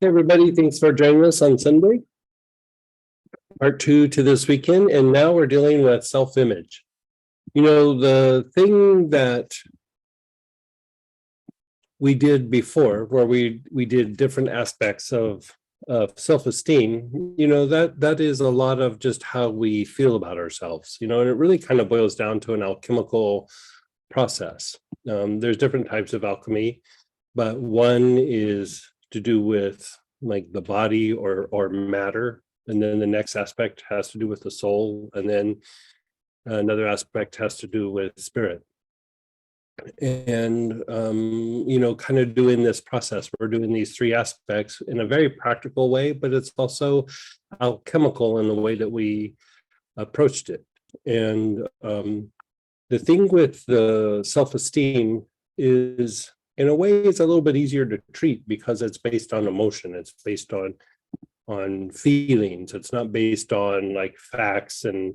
Hey, everybody, thanks for joining us on Sunday. Part two to this weekend, and now we're dealing with self-image. You know, the thing that we did before, where we did different aspects of self-esteem, you know, that is a lot of just how we feel about ourselves, you know, and it really kind of boils down to an alchemical process. There's different types of alchemy, but one is to do with like the body or matter, and then the next aspect has to do with the soul, and then another aspect has to do with spirit. And you know, kind of doing this process, we're doing these three aspects in a very practical way, but it's also alchemical in the way that we approached it. And the thing with the self-esteem is, in a way, it's a little bit easier to treat because it's based on emotion. It's based on feelings. It's not based on like facts. And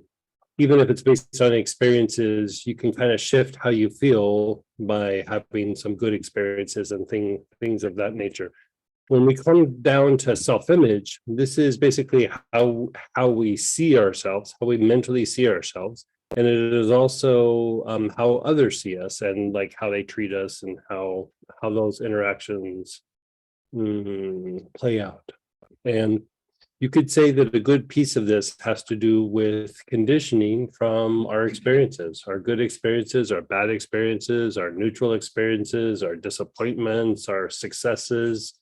even if it's based on experiences, you can kind of shift how you feel by having some good experiences and things of that nature. When we come down to self-image, this is basically how we see ourselves, how we mentally see ourselves. And it is also how others see us and like how they treat us and how those interactions play out. And you could say that a good piece of this has to do with conditioning from our experiences, our good experiences, our bad experiences, our neutral experiences, our disappointments, our successes,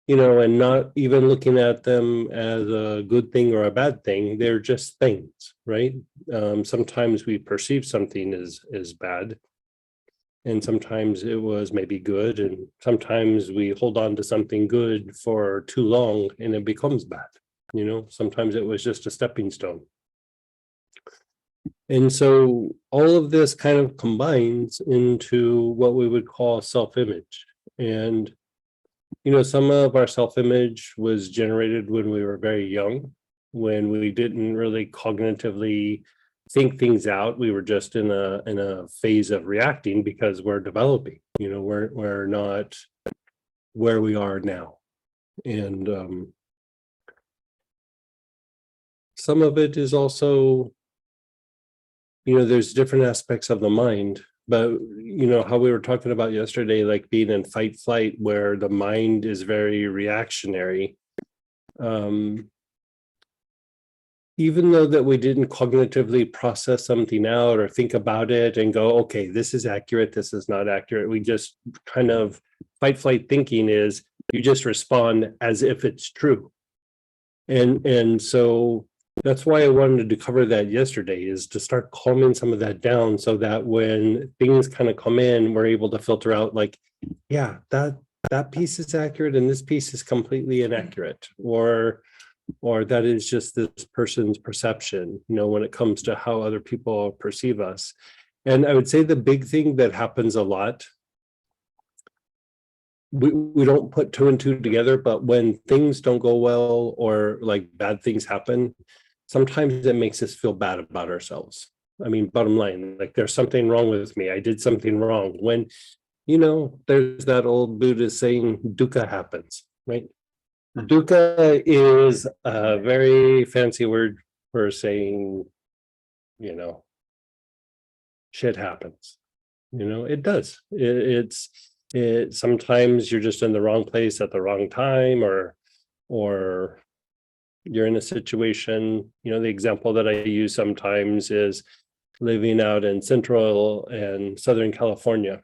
you know, and not even looking at them as a good thing or a bad thing. They're just things, right? Sometimes we perceive something as bad, and sometimes it was maybe good, and sometimes we hold on to something good for too long and it becomes bad. You know, sometimes it was just a stepping stone. And so all of this kind of combines into what we would call self-image. And you know, some of our self-image was generated when we were very young, when we didn't really cognitively think things out. We were just in a phase of reacting because we're developing. You know, we're not where we are now. And some of it is also, you know, there's different aspects of the mind. But you know how we were talking about yesterday, like being in fight flight, where the mind is very reactionary. Even though that we didn't cognitively process something out or think about it and go, okay, this is accurate, this is not accurate. We just kind of fight flight thinking is you just respond as if it's true. And so that's why I wanted to cover that yesterday, is to start calming some of that down so that when things kind of come in, we're able to filter out like, yeah, that piece is accurate and this piece is completely inaccurate, or that is just this person's perception, you know, when it comes to how other people perceive us. And I would say the big thing that happens a lot, we don't put two and two together, but when things don't go well or like bad things happen, sometimes it makes us feel bad about ourselves. I mean, bottom line, like there's something wrong with me. I did something wrong. When, you know, there's that old Buddhist saying, dukkha happens, right? Dukkha is a very fancy word for saying, you know, shit happens. You know, it does. It sometimes you're just in the wrong place at the wrong time, or you're in a situation, you know, the example that I use sometimes is living out in Central and Southern California.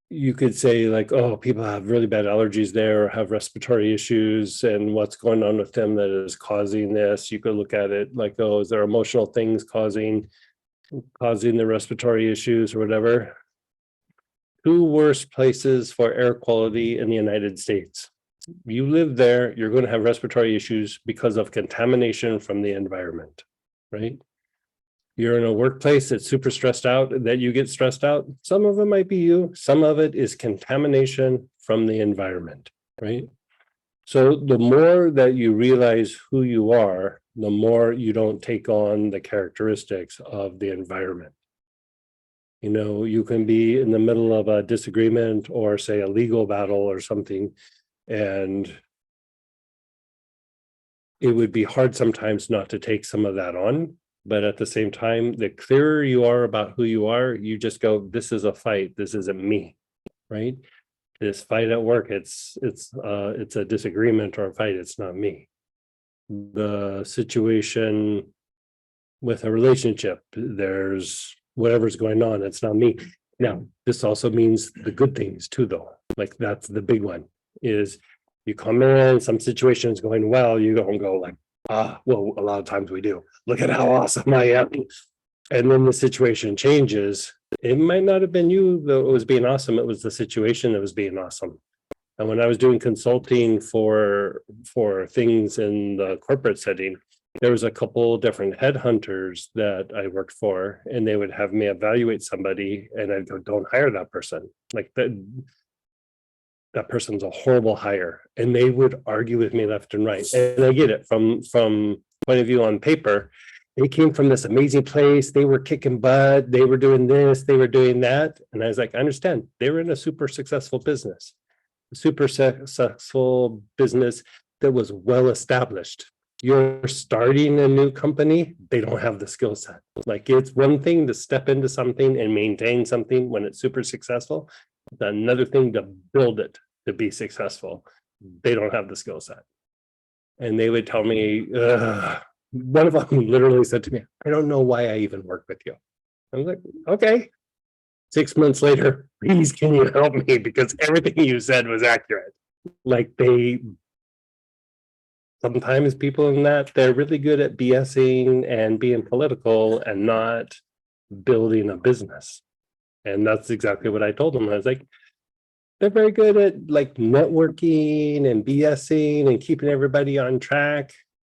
You could say like, oh, people have really bad allergies there or have respiratory issues, and what's going on with them that is causing this. You could look at it like, oh, is there emotional things causing the respiratory issues or whatever. Two worst places for air quality in the United States. You live there, you're going to have respiratory issues because of contamination from the environment, right? You're in a workplace that's super stressed out, that you get stressed out. Some of it might be you. Some of it is contamination from the environment, right? So the more that you realize who you are, the more you don't take on the characteristics of the environment. You can be in the middle of a disagreement or say a legal battle or something, and it would be hard sometimes not to take some of that on. But at the same time, the clearer you are about who you are, you just go, this is a fight. This isn't me, right? This fight at work, it's a disagreement or a fight. It's not me. The situation with a relationship, there's whatever's going on. It's not me. Now, this also means the good things too, though. Like that's the big one is you come in, some situation is going well, you don't go like, well, a lot of times we do. Look at how awesome I am. And then the situation changes. It might not have been you that was being awesome. It was the situation that was being awesome. And when I was doing consulting for things in the corporate setting, there was a couple different headhunters that I worked for, and they would have me evaluate somebody, and I'd go, "Don't hire that person. Like that person's a horrible hire." And they would argue with me left and right. And I get it from point of view on paper. They came from this amazing place. They were kicking butt. They were doing this. They were doing that. And I was like, I understand. They were in a super successful business that was well established. You're starting a new company, they don't have the skill set. Like it's one thing to step into something and maintain something when it's super successful. It's another thing to build it to be successful. They don't have the skill set. And they would tell me, one of them literally said to me, I don't know why I even work with you. I was like, okay. 6 months later, please, can you help me? Because everything you said was accurate. Like sometimes people in that, they're really good at BSing and being political and not building a business. And that's exactly what I told them. I was like, they're very good at like networking and BSing and keeping everybody on track.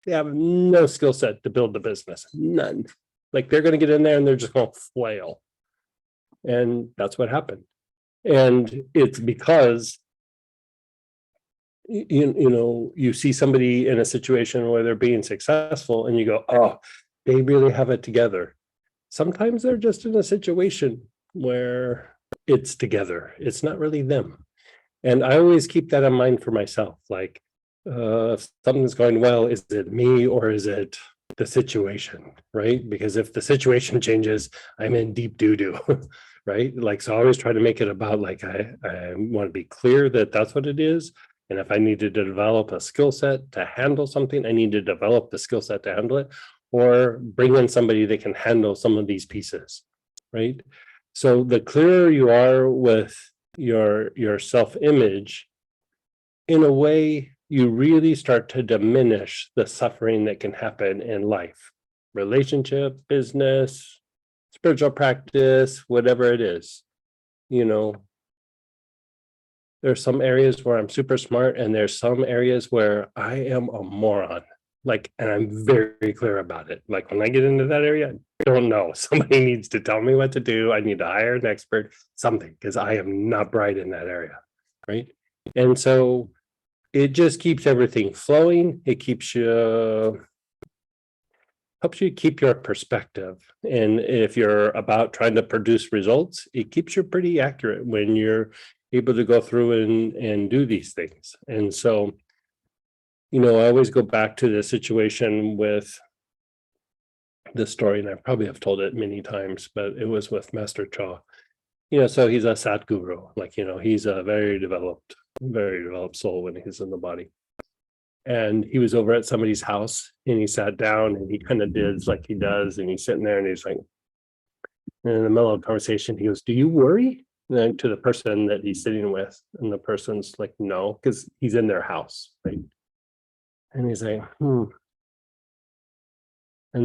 They have no skill set to build the business, none. Like they're going to get in there and they're just going to flail. And that's what happened. And it's because you see somebody in a situation where they're being successful and you go, oh, they really have it together. Sometimes they're just in a situation where it's together. It's not really them. And I always keep that in mind for myself. Like, if something's going well, is it me or is it the situation, right? Because if the situation changes, I'm in deep doo-doo, right? Like, so I always try to make it about like, I want to be clear that that's what it is. And if I needed to develop a skill set to handle something, I need to develop the skill set to handle it, or bring in somebody that can handle some of these pieces, right? So the clearer you are with your self-image, in a way, you really start to diminish the suffering that can happen in life, relationship, business, spiritual practice, whatever it is. There's some areas where I'm super smart, and there's some areas where I am a moron. Like, and I'm very clear about it. Like when I get into that area, I don't know. Somebody needs to tell me what to do. I need to hire an expert, something, because I am not bright in that area. Right. And so it just keeps everything flowing. It keeps you, helps you keep your perspective. And if you're about trying to produce results, it keeps you pretty accurate when you're able to go through and do these things. And so, I always go back to the situation with this story, and I probably have told it many times, but it was with Master Cha. So he's a Satguru, like, he's a very developed soul when he's in the body. And he was over at somebody's house and he sat down and he kind of did like he does. And he's sitting there and he's like, and in the middle of the conversation, he goes, do you worry? And then to the person that he's sitting with, and the person's like, no, because he's in their house, right? And he's like, And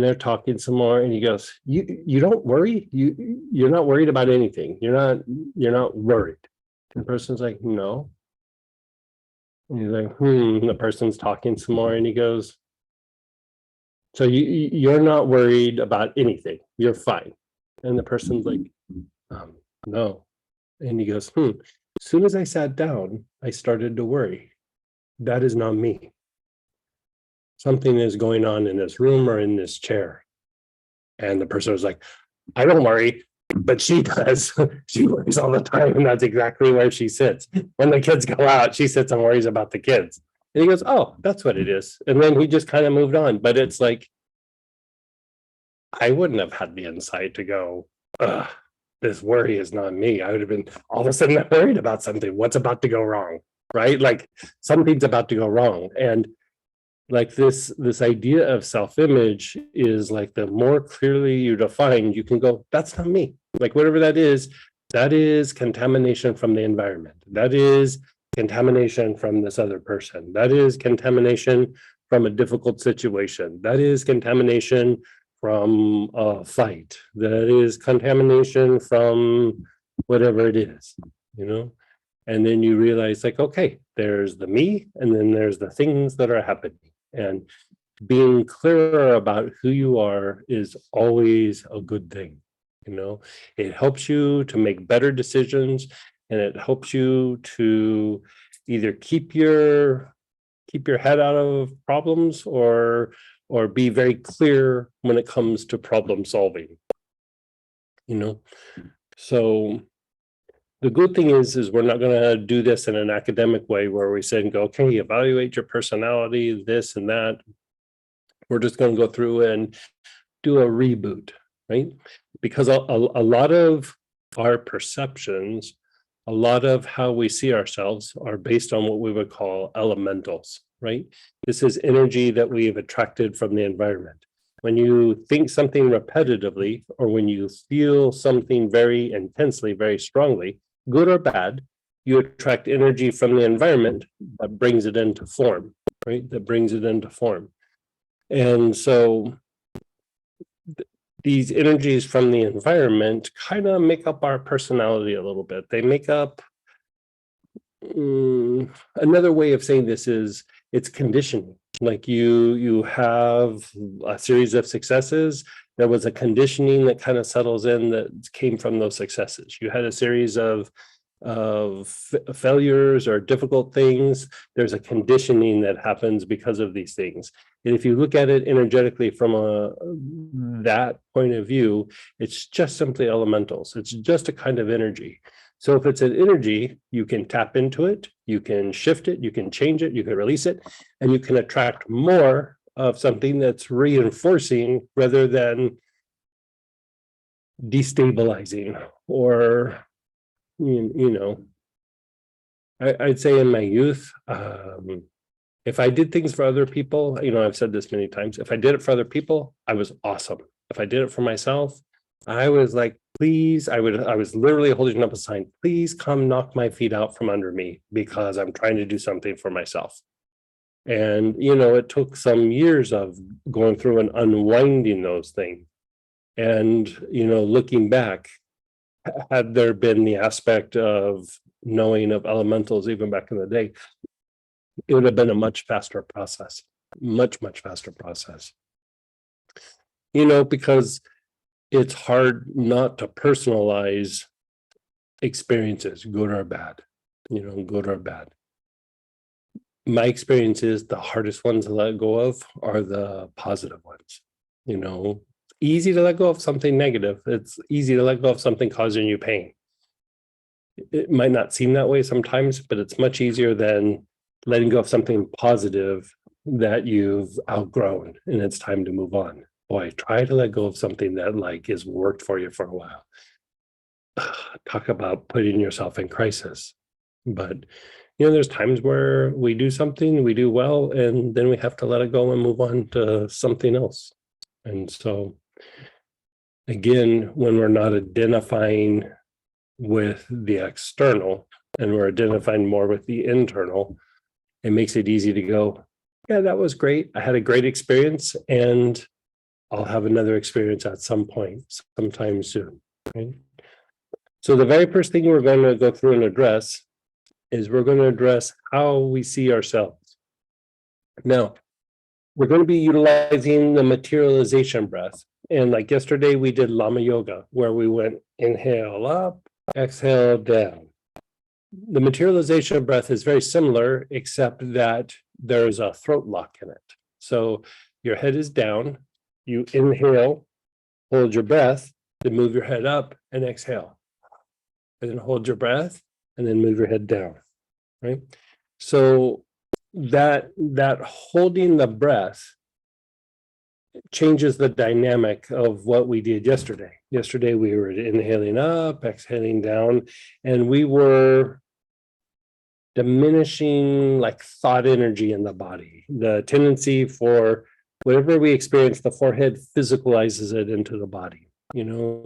they're talking some more, and he goes, you don't worry? You're not worried about anything. You're not worried. And the person's like, no. And he's like, And the person's talking some more, and he goes, so you're not worried about anything. You're fine. And the person's like, no. And he goes, As soon as I sat down, I started to worry. That is not me. Something is going on in this room or in this chair. And the person was like, I don't worry. but she does. She worries all the time, and that's exactly where she sits. When the kids go out, she sits and worries about the kids. And he goes, "Oh, that's what it is." And then he just kind of moved on. But it's like, I wouldn't have had the insight to go, ugh, this worry is not me. I would have been all of a sudden worried about something. What's about to go wrong? Right? Like something's about to go wrong. And like this idea of self-image is like the more clearly you define, you can go, that's not me. Like whatever that is contamination from the environment. That is contamination from this other person. That is contamination from a difficult situation. That is contamination from a fight. That is contamination from whatever it is, you know? And then you realize like, okay, there's the me, and then there's the things that are happening. And being clearer about who you are is always a good thing. You know, it helps you to make better decisions, and it helps you to either keep your head out of problems or be very clear when it comes to problem solving. You know, so the good thing is we're not going to do this in an academic way where we say and go, okay, evaluate your personality, this and that. We're just going to go through and do a reboot, right? Because a lot of our perceptions, a lot of how we see ourselves are based on what we would call elementals, right? This is energy that we've attracted from the environment. When you think something repetitively, or when you feel something very intensely, very strongly, good or bad, you attract energy from the environment that brings it into form, right? That brings it into form. And so these energies from the environment kind of make up our personality a little bit. They make up, another way of saying this is it's conditioning. Like you have a series of successes. There was a conditioning that kind of settles in that came from those successes. You had a series of failures or difficult things. There's a conditioning that happens because of these things. And if you look at it energetically from that point of view, it's just simply elementals. It's just a kind of energy. So if it's an energy, you can tap into it, you can shift it, you can change it, you can release it, and you can attract more of something that's reinforcing rather than destabilizing. Or, you know, I'd say in my youth, if I did things for other people, you know, I've said this many times, if I did it for other people, I was awesome. If I did it for myself, I was like, please, I was literally holding up a sign, please come knock my feet out from under me because I'm trying to do something for myself. And, you know, it took some years of going through and unwinding those things. And, you know, looking back, had there been the aspect of knowing of elementals even back in the day, it would have been a much faster process, much faster process. You know, because it's hard not to personalize experiences, good or bad, you know, good or bad. My experience is the hardest ones to let go of are the positive ones. You know, easy to let go of something negative. It's easy to let go of something causing you pain. It might not seem that way sometimes, but it's much easier than letting go of something positive that you've outgrown and it's time to move on. Boy, try to let go of something that like has worked for you for a while. Talk about putting yourself in crisis. But, you know, there's times where we do something, we do well, and then we have to let it go and move on to something else. And so, again, when we're not identifying with the external and we're identifying more with the internal, it makes it easy to go, yeah, that was great. I had a great experience, and I'll have another experience at some point, sometime soon. Right? So the very first thing we're going to go through and address is we're going to address how we see ourselves. Now, we're going to be utilizing the materialization breath. And like yesterday, we did Lama Yoga, where we went inhale up, exhale down. The materialization breath is very similar, except that there's a throat lock in it. So your head is down, you inhale, hold your breath, then move your head up and exhale. And then hold your breath and then move your head down, right? So that holding the breath changes the dynamic of what we did yesterday. Yesterday we were inhaling up, exhaling down, and we were diminishing like thought energy in the body. The tendency for whatever we experience, the forehead physicalizes it into the body.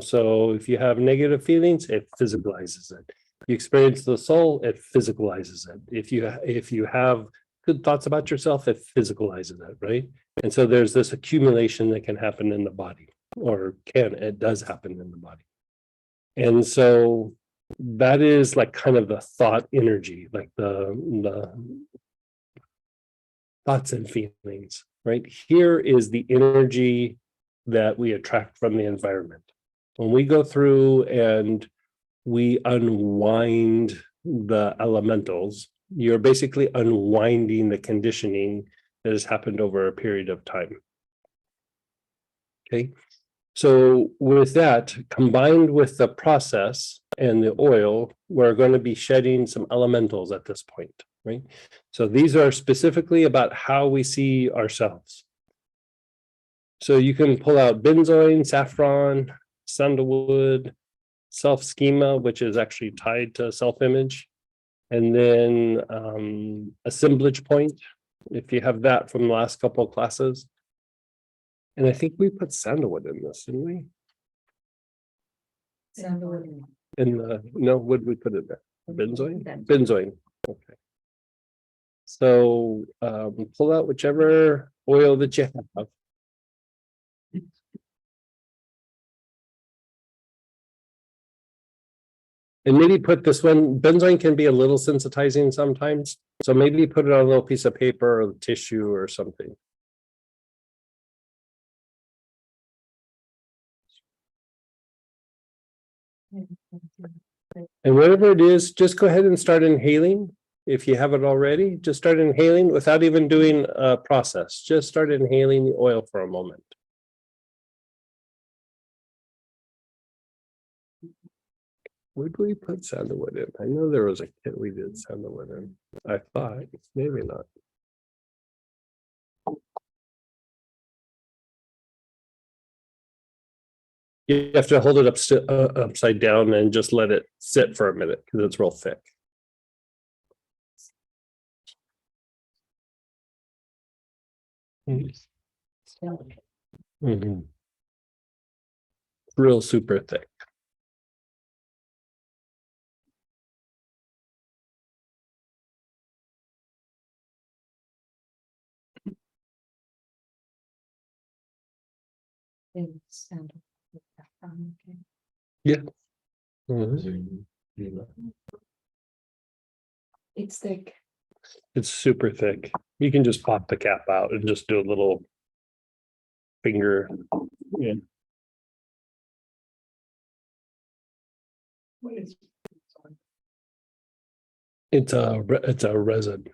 So if you have negative feelings, it physicalizes it. You experience the soul, it physicalizes it. If you have good thoughts about yourself, it physicalizes it, right? And so there's this accumulation that can happen in the body, or it does happen in the body. And so that is like kind of the thought energy, like the thoughts and feelings, right? Here is the energy that we attract from the environment. When we go through and we unwind the elementals, you're basically unwinding the conditioning that has happened over a period of time. Okay. So with that, combined with the process and the oil, we're going to be shedding some elementals at this point, right? So these are specifically about how we see ourselves. So you can pull out benzoin, saffron, sandalwood, self-schema, which is actually tied to self-image, and then assemblage point, if you have that from the last couple of classes. And I think we put sandalwood in this, didn't we? Sandalwood. No, would we put it there? Benzoin? Benzoin. Okay. So pull out whichever oil that you have. And maybe put this one, benzoin can be a little sensitizing sometimes. So maybe put it on a little piece of paper or tissue or something. And whatever it is, just go ahead and start inhaling. If you haven't already, just start inhaling without even doing a process. Just start inhaling the oil for a moment. Where do we put sandalwood in? I know there was a kit we did sandalwood in. I thought, maybe not. You have to hold it upside down and just let it sit for a minute because it's real thick. Mm-hmm. Real super thick. Yeah. Mm-hmm. It's thick. It's super thick. You can just pop the cap out and just do a little finger. Yeah. It's a resin.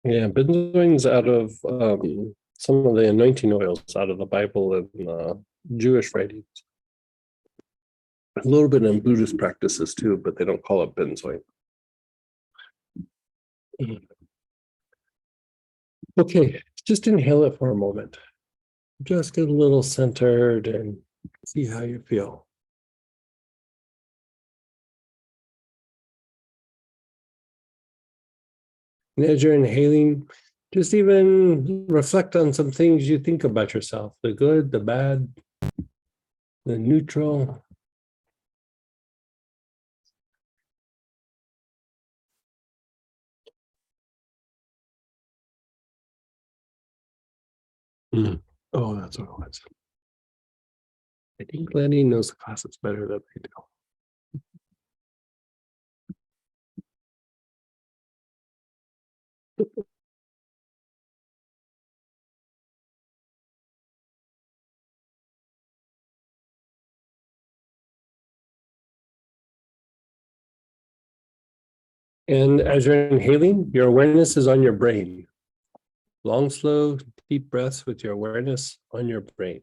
Yeah, benzoin's out of some of the anointing oils out of the Bible and Jewish writings. A little bit in Buddhist practices too, but they don't call it benzoin. Okay, just inhale it for a moment. Just get a little centered and see how you feel. And as you're inhaling, just even reflect on some things you think about yourself, the good, the bad, the neutral. Oh, that's what it was. I think Lenny knows the classes better than I do. And as you're inhaling, your awareness is on your brain. Long, slow, deep breaths with your awareness on your brain.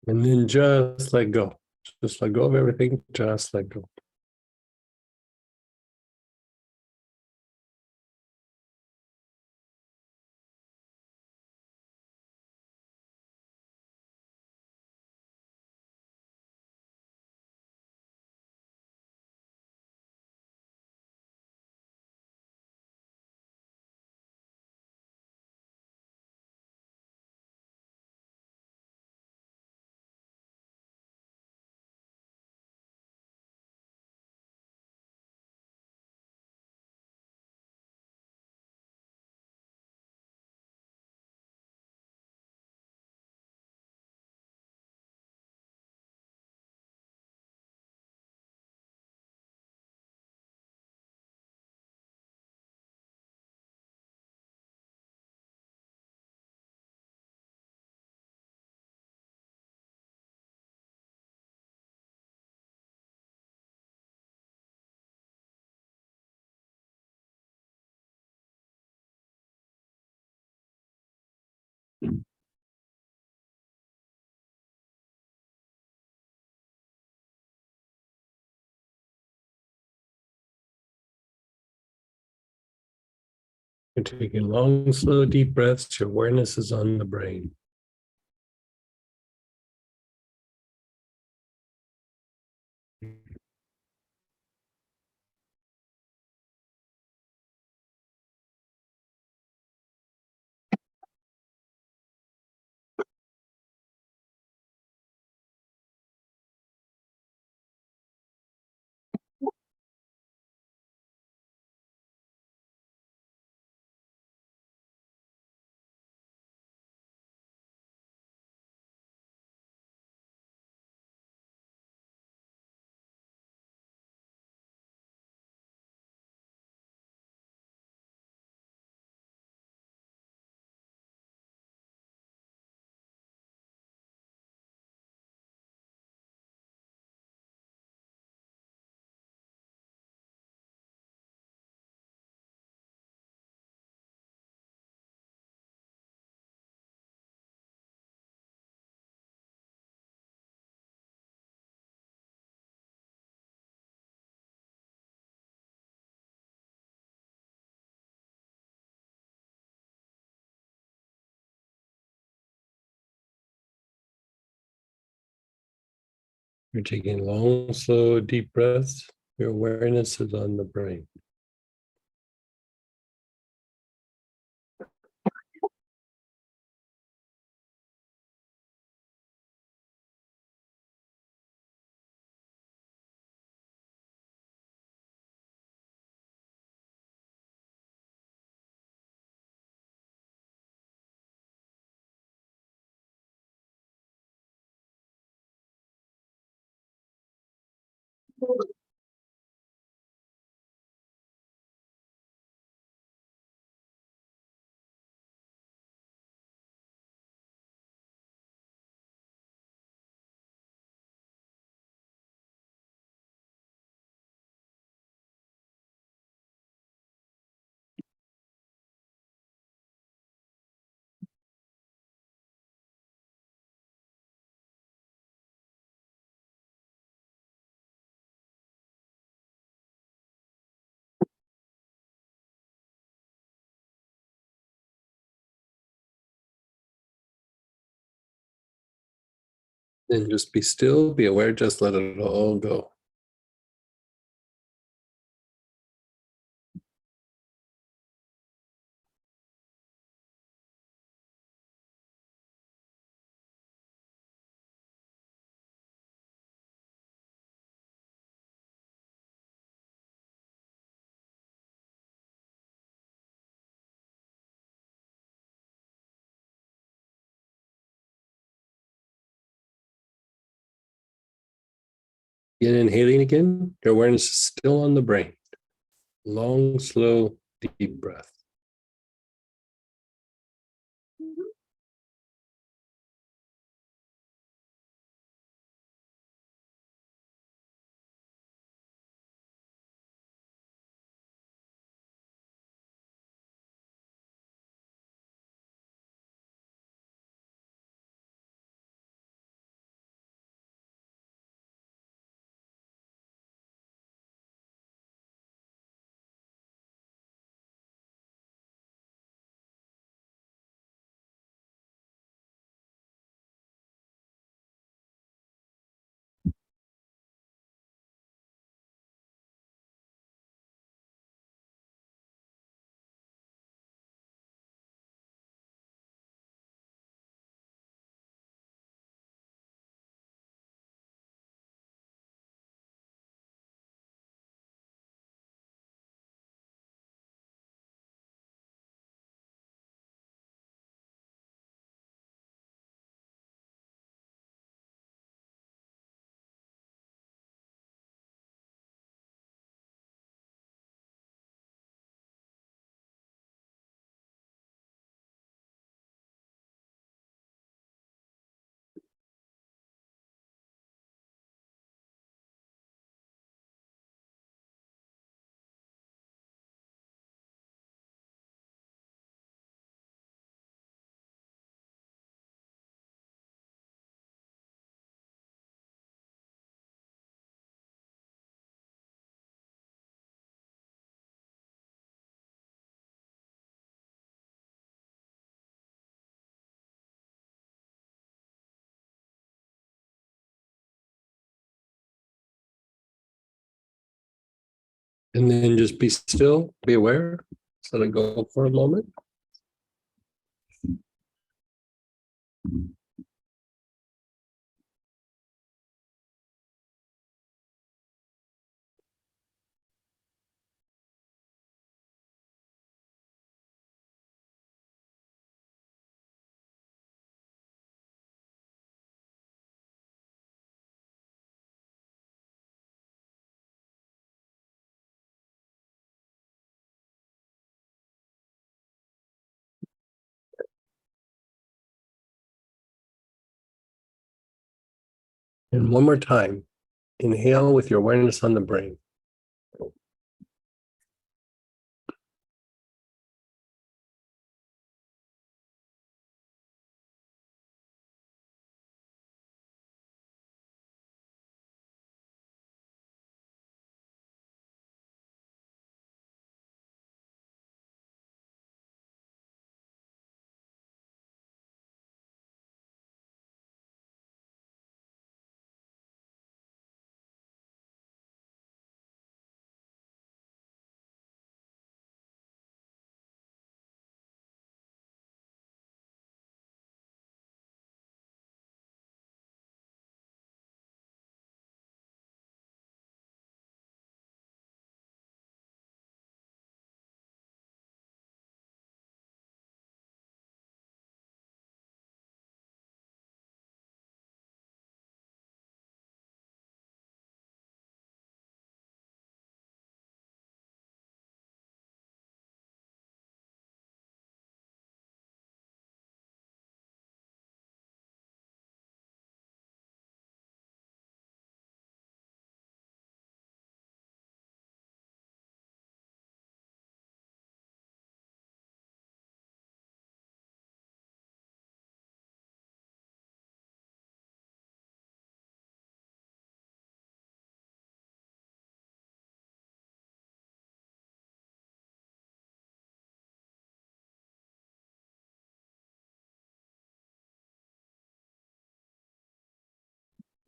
And then just let go. Just let go of everything. Just let go. You're taking long, slow, deep breaths. Your awareness is on the brain. You're taking long, slow, deep breaths. Your awareness is on the brain. Then just be still, be aware, just let it all go. Begin inhaling again. Your awareness is still on the brain. Long, slow, deep breath. And then just be still, be aware. Let it go for a moment. And one more time, inhale with your awareness on the brain.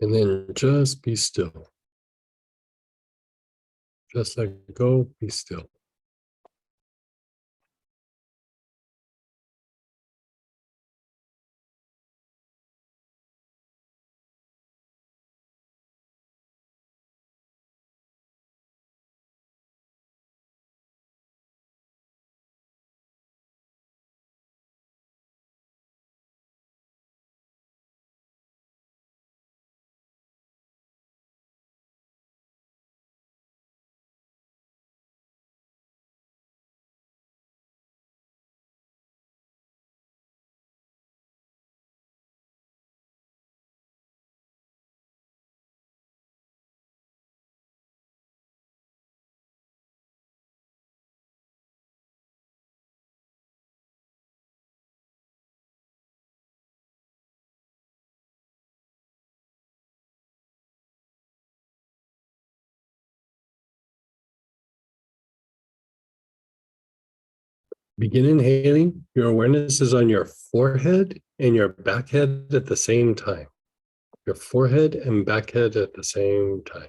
And then just be still. Just let go, be still. Begin inhaling. Your awareness is on your forehead and your back head at the same time. Your forehead and back head at the same time.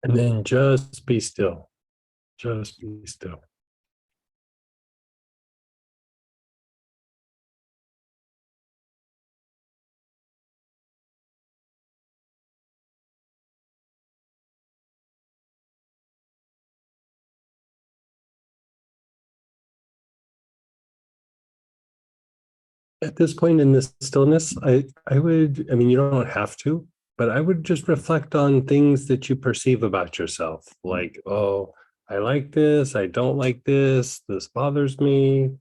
And then just be still. Just be still. At this point in this stillness, I mean, you don't have to, but I would just reflect on things that you perceive about yourself. Like, oh, I like this. I don't like this. This bothers me.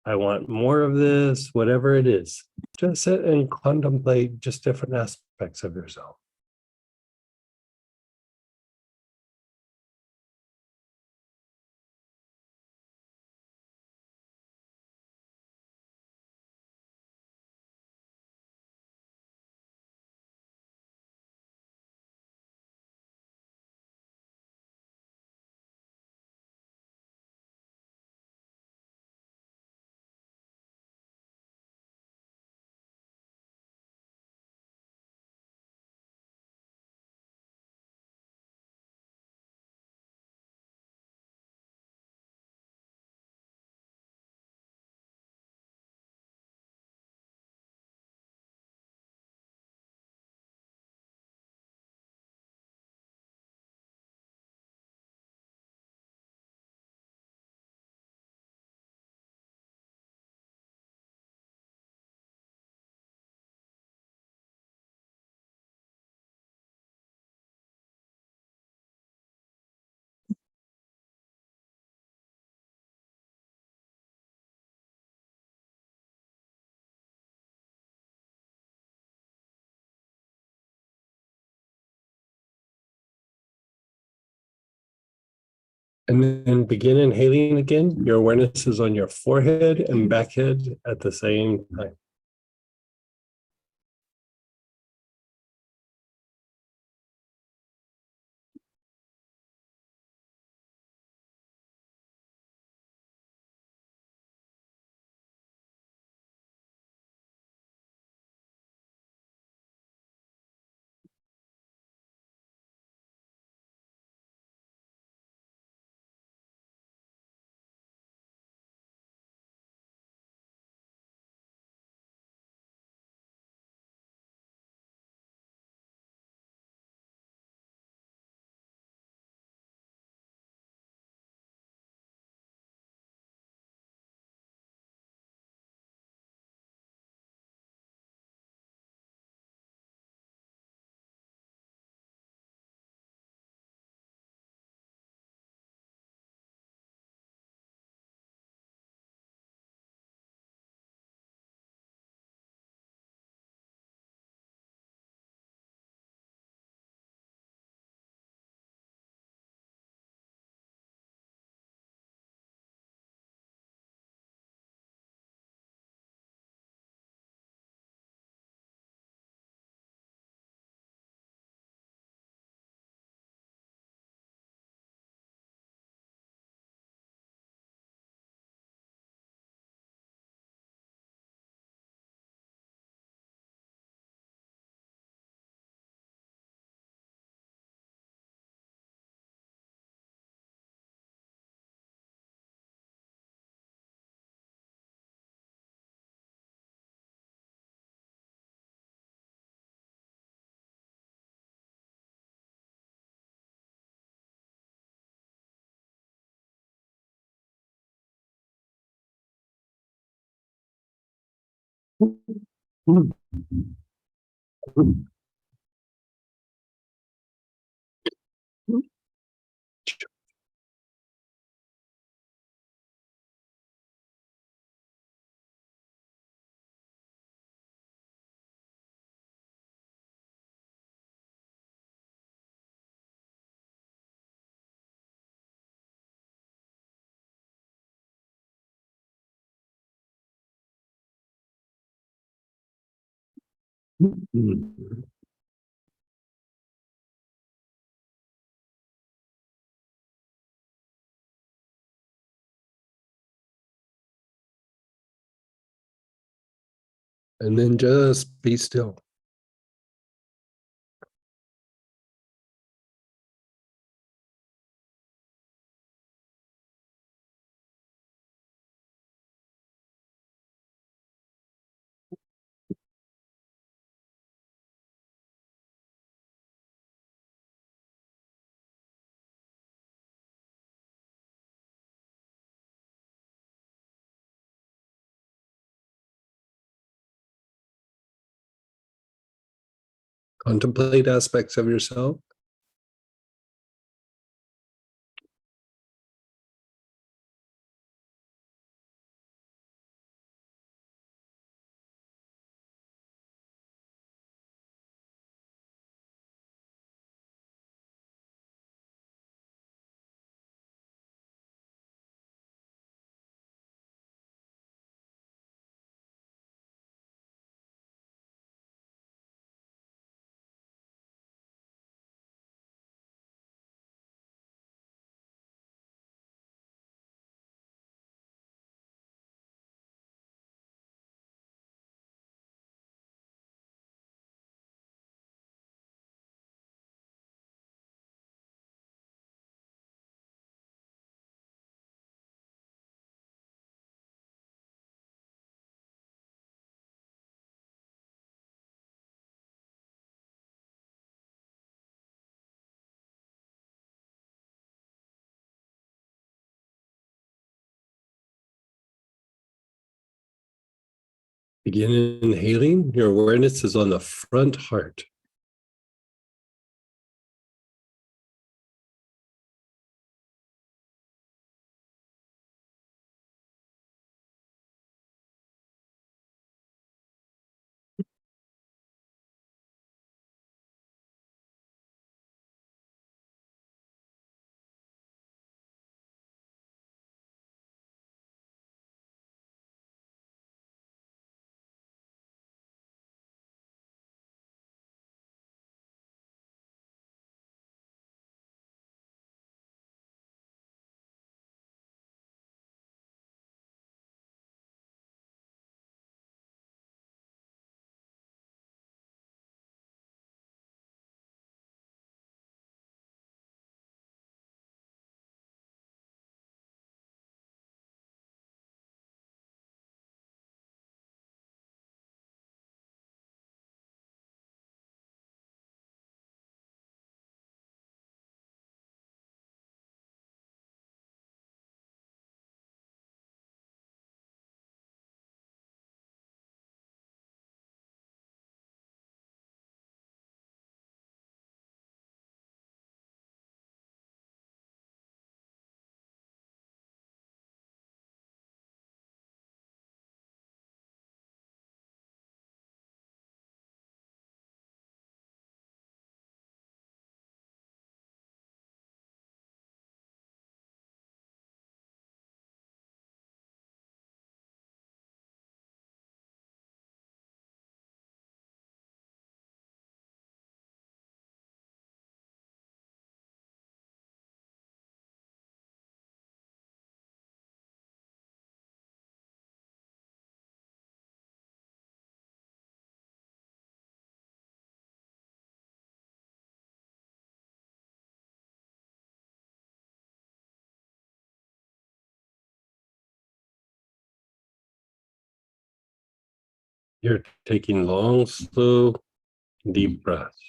I want more of this, whatever it is. Just sit and contemplate just different aspects of yourself. And then begin inhaling again. Your awareness is on your forehead and back head at the same time. And then just be still. Contemplate aspects of yourself. Begin inhaling. Your awareness is on the front heart. You're taking long, slow, deep breaths.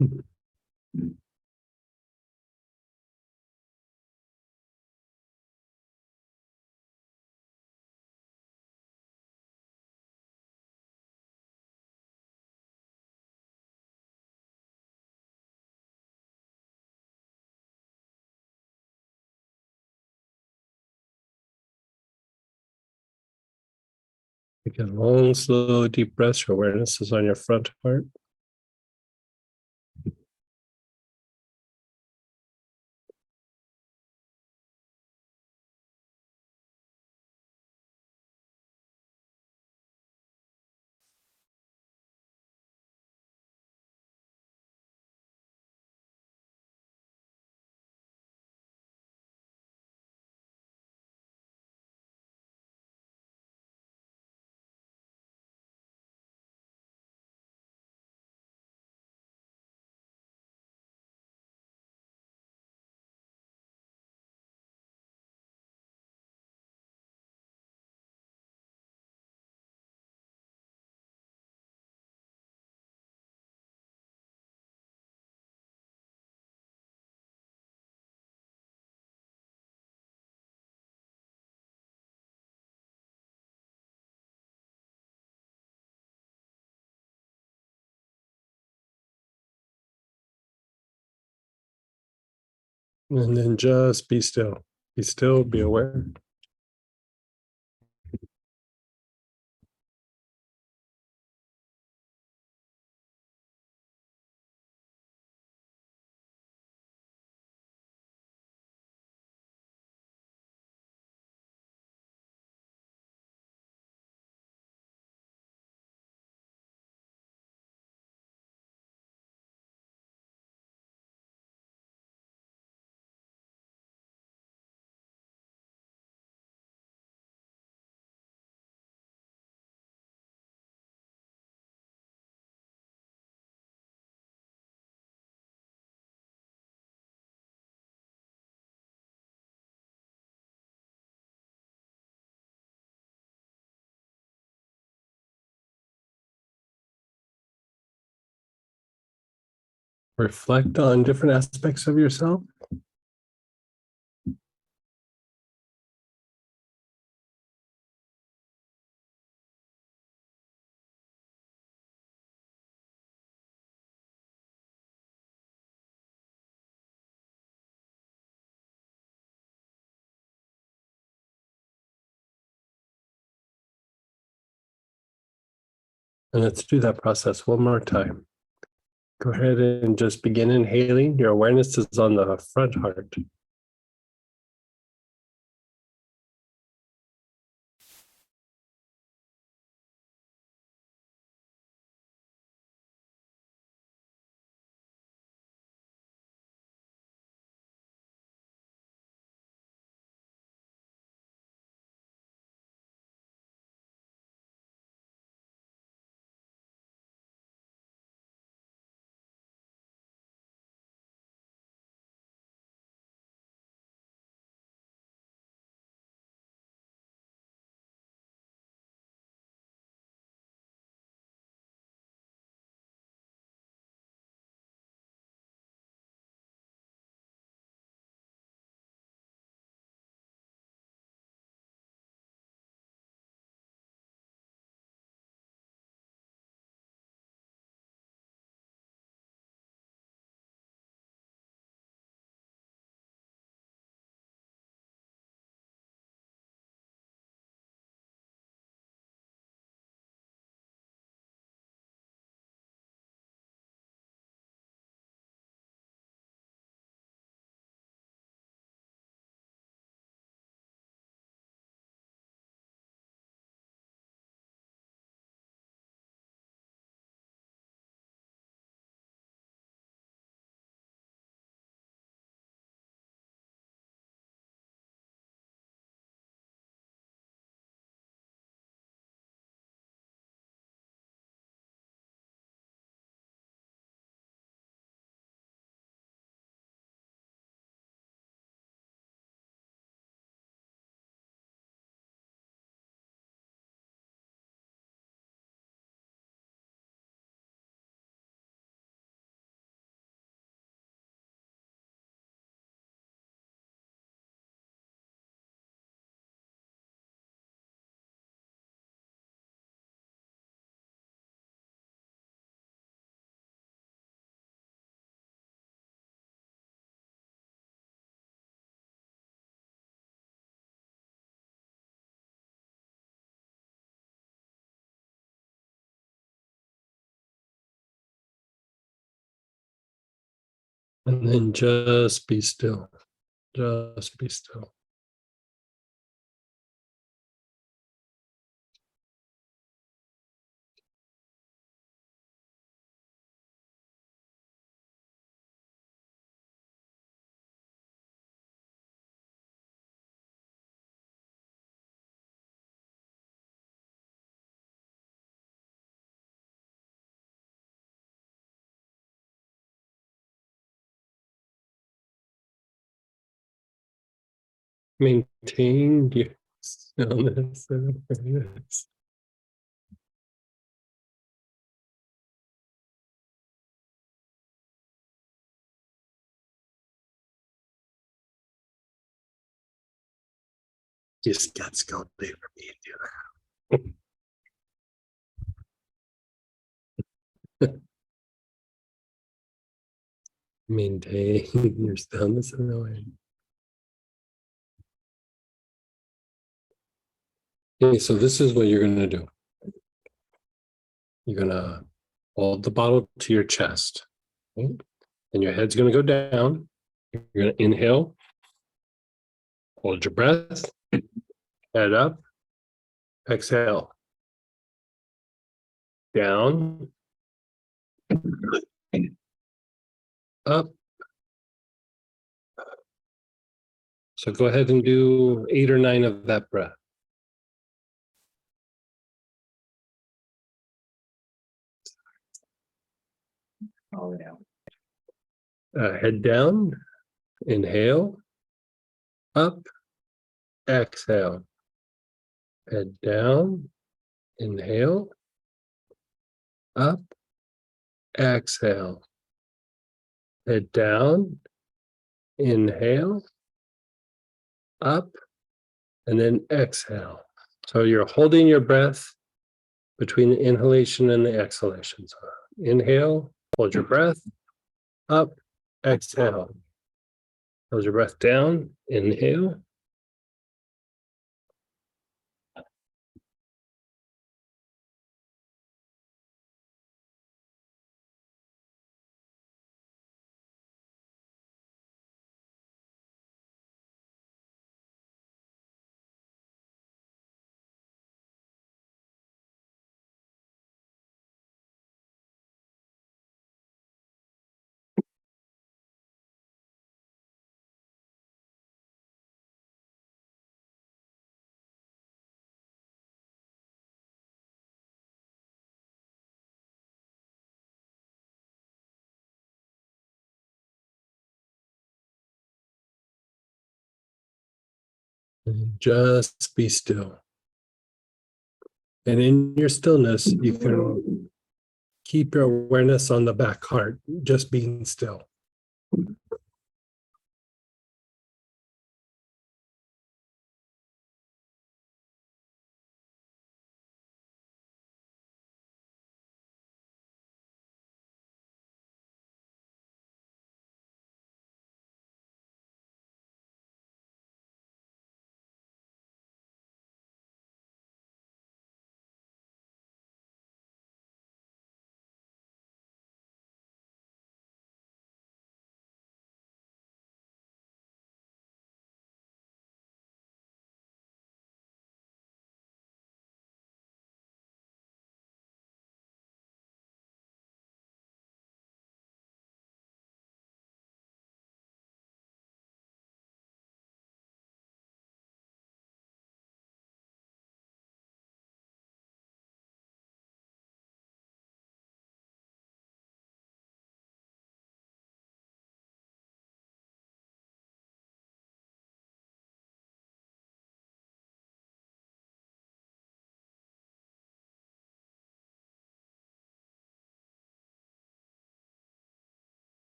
Take a long, slow, deep breath. Your awareness is on your front heart. And then just be still. Be still, be aware. Reflect on different aspects of yourself. And let's do that process one more time. Go ahead and just begin inhaling. Your awareness is on the front heart. And then just be still. Just be still. Maintain your stillness and awareness. Just got scolded for me to do that. Maintain your stillness and awareness. Okay, so this is what you're going to do. You're going to hold the bottle to your chest. Okay? And your head's going to go down. You're going to inhale. Hold your breath. Head up. Exhale. Down. Up. So go ahead and do 8 or 9 of that breath. Oh, no. Head down. Inhale. Up. Exhale. Head down. Inhale. Up. Exhale. Head down. Inhale. Up. And then exhale. So you're holding your breath between the inhalation and the exhalation. So inhale, hold your breath, up, exhale. Hold your breath down, inhale. And just be still. And in your stillness, you can keep your awareness on the back heart, just being still.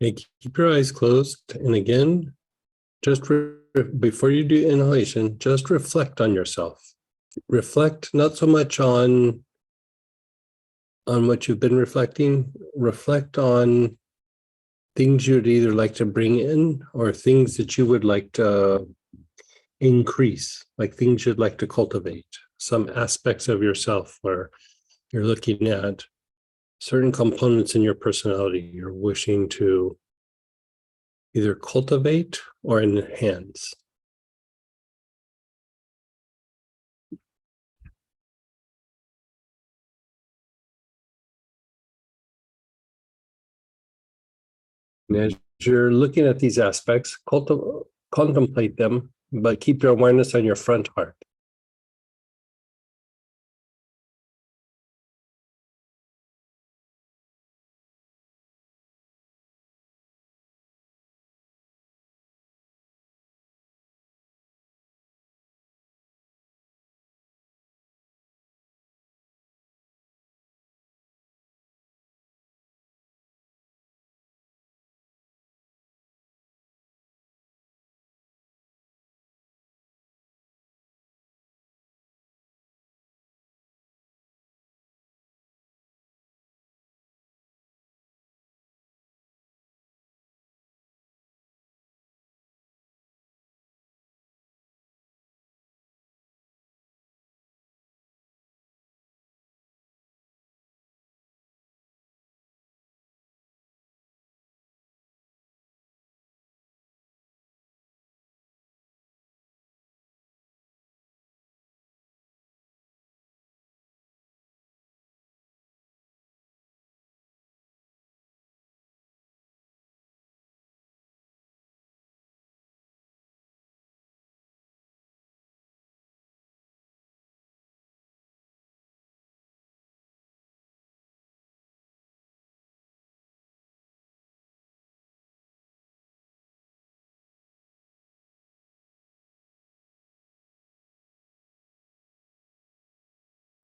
And keep your eyes closed. And again, before you do inhalation, just reflect on yourself. Reflect not so much on what you've been reflecting. Reflect on things you'd either like to bring in or things that you would like to increase, like things you'd like to cultivate. some aspects of yourself where you're looking at certain components in your personality you're wishing to either cultivate or enhance. And as you're looking at these aspects, contemplate them, but keep your awareness on your front heart.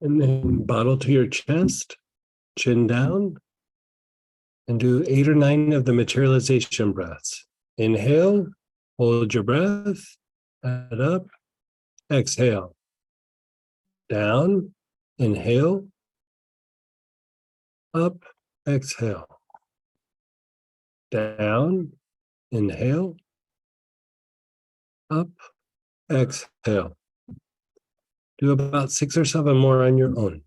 And then bottle to your chest, chin down, and do 8 or 9 of the materialization breaths. Inhale, hold your breath, head up, exhale, down, inhale, up, exhale, down, inhale, up, exhale. Do about 6 or 7 more on your own.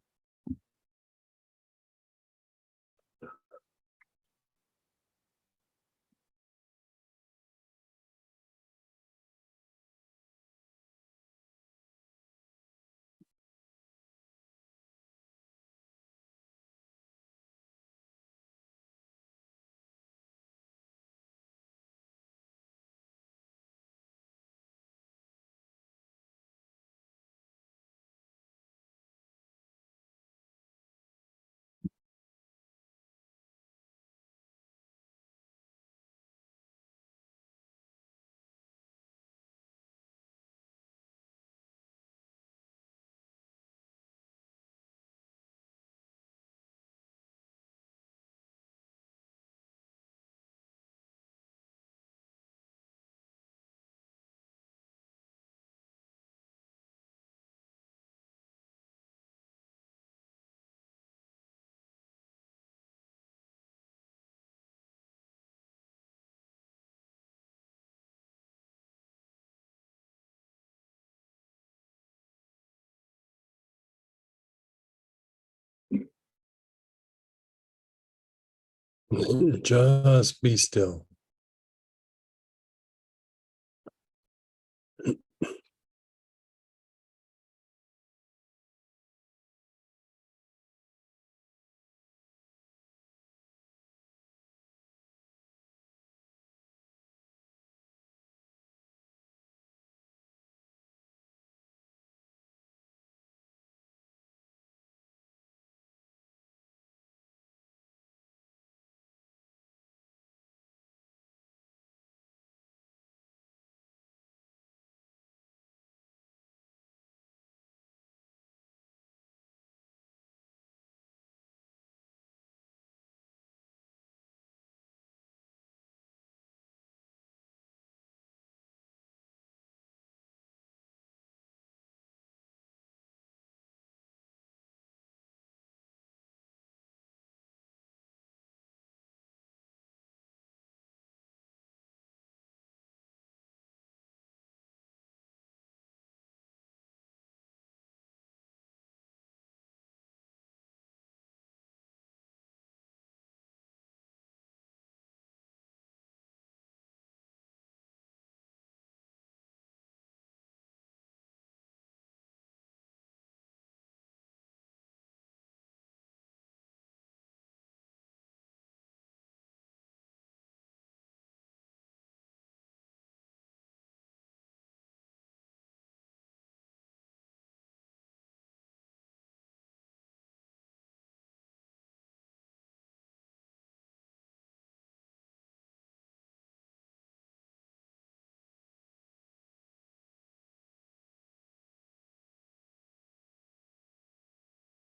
Just be still.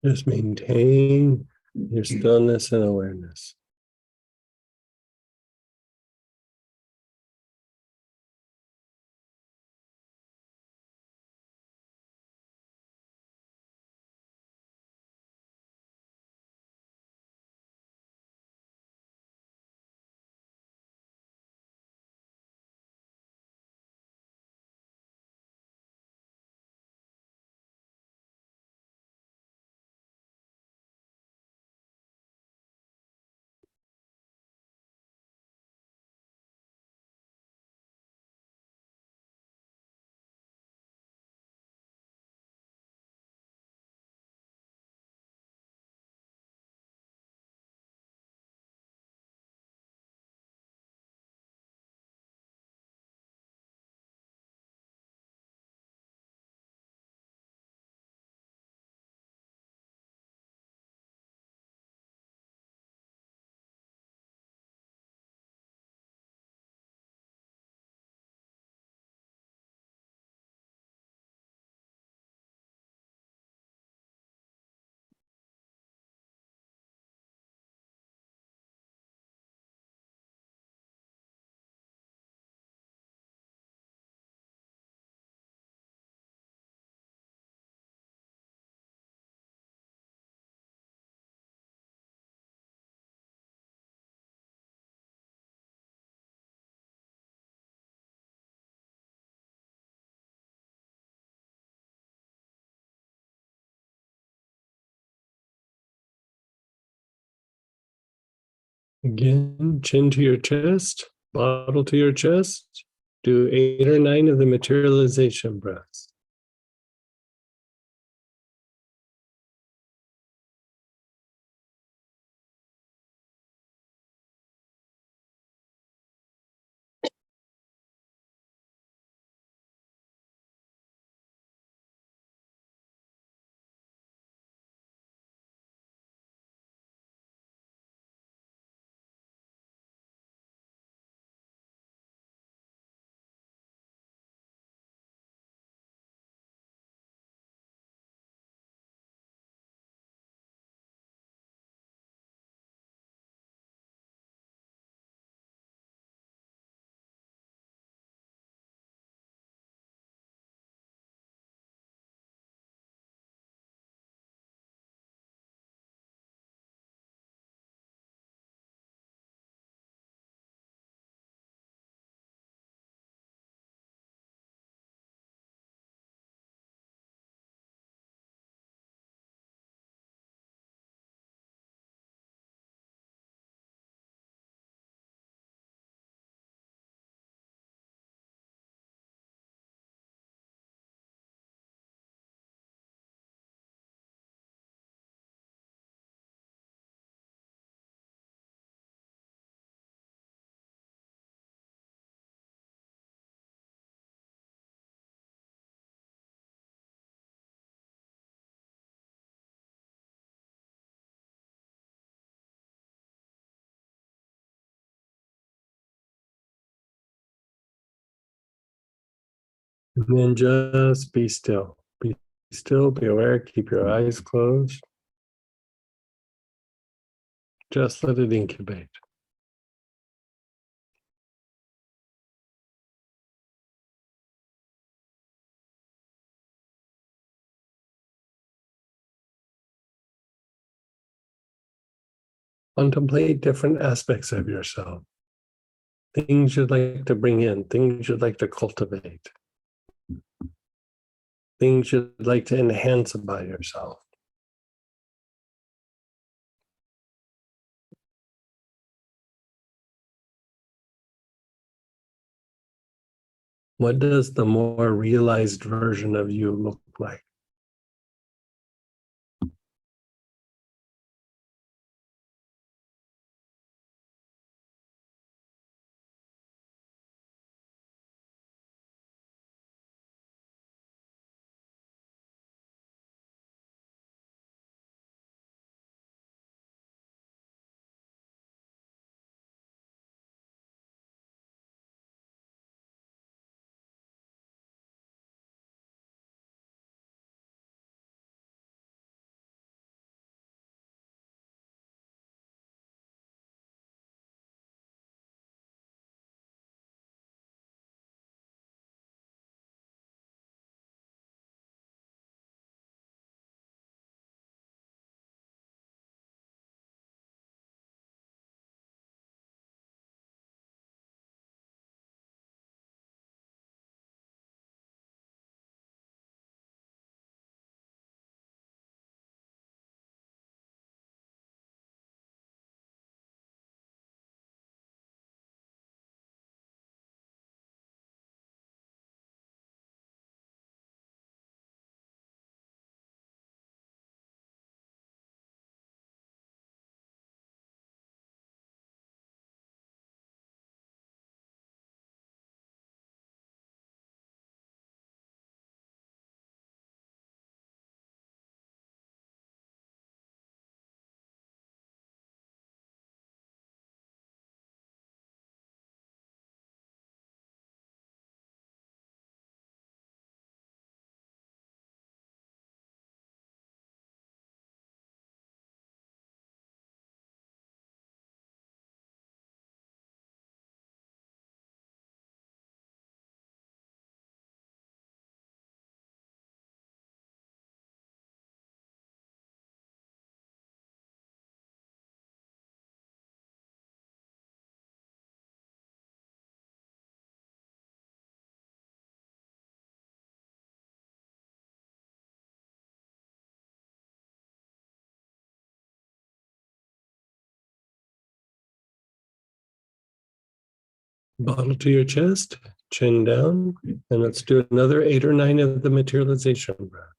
Just maintain your stillness and awareness. Again, chin to your chest, bottle to your chest. Do 8 or 9 of the materialization breaths. And then just be still. Be still, be aware, keep your eyes closed. Just let it incubate. Contemplate different aspects of yourself, things you'd like to bring in, things you'd like to cultivate, things you'd like to enhance about yourself. What does the more realized version of you look like? Bottle to your chest, chin down, and let's do another 8 or 9 of the materialization breath.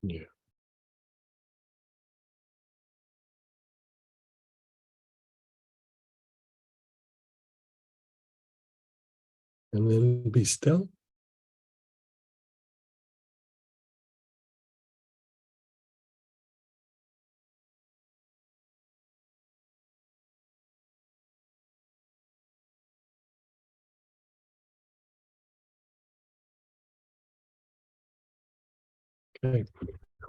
Yeah. And then be still. Okay.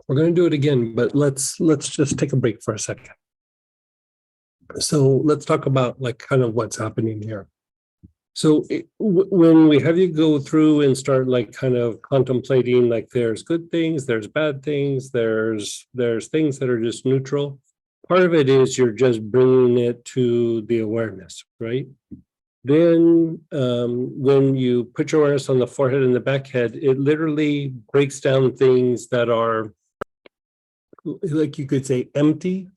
We're going to do it again, but let's just take a break for a second. So let's talk about like kind of what's happening here. So when we have you go through and start like kind of contemplating, like there's good things, there's bad things, there's things that are just neutral. Part of it is you're just bringing it to the awareness, right? Then when you put your awareness on the forehead and the back head, it literally breaks down things that are, like you could say, empty,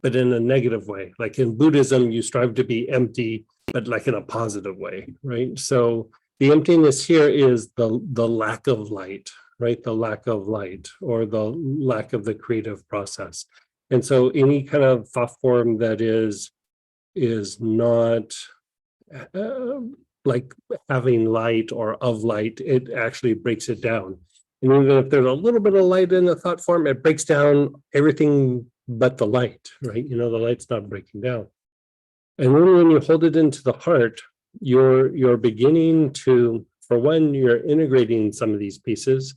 but in a negative way. Like in Buddhism, you strive to be empty, but like in a positive way, right? So the emptiness here is the lack of light, right? The lack of light or the lack of the creative process. And so any kind of thought form that is not like having light or of light, it actually breaks it down. And even if there's a little bit of light in the thought form, it breaks down everything but the light, right? You know, the light's not breaking down. And then when you hold it into the heart, you're beginning to, for one, you're integrating some of these pieces.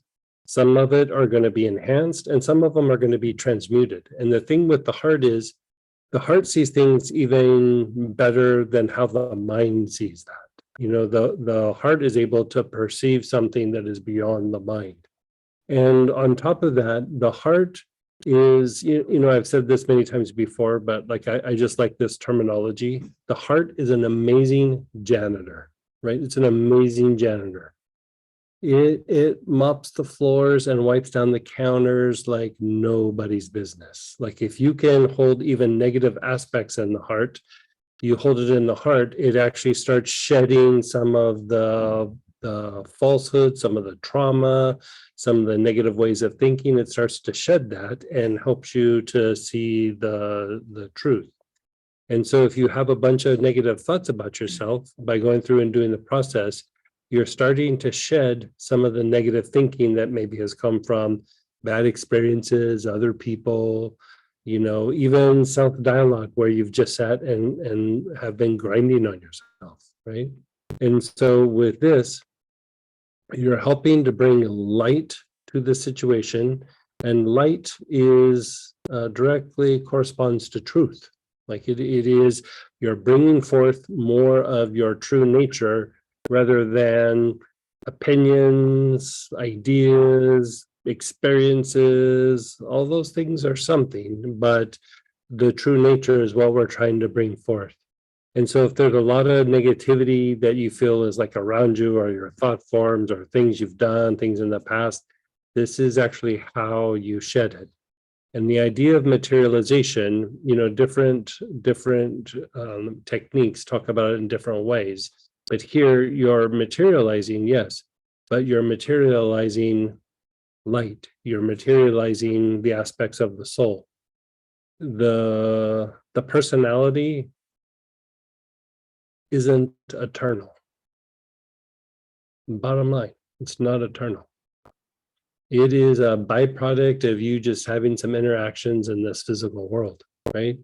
Some of it are going to be enhanced and some of them are going to be transmuted. And the thing with the heart is the heart sees things even better than how the mind sees that. You know, the heart is able to perceive something that is beyond the mind. And on top of that, the heart is, you know, I've said this many times before, but like I just like this terminology. The heart is an amazing janitor, right? It's an amazing janitor. It mops the floors and wipes down the counters like nobody's business. Like if you can hold even negative aspects in the heart, you hold it in the heart, it actually starts shedding some of the falsehood, some of the trauma, some of the negative ways of thinking. It starts to shed that and helps you to see the truth. And so if you have a bunch of negative thoughts about yourself, by going through and doing the process, you're starting to shed some of the negative thinking that maybe has come from bad experiences, other people, you know, even self-dialogue where you've just sat and have been grinding on yourself, right? And so with this, you're helping to bring light to the situation, and light is directly corresponds to truth. Like it is, you're bringing forth more of your true nature rather than opinions, ideas, experiences. All those things are something, but the true nature is what we're trying to bring forth. And so if there's a lot of negativity that you feel is like around you or your thought forms or things you've done, things in the past, this is actually how you shed it. And the idea of materialization, you know, different techniques talk about it in different ways. But here you're materializing, yes, but you're materializing light. You're materializing the aspects of the soul. The personality isn't eternal. Bottom line, it's not eternal. It is a byproduct of you just having some interactions in this physical world, right?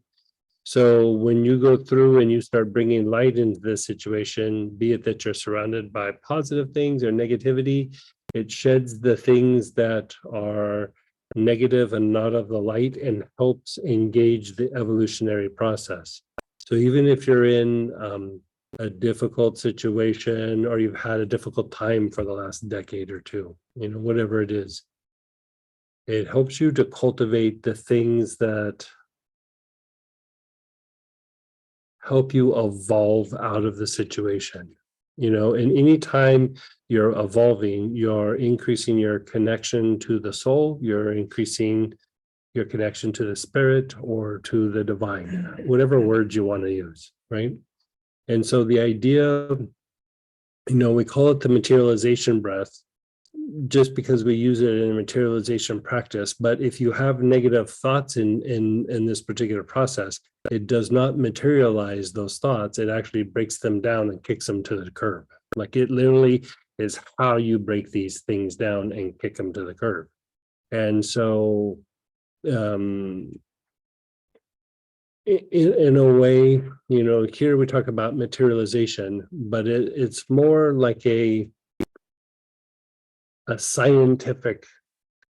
So when you go through and you start bringing light into this situation, be it that you're surrounded by positive things or negativity, it sheds the things that are negative and not of the light and helps engage the evolutionary process. So even if you're in a difficult situation, or you've had a difficult time for the last decade or two, whatever it is, it helps you to cultivate the things that help you evolve out of the situation. And anytime you're evolving, you're increasing your connection to the soul, you're increasing your connection to the spirit or to the divine, whatever words you want to use, right? And so the idea, we call it the materialization breath, just because we use it in a materialization practice. But if you have negative thoughts in this particular process, it does not materialize those thoughts. It actually breaks them down and kicks them to the curb. Like, it literally is how you break these things down and kick them to the curb. And so in a way, here we talk about materialization, but it's more like a scientific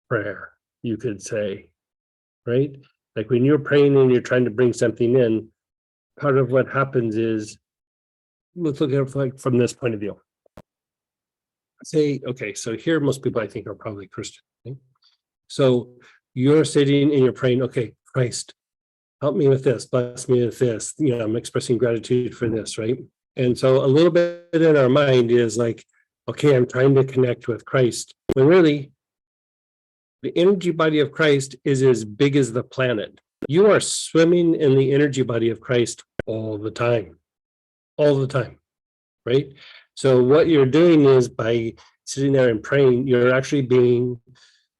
prayer, you could say, right? Like when you're praying and you're trying to bring something in, part of what happens is, let's look at it like from this point of view. Say, okay, so here most people I think are probably Christian. Right? So you're sitting and you're praying, okay, Christ, help me with this, bless me with this. I'm expressing gratitude for this, right? And so a little bit in our mind is like, okay, I'm trying to connect with Christ. When really, the energy body of Christ is as big as the planet. You are swimming in the energy body of Christ all the time, right? So what you're doing is, by sitting there and praying, you're actually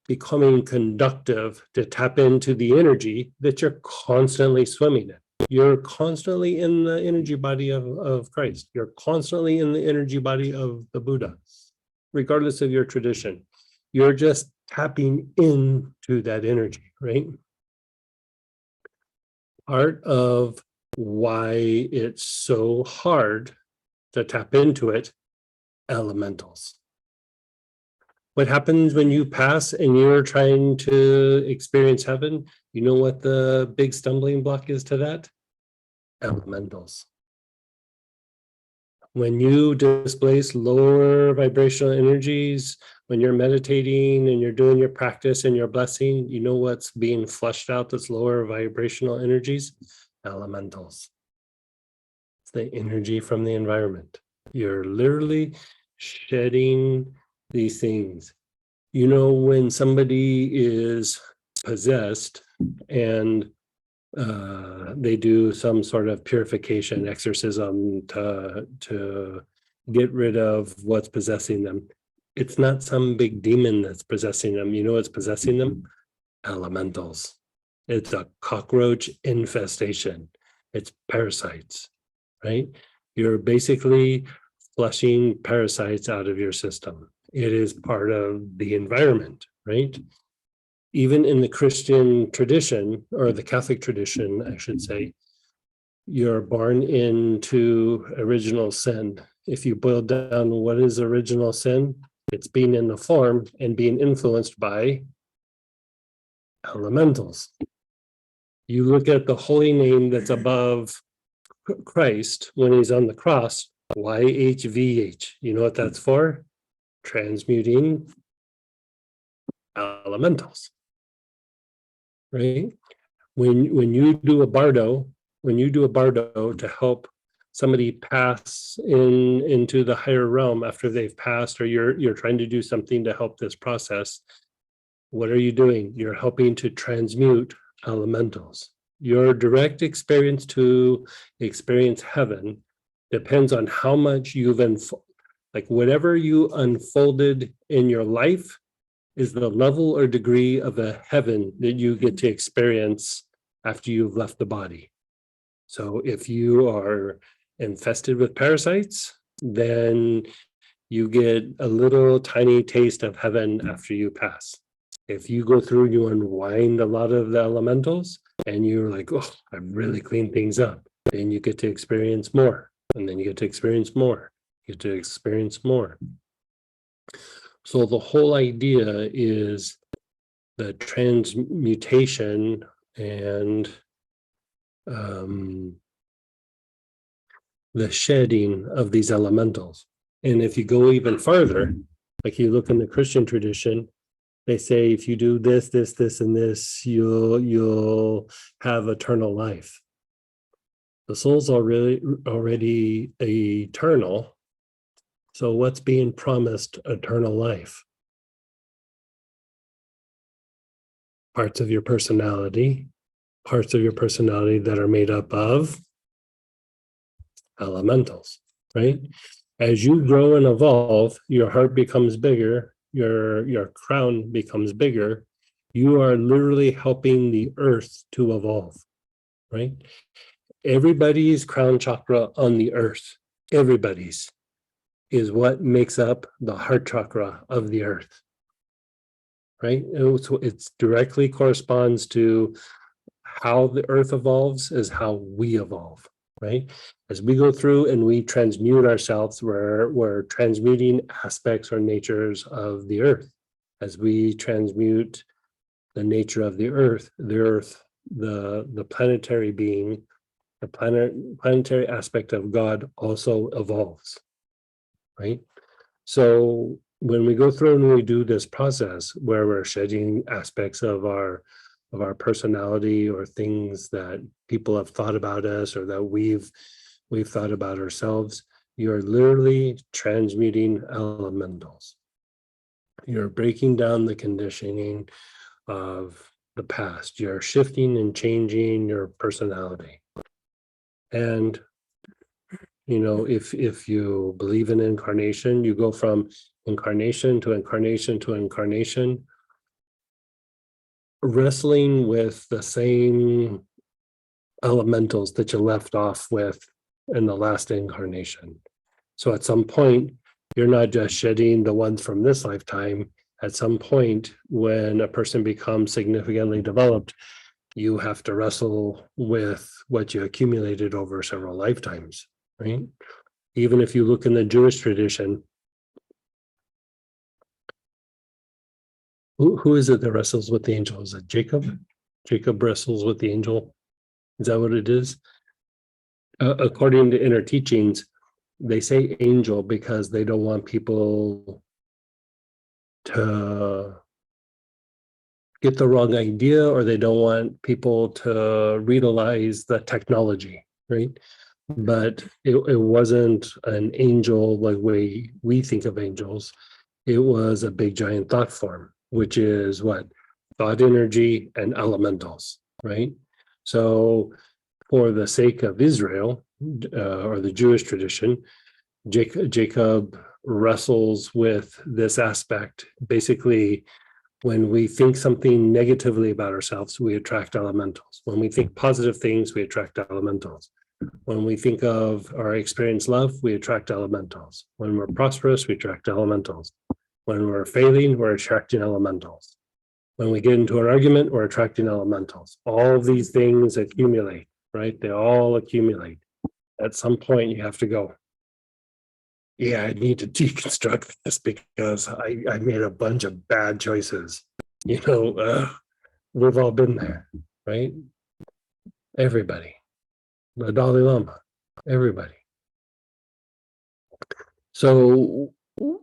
becoming conductive to tap into the energy that you're constantly swimming in. You're constantly in the energy body of Christ. You're constantly in the energy body of the Buddha, regardless of your tradition. You're just tapping into that energy, right? Part of why it's so hard to tap into it, elementals. What happens when you pass and you're trying to experience heaven? You know what the big stumbling block is to that? Elementals. When you displace lower vibrational energies, when you're meditating and you're doing your practice and your blessing, you know what's being flushed out that's lower vibrational energies? Elementals. It's the energy from the environment. You're literally shedding these things. When somebody is possessed and they do some sort of purification exorcism to get rid of what's possessing them, it's not some big demon that's possessing them. What's possessing them? Elementals. It's a cockroach infestation. It's parasites, right? You're basically flushing parasites out of your system. It is part of the environment, right? Even in the Christian tradition, or the Catholic tradition, I should say, you're born into original sin. If you boil down what is original sin, it's being in the form and being influenced by elementals. You look at the holy name that's above Christ when he's on the cross, YHVH. You know what that's for? Transmuting elementals. Right? When you do a bardo to help somebody pass into the higher realm after they've passed, or you're trying to do something to help this process, what are you doing? You're helping to transmute elementals. Your direct experience to experience heaven depends on how much you've like whatever you unfolded in your life is the level or degree of a heaven that you get to experience after you've left the body. So if you are infested with parasites, then you get a little tiny taste of heaven after you pass. If you go through, you unwind a lot of the elementals and you're like, oh, I've really cleaned things up. Then you get to experience more. And then you get to experience more. You get to experience more. So the whole idea is the transmutation and the shedding of these elementals. And if you go even farther, like you look in the Christian tradition, they say if you do this, this, this, and this, you'll have eternal life. The soul's already eternal. So what's being promised eternal life? Parts of your personality that are made up of elementals, right? As you grow and evolve, your heart becomes bigger, your crown becomes bigger. You are literally helping the earth to evolve, right? Everybody's crown chakra on the earth, everybody's, is what makes up the heart chakra of the earth, right? It's directly corresponds to how the earth evolves is how we evolve, right? As we go through and we transmute ourselves, we're transmuting aspects or natures of the earth. As we transmute the nature of the earth, the planetary being, the planetary aspect of God also evolves, right? So when we go through and we do this process where we're shedding aspects of our personality or things that people have thought about us or that we've thought about ourselves, you're literally transmuting elementals. You're breaking down the conditioning of the past. You're shifting and changing your personality. And you know, if you believe in incarnation, you go from incarnation to incarnation to incarnation, wrestling with the same elementals that you left off with in the last incarnation. So at some point, you're not just shedding the ones from this lifetime. At some point, when a person becomes significantly developed, you have to wrestle with what you accumulated over several lifetimes, right? Even if you look in the Jewish tradition, who is it that wrestles with the angel? Is it Jacob? Jacob wrestles with the angel. Is that what it is? According to inner teachings, they say angel because they don't want people to get the wrong idea, or they don't want people to realize the technology, right? But it wasn't an angel like we think of angels. It was a big giant thought form, which is what? Thought energy and elementals, right? So for the sake of Israel, or the Jewish tradition, Jacob wrestles with this aspect. Basically, when we think something negatively about ourselves, we attract elementals. When we think positive things, we attract elementals. When we think of or experience love, we attract elementals. When we're prosperous, we attract elementals. When we're failing, we're attracting elementals. When we get into an argument, we're attracting elementals. All of these things accumulate, right? They all accumulate. At some point, you have to go, yeah, I need to deconstruct this because I made a bunch of bad choices. You know, we've all been there, right? Everybody. The Dalai Lama, everybody. So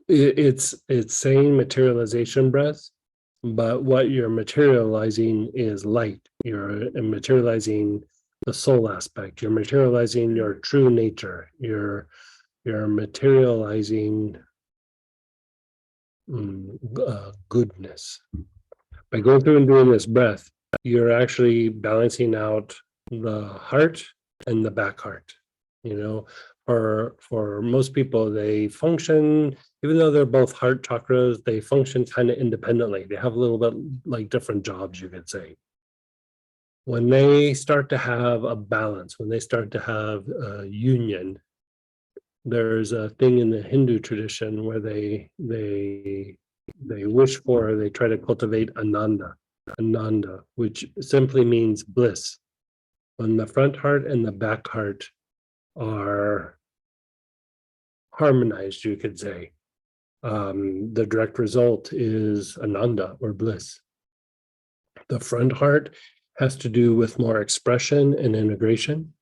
it's saying materialization breath, but what you're materializing is light. You're materializing the soul aspect. You're materializing your true nature. You're materializing goodness. By going through and doing this breath, you're actually balancing out the heart and the back heart. You know, for most people, they function even though they're both heart chakras, they function kind of independently. They have a little bit like different jobs, you could say. When they start to have a balance, when they start to have a union, there's a thing in the Hindu tradition where they wish for, they try to cultivate ananda, which simply means bliss. When the front heart and the back heart are harmonized, you could say, the direct result is ananda or bliss. The front heart has to do with more expression and integration.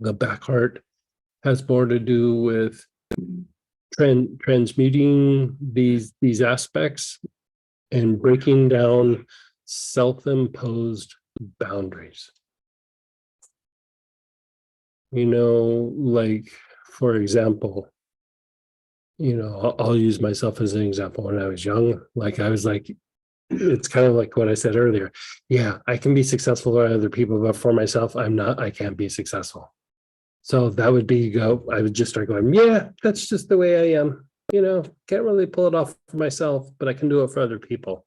The back heart has more to do with transmuting these aspects and breaking down self-imposed boundaries. You know, like, for example, you know, I'll use myself as an example. When I was young, like I was like, it's kind of like what I said earlier. Yeah, I can be successful for other people, but for myself, I can't be successful. So that would be I would just start going, yeah, that's just the way I am. You know, can't really pull it off for myself, but I can do it for other people.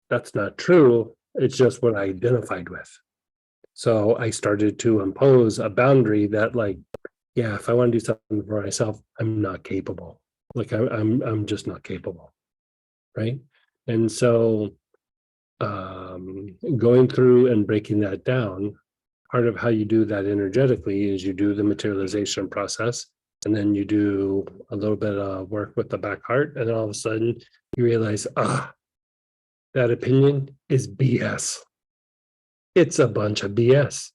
That's not true. It's just what I identified with. So I started to impose a boundary that, like, yeah, if I want to do something for myself, I'm not capable. Like I'm just not capable. Right. And so going through and breaking that down, part of how you do that energetically is you do the materialization process, and then you do a little bit of work with the back heart, and then all of a sudden you realize, that opinion is BS. It's a bunch of BS.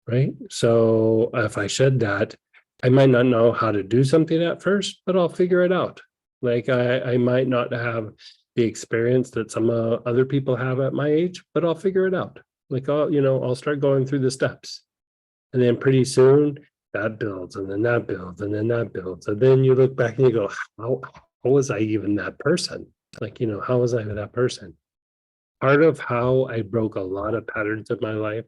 Right? So if I shed that, I might not know how to do something at first, but I'll figure it out. Like I might not have the experience that some other people have at my age, but I'll figure it out. Like I'll start going through the steps. And then pretty soon that builds, and then that builds, and then that builds. And then you look back and you go, how was I even that person? Like, how was I that person? Part of how I broke a lot of patterns of my life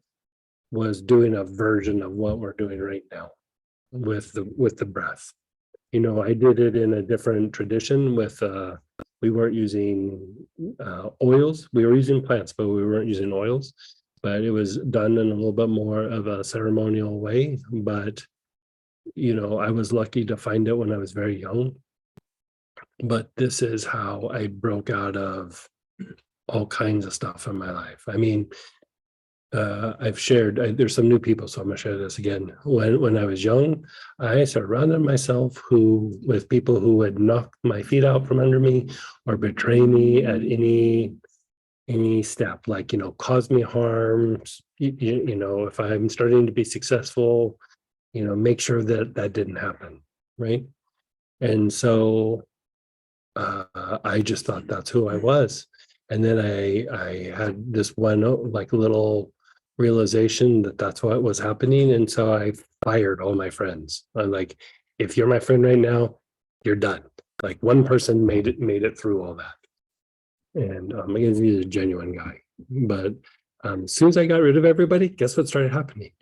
was doing a version of what we're doing right now with the breath. I did it in a different tradition with we weren't using oils. We were using plants, but we weren't using oils. But it was done in a little bit more of a ceremonial way. But I was lucky to find it when I was very young. But this is how I broke out of all kinds of stuff in my life. I mean, I've shared, there's some new people, so I'm gonna share this again. When I was young, I surrounded myself with people who would knock my feet out from under me or betray me at any step, like, cause me harm. If I'm starting to be successful, make sure that didn't happen, right? And so I just thought that's who I was. And then I had this one like little realization that that's what was happening. And so I fired all my friends. I'm like, if you're my friend right now, you're done. Like one person made it through all that. And he's a genuine guy. But as soon as I got rid of everybody, guess what started happening?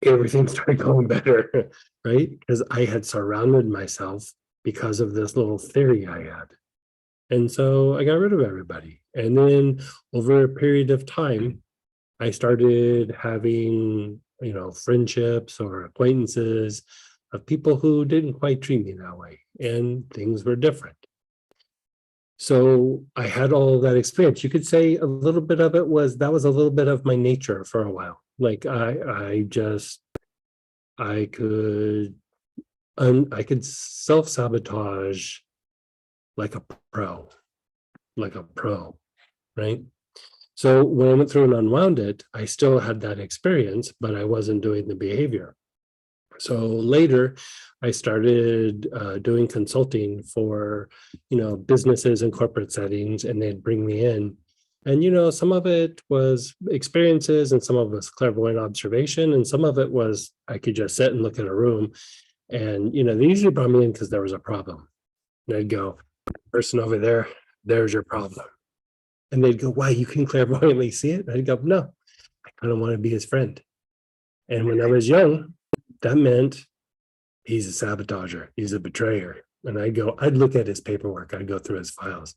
Everything started going better, right? Because I had surrounded myself because of this little theory I had. And so I got rid of everybody. And then over a period of time, I started having, friendships or acquaintances of people who didn't quite treat me that way, and things were different. So I had all of that experience. You could say a little bit of it was a little bit of my nature for a while. Like I could self-sabotage like a pro, right? So when I went through and unwound it, I still had that experience, but I wasn't doing the behavior. So later, I started doing consulting for, businesses and corporate settings, and they'd bring me in. And, some of it was experiences, and some of it was clairvoyant observation, and some of it was I could just sit and look at a room. And, they usually brought me in because there was a problem. And I'd go, person over there, there's your problem. And they'd go, why, you can clairvoyantly see it? And I'd go, no, I kind of want to be his friend. And when I was young, that meant he's a sabotager, he's a betrayer. And I'd look at his paperwork, I'd go through his files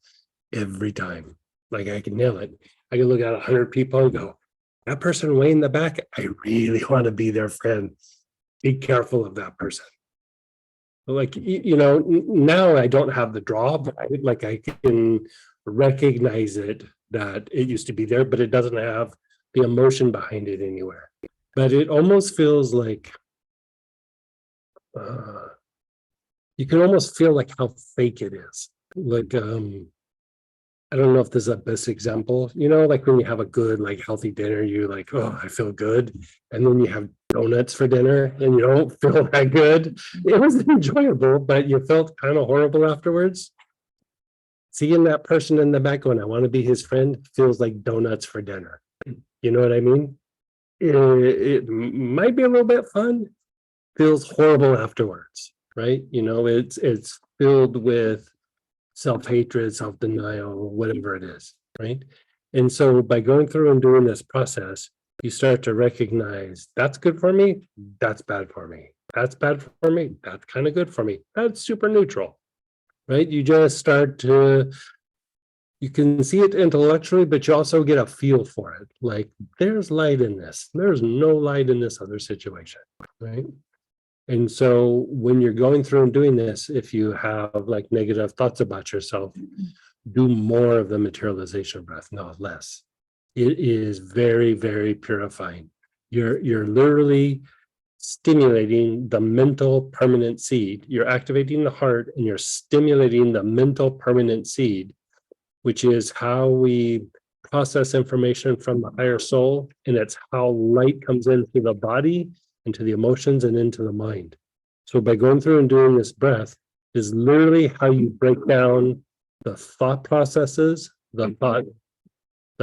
every time. Like I can nail it. I can look at 100 people and go, that person way in the back, I really want to be their friend. Be careful of that person. Like, now I don't have the draw, but I can recognize it, that it used to be there, but it doesn't have the emotion behind it anywhere. But it almost feels like, you can almost feel like how fake it is. Like, I don't know if this is the best example, like when you have a good, like healthy dinner, you're like, oh, I feel good. And then you have donuts for dinner and you don't feel that good. It was enjoyable, but you felt kind of horrible afterwards. Seeing that person in the back going, I want to be his friend, feels like donuts for dinner. You know what I mean? It might be a little bit fun, feels horrible afterwards, right? It's filled with self-hatred, self-denial, whatever it is, right? And so by going through and doing this process, you start to recognize that's good for me, that's bad for me. That's bad for me, that's kind of good for me. That's super neutral, right? You just start to, you can see it intellectually, but you also get a feel for it. Like there's light in this, there's no light in this other situation, right? And so when you're going through and doing this, if you have like negative thoughts about yourself, do more of the materialization breath, not less. It is very, very purifying. You're literally stimulating the mental permanent seed. You're activating the heart and you're stimulating the mental permanent seed, which is how we process information from the higher soul. And it's how light comes into the body, into the emotions, and into the mind. So by going through and doing this breath is literally how you break down the thought processes, the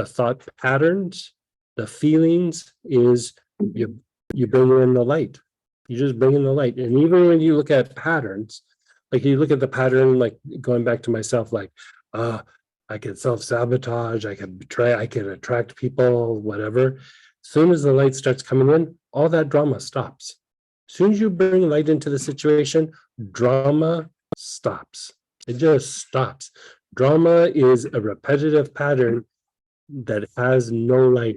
thought patterns, the feelings. Is you bring in the light. You just bring in the light. And even when you look at patterns, like you look at the pattern, like going back to myself, like, I could self-sabotage, I could betray, I could attract people, whatever. As soon as the light starts coming in, all that drama stops. As soon as you bring light into the situation, drama stops. It just stops. Drama is a repetitive pattern that has no light.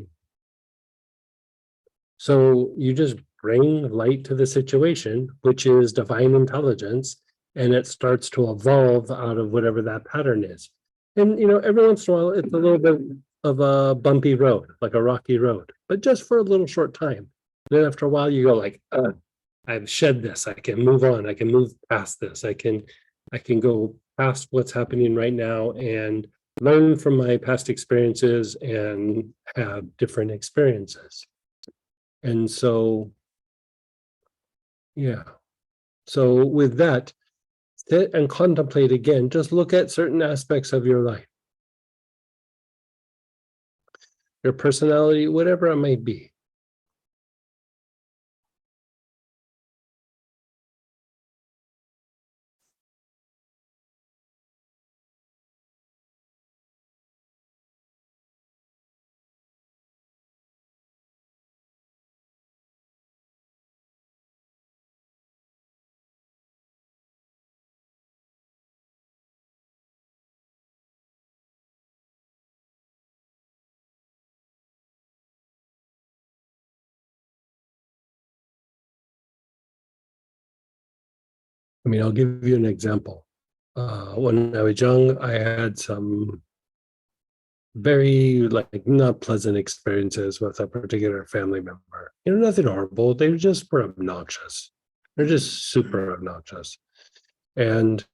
So you just bring light to the situation, which is divine intelligence, and it starts to evolve out of whatever that pattern is. And every once in a while, it's a little bit of a bumpy road, like a rocky road, but just for a little short time. Then after a while, you go like, I've shed this. I can move on. I can move past this. I can go past what's happening right now and learn from my past experiences and have different experiences. And so, yeah. So with that, sit and contemplate again. Just look at certain aspects of your life, your personality, whatever it might be. I mean, I'll give you an example. When I was young, I had some very not pleasant experiences with a particular family member. Nothing horrible. They just were obnoxious. They're just super obnoxious. And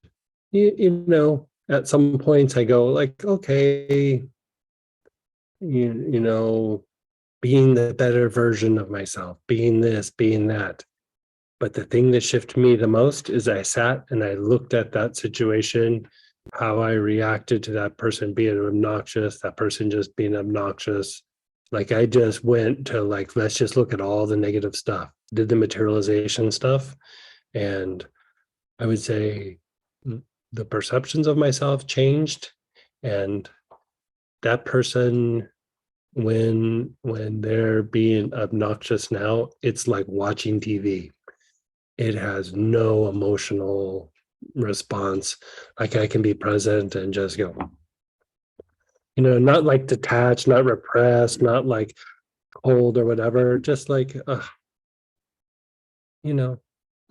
at some points I go like, okay, being the better version of myself, being this, being that. But the thing that shifted me the most is I sat and I looked at that situation, how I reacted to that person being obnoxious, that person just being obnoxious. Like I just went to let's just look at all the negative stuff, did the materialization stuff. And I would say the perceptions of myself changed. And that person, when they're being obnoxious now, it's like watching TV. it has no emotional response. Like I can be present and just go, not like detached, not repressed, not like cold or whatever, just like, you know,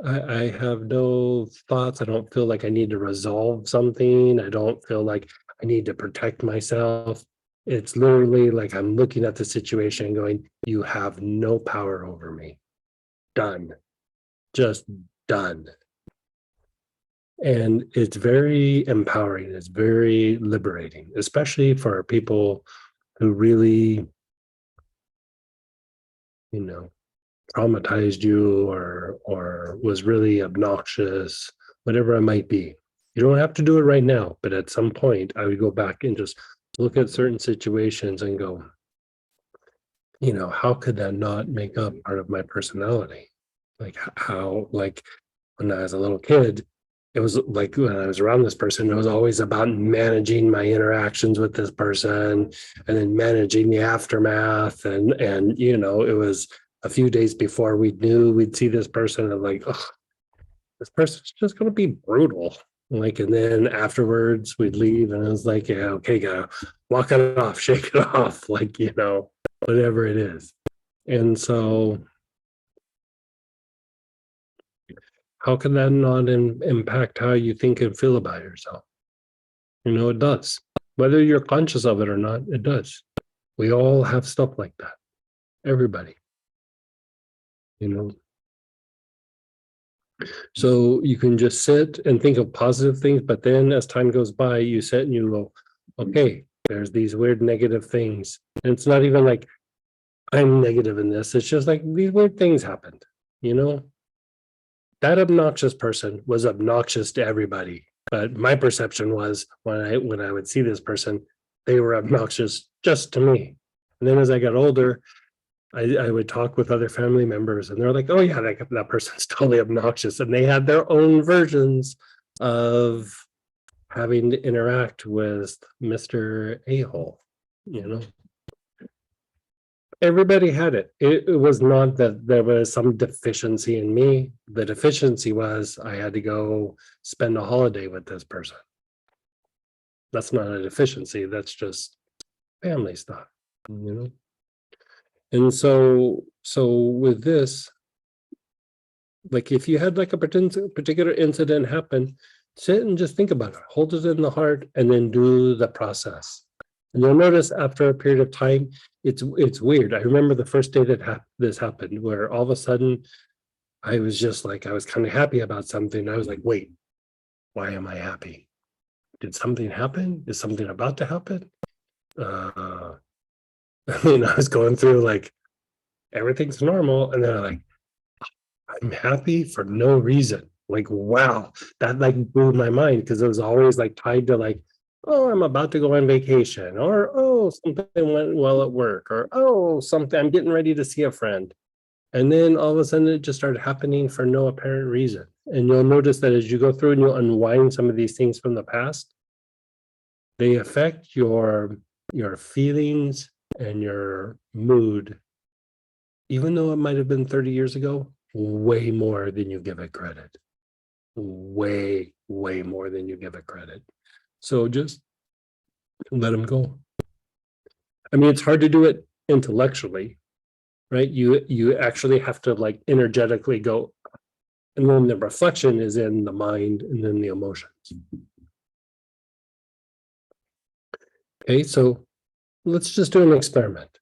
I have no thoughts. I don't feel like I need to resolve something. I don't feel like I need to protect myself. It's literally like I'm looking at the situation and going, you have no power over me. Done. Just done. And it's very empowering. It's very liberating, especially for people who really, you know, traumatized you or was really obnoxious, whatever it might be. You don't have to do it right now, but at some point I would go back and just look at certain situations and go, how could that not make up part of my personality? Like how, like when I was a little kid, it was like when I was around this person, it was always about managing my interactions with this person and then managing the aftermath. And it was a few days before we knew we'd see this person and like, oh, this person's just gonna be brutal. Like, and then afterwards we'd leave and it was like, yeah, okay, gotta walk it off, shake it off, like, whatever it is. And so how can that not impact how you think and feel about yourself? It does. Whether you're conscious of it or not, it does. We all have stuff like that. Everybody, you know. So you can just sit and think of positive things, but then as time goes by, you sit and you go, okay, there's these weird negative things. And it's not even like I'm negative in this. It's just like these weird things happened, you know. That obnoxious person was obnoxious to everybody. But my perception was when I would see this person, they were obnoxious just to me. And then as I got older, I would talk with other family members and they're like, oh yeah, that person's totally obnoxious. And they had their own versions of having to interact with Mr. A-hole, you know. Everybody had it. It was not that there was some deficiency in me. The deficiency was I had to go spend a holiday with this person. That's not a deficiency. That's just family stuff, you know. And so with this, like if you had like a particular incident happen, sit and just think about it, hold it in the heart, and then do the process. And you'll notice after a period of time, it's weird. I remember the first day that this happened, where all of a sudden I was just like, I was kind of happy about something. I was like, wait, why am I happy? Did something happen? Is something about to happen? I mean, I was going through like everything's normal, and then I'm happy for no reason. Like, wow, that like blew my mind because it was always like tied to like, oh, I'm about to go on vacation, or oh, something went well at work, or oh, something I'm getting ready to see a friend. And then all of a sudden it just started happening for no apparent reason. And you'll notice that as you go through and you'll unwind some of these things from the past, they affect your feelings and your mood, even though it might have been 30 years ago, way more than you give it credit. Way more than you give it credit. So just let them go. I mean, it's hard to do it intellectually, right? You actually have to like energetically go, and then the reflection is in the mind and then the emotions. Okay, so let's just do an experiment.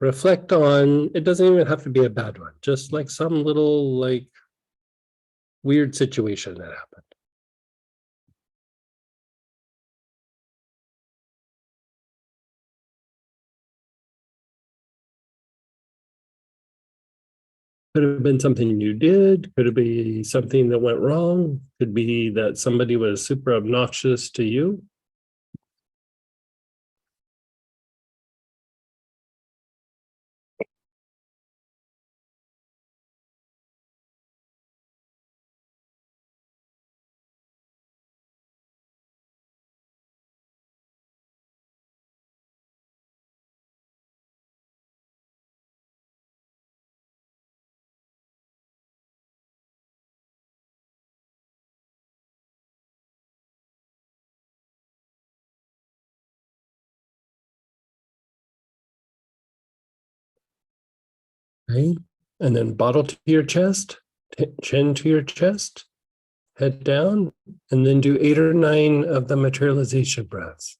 Reflect on, it doesn't even have to be a bad one, just like some little like weird situation that happened. Could have been something you did, could it be something that went wrong, could be that somebody was super obnoxious to you. Okay. And then bottle to your chest, chin to your chest, head down, and then do 8 or 9 of the materialization breaths.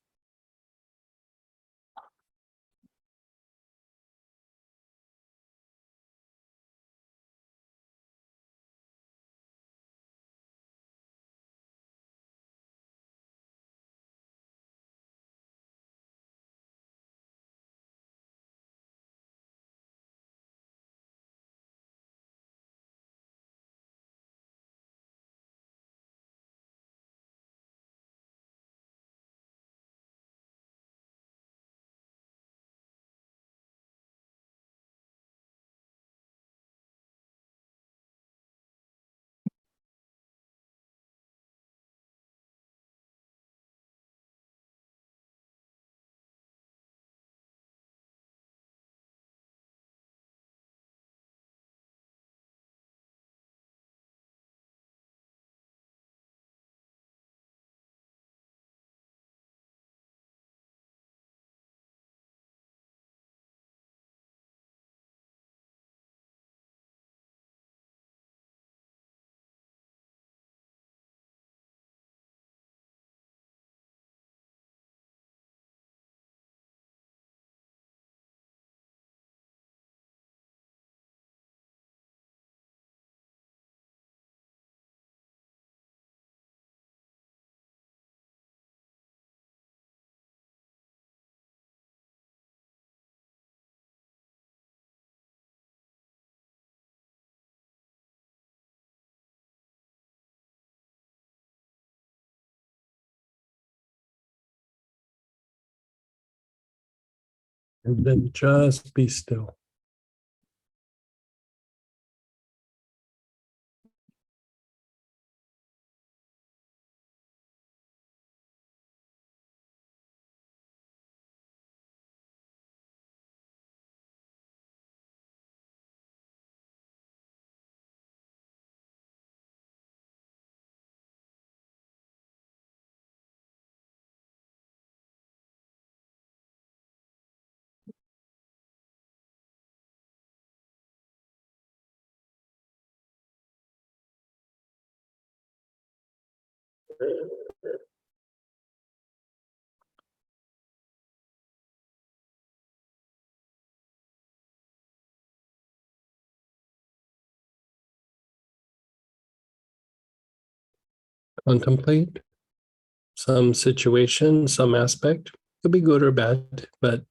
And then just be still. Contemplate some situation, some aspect. Could be good or bad, but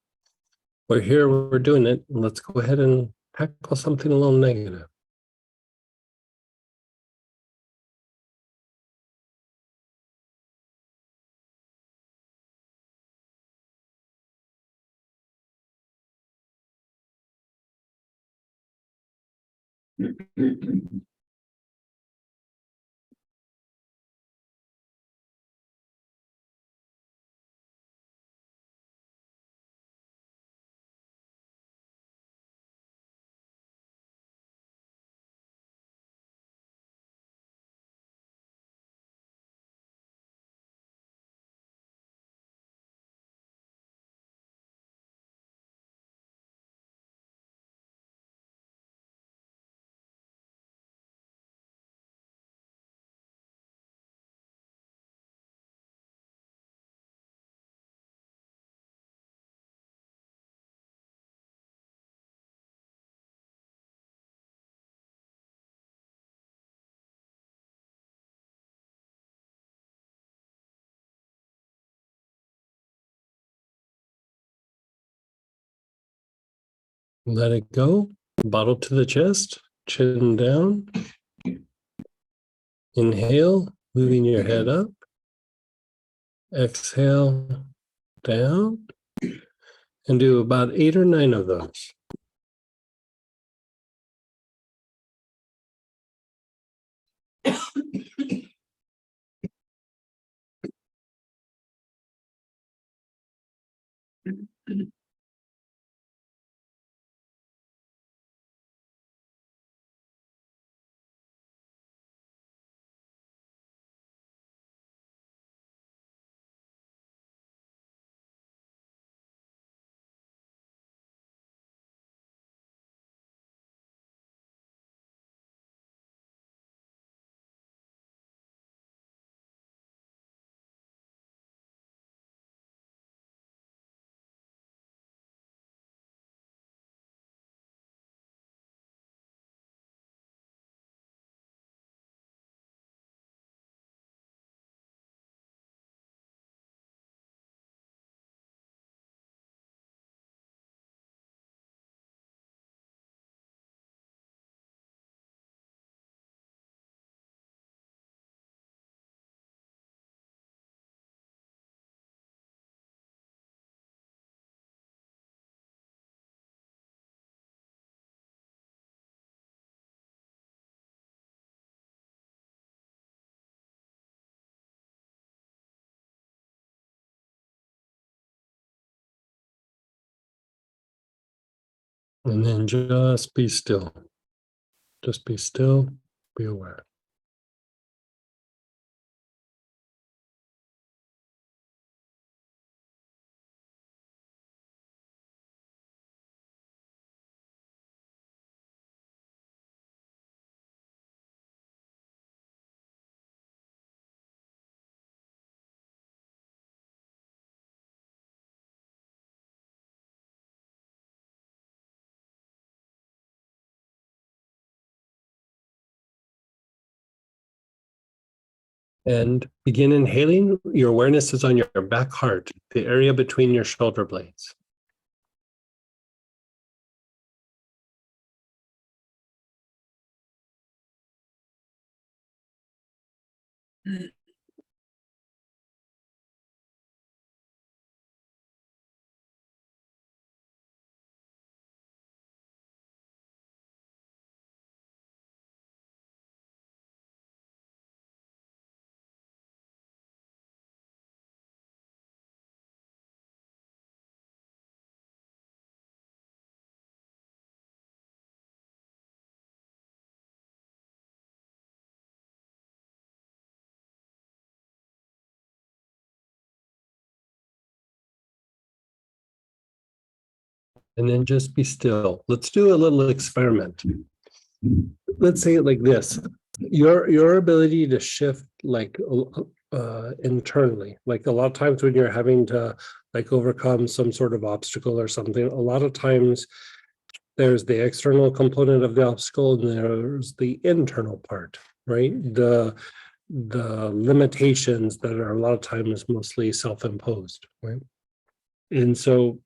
we're here, we're doing it. Let's go ahead and tackle something a little negative. Let it go. Bottle to the chest, chin down. Inhale, moving your head up. Exhale, down. And do about 8 or 9 of those. And then just be still. Just be still, be aware. And begin inhaling. Your awareness is on your back heart, the area between your shoulder blades. And then just be still. Let's do a little experiment. Let's say it like this. Your ability to shift like internally, like a lot of times when you're having to like overcome some sort of obstacle or something, a lot of times there's the external component of the obstacle and there's the internal part, right? The limitations that are a lot of times mostly self-imposed, right? And so,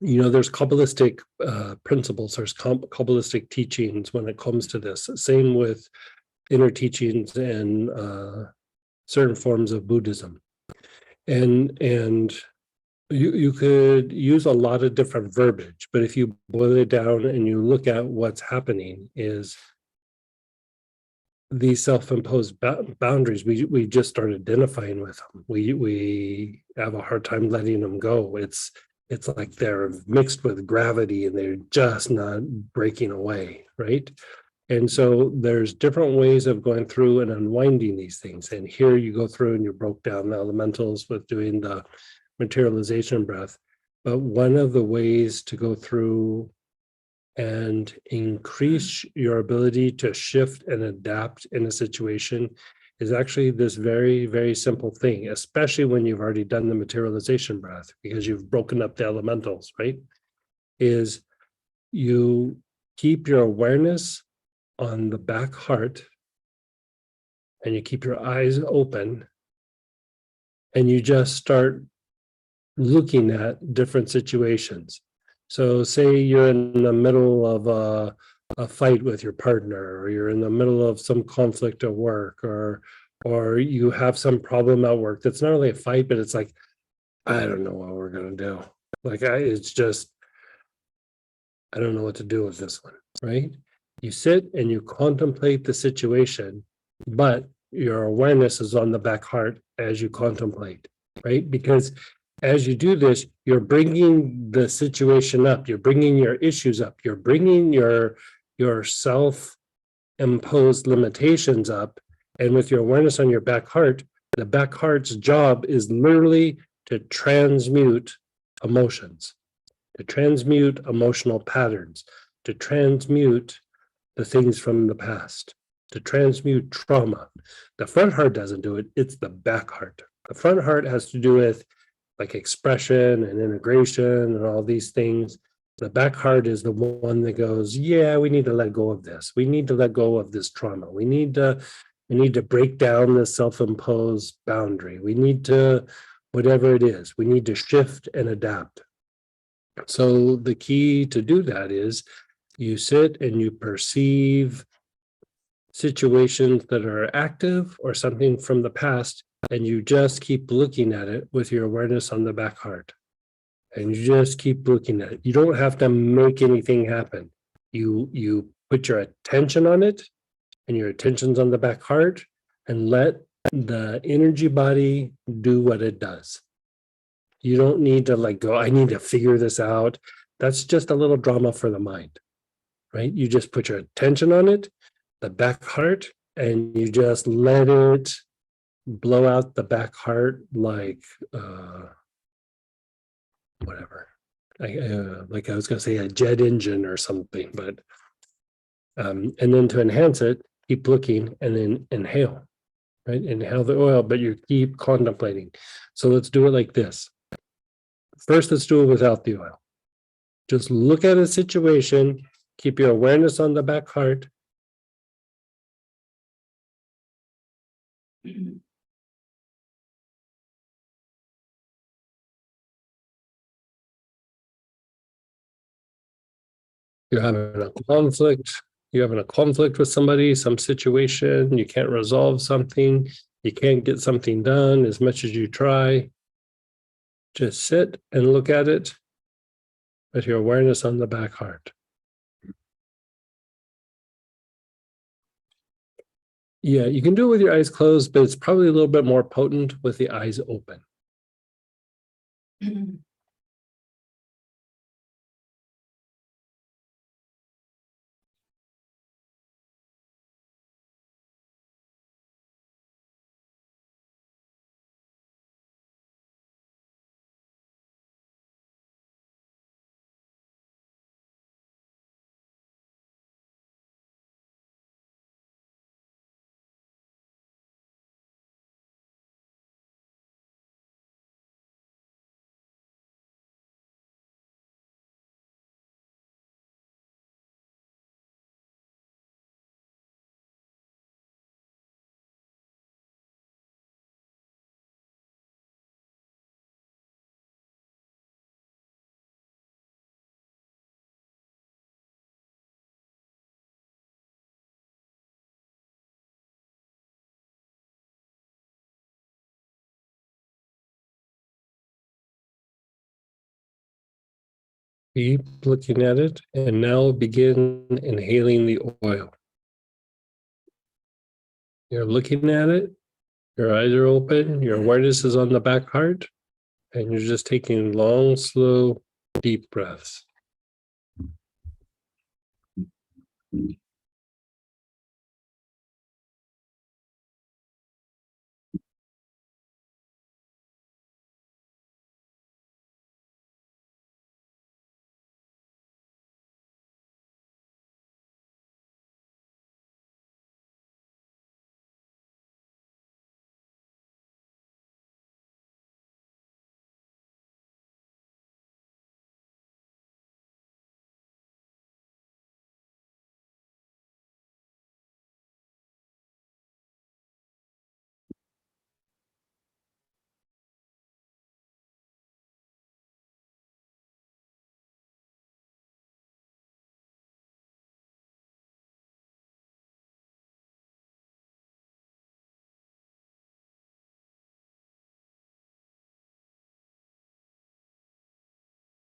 you know, there's Kabbalistic principles, there's Kabbalistic teachings when it comes to this. Same with inner teachings and certain forms of Buddhism. And you could use a lot of different verbiage, but if you boil it down and you look at what's happening is these self-imposed boundaries, we just start identifying with them. We have a hard time letting them go. It's like they're mixed with gravity and they're just not breaking away, right? And so there's different ways of going through and unwinding these things. And here you go through and you broke down the elementals with doing the materialization breath. But one of the ways to go through and increase your ability to shift and adapt in a situation is actually this very, very simple thing, especially when you've already done the materialization breath, because you've broken up the elementals, right? Is you keep your awareness on the back heart and you keep your eyes open and you just start looking at different situations. So say you're in the middle of a fight with your partner, or you're in the middle of some conflict at work, or you have some problem at work that's not really a fight, but it's like, I don't know what we're gonna do. Like it's just, I don't know what to do with this one, right? You sit and you contemplate the situation, but your awareness is on the back heart as you contemplate, right? Because as you do this, you're bringing the situation up, you're bringing your issues up, you're bringing your self-imposed limitations up. And with your awareness on your back heart, the back heart's job is literally to transmute emotions, to transmute emotional patterns, to transmute the things from the past, to transmute trauma. The front heart doesn't do it, it's the back heart. The front heart has to do with like expression and integration and all these things. The back heart is the one that goes, yeah, we need to let go of this. We need to let go of this trauma. We need to break down this self-imposed boundary. We need to, whatever it is, we need to shift and adapt. So the key to do that is you sit and you perceive situations that are active or something from the past, and you just keep looking at it with your awareness on the back heart. And you just keep looking at it. You don't have to make anything happen. You put your attention on it, and your attention's on the back heart, and let the energy body do what it does. You don't need to like go, I need to figure this out. That's just a little drama for the mind, right? You just put your attention on it, the back heart, and you just let it blow out the back heart like whatever. Like I was going to say a jet engine or something, but and then to enhance it, keep looking and then inhale, right? Inhale the oil, but you keep contemplating. So let's do it like this. First, let's do it without the oil. Just look at a situation, keep your awareness on the back heart. You're having a conflict. You're having a conflict with somebody, some situation. You can't resolve something. You can't get something done as much as you try. Just sit and look at it with your awareness on the back heart. Yeah, you can do it with your eyes closed, but it's probably a little bit more potent with the eyes open. Keep looking at it and now begin inhaling the oil. You're looking at it, your eyes are open, your awareness is on the back heart, and you're just taking long, slow, deep breaths.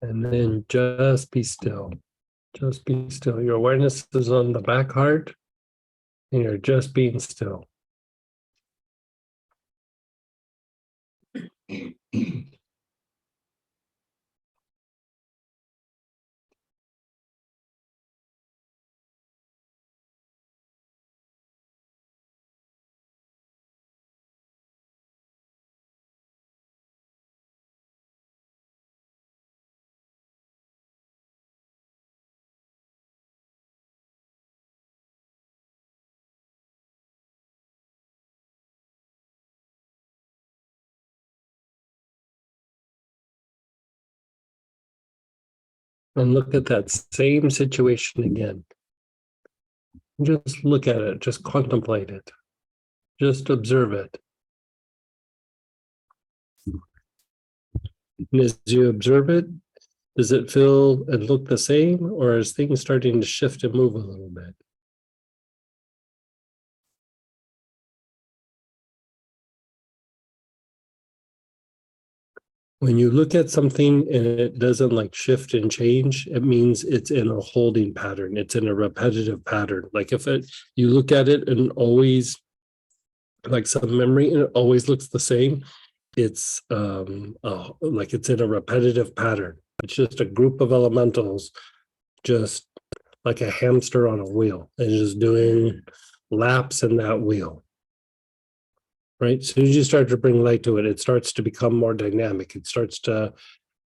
And then just be still. Just be still. Your awareness is on the back heart, and you're just being still. And look at that same situation again. Just look at it, just contemplate it, just observe it. And as you observe it, does it feel and look the same, or is things starting to shift and move a little bit? When you look at something and it doesn't like shift and change, it means it's in a holding pattern. It's in a repetitive pattern. Like if you look at it and always like some memory and it always looks the same, it's like it's in a repetitive pattern. It's just a group of elementals, just like a hamster on a wheel, and just doing laps in that wheel. Right? As soon as you start to bring light to it, it starts to become more dynamic. It starts to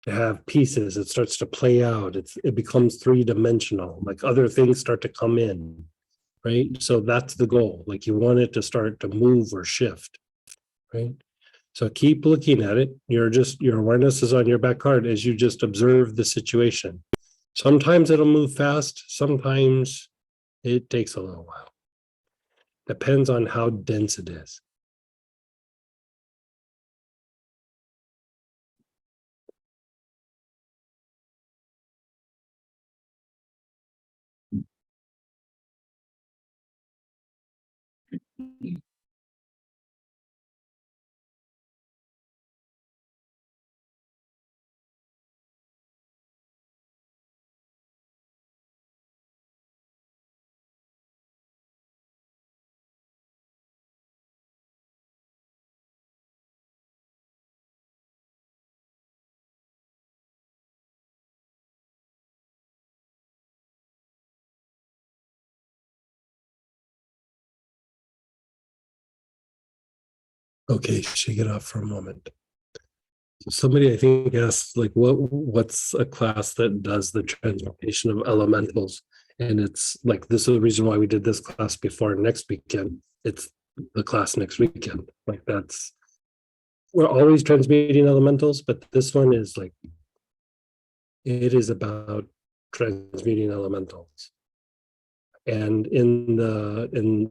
have pieces. It starts to play out. It becomes three-dimensional. Like other things start to come in. Right? So that's the goal. Like you want it to start to move or shift. Right? So keep looking at it. Your awareness is on your back card as you just observe the situation. Sometimes it'll move fast. Sometimes it takes a little while. Depends on how dense it is. Okay, shake it off for a moment. Somebody I think asked like what's a class that does the transmutation of elementals? And it's like this is the reason why we did this class before next weekend. It's the class next weekend. Like we're always transmuting elementals, but this one is like it is about transmuting elementals. And in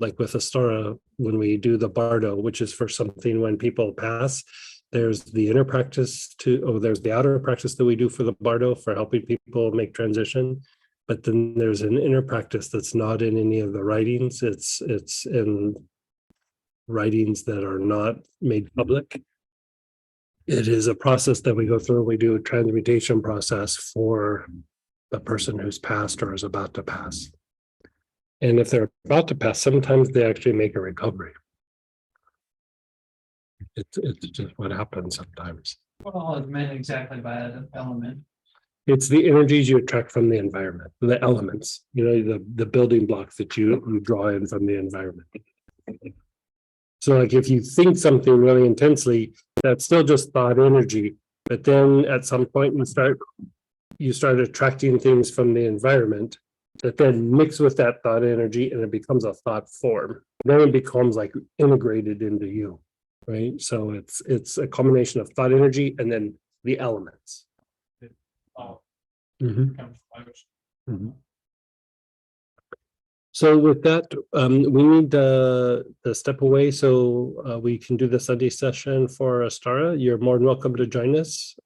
like with Astara, when we do the Bardo, which is for something when people pass, there's the inner practice there's the outer practice that we do for the Bardo for helping people make transition. But then there's an inner practice that's not in any of the writings. It's in writings that are not made public. It is a process that we go through. We do a transmutation process for the person who's passed or is about to pass. And if they're about to pass, sometimes they actually make a recovery. It's just what happens sometimes. Well, it's meant exactly by that element. It's the energies you attract from the environment, the elements, the building blocks that you draw in from the environment. So like if you think something really intensely, that's still just thought energy. But then at some point you start attracting things from the environment that then mix with that thought energy and it becomes a thought form. Then it becomes like integrated into you, right? So it's a combination of thought energy and then the elements. Mm-hmm. So with that, we need to step away so we can do the Sunday session for Astara. You're more than welcome to join us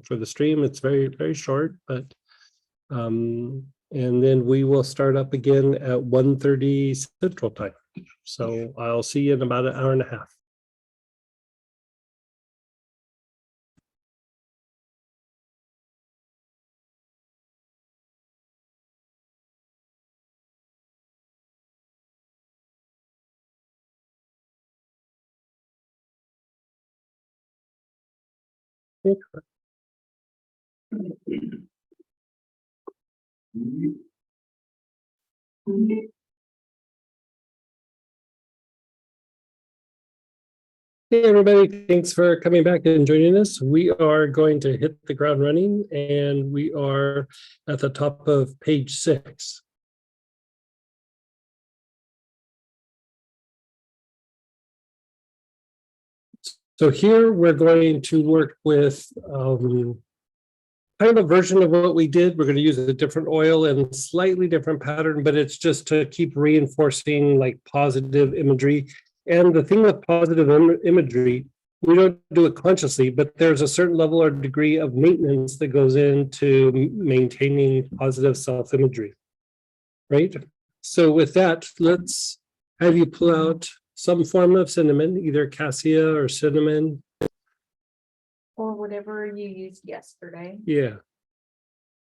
for the stream. It's very, very short, but and then we will start up again at 1:30 Central Time. So I'll see you in about an hour and a half. Hey, everybody, thanks for coming back and joining us. We are going to hit the ground running and we are at the top of page 6. So here we're going to work with kind of a version of what we did. We're going to use a different oil and slightly different pattern, but it's just to keep reinforcing like positive imagery. And the thing with positive imagery, we don't do it consciously, but there's a certain level or degree of maintenance that goes into maintaining positive self-imagery, right? So with that, let's have you pull out some form of cinnamon, either cassia or cinnamon. Or whatever you used yesterday. Yeah.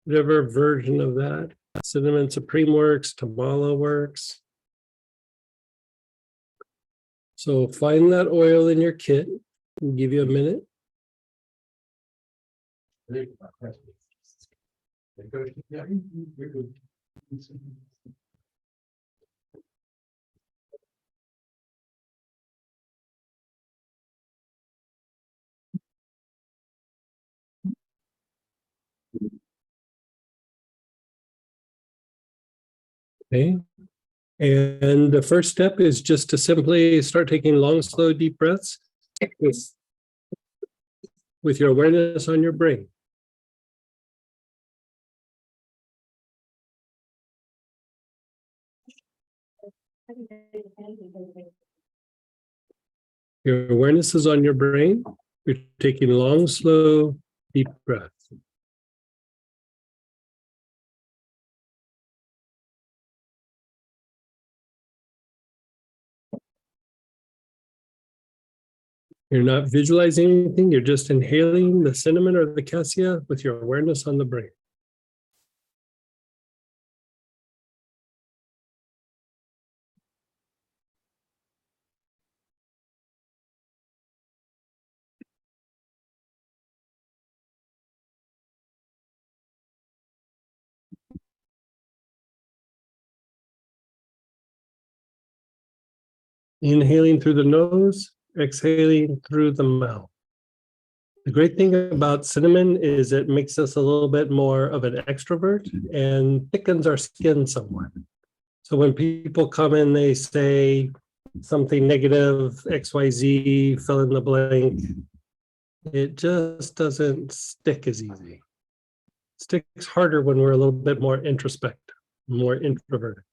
Whatever version of that. Cinnamon Supreme works, Tamala works. So find that oil in your kit. I'll give you a minute. Okay. And the first step is just to simply start taking long, slow, deep breaths with, with your awareness on your brain. Your awareness is on your brain. You're taking long, slow, deep breaths. You're not visualizing anything. You're just inhaling the cinnamon or the cassia with your awareness on the brain. Inhaling through the nose, exhaling through the mouth. The great thing about cinnamon is it makes us a little bit more of an extrovert and thickens our skin somewhat. So when people come in, they say something negative, XYZ, fill in the blank, it just doesn't stick as easy. It sticks harder when we're a little bit more introspective, more introverted.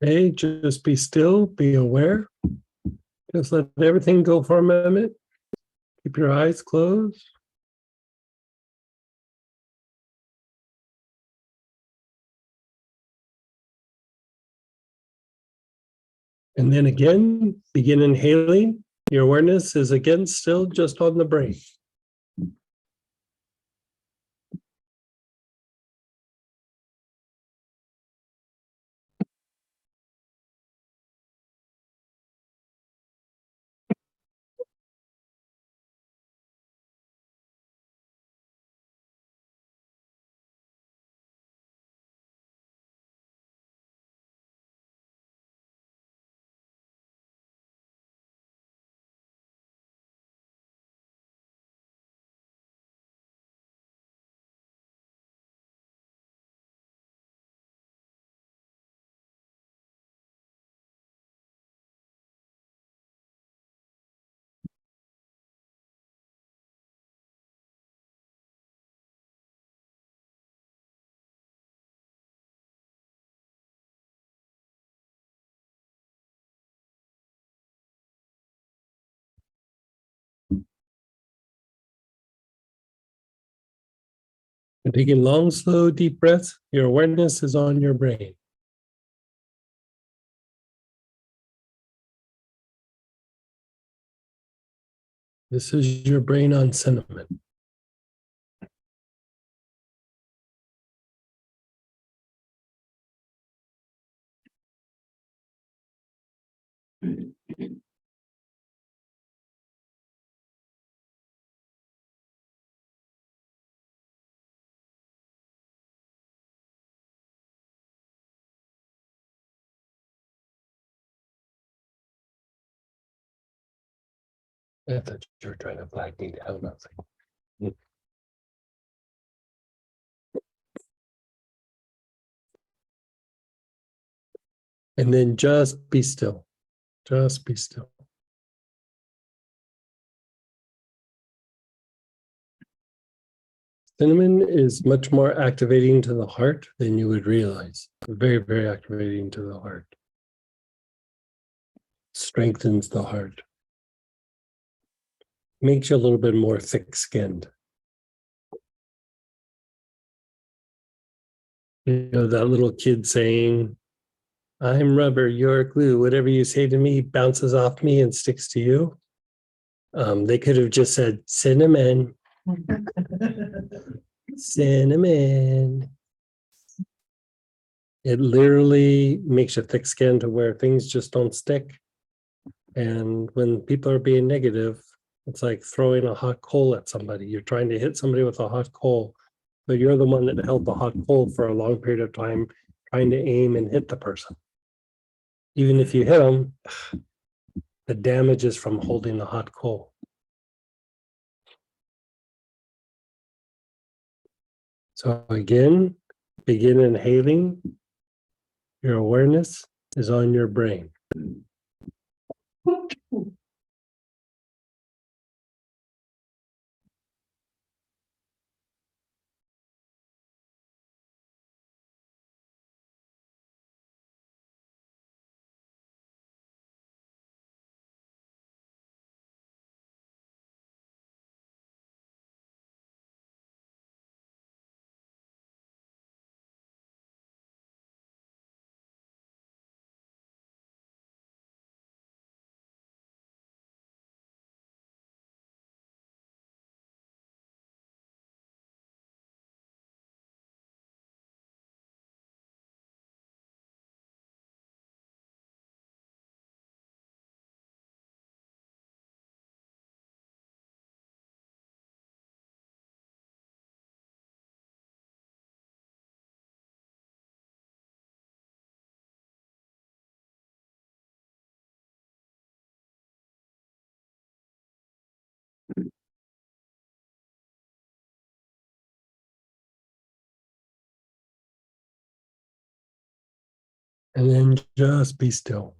Okay, just be still, be aware. Just let everything go for a minute. Keep your eyes closed. And then again, begin inhaling. Your awareness is again still just on the brain. And taking long, slow, deep breaths, your awareness is on your brain. This is your brain on cinnamon. I thought you were trying to flag me down. I was like, And then just be still. Just be still. Cinnamon is much more activating to the heart than you would realize. Very, very activating to the heart. Strengthens the heart. Makes you a little bit more thick-skinned. You know, that little kid saying, I'm rubber, you're glue. Whatever you say to me bounces off me and sticks to you. They could have just said cinnamon, cinnamon. It literally makes you thick skinned to where things just don't stick. And when people are being negative, it's like throwing a hot coal at somebody. You're trying to hit somebody with a hot coal, but you're the one that held the hot coal for a long period of time, trying to aim and hit the person. Even if you hit them, the damage is from holding the hot coal. So again, begin inhaling. Your awareness is on your brain. And then just be still.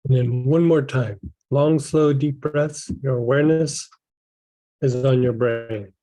And then one more time, long, slow, deep breaths. Your awareness is on your brain.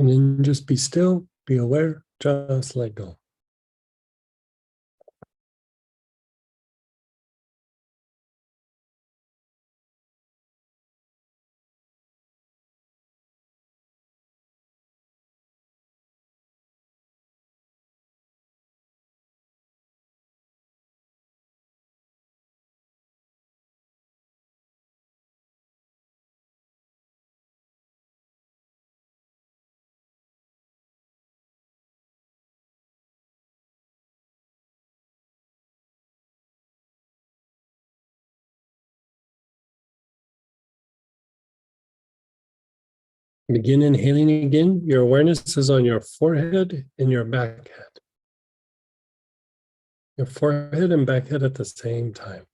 And then just be still, be aware, just let go. Begin inhaling again. Your awareness is on your forehead and your back head. Your forehead and back head at the same time.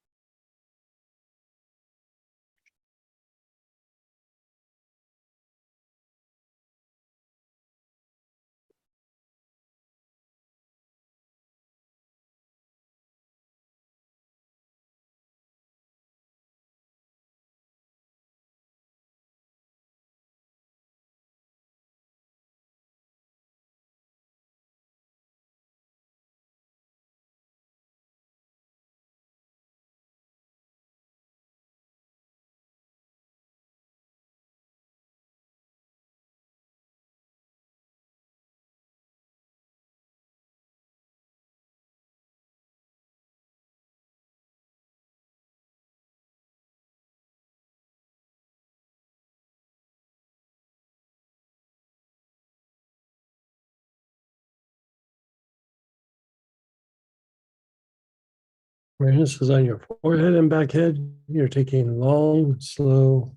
Awareness is on your forehead and back head. You're taking long, slow,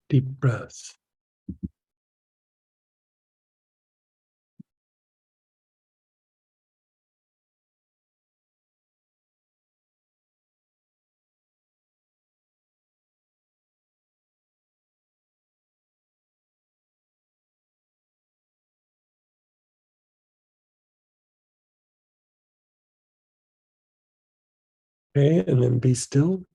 deep breaths. Okay, and then be still.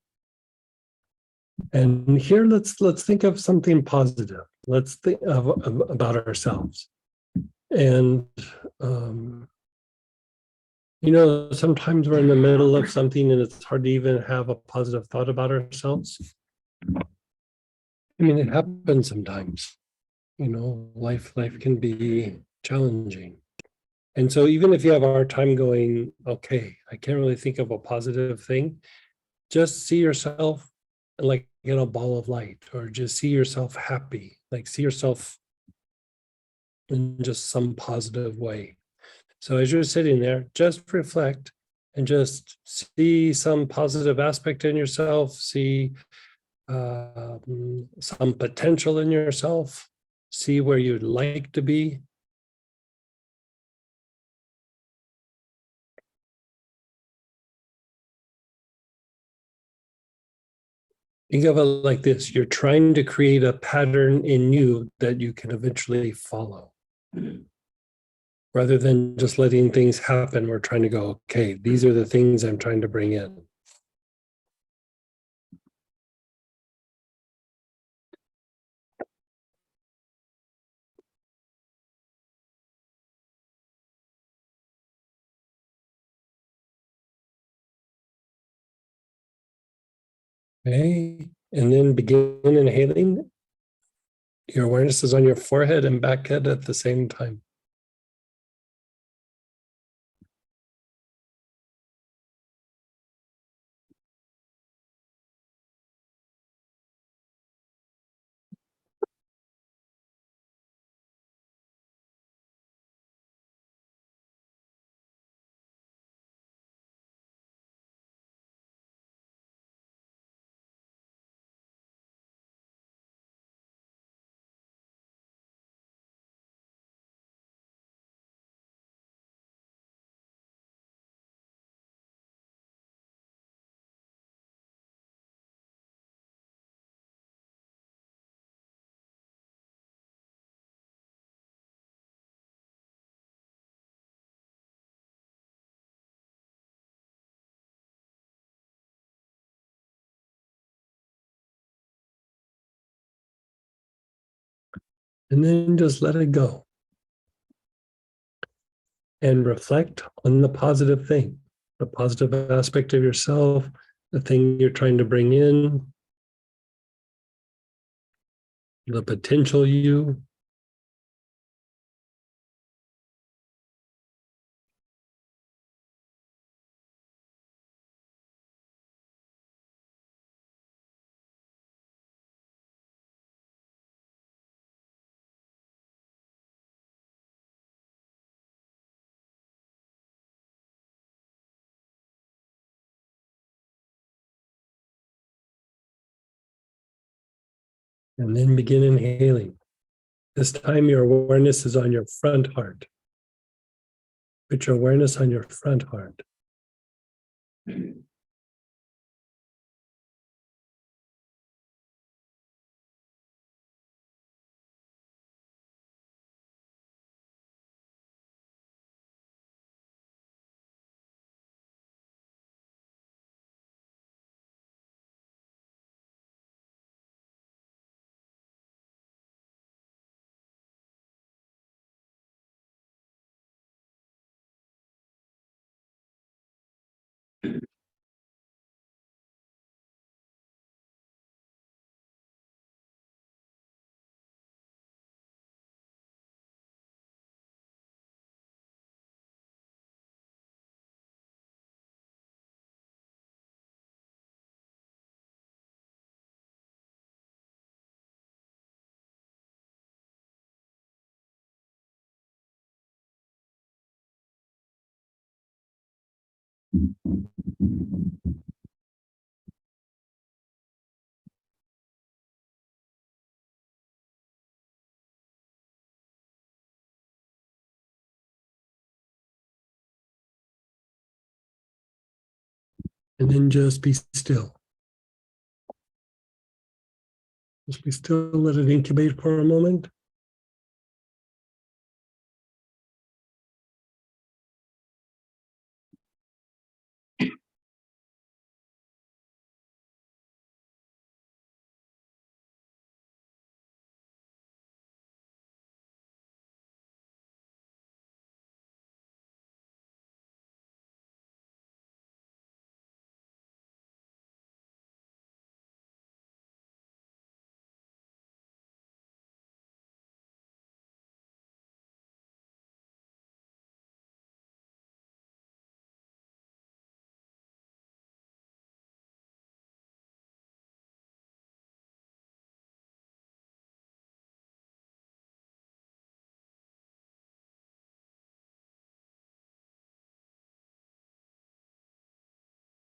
And here, let's think of something positive. Let's think about ourselves. And sometimes we're in the middle of something, and it's hard to even have a positive thought about ourselves. I mean, it happens sometimes. Life can be challenging. And so even if you have a hard time going, okay, I can't really think of a positive thing, just see yourself like in a ball of light, or just see yourself happy, like see yourself in just some positive way. So as you're sitting there, just reflect and just see some positive aspect in yourself, see some potential in yourself, see where you'd like to be. Think of it like this: you're trying to create a pattern in you that you can eventually follow. Rather than just letting things happen, we're trying to go, okay, these are the things I'm trying to bring in. Okay, and then begin inhaling. Your awareness is on your forehead and back head at the same time. And then just let it go. And reflect on the positive thing, the positive aspect of yourself, the thing you're trying to bring in, the potential you. And then begin inhaling. This time your awareness is on your front heart. Put your awareness on your front heart. And then just be still. Just be still, let it incubate for a moment.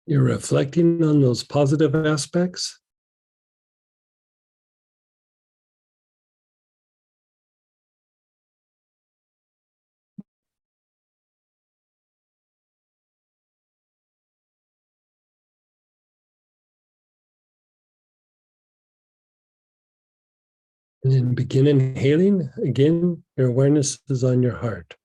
You're reflecting on those positive aspects. And then begin inhaling. Again, your awareness is on your heart.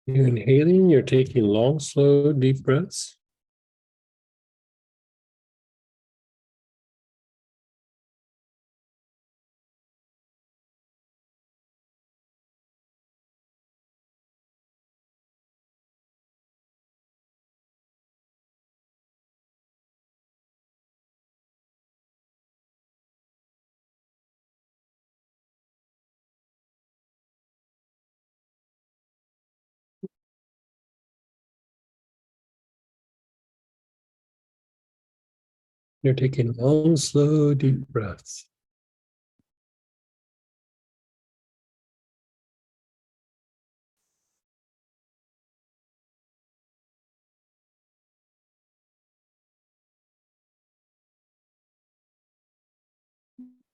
You're inhaling, you're taking long, slow, deep breaths. You're taking long, slow, deep breaths.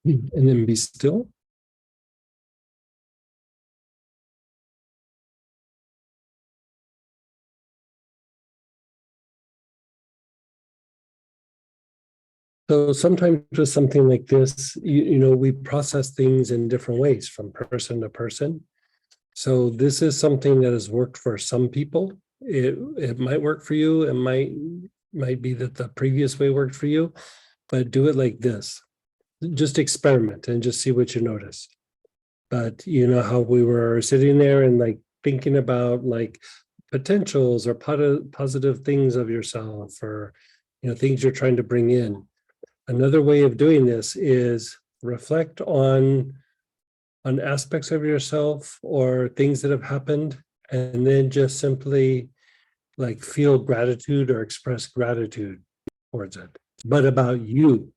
And then be still. So sometimes with something like this, we process things in different ways from person to person. So this is something that has worked for some people. It might work for you. It might be that the previous way worked for you, but do it like this. Just experiment and just see what you notice. But you know how we were sitting there and like thinking about like potentials or positive things of yourself, or things you're trying to bring in. Another way of doing this is reflect on aspects of yourself or things that have happened, and then just simply like feel gratitude or express gratitude towards it, but about you.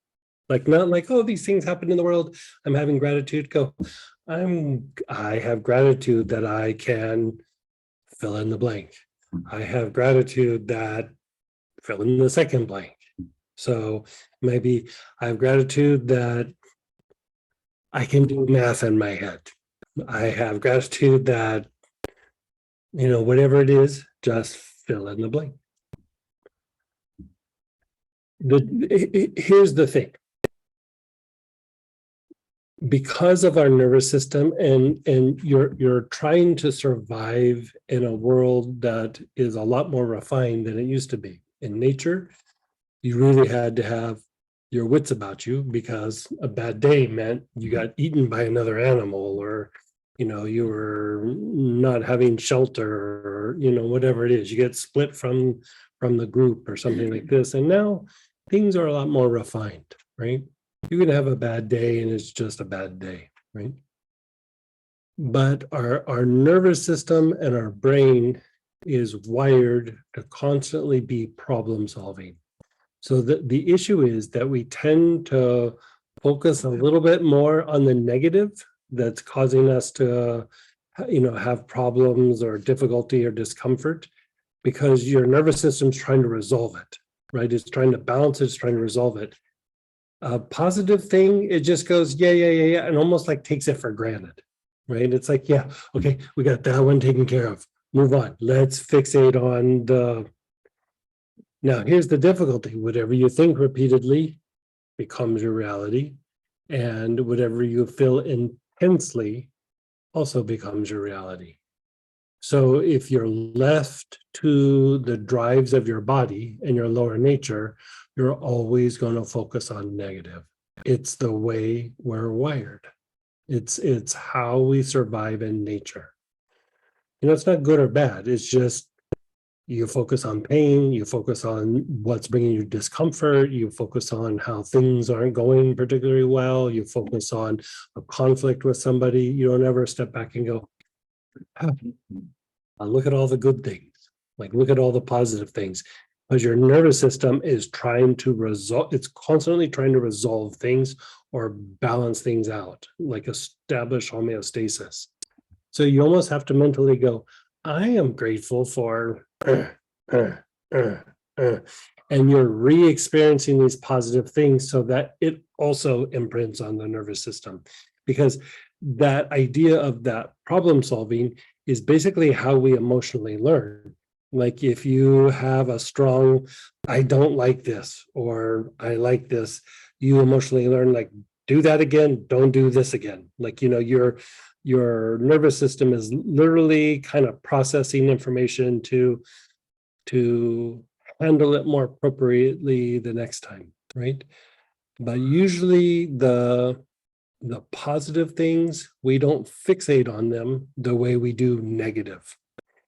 Like, not like, oh, these things happen in the world, I'm having gratitude. Go, I have gratitude that I can fill in the blank. I have gratitude that fill in the second blank. So maybe I have gratitude that I can do math in my head. I have gratitude that, whatever it is, just fill in the blank. Here's the thing. Because of our nervous system, and you're trying to survive in a world that is a lot more refined than it used to be. In nature, you really had to have your wits about you, because a bad day meant you got eaten by another animal, or you were not having shelter, or whatever it is, you get split from the group or something like this. And now things are a lot more refined, right? You can have a bad day and it's just a bad day, right? But our nervous system and our brain is wired to constantly be problem solving. So the issue is that we tend to focus a little bit more on the negative that's causing us to, have problems or difficulty or discomfort, because your nervous system's trying to resolve it, right? It's trying to balance it, it's trying to resolve it. A positive thing, it just goes, yeah, and almost like takes it for granted, right? It's like, yeah, okay, we got that one taken care of. Move on. Let's fixate on the. Now, here's the difficulty. Whatever you think repeatedly becomes your reality, and whatever you feel intensely also becomes your reality. So if you're left to the drives of your body and your lower nature, you're always going to focus on negative. It's the way we're wired. It's how we survive in nature. It's not good or bad. It's just you focus on pain, you focus on what's bringing you discomfort, you focus on how things aren't going particularly well, you focus on a conflict with somebody. You don't ever step back and go, look at all the good things, like look at all the positive things. Because your nervous system is trying to resolve, it's constantly trying to resolve things or balance things out, like establish homeostasis. So you almost have to mentally go, I am grateful for, and you're re-experiencing these positive things so that it also imprints on the nervous system. Because that idea of that problem solving is basically how we emotionally learn. Like if you have a strong, I don't like this, or I like this, you emotionally learn, like, do that again, don't do this again. Like, your nervous system is literally kind of processing information to handle it more appropriately the next time, right? But usually the positive things, we don't fixate on them the way we do negative.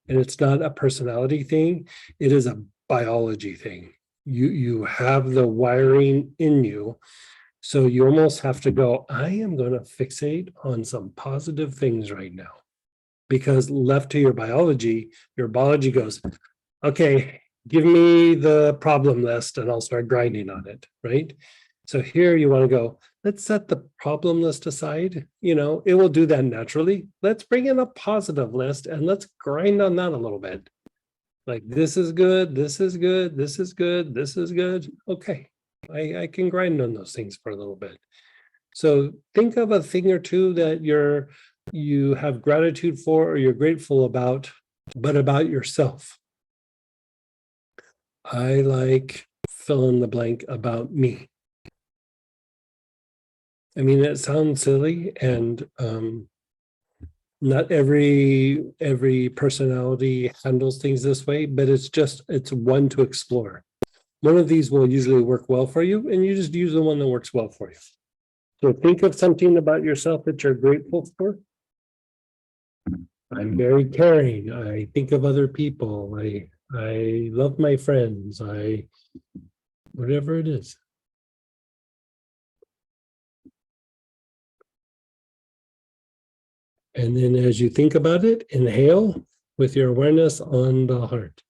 And it's not a personality thing, it is a biology thing. You have the wiring in you. So you almost have to go, I am going to fixate on some positive things right now. Because left to your biology goes, okay, give me the problem list and I'll start grinding on it, right? So here you want to go, let's set the problem list aside. It will do that naturally. Let's bring in a positive list and let's grind on that a little bit. Like, this is good, this is good, this is good, this is good. Okay, I can grind on those things for a little bit. So think of a thing or two that you have gratitude for, or you're grateful about, but about yourself. I like fill in the blank about me. I mean, it sounds silly, and not every personality handles things this way, but it's one to explore. One of these will usually work well for you, and you just use the one that works well for you. So think of something about yourself that you're grateful for. I'm very caring. I think of other people. I love my friends. Whatever it is. And then as you think about it, inhale with your awareness on the heart.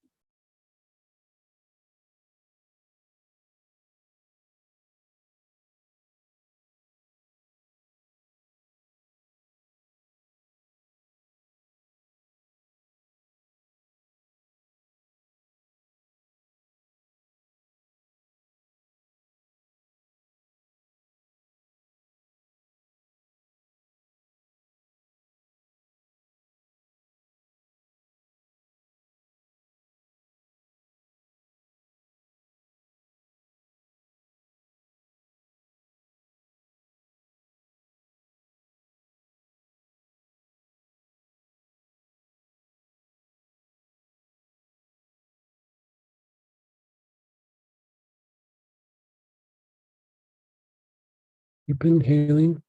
Keep inhaling.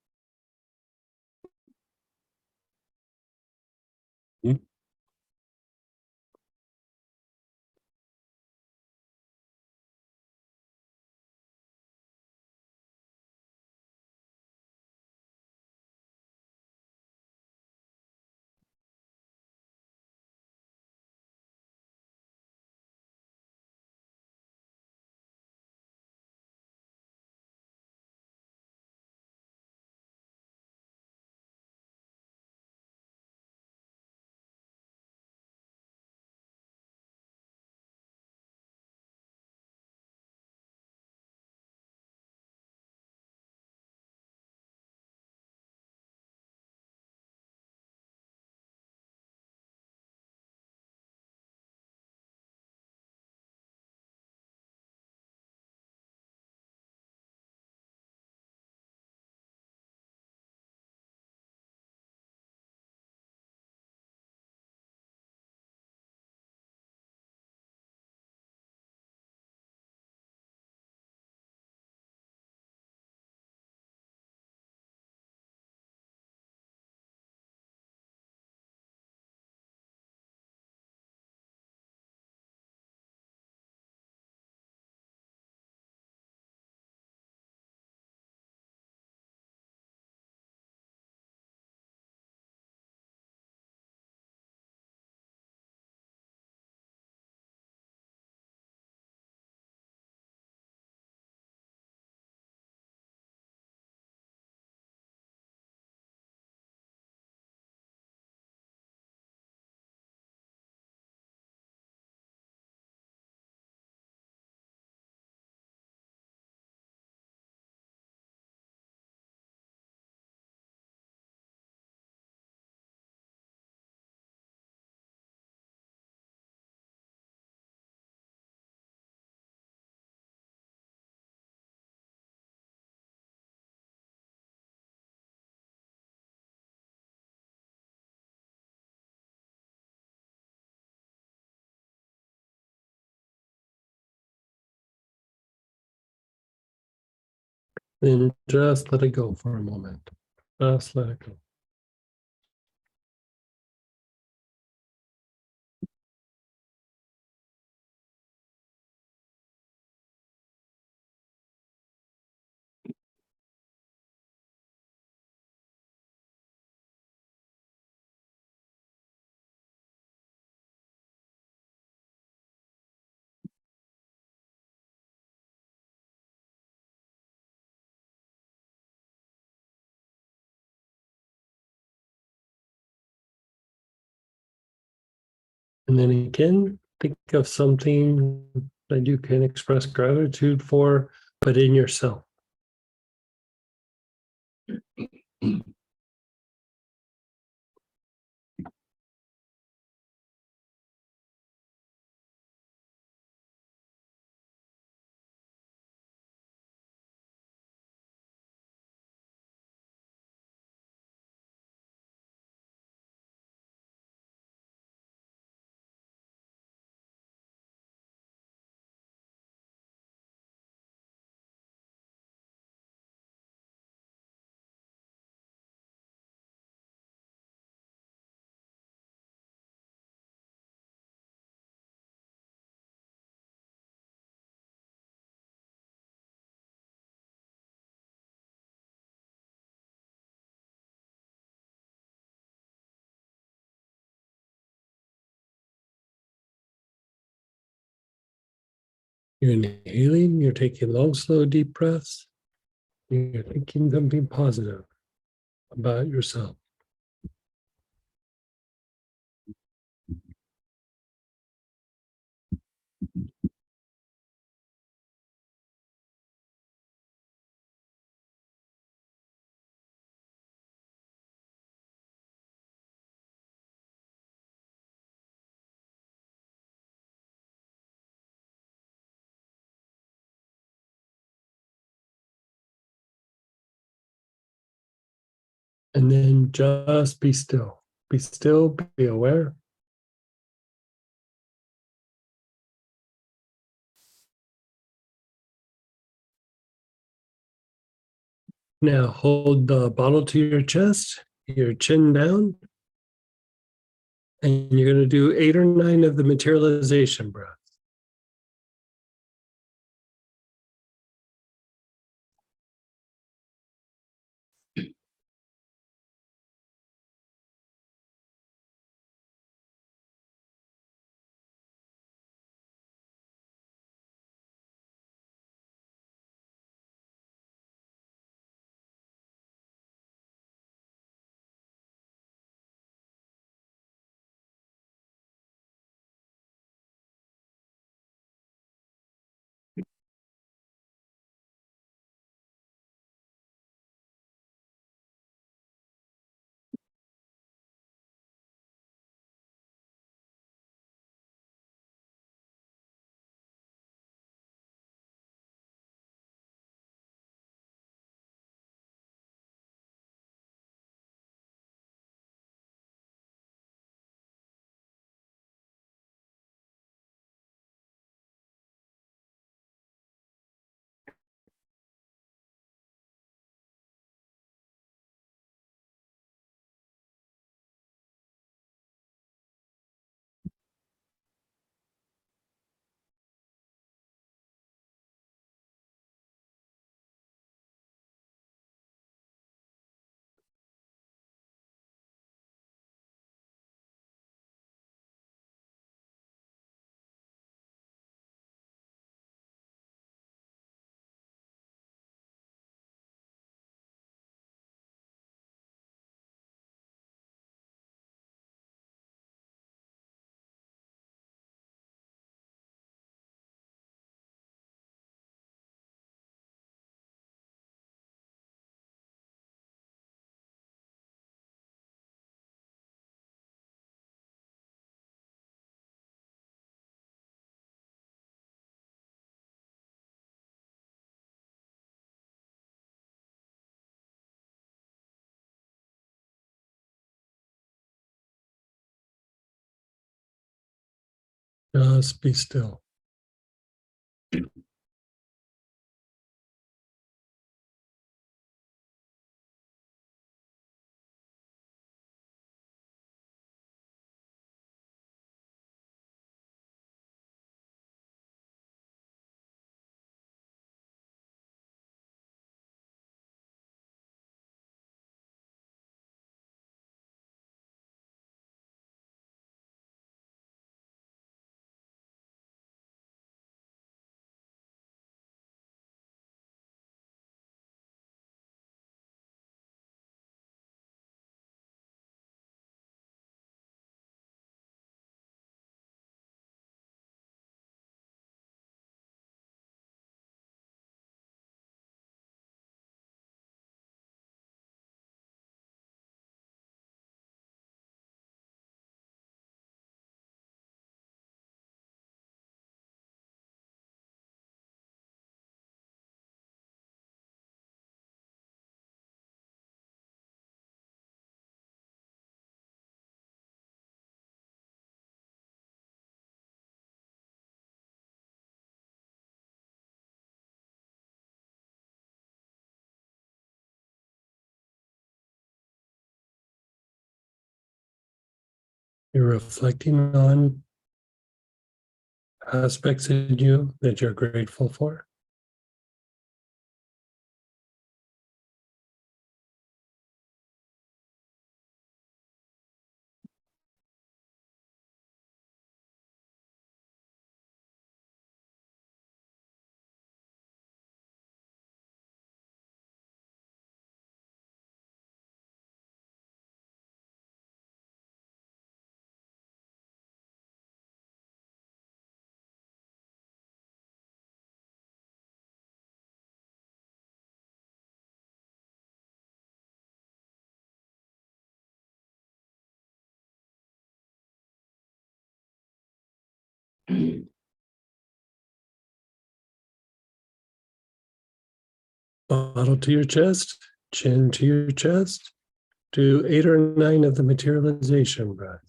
Then just let it go for a moment. Just let it go. And then again, think of something that you can express gratitude for, but in yourself. You're inhaling, you're taking long, slow, deep breaths. You're thinking something positive about yourself. And then just be still. Be still, be aware. Now hold the bottle to your chest, your chin down, and you're going to do 8 or 9 of the materialization breath. Just be still. You're reflecting on aspects in you that you're grateful for. Bottle to your chest, chin to your chest. Do 8 or 9 of the materialization breath.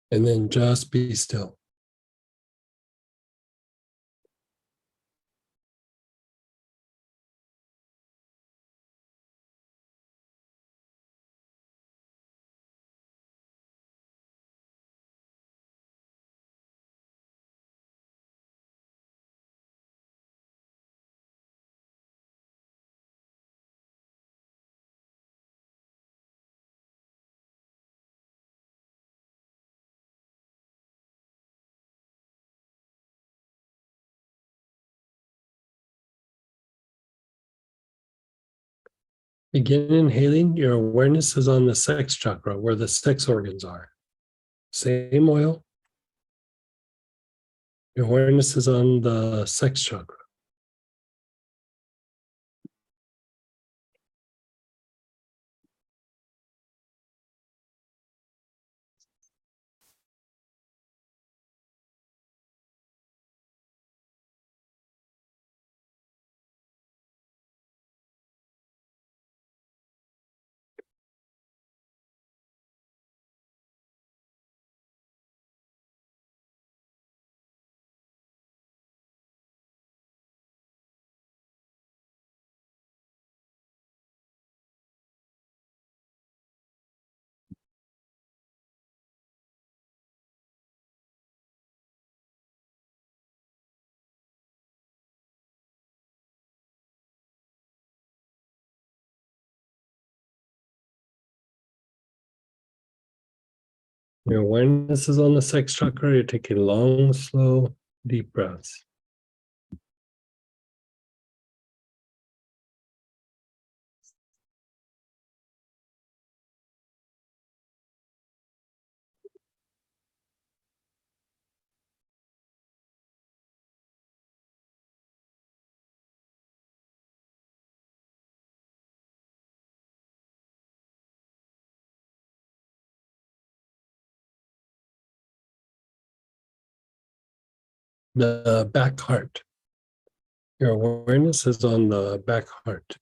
And then just be still. Begin inhaling. Your awareness is on the sex chakra, where the sex organs are. Same oil. Your awareness is on the sex chakra. Your awareness is on the sex chakra. You're taking long, slow, deep breaths. The back heart. Your awareness is on the back heart.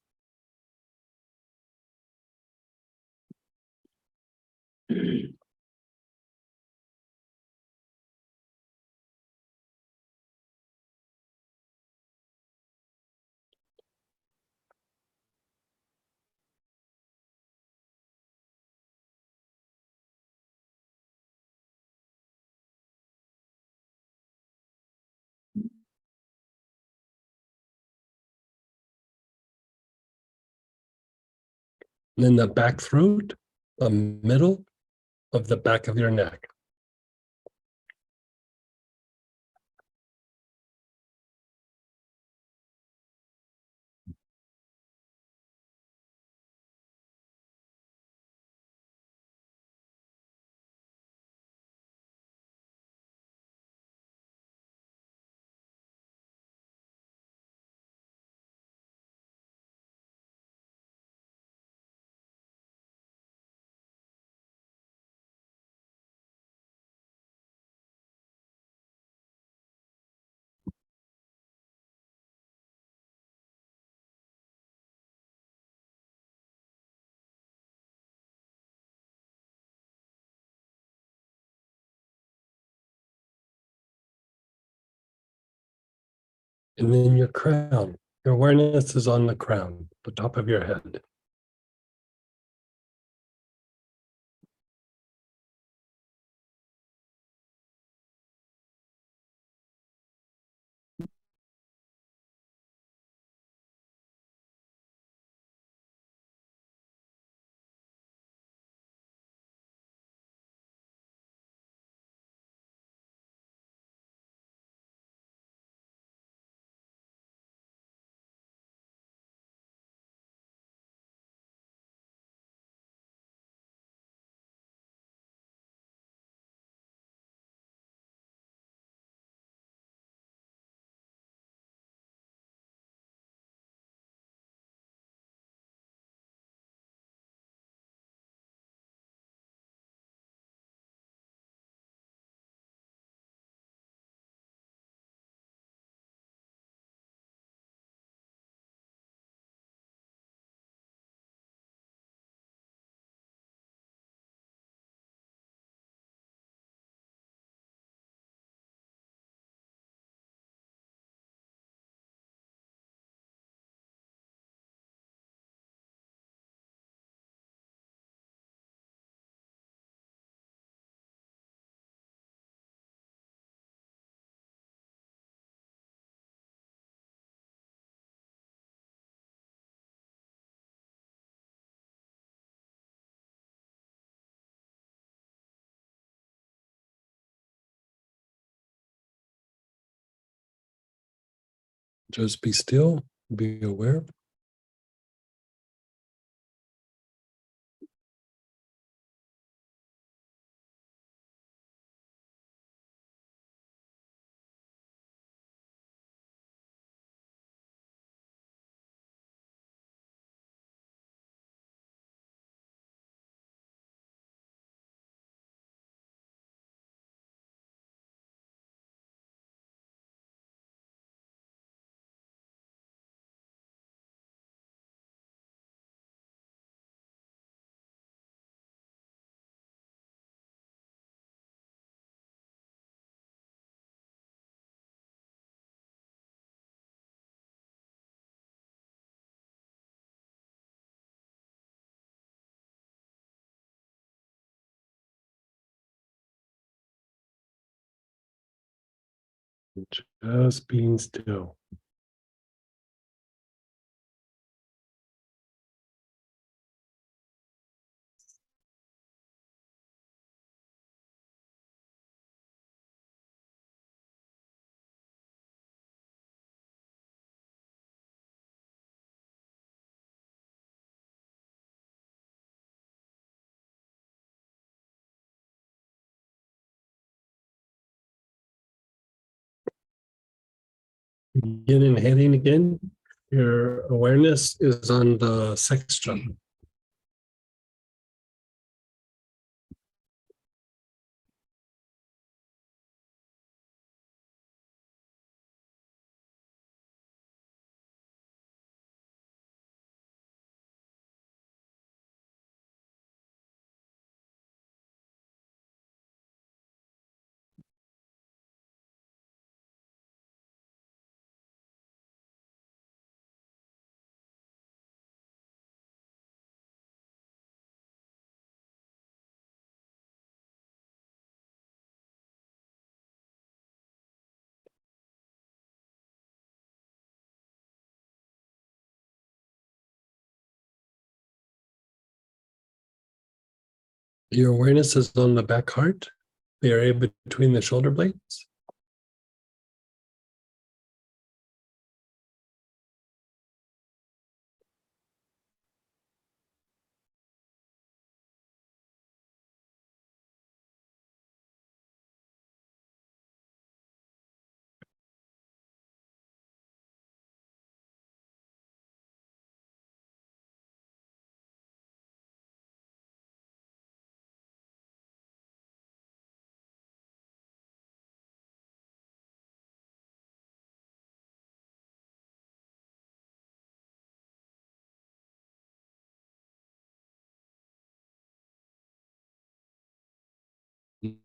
And then the back throat, the middle of the back of your neck. And then your crown. Your awareness is on the crown, the top of your head. Just be still, be aware. Just being still. Begin inhaling again. Your awareness is on the sex drum. Your awareness is on the back heart, the area between the shoulder blades.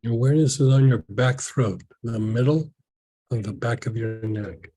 Your awareness is on your back throat, the middle of the back of your neck.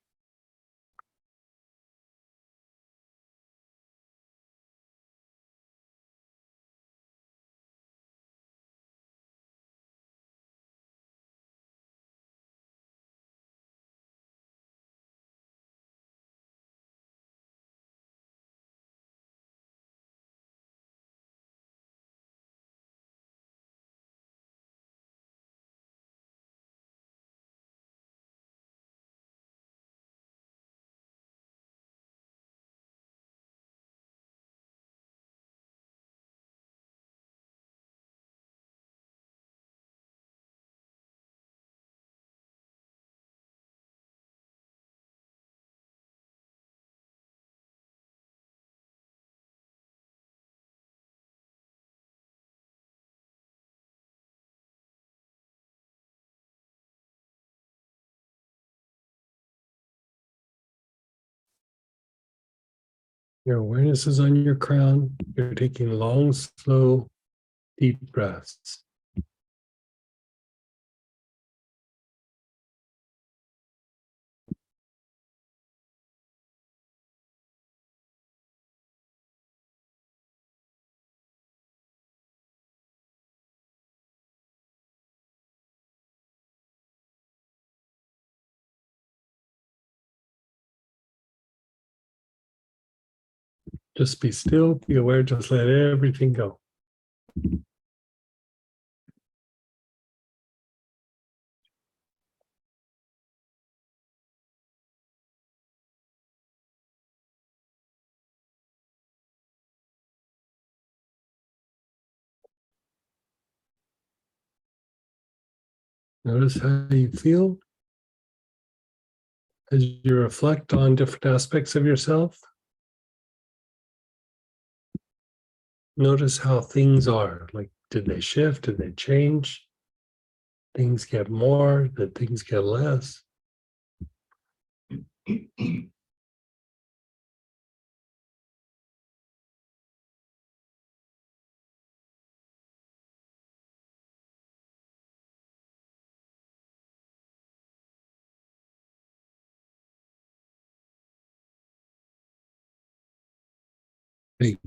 Your awareness is on your crown. You're taking long, slow, deep breaths. Just be still, be aware, just let everything go. Notice how you feel as you reflect on different aspects of yourself. Notice how things are. Like, did they shift? Did they change? Things get more? Did things get less? Hey,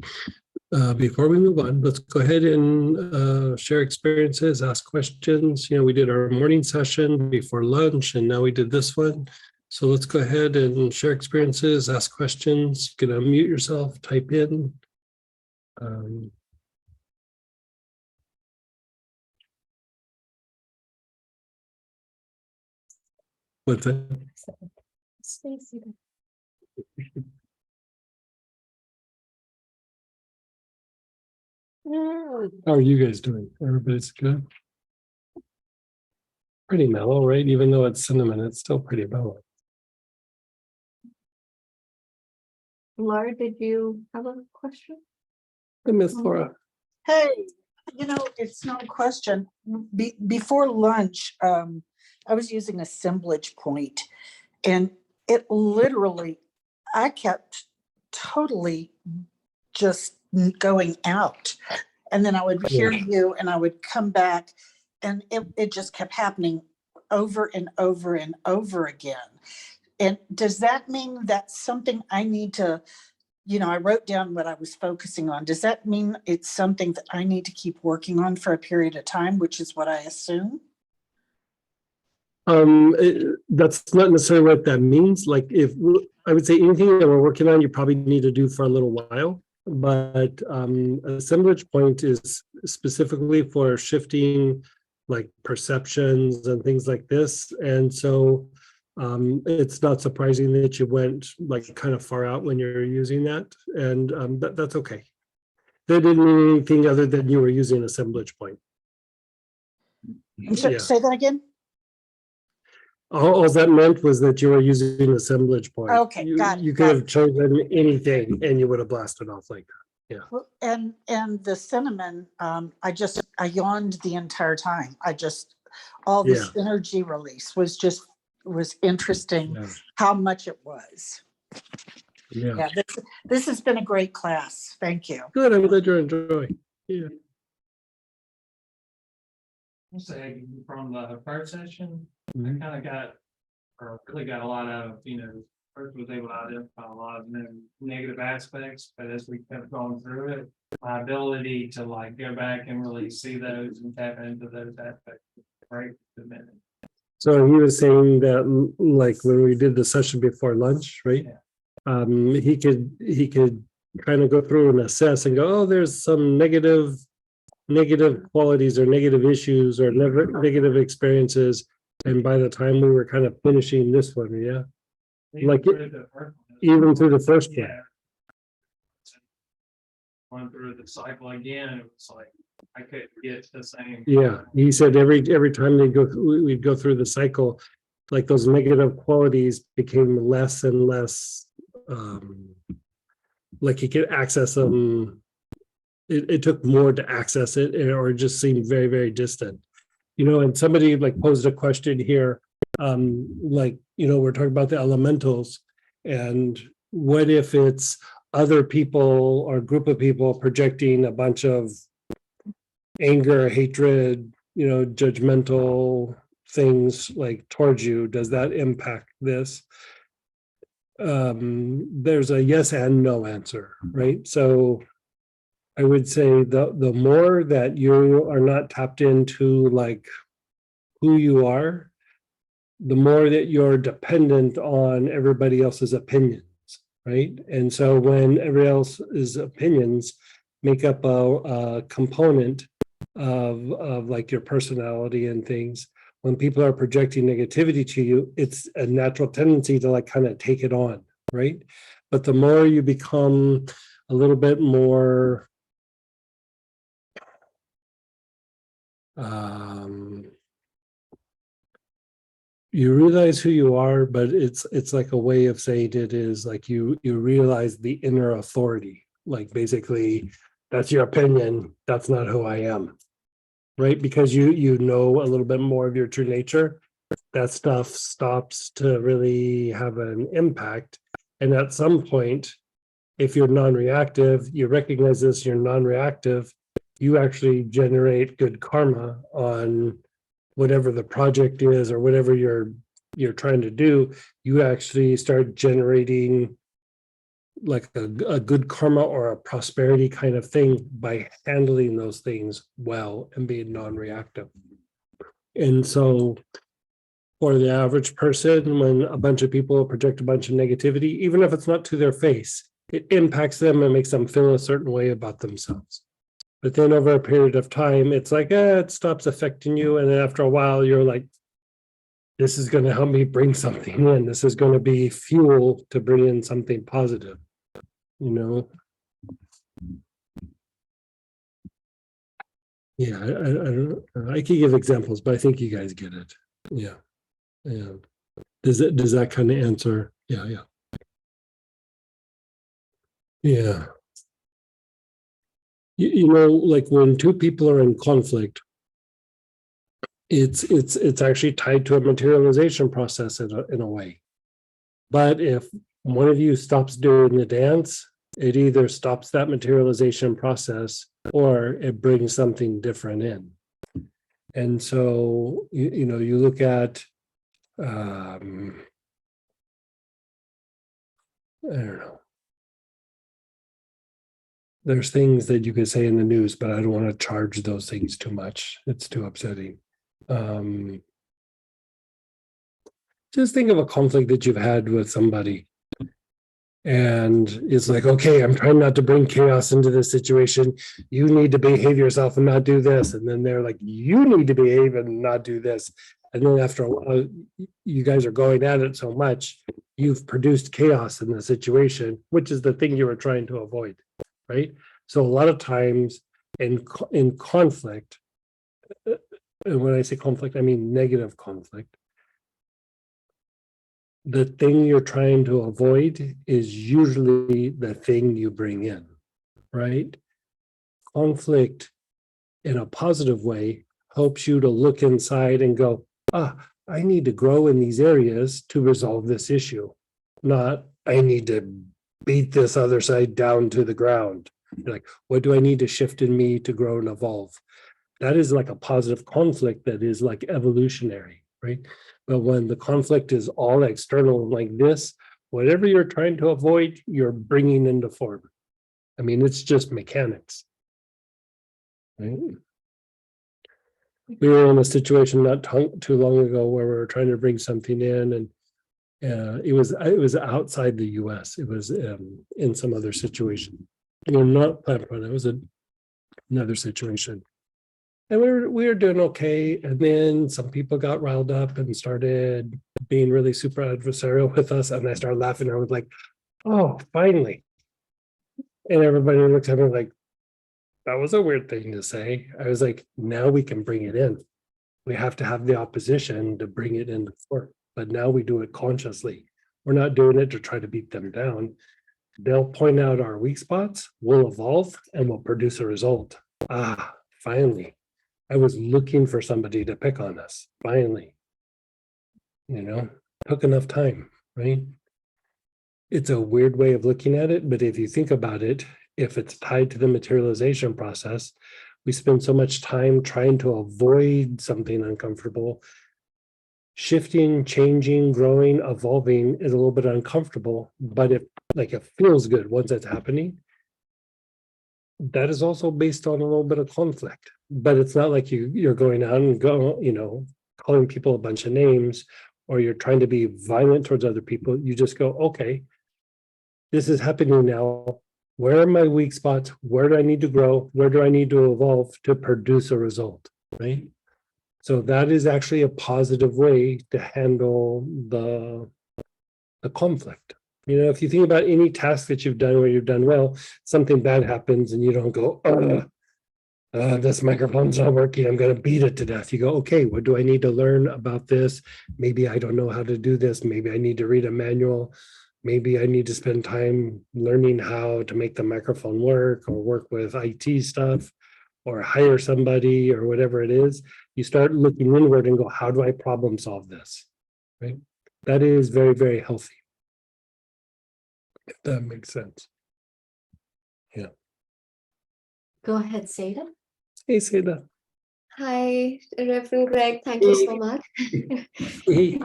before we move on, let's go ahead and share experiences, ask questions. We did our morning session before lunch, and now we did this one. So let's go ahead and share experiences, ask questions. You can unmute yourself, type in. What's that? Stacy. How are you guys doing? Everybody's good? Pretty mellow, right? Even though it's cinnamon, it's still pretty mellow. Laura, did you have a question? Miss Laura. Hey, it's no question. Before lunch, I was using assemblage point, and it literally, I kept totally just going out. And then I would hear you and I would come back, and it just kept happening over and over and over again. And does that mean that's something I need to, I wrote down what I was focusing on. Does that mean it's something that I need to keep working on for a period of time, which is what I assume? That's not necessarily what that means. Like, if I would say anything that we're working on, you probably need to do for a little while. But assemblage point is specifically for shifting like perceptions and things like this. And so it's not surprising that you went like kind of far out when you're using that. And that's okay. That didn't mean anything other than you were using assemblage point. So, Yeah. say that again? All that meant was that you were using assemblage point. Okay, got it, You could got have chosen anything and you would have blasted off like that. Well, and the cinnamon, I yawned the entire time. All this energy release was interesting Yeah. how much it was. Yeah. Yeah, this has been a great class. Thank you. Good. I'm glad you're enjoying. Yeah. I'll say from the first session, I Mhm. kind of really got a lot of, first was able to identify a lot of negative aspects, but as we kept going through it, my ability to like go back and really see those and tap into those aspects, right? So he was saying that like when we did the session before lunch, right? Yeah. He could kind of go through and assess and go, oh, there's some negative qualities or negative issues or negative experiences. And by the time we were kind of finishing this one, yeah. Even through the first one. Yeah. Went through the cycle again, it was like, I couldn't get the same. Yeah, he said every time we'd go through the cycle, like those negative qualities became less and less, like he could access them. It took more to access it, or it just seemed very, very distant. And somebody like posed a question here, like, we're talking about the elementals, and what if it's other people or group of people projecting a bunch of anger, hatred, judgmental things like towards you, does that impact this? There's a yes and no answer, right? So I would say the more that you are not tapped into like who you are, the more that you're dependent on everybody else's opinions, right? And so when everybody else's opinions make up a component of like your personality and things, when people are projecting negativity to you, it's a natural tendency to like kind of take it on, right? But the more you become a little bit more you realize who you are, but it's like a way of saying it is like you realize the inner authority, like basically that's your opinion, that's not who I am, right? Because you know a little bit more of your true nature, that stuff stops to really have an impact. And at some point, if you're non-reactive, you recognize this, you're non-reactive, you actually generate good karma on whatever the project is or whatever you're trying to do. You actually start generating like a good karma or a prosperity kind of thing by handling those things well and being non-reactive. And so for the average person, when a bunch of people project a bunch of negativity, even if it's not to their face, it impacts them and makes them feel a certain way about themselves. But then over a period of time, it's like, it stops affecting you. And then after a while, you're like, this is going to help me bring something in. This is going to be fuel to bring in something positive, Yeah, I can give examples, but I think you guys get it. Yeah. Does that kind of answer? Yeah. Like when two people are in conflict, it's actually tied to a materialization process in a way. But if one of you stops doing the dance, it either stops that materialization process or it brings something different in. And so you look at I don't know. There's things that you could say in the news, but I don't want to charge those things too much. It's too upsetting. Just think of a conflict that you've had with somebody. And it's like, okay, I'm trying not to bring chaos into this situation. You need to behave yourself and not do this. And then they're like, you need to behave and not do this. And then after a while, you guys are going at it so much, you've produced chaos in the situation, which is the thing you were trying to avoid, right? So a lot of times in conflict, and when I say conflict, I mean negative conflict, the thing you're trying to avoid is usually the thing you bring in, right? Conflict in a positive way helps you to look inside and go, I need to grow in these areas to resolve this issue, not I need to beat this other side down to the ground. You're like, what do I need to shift in me to grow and evolve? That is like a positive conflict that is like evolutionary, right? But when the conflict is all external like this, whatever you're trying to avoid, you're bringing into form. I mean, it's just mechanics. Right? We were in a situation not too long ago where we were trying to bring something in, and it was outside the U.S. It was in some other situation. Not Plant Run. It was another situation. And we were doing okay. And then some people got riled up and started being really super adversarial with us. And I started laughing. I was like, oh, finally. And everybody looked at me like, that was a weird thing to say. I was like, now we can bring it in. We have to have the opposition to bring it into court. But now we do it consciously. We're not doing it to try to beat them down. They'll point out our weak spots, we'll evolve, and we'll produce a result. Finally. I was looking for somebody to pick on us. Finally, took enough time, right? it's a weird way of looking at it, but if you think about it, if it's tied to the materialization process, we spend so much time trying to avoid something uncomfortable. Shifting, changing, growing, evolving is a little bit uncomfortable, but if like it feels good once it's happening, that is also based on a little bit of conflict. But it's not like you're going out and calling people a bunch of names, or you're trying to be violent towards other people. You just go, okay, this is happening now. Where are my weak spots? Where do I need to grow? Where do I need to evolve to produce a result? Right. So that is actually a positive way to handle the conflict. If you think about any task that you've done where you've done well, something bad happens and you don't go, this microphone's not working, I'm going to beat it to death. You go, okay, what do I need to learn about this? Maybe I don't know how to do this. Maybe I need to read a manual. Maybe I need to spend time learning how to make the microphone work, or work with IT stuff, or hire somebody, or whatever it is. You start looking inward and go, how do I problem solve this? Right? That is very, very healthy. If that makes sense. Yeah. Go ahead, Seda. Hey, Seda. Hi, Reverend Greg. Thank you so much. Hey.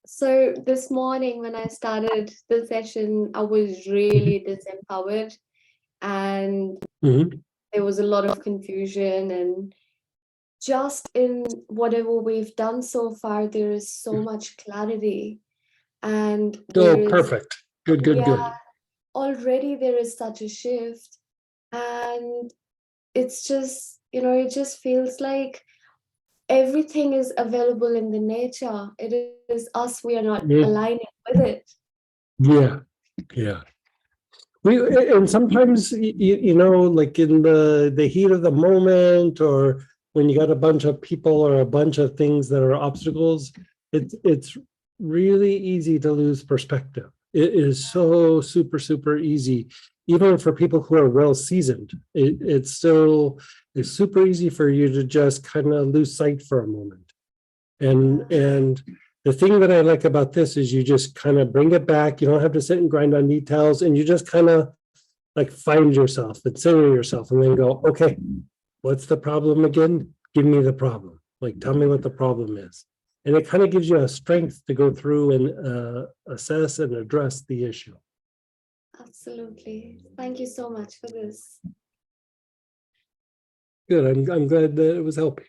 So this morning when I started the session, I was really disempowered, and Mhm. there was a lot of confusion, and just in whatever we've done so far, there is so much clarity, and there Oh, is, perfect. Good, good, good. already there is such a shift, and it's just, it just feels like everything is available in the nature. It is us, we are not Yeah. aligning with it. Yeah, yeah. And sometimes like in the heat of the moment, or when you got a bunch of people or a bunch of things that are obstacles, it's really easy to lose perspective. It is so super easy, even for people who are well seasoned. It's super easy for you to just kind of lose sight for a moment. And the thing that I like about this is you just kind of bring it back. You don't have to sit and grind on details, and you just kind of like find yourself and center yourself, and then go, okay, what's the problem again? Give me the problem. Like, tell me what the problem is. And it kind of gives you a strength to go through and assess and address the issue. Absolutely. Thank you so much for this. Good. I'm glad that it was helping.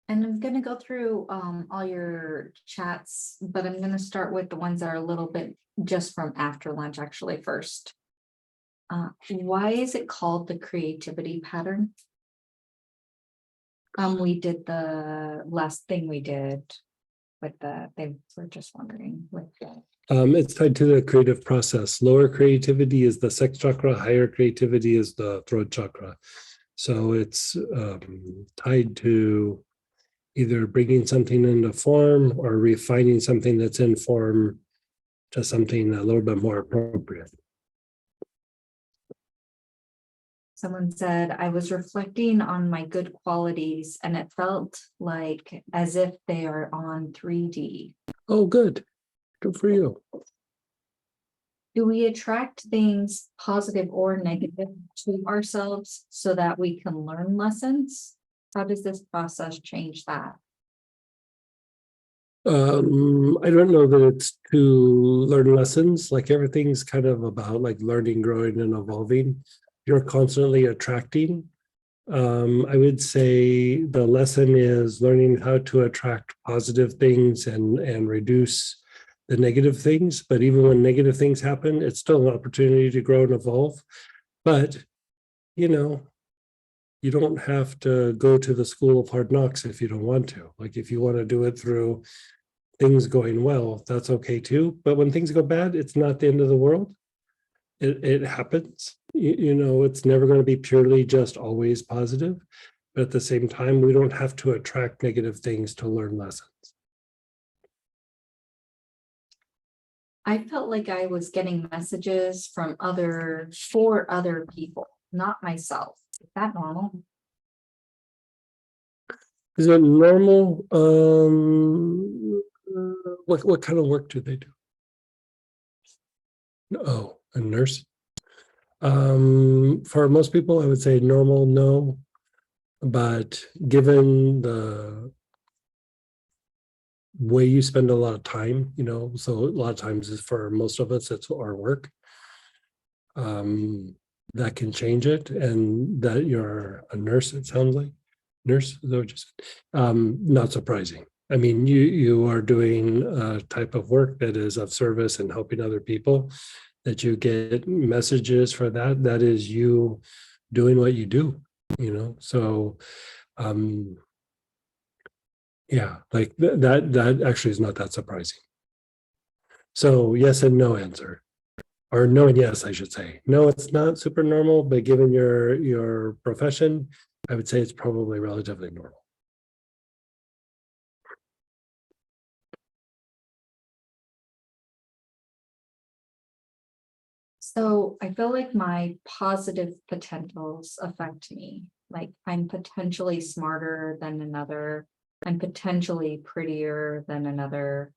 And I'm gonna go through all your chats, but I'm gonna start with the ones that are a little bit just from after lunch actually first. Why is it called the creativity pattern? We did the last thing we did with they were just wondering with the. It's tied to the creative process. Lower creativity is the sex chakra, higher creativity is the throat chakra. So it's tied to either bringing something into form or refining something that's in form to something a little bit more appropriate. Someone said, I was reflecting on my good qualities and it felt like as if they are on 3D. Oh, good. Good for you. Do we attract things positive or negative to ourselves so that we can learn lessons? How does this process change that? I don't know that it's to learn lessons. Like everything's kind of about like learning, growing, and evolving. You're constantly attracting. I would say the lesson is learning how to attract positive things and reduce the negative things. But even when negative things happen, it's still an opportunity to grow and evolve. But, you don't have to go to the school of hard knocks if you don't want to. Like if you want to do it through things going well, that's okay too. But when things go bad, it's not the end of the world. It happens. It's never going to be purely just always positive. But at the same time, we don't have to attract negative things to learn lessons. I felt like I was getting messages from for other people, not myself. Is that normal? Is it normal? What kind of work do they do? Oh, a nurse. For most people, I would say normal, no. But given the way you spend a lot of time, so a lot of times is for most of us, it's our work. That can change it, and that you're a nurse, it sounds like. Nurse, is that what you said? Not surprising. I mean, you are doing a type of work that is of service and helping other people, that you get messages for that. That is you doing what you do, so yeah, like that actually is not that surprising. So yes and no answer, or no and yes, I should say. No, it's not super normal, but given your profession, I would say it's probably relatively normal. So I feel like my positive potentials affect me. Like I'm potentially smarter than another. I'm potentially prettier than another.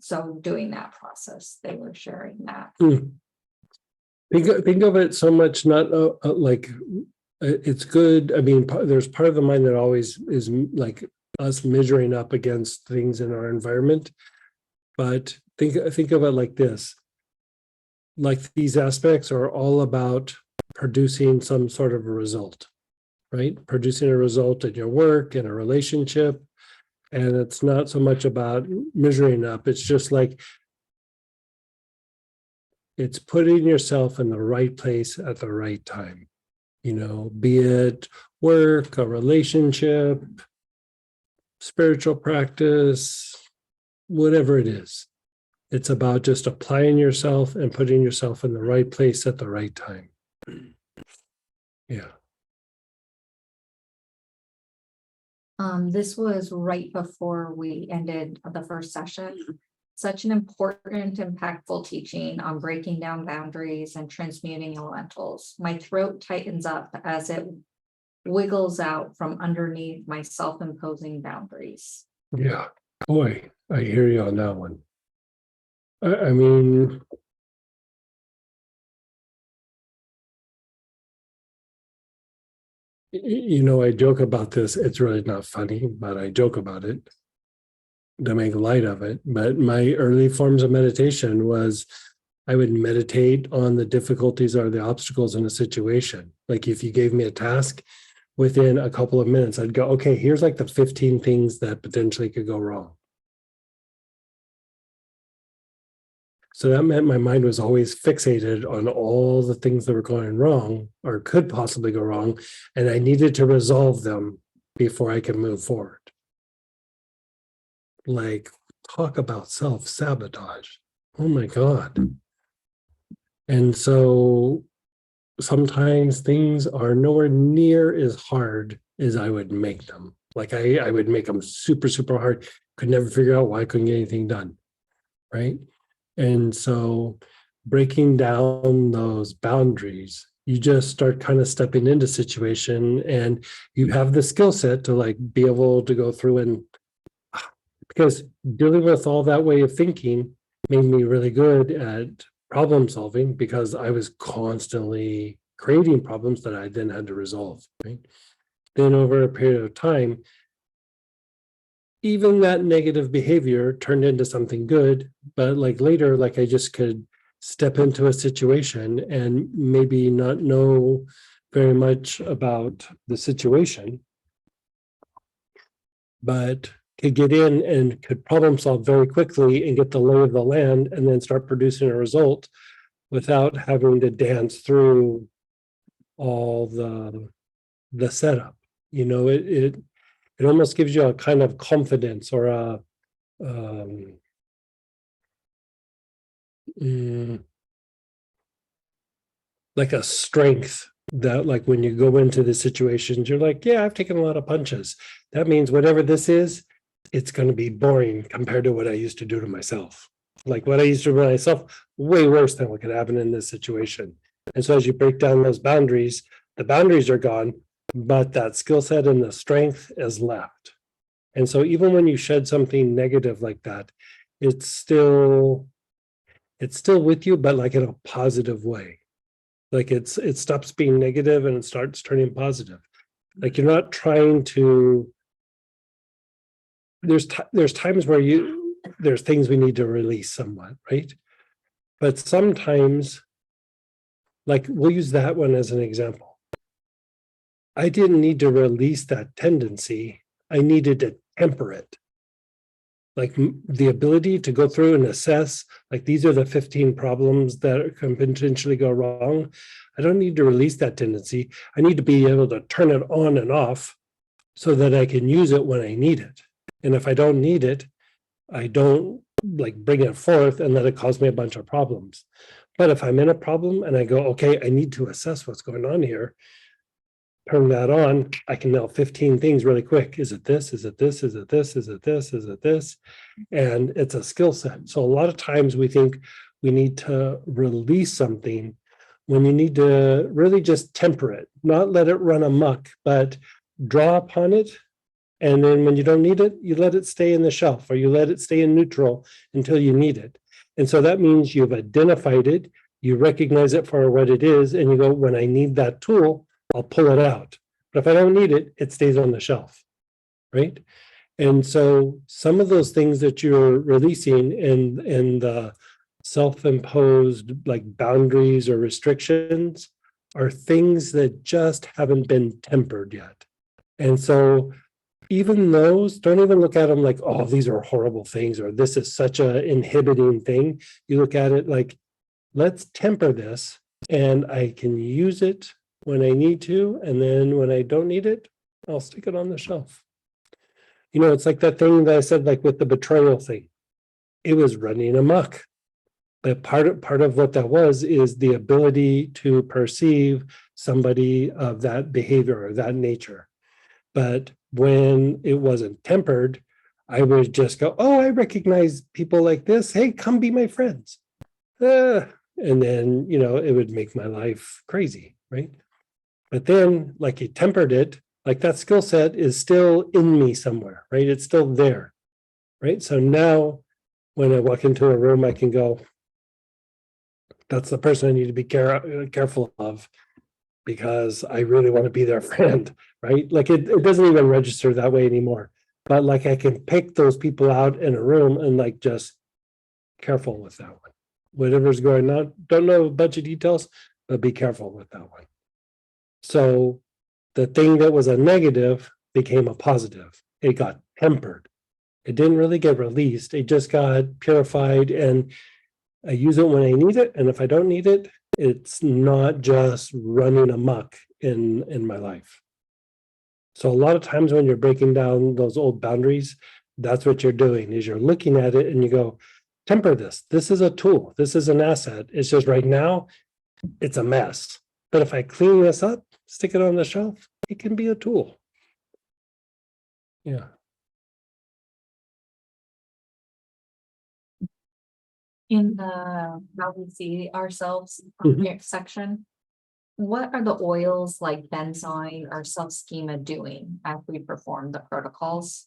So doing that process, they were sharing that. Think of it so much not like it's good. I mean, there's part of the mind that always is like us measuring up against things in our environment. But think of it like this. Like these aspects are all about producing some sort of a result, right? Producing a result in your work, in a relationship. And it's not so much about measuring up. It's just like, it's putting yourself in the right place at the right time, be it work, a relationship, spiritual practice, whatever it is. It's about just applying yourself and putting yourself in the right place at the right time. Yeah. This was right before we ended the first session. Such an important, impactful teaching on breaking down boundaries and transmuting elementals. My throat tightens up as it wiggles out from underneath my self-imposing boundaries. Yeah. Boy, I hear you on that one. I mean, I joke about this. It's really not funny, but I joke about it to make light of it. But my early forms of meditation was I would meditate on the difficulties or the obstacles in a situation. Like if you gave me a task, within a couple of minutes, I'd go, okay, here's like the 15 things that potentially could go wrong. So that meant my mind was always fixated on all the things that were going wrong or could possibly go wrong. And I needed to resolve them before I could move forward. Like, talk about self-sabotage. Oh my God. And so sometimes things are nowhere near as hard as I would make them. Like I would make them super, super hard. Could never figure out why I couldn't get anything done. Right. And so breaking down those boundaries, you just start kind of stepping into situation and you have the skill set to like be able to go through and because dealing with all that way of thinking made me really good at problem solving because I was constantly creating problems that I then had to resolve. Right? Then over a period of time, even that negative behavior turned into something good, but like later, like I just could step into a situation and maybe not know very much about the situation, but could get in and could problem solve very quickly and get the lay of the land and then start producing a result without having to dance through all the setup. It almost gives you a kind of confidence or a like a strength that like when you go into the situations, you're like, yeah, I've taken a lot of punches. That means whatever this is, it's going to be boring compared to what I used to do to myself. Like what I used to do to myself, way worse than what could happen in this situation. And so as you break down those boundaries, the boundaries are gone, but that skill set and the strength is left. And so even when you shed something negative like that, it's still with you, but like in a positive way. Like it stops being negative and it starts turning positive. Like you're not trying to, there's times where there's things we need to release somewhat, right? But sometimes, like we'll use that one as an example. I didn't need to release that tendency. I needed to temper it. Like the ability to go through and assess, like these are the 15 problems that can potentially go wrong. I don't need to release that tendency. I need to be able to turn it on and off so that I can use it when I need it. And if I don't need it, I don't like bring it forth and let it cause me a bunch of problems. But if I'm in a problem and I go, okay, I need to assess what's going on here, turn that on, I can nail 15 things really quick. Is it this? Is it this? Is it this? Is it this? Is it this? And it's a skill set. So a lot of times we think we need to release something when you need to really just temper it, not let it run amok, but draw upon it. And then when you don't need it, you let it stay in the shelf or you let it stay in neutral until you need it. And so that means you've identified it, you recognize it for what it is, and you go, when I need that tool, I'll pull it out. But if I don't need it, it stays on the shelf, right? And so some of those things that you're releasing in the self-imposed like boundaries or restrictions are things that just haven't been tempered yet. And so even those, don't even look at them like, oh, these are horrible things, or this is such a inhibiting thing. You look at it like, let's temper this and I can use it when I need to. And then when I don't need it, I'll stick it on the shelf. You know, it's like that thing that I said, like with the betrayal thing, it was running amok. But part of what that was is the ability to perceive somebody of that behavior or that nature. But when it wasn't tempered, I would just go, oh, I recognize people like this. Hey, come be my friends. And then, you know, it would make my life crazy, right? But then, like you tempered it, like that skill set is still in me somewhere, right? It's still there, right? So now when I walk into a room, I can go, that's the person I need to be careful of because I really want to be their friend, right? Like it doesn't even register that way anymore. But like I can pick those people out in a room and like just careful with that one. Whatever's going on, don't know a bunch of details, but be careful with that one. So the thing that was a negative became a positive. It got tempered. It didn't really get released. It just got purified, and I use it when I need it. And if I don't need it, it's not just running amok in my life. So a lot of times when you're breaking down those old boundaries, that's what you're doing, is you're looking at it and you go, temper this. This is a tool. This is an asset. It's just right now, it's a mess. But if I clean this up, stick it on the shelf, it can be a tool. Yeah. In the how we see ourselves section, what are the oils like benzoin or self-schema doing as we perform the protocols?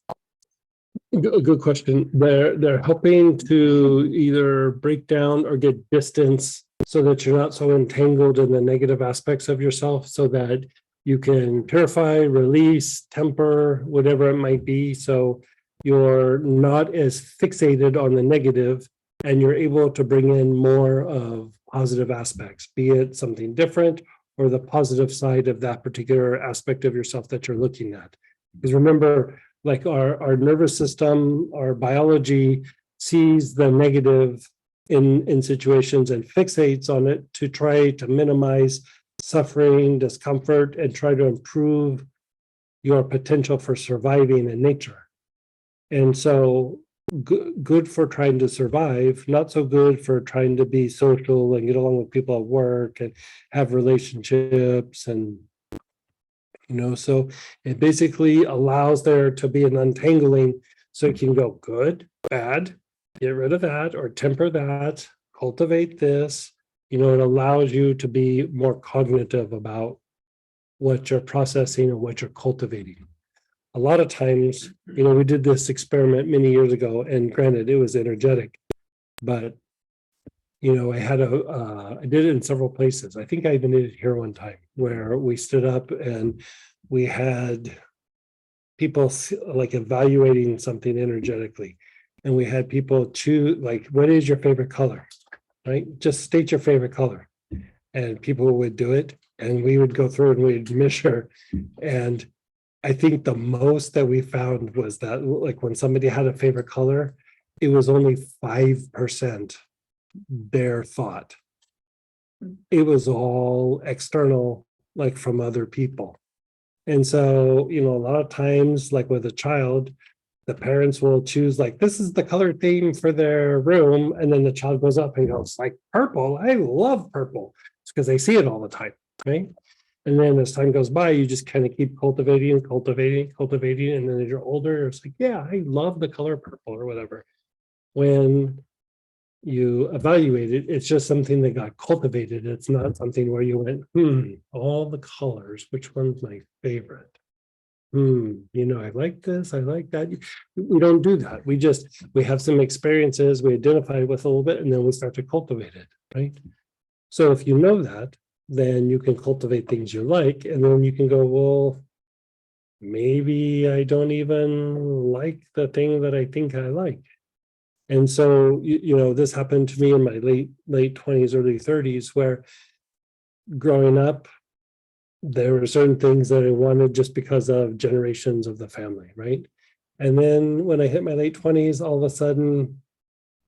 Good question. They're helping to either break down or get distance so that you're not so entangled in the negative aspects of yourself, so that you can purify, release, temper, whatever it might be. So you're not as fixated on the negative and you're able to bring in more of positive aspects, be it something different or the positive side of that particular aspect of yourself that you're looking at. Because remember, like our nervous system, our biology sees the negative in situations and fixates on it to try to minimize suffering, discomfort, and try to improve your potential for surviving in nature. And so good for trying to survive, not so good for trying to be social and get along with people at work and have relationships. And you know, so it basically allows there to be an untangling, so you can go good, bad, get rid of that, or temper that, cultivate this. You know, it allows you to be more cognitive about what you're processing and what you're cultivating. a lot of times, we did this experiment many years ago, and granted, it was energetic, but I did it in several places. I think I even did it here one time where we stood up and we had people like evaluating something energetically. And we had people choose, like, what is your favorite color? Right? Just state your favorite color. And people would do it. And we would go through and we'd measure. And I think the most that we found was that, like, when somebody had a favorite color, it was only 5% their thought. It was all external, like from other people. And so, a lot of times, like with a child, the parents will choose, like, this is the color theme for their room. And then the child goes up and goes, like, purple. I love purple. It's because they see it all the time. Right. And then as time goes by, you just kind of keep cultivating. And then as you're older, it's like, yeah, I love the color purple or whatever. When you evaluate it, it's just something that got cultivated. It's not something where you went, all the colors, which one's my favorite? I like this, I like that. We don't do that. We have some experiences, we identify with a little bit, and then we start to cultivate it, right? So if you know that, then you can cultivate things you like, and then you can go, well, maybe I don't even like the thing that I think I like. And so, this happened to me in my late 20s, early 30s, where growing up, there were certain things that I wanted just because of generations of the family, right? And then when I hit my late 20s, all of a sudden,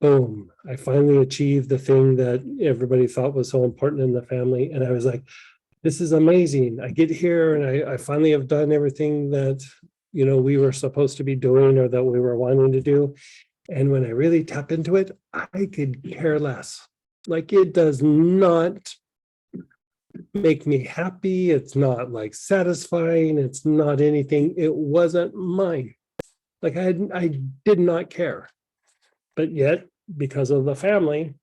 boom, I finally achieved the thing that everybody thought was so important in the family. And I was like, this is amazing. I get here and I finally have done everything that, we were supposed to be doing or that we were wanting to do. And when I really tap into it, I could care less. Like, it does not make me happy. It's not like satisfying. It's not anything. It wasn't mine. Like, I did not care. But yet, because of the family,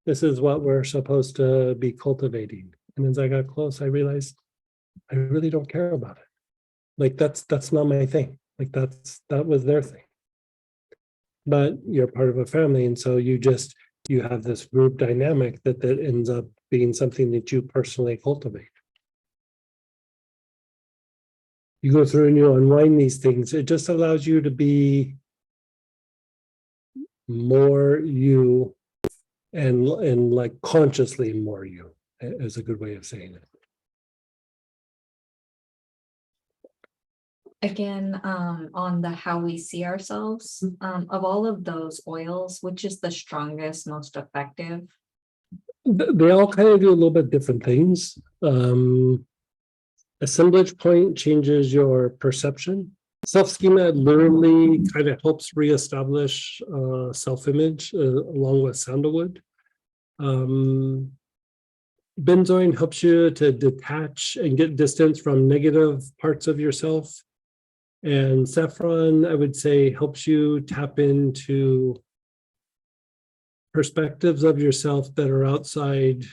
this is what we're supposed to be cultivating. And as I got close, I realized I really don't care about it. Like, that's not my thing. Like, that was their thing. But you're part of a family, and so you have this group dynamic that ends up being something that you personally cultivate. You go through and you unwind these things. It just allows you to be more you, and like consciously more you, is a good way of saying it. Again, on the how we see ourselves, of all of those oils, which is the strongest, most effective? They all kind of do a little bit different things. Assemblage point changes your perception. Self-schema literally kind of helps reestablish self-image along with sandalwood. Benzoin helps you to detach and get distance from negative parts of yourself. And saffron, I would say, helps you tap into perspectives of yourself that are outside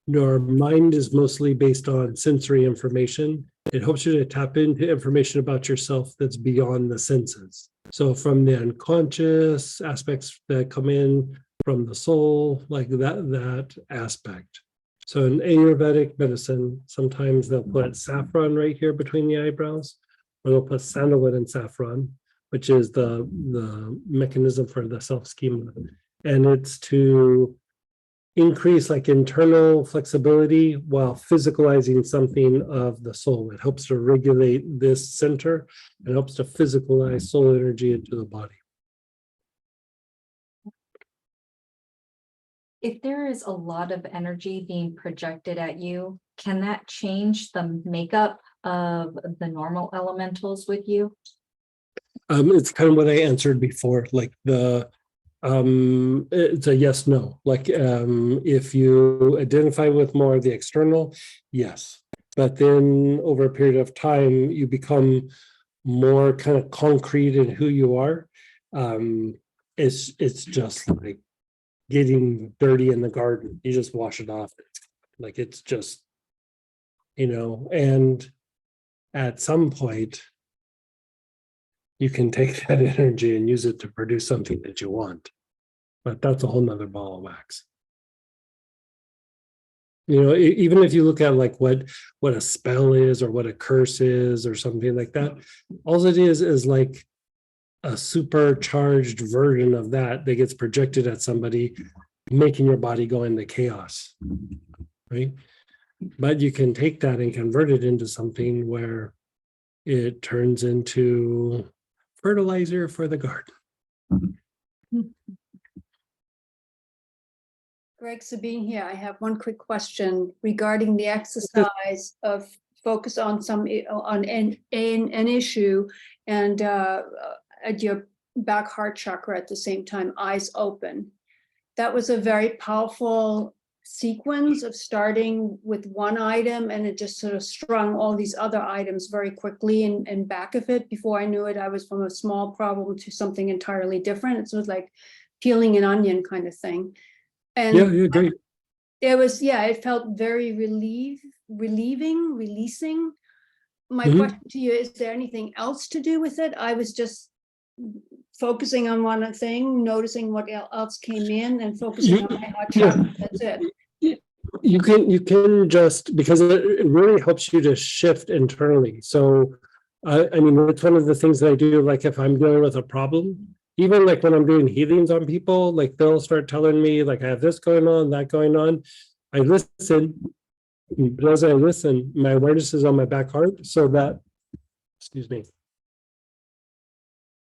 your mind is mostly based on sensory information. It helps you to tap into information about yourself that's beyond the senses. So from the unconscious aspects that come in from the soul, like that aspect. So in Ayurvedic medicine, sometimes they'll put saffron right here between the eyebrows, or they'll put sandalwood and saffron, which is the mechanism for the self-schema. And it's to increase like internal flexibility while physicalizing something of the soul. It helps to regulate this center and helps to physicalize soul energy into the body. If there is a lot of energy being projected at you, can that change the makeup of the normal elementals with you? It's kind of what I answered before, like it's a yes, no. Like if you identify with more of the external, yes. But then over a period of time, you become more kind of concrete in who you are. It's just like getting dirty in the garden. You just wash it off. Like it's just and at some point, you can take that energy and use it to produce something that you want. But that's a whole nother ball of wax. Even if you look at like what a spell is or what a curse is or something like that, all it is like a supercharged version of that gets projected at somebody, making your body go into chaos, right? But you can take that and convert it into something where it turns into fertilizer for the garden. Greg Sabine here. I have one quick question regarding the exercise of focus on an issue and at your back heart chakra at the same time, eyes open. That was a very powerful sequence of starting with one item, and it just sort of strung all these other items very quickly and back of it. Before I knew it, I was from a small problem to something entirely different. It was like peeling an onion kind of thing. And Yeah, great. it felt very releasing. My Mhm. question to you, is there anything else to do with it? I was just focusing on one thing, noticing what else came in and focusing on my heart chakra. That's it. You can just, because it really helps you to shift internally. So, I mean, it's one of the things that I do, like if I'm dealing with a problem, even like when I'm doing healings on people, like they'll start telling me like I have this going on, that going on. I listen, but as I listen, my awareness is on my back heart, so that, excuse me,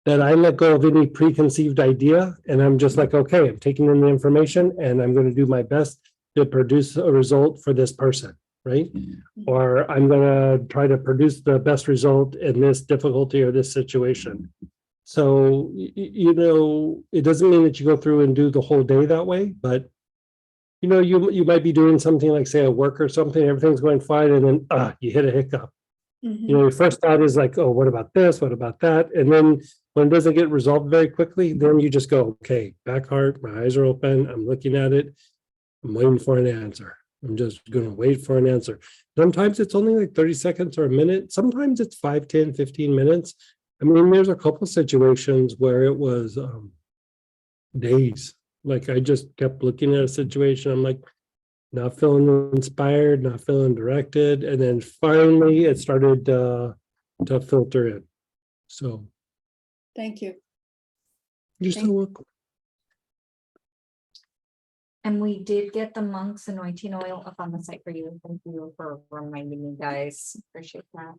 that I let go of any preconceived idea, and I'm just like, okay, I'm taking in the information and I'm going to do my best to produce a result for this person, right? Or I'm going to try to produce the best result in this difficulty or this situation. So, it doesn't mean that you go through and do the whole day that way, but you might be doing something like, say, at work or something, everything's going fine, and then you hit a hiccup. Your first thought is like, oh, what about this? What about that? And then when it doesn't get resolved very quickly, then you just go, okay, back heart, my eyes are open, I'm looking at it, I'm waiting for an answer. I'm just going to wait for an answer. Sometimes it's only like 30 seconds or a minute. Sometimes it's 5, 10, 15 minutes. I mean, there's a couple situations where it was days. Like I just kept looking at a situation. I'm like, not feeling inspired, not feeling directed. And then finally it started to filter in. So Thank you. you're still welcome. And we did get the Monk's anointing oil up on the site for you. Thank you for reminding me, guys. Appreciate that.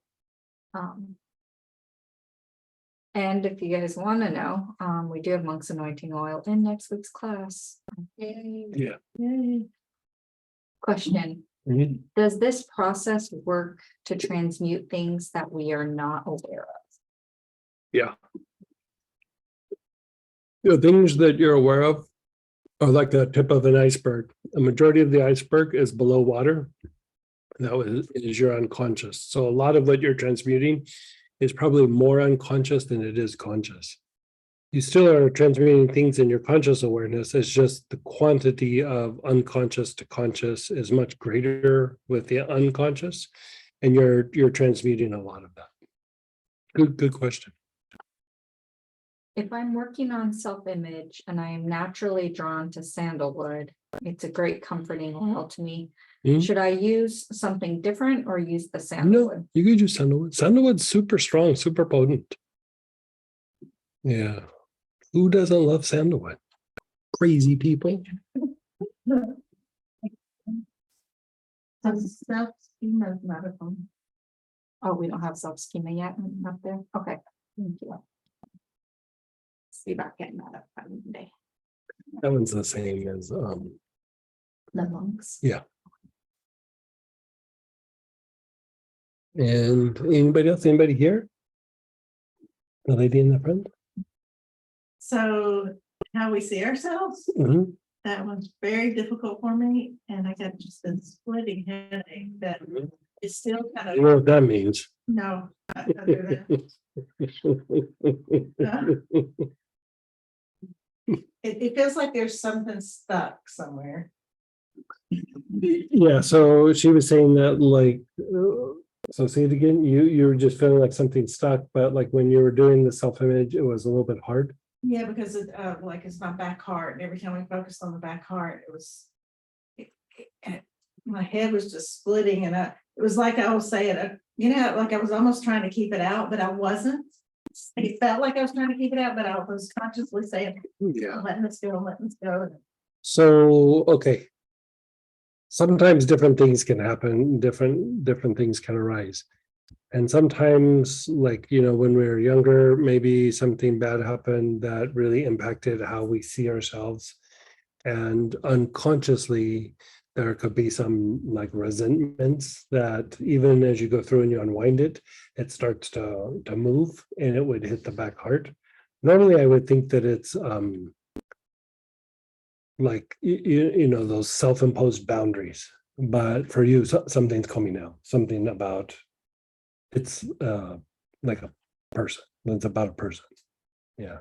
And if you guys want to know, we do have Monk's anointing oil in next week's class. Yay. Yeah. Yay. Question. Mhm. Does this process work to transmute things that we are not aware of? Yeah. The things that you're aware of are like the tip of an iceberg. A majority of the iceberg is below water. That is your unconscious. So a lot of what you're transmuting is probably more unconscious than it is conscious. You still are transmuting things in your conscious awareness. It's just the quantity of unconscious to conscious is much greater with the unconscious, and you're transmuting a lot of that. Good question. If I'm working on self-image and I am naturally drawn to sandalwood, it's a great comforting oil to me. Mhm. Should I use something different or use the No, sandalwood? you could use sandalwood. Sandalwood's super strong, super potent. Yeah. Who doesn't love sandalwood? Crazy people. Self-schema is not a phone. Oh, we don't have self-schema yet up there? Okay, thank you. See about getting that up by Monday. That one's the same as The Monks. yeah. And anybody else? Anybody here? The lady in the front? So how we see ourselves, Mhm. that one's very difficult for me, and I got just a splitting headache that is still kind You of, know what that means. no. Other than- It feels like there's something stuck somewhere. Yeah, so she was saying that like, so say it again, you were just feeling like something stuck, but like when you were doing the self-image, it was a little bit hard. Yeah, because like it's my back heart, and every time we focused on the back heart, it was. My head was just splitting and it was like I was saying, like I was almost trying to keep it out, but I wasn't. It felt like I was trying to keep it out, but I was consciously saying, Yeah. I'm letting this go, I'm letting this go. So, okay. Sometimes different things can happen, different things can arise. And sometimes, like, when we were younger, maybe something bad happened that really impacted how we see ourselves. And unconsciously, there could be some like resentments that even as you go through and you unwind it, it starts to move and it would hit the back heart. Normally, I would think that it's like those self-imposed boundaries, but for you something's coming out, something about it's like a person. It's about a person. Yeah.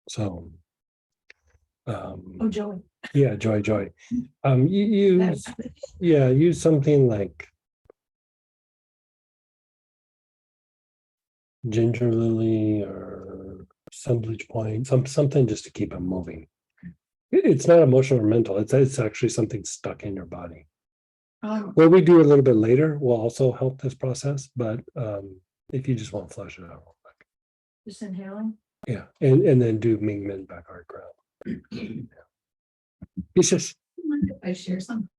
So Joey. yeah, joy. Use something like ginger lily or assemblage point, something just to keep them moving. It's not emotional or mental, it's actually something stuck in your body. What we do a little bit later will also help this process, but if you just want to flush it out real quick. Just inhaling. Yeah, and then do Ming Men back heart ground. It's just, I share something.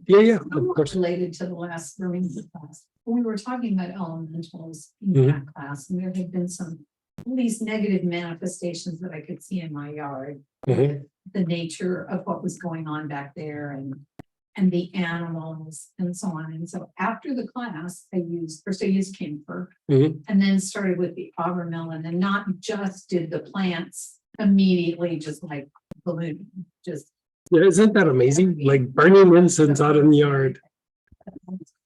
yeah, of course. Related to the last Marines class. We were talking about elementals in that class, and there had been some at least negative manifestations that I could see in my yard. Mhm. The nature of what was going on back there and the animals and so on. And so after the class, I used camphor Mhm. and then started with the aubermelon, and not just did the plants immediately just like balloon, just Yeah, isn't that amazing? Like burning incense out in the yard.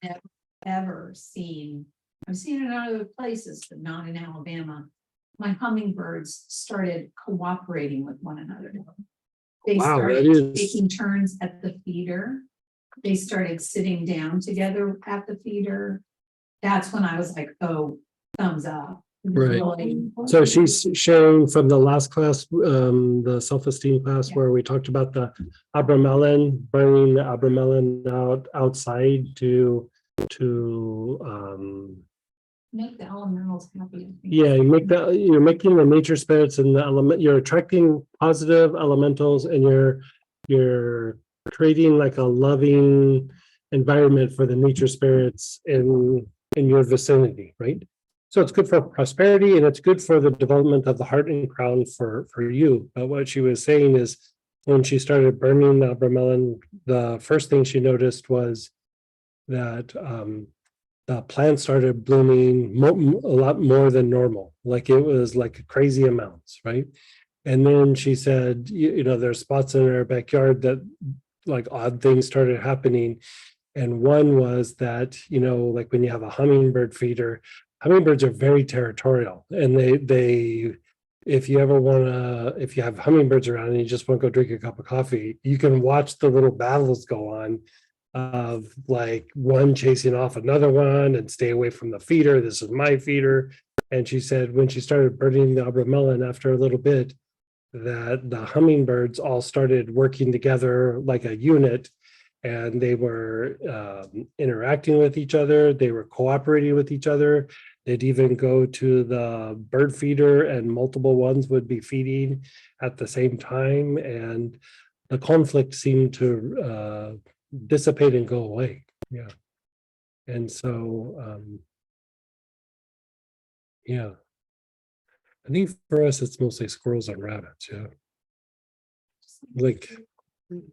I've ever seen, I've seen it in other places, but not in Alabama. My hummingbirds started cooperating with one another. They Wow, started that is- taking turns at the feeder. They started sitting down together at the feeder. That's when I was like, oh, thumbs up. Right. Really. So she's sharing from the last class, the self-esteem class, Yeah. where we talked about the abramelin, burning the abramelin outside to Make the elementals happy. I think. yeah, you're making the nature spirits and the element, you're attracting positive elementals, and you're creating like a loving environment for the nature spirits in your vicinity, right? So it's good for prosperity and it's good for the development of the heart and crown for you. But what she was saying is when she started burning the abramelin, the first thing she noticed was that the plants started blooming a lot more than normal. Like it was like crazy amounts, right? And then she said, there's spots in her backyard that like odd things started happening. And one was that, like when you have a hummingbird feeder, hummingbirds are very territorial, and they if you have hummingbirds around and you just want to go drink a cup of coffee, you can watch the little battles go on of like one chasing off another one and stay away from the feeder. This is my feeder. And she said when she started burning the abramelin after a little bit, that the hummingbirds all started working together like a unit, and they were interacting with each other. They were cooperating with each other. They'd even go to the bird feeder and multiple ones would be feeding at the same time. And the conflict seemed to dissipate and go away. Yeah. And so, yeah. I think for us, it's mostly squirrels and rabbits. Yeah. Like,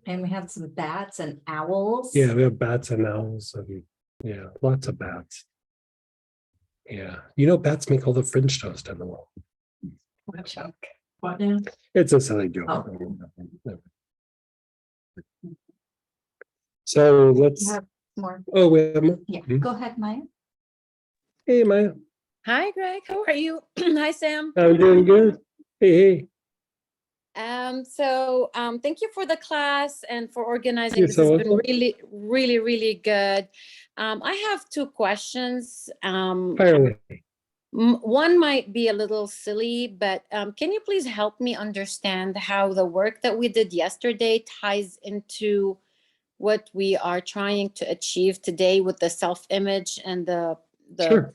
And we have some bats and owls. yeah, we have bats and owls and yeah, lots of bats. Yeah. Bats make all the French toast in the world. What now? It's a silly joke. So You let's, have more. oh, we have more? Yeah, Hmm? go ahead, Maya. Hey, Maya, Hi, Greg. How are you? Hi, Sam. I'm doing good. Hey, Thank you for the class and for organizing. You're This so has been welcome. really, really, really good. I have two questions. Fire away. One might be a little silly, but can you please help me understand how the work that we did yesterday ties into what we are trying to achieve today with the self-image and the Sure.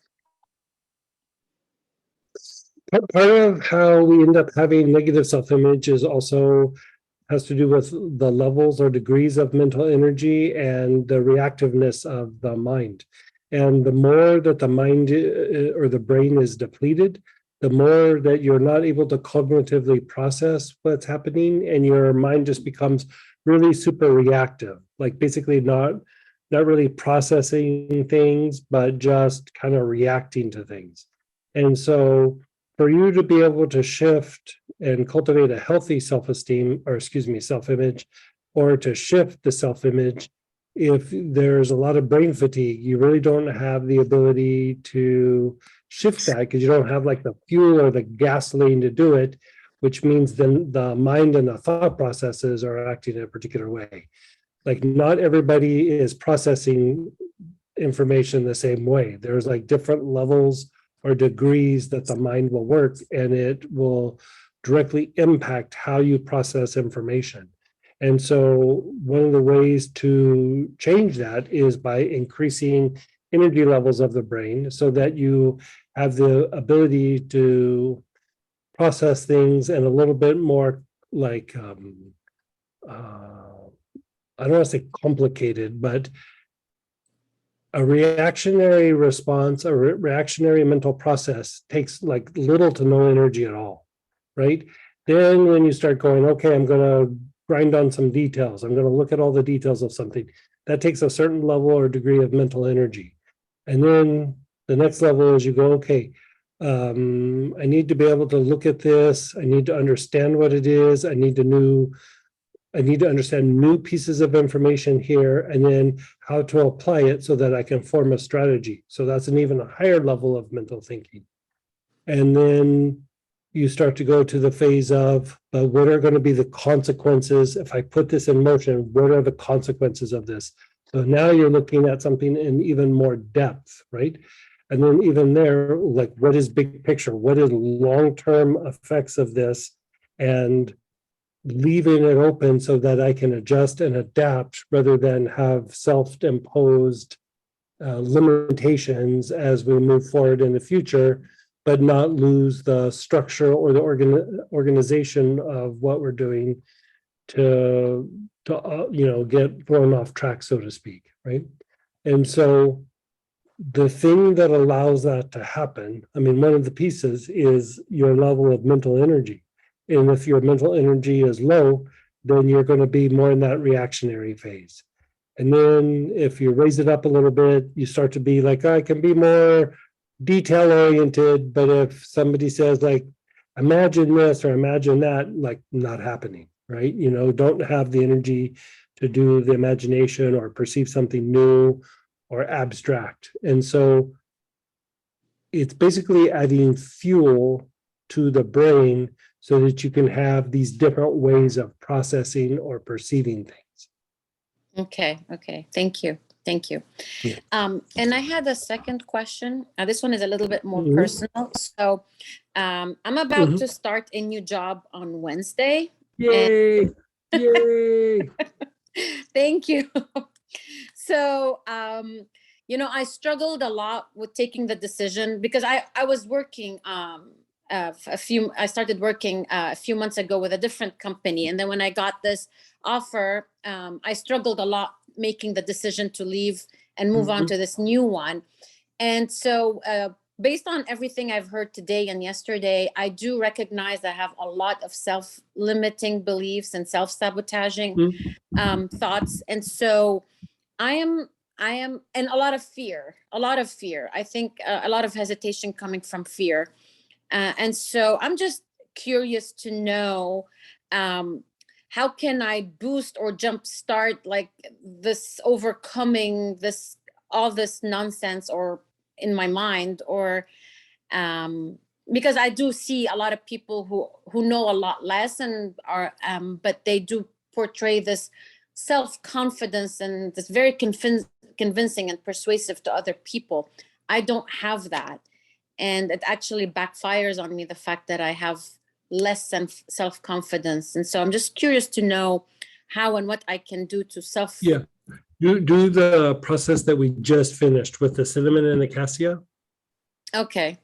Part of how we end up having negative self-image is also has to do with the levels or degrees of mental energy and the reactiveness of the mind. And the more that the mind or the brain is depleted, the more that you're not able to cognitively process what's happening, and your mind just becomes really super reactive, like basically not really processing things, but just kind of reacting to things. And so for you to be able to shift and cultivate a healthy self-esteem, or excuse me, self-image, or to shift the self-image, if there's a lot of brain fatigue, you really don't have the ability to shift that because you don't have like the fuel or the gasoline to do it, which means then the mind and the thought processes are acting in a particular way. Like not everybody is processing information the same way. There's like different levels or degrees that the mind will work, and it will directly impact how you process information. And so one of the ways to change that is by increasing energy levels of the brain so that you have the ability to process things in a little bit more like, I don't want to say complicated, but a reactionary response, a reactionary mental process takes like little to no energy at all, right? Then when you start going, okay, I'm going to grind on some details, I'm going to look at all the details of something, that takes a certain level or degree of mental energy. And then the next level is you go, okay, I need to be able to look at this, I need to understand what it is, I need to understand new pieces of information here, and then how to apply it so that I can form a strategy. So that's an even higher level of mental thinking. And then you start to go to the phase of, what are going to be the consequences if I put this in motion? What are the consequences of this? So now you're looking at something in even more depth, right? And then even there, like what is big picture? What is long-term effects of this? And leaving it open so that I can adjust and adapt rather than have self-imposed limitations as we move forward in the future, but not lose the structure or the organization of what we're doing to get thrown off track, so to speak, right? And so the thing that allows that to happen, I mean, one of the pieces is your level of mental energy. And if your mental energy is low, then you're going to be more in that reactionary phase. And then if you raise it up a little bit, you start to be like, I can be more detail oriented. But if somebody says like, imagine this or imagine that, like not happening, right? Don't have the energy to do the imagination or perceive something new or abstract. And so it's basically adding fuel to the brain so that you can have these different ways of processing or perceiving things. Okay. Thank you. Yeah. And I had a second question. This one is a little bit more Mhm. personal. So I'm about to start a new job on Wednesday. Yay! Yay! Thank you. So, I struggled a lot with taking the decision because I was working I started working a few months ago with a different company. And then when I got this offer, I struggled a lot making the decision to leave and move on to this new one. And so based on everything I've heard today and yesterday, I do recognize I have a lot of self-limiting beliefs and self-sabotaging thoughts. And so I am, and a lot of fear. I think a lot of hesitation coming from fear. And so I'm just curious to know, how can I boost or jumpstart like this overcoming all this nonsense or in my mind, or because I do see a lot of people who know a lot less and are but they do portray this self-confidence and this very convincing and persuasive to other people. I don't have that, and it actually backfires on me, the fact that I have less self-confidence. And so I'm just curious to know how and what I can do to Yeah. You do the process that we just finished with the cinnamon and the cassia. Okay.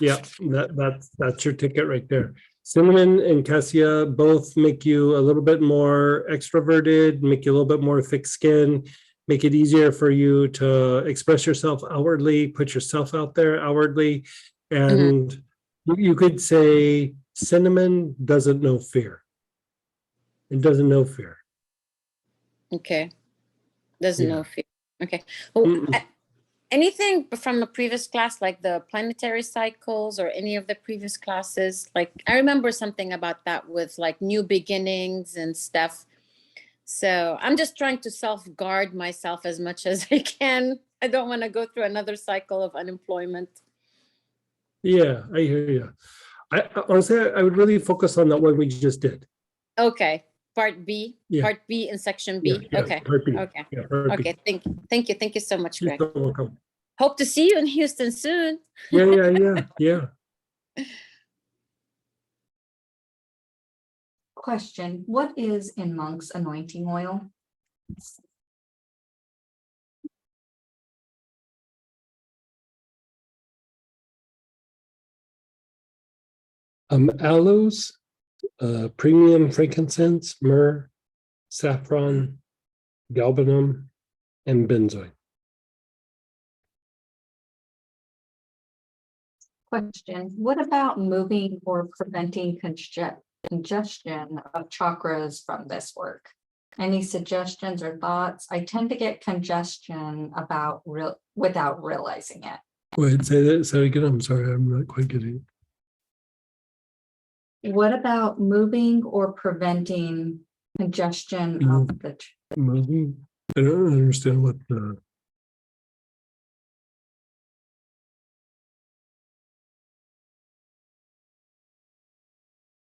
Yeah, that's your ticket right there. Cinnamon and cassia both make you a little bit more extroverted, make you a little bit more thick skin, make it easier for you to express yourself outwardly, put yourself out there outwardly. And you could say cinnamon doesn't know fear. It doesn't know fear. Okay. Doesn't Yeah. know fear. Okay. Well, Mm-mm. anything from the previous class, like the planetary cycles or any of the previous classes? Like, I remember something about that with like new beginnings and stuff. So I'm just trying to self-guard myself as much as I can. I don't want to go through another cycle of unemployment. Yeah, I hear you. I honestly, I would really focus on that one we just did. Okay. Part B, Yeah. part B in section Yeah, B. yeah, Okay. part B. Okay. Yeah, part B. Okay. Thank you. Thank you so much, You're Greg. so welcome. Hope to see you in Houston soon. Yeah. Question, what is in monk's anointing oil? Aloes, premium frankincense, myrrh, saffron, galbanum, and benzoin. Question, what about moving or preventing congestion of chakras from this work? Any suggestions or thoughts? I tend to get congestion without realizing it. Wait, say that again. I'm sorry, I'm not quite getting What about moving or preventing congestion of the moving. I don't understand what the.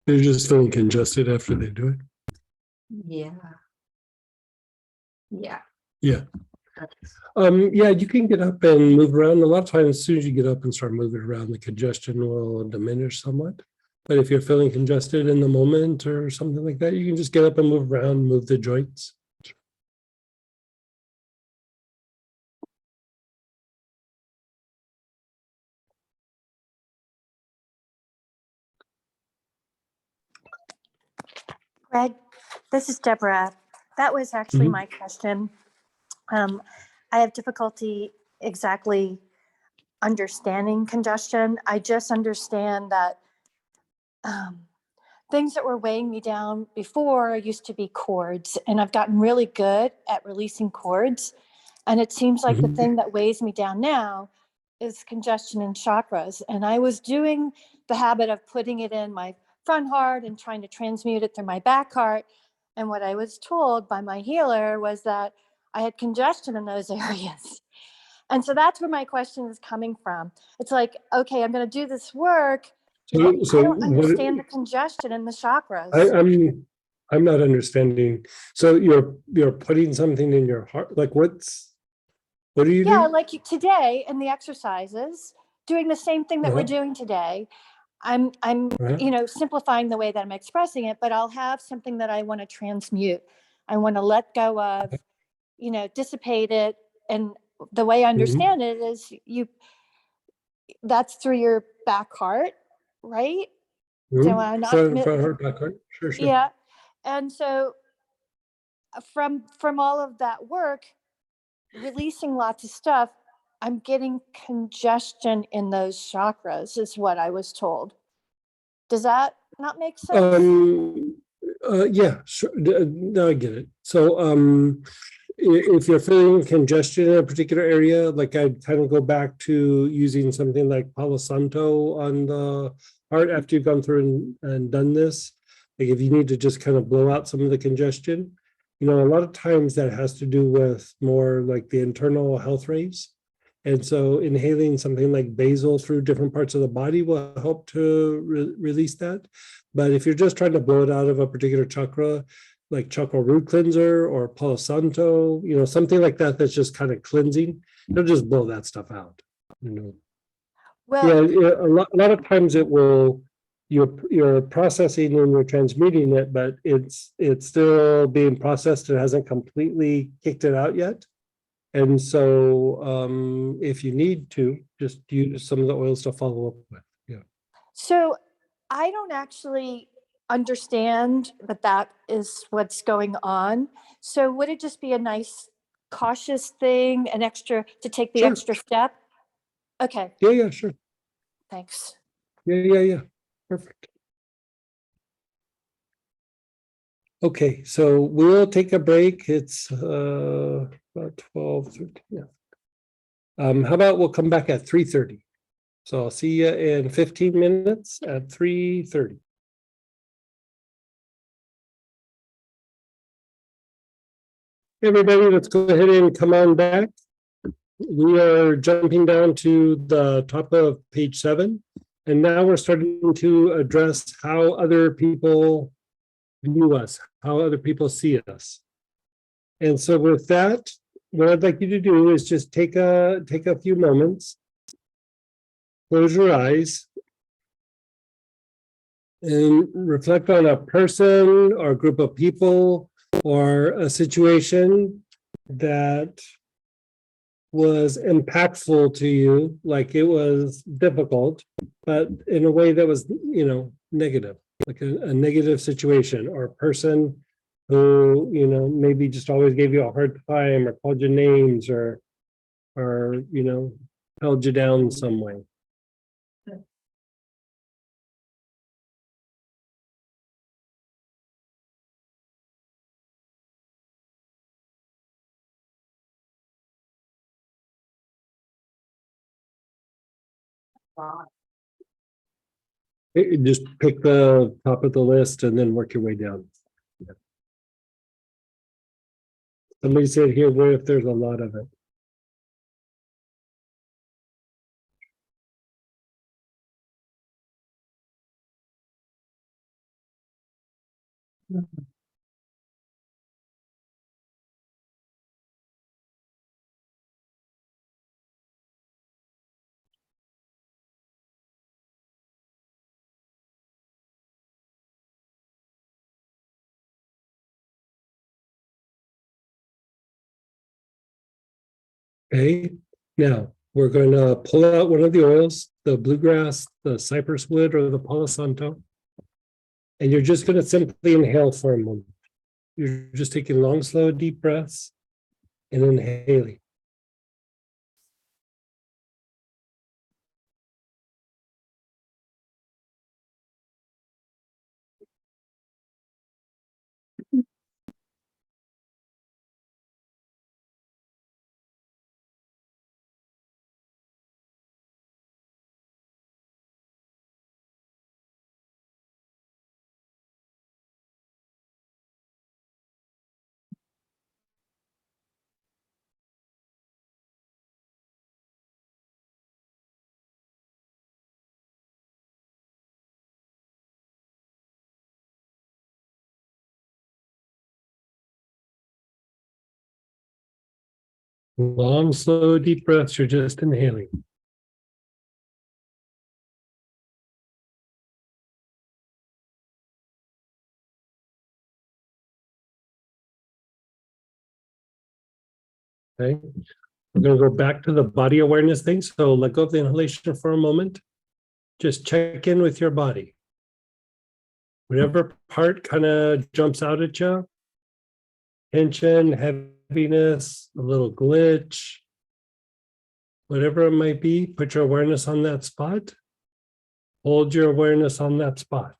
They're just feeling congested after they do it. Yeah. Yeah. Yeah, you can get up and move around. A lot of times, as soon as you get up and start moving around, the congestion will diminish somewhat. But if you're feeling congested in the moment or something like that, you can just get up and move around, move the joints. Greg, this is Deborah. That was actually Mhm. my question. I have difficulty exactly understanding congestion. I just understand that things that were weighing me down before used to be cords, and I've gotten really good at releasing cords. And it seems like the Mhm. thing that weighs me down now is congestion and chakras. And I was doing the habit of putting it in my front heart and trying to transmute it through my back heart. And what I was told by my healer was that I had congestion in those areas. And so that's where my question is coming from. It's like, okay, I'm going to do this work, but So I don't what? understand the congestion in the chakras. I'm not understanding. So you're putting something in your heart. Like what are you Yeah, doing? like today in the exercises, doing the same thing that we're Uh-huh. doing today. I'm Uh-huh. simplifying the way that I'm expressing it, but I'll have something that I want to transmute. I want to let go of, dissipate it. And the way I Mhm. understand it is that's through your back heart, right? So Mhm. I'm not, Front heart, back heart. Sure. yeah. And so from all of that work, releasing lots of stuff, I'm getting congestion in those chakras, is what I was told. Does that not make sense? Yeah, sure. No, I get it. So, if you're feeling congestion in a particular area, like I'd kind of go back to using something like Palo Santo on the heart after you've gone through and done this. Like if you need to just kind of blow out some of the congestion, a lot of times that has to do with more like the internal health rays. And so inhaling something like basil through different parts of the body will help to release that. But if you're just trying to blow it out of a particular chakra, like chakra root cleanser or Palo Santo, something like that, that's just kind of cleansing, it'll just blow that stuff out. Well, Yeah, a lot of times it will, you're processing and you're transmuting it, but it's still being processed. It hasn't completely kicked it out yet. And so if you need to, just use some of the oils to follow up with. Yeah. so I don't actually understand that that is what's going on. So would it just be a nice cautious thing, an extra, to take the Sure. extra step? Okay, Yeah, sure. thanks. Yeah. Perfect. Okay, so we'll take a break. It's about 12:13. Yeah. How about we'll come back at 3:30? So I'll see you in 15 minutes at 3:30. Everybody, let's go ahead and come on back. We are jumping down to the top of page 7. And now we're starting to address how other people view us, how other people see us. And so with that, what I'd like you to do is just take a few moments, close your eyes, and reflect on a person or a group of people or a situation that was impactful to you, like it was difficult, but in a way that was, negative, like a negative situation or a person who, maybe just always gave you a hard time or called you names or, held you down some way. Just pick the top of the list and then work your way down. Somebody said here, what if there's a lot of it? Okay, now we're going to pull out one of the oils, the bluegrass, the cypress wood, or the Palo Santo. And you're just going to simply inhale for a moment. You're just taking long, slow, deep breaths and inhaling. Long, slow, deep breaths. You're just inhaling. Okay. We're going to go back to the body awareness thing. So let go of the inhalation for a moment. Just check in with your body. Whatever part kind of jumps out at you, tension, heaviness, a little glitch, whatever it might be, put your awareness on that spot. Hold your awareness on that spot.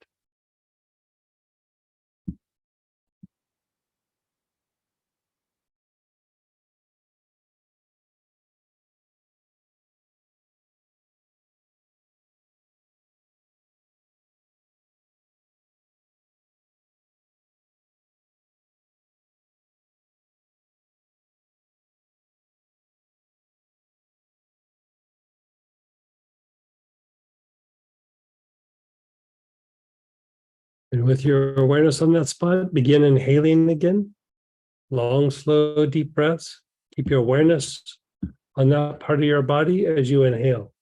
And with your awareness on that spot, begin inhaling again. Long, slow, deep breaths. Keep your awareness on that part of your body as you inhale.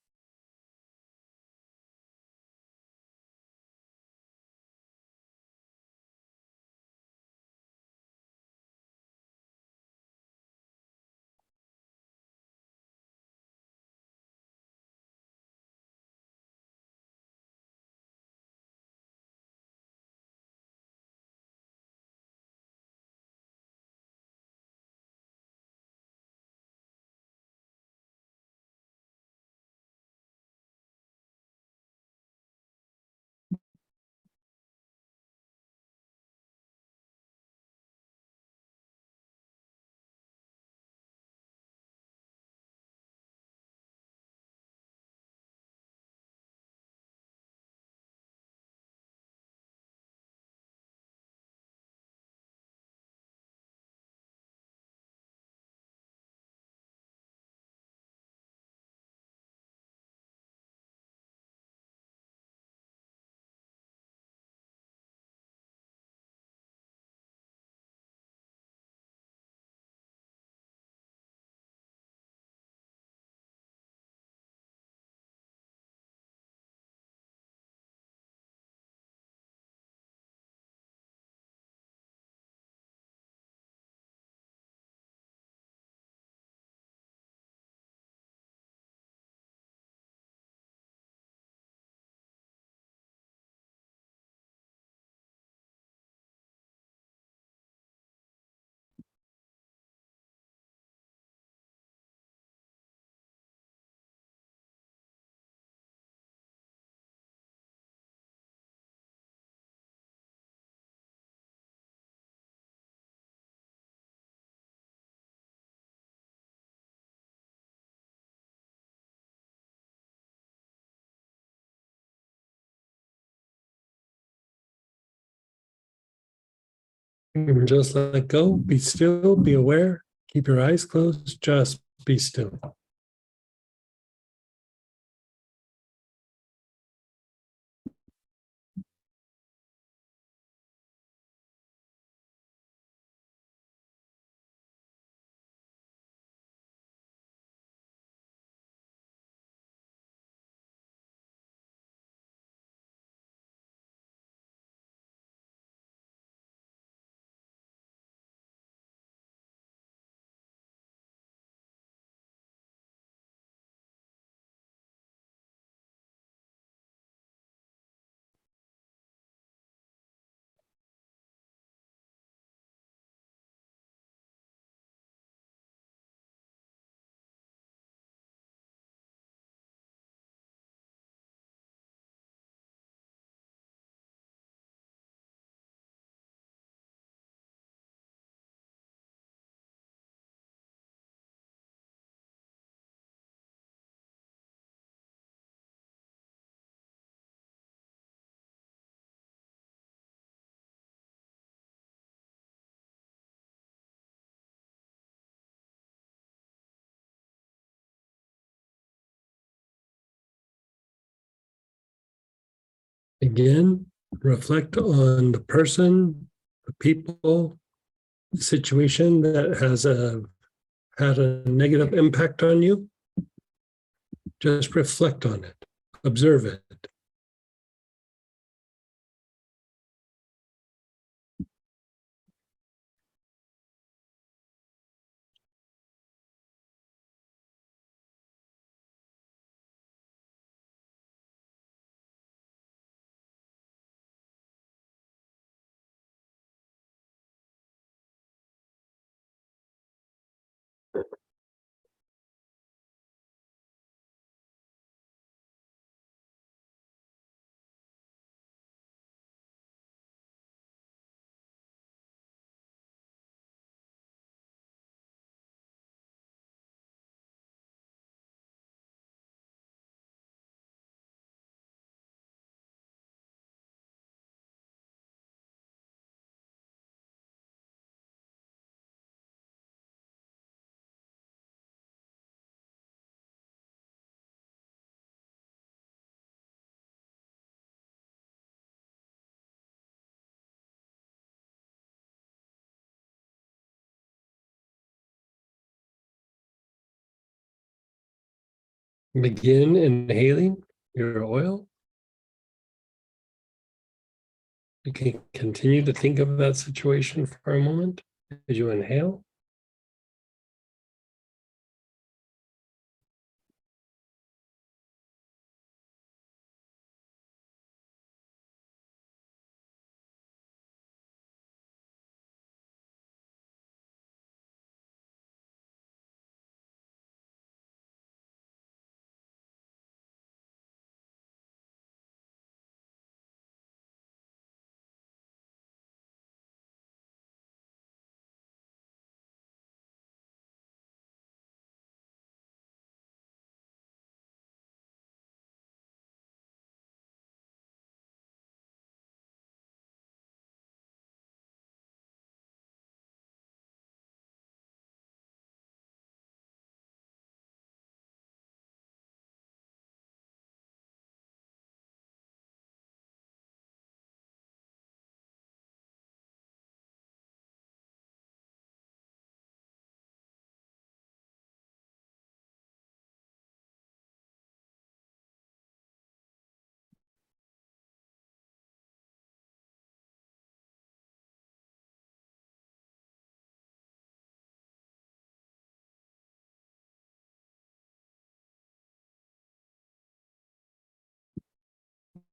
And just let go, be still, be aware, keep your eyes closed, just be still. Again, reflect on the person, the people, the situation that has had a negative impact on you. Just reflect on it, observe it. Begin inhaling your oil. You can continue to think of that situation for a moment as you inhale.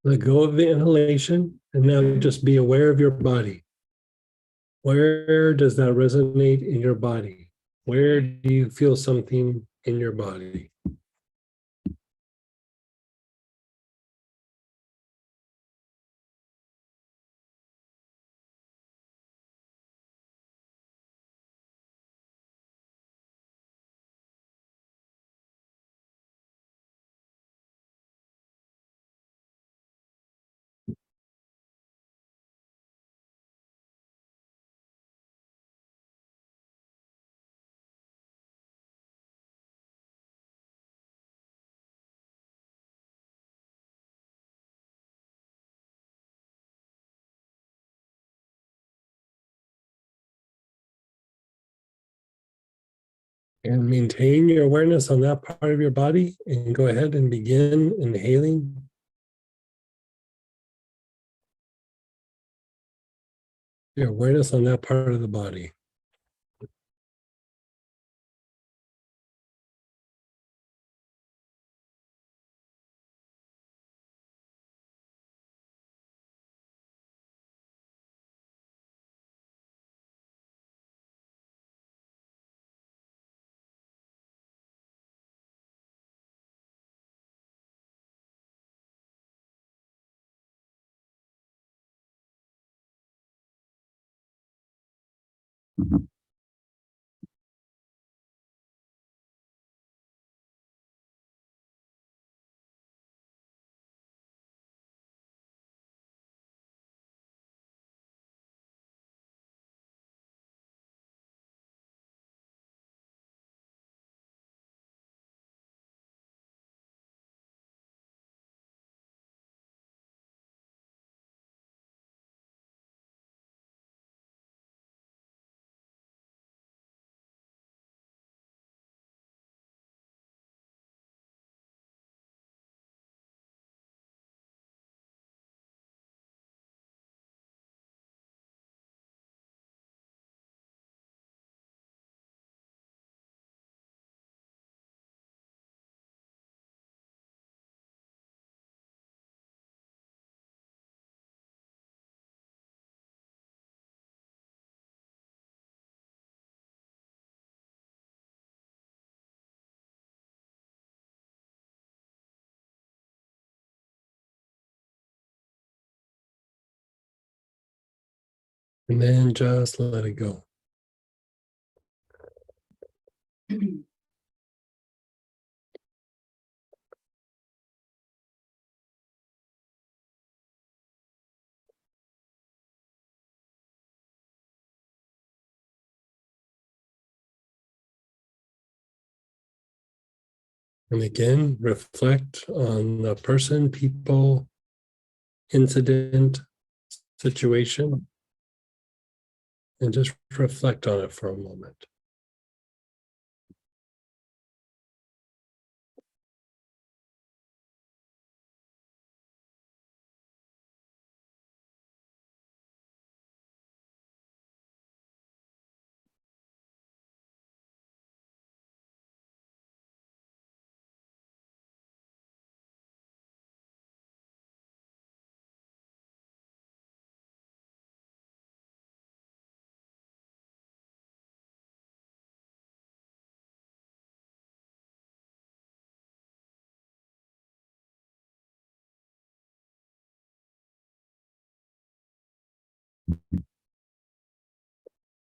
Let go of the inhalation and now just be aware of your body. Where does that resonate in your body? Where do you feel something in your body? And maintain your awareness on that part of your body and go ahead and begin inhaling. Your awareness on that part of the body. And then just let it go. And again, reflect on the person, people, incident, situation, and just reflect on it for a moment.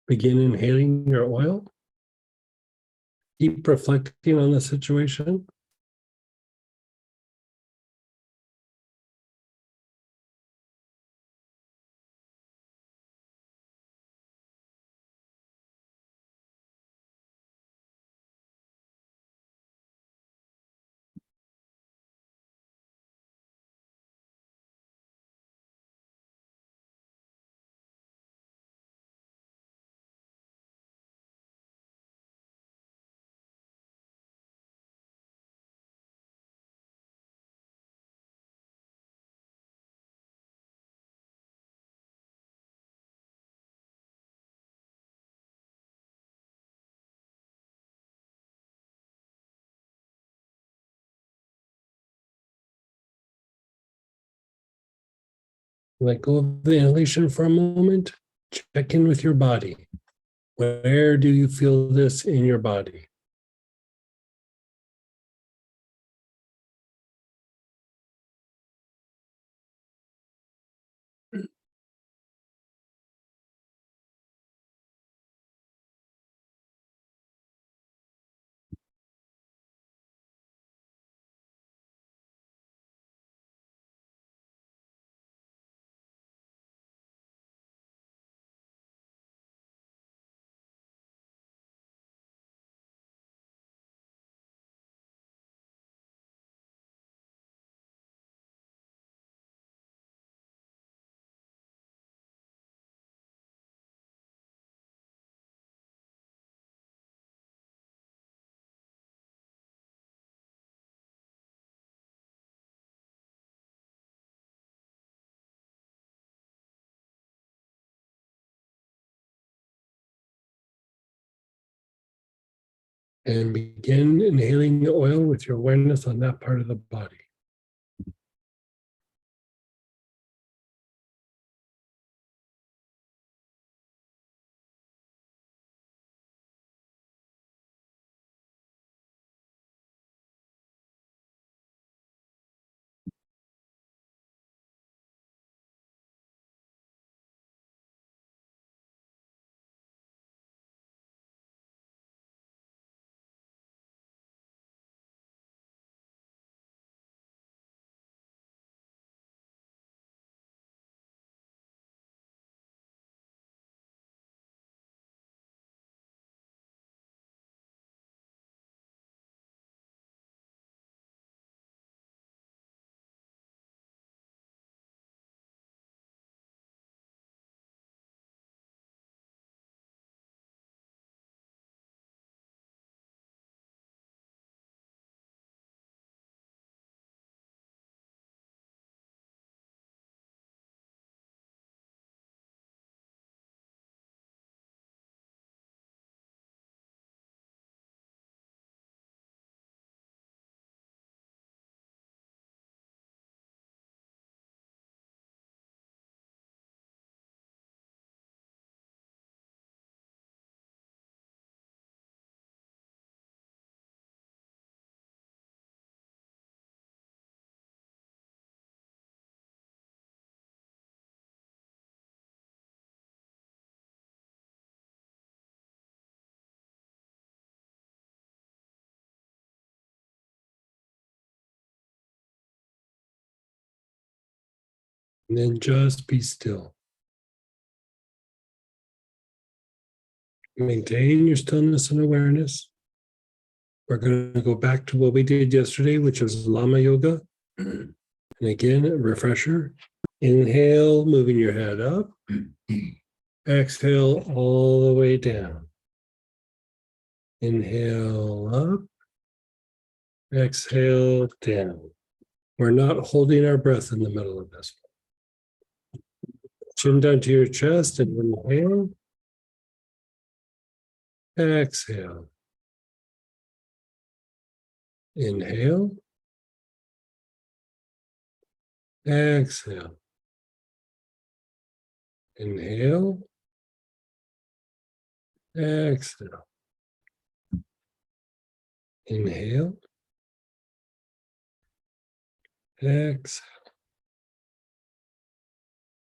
Begin inhaling your oil. Keep reflecting on the situation. Let go of the inhalation for a moment. Check in with your body. Where do you feel this in your body? And begin inhaling the oil with your awareness on that part of the body. And then just be still. Maintain your stillness and awareness. We're going to go back to what we did yesterday, which was Lama Yoga. And again, a refresher. Inhale, moving your head up. Exhale all the way down. Inhale up. Exhale down. We're not holding our breath in the middle of this. Chin down to your chest and inhale. Exhale. Inhale. Exhale. Inhale. Exhale. Inhale. Exhale.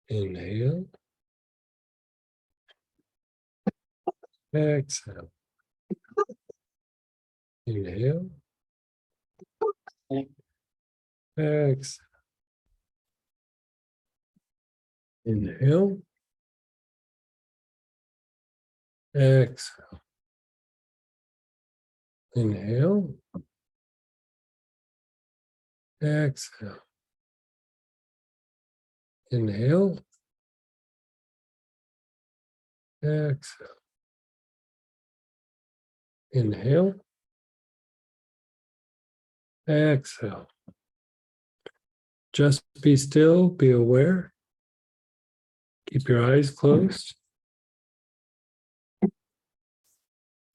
Inhale. exhale. Inhale. Exhale. Inhale. Exhale. Inhale. Exhale. Inhale. Exhale. Inhale. Exhale. Just be still, be aware. Keep your eyes closed.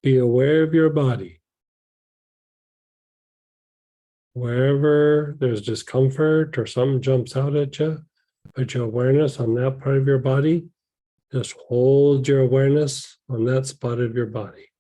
Be aware of your body. Wherever there's discomfort or something jumps out at you, put your awareness on that part of your body. Just hold your awareness on that spot of your body.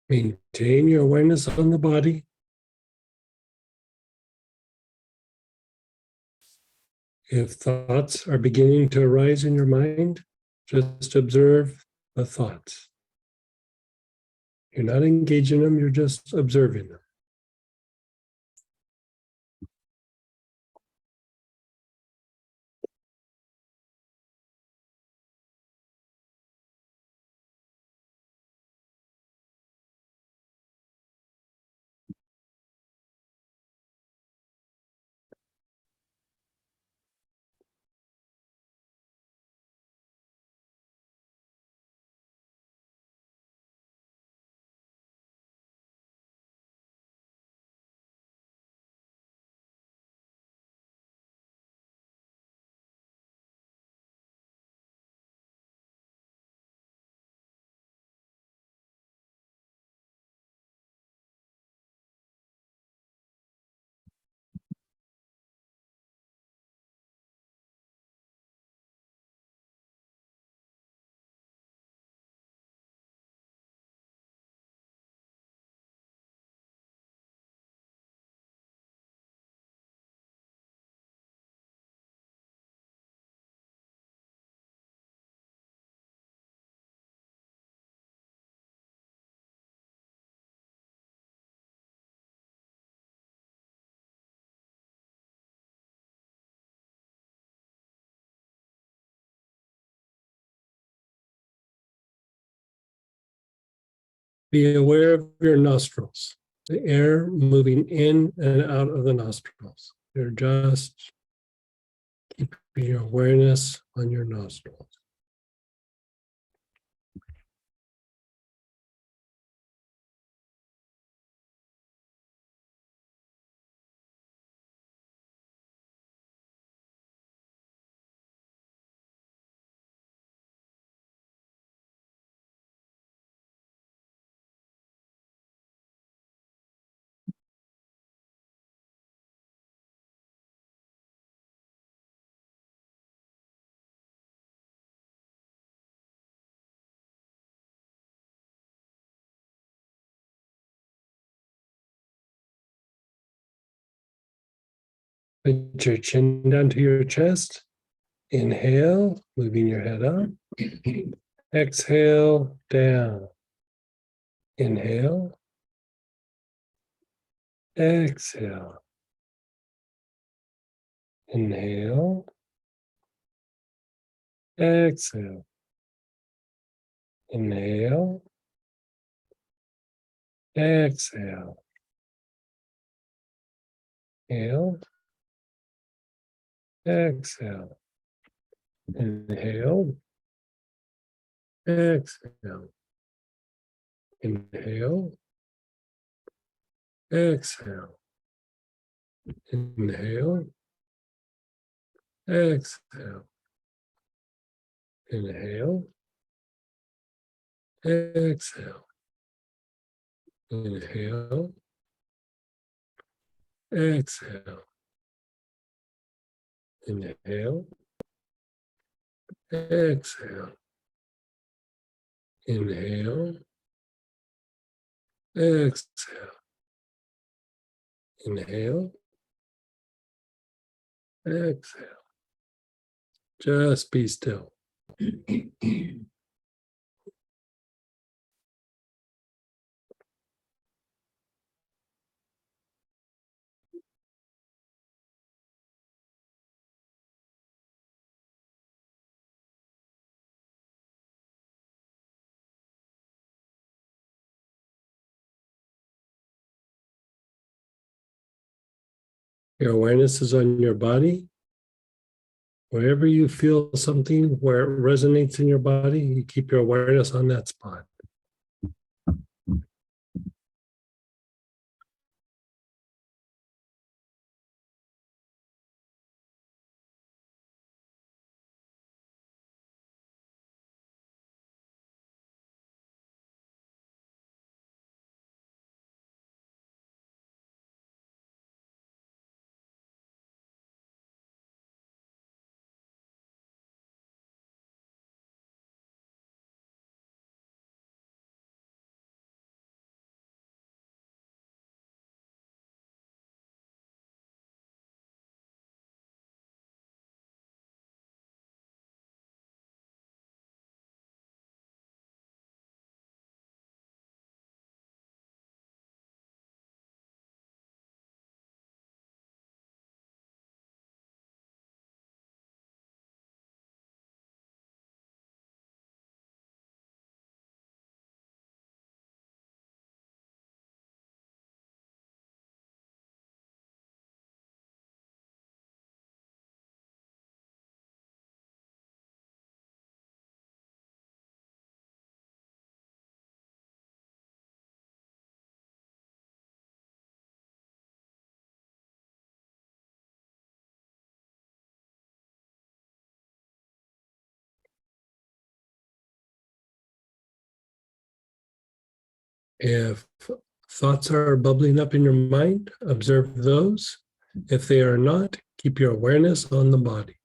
Maintain your awareness on the body. If thoughts are beginning to arise in your mind, just observe the thoughts. You're not engaging them, you're just observing them. Be aware of your nostrils, the air moving in and out of the nostrils. You're just keeping your awareness on your nostrils. Put your chin down to your chest. Inhale, moving your head up. Exhale, down. Inhale. Exhale. Inhale. Exhale. Inhale. Exhale. Inhale. Exhale. Inhale. Exhale. Inhale. Exhale. Inhale. Exhale. Inhale. Exhale. Inhale. Exhale. Inhale. Exhale. Inhale. Exhale. Inhale. Exhale. Just be still. Your awareness is on your body. Wherever you feel something where it resonates in your body, you keep your awareness on that spot. If thoughts are bubbling up in your mind, observe those. If they are not, keep your awareness on the body.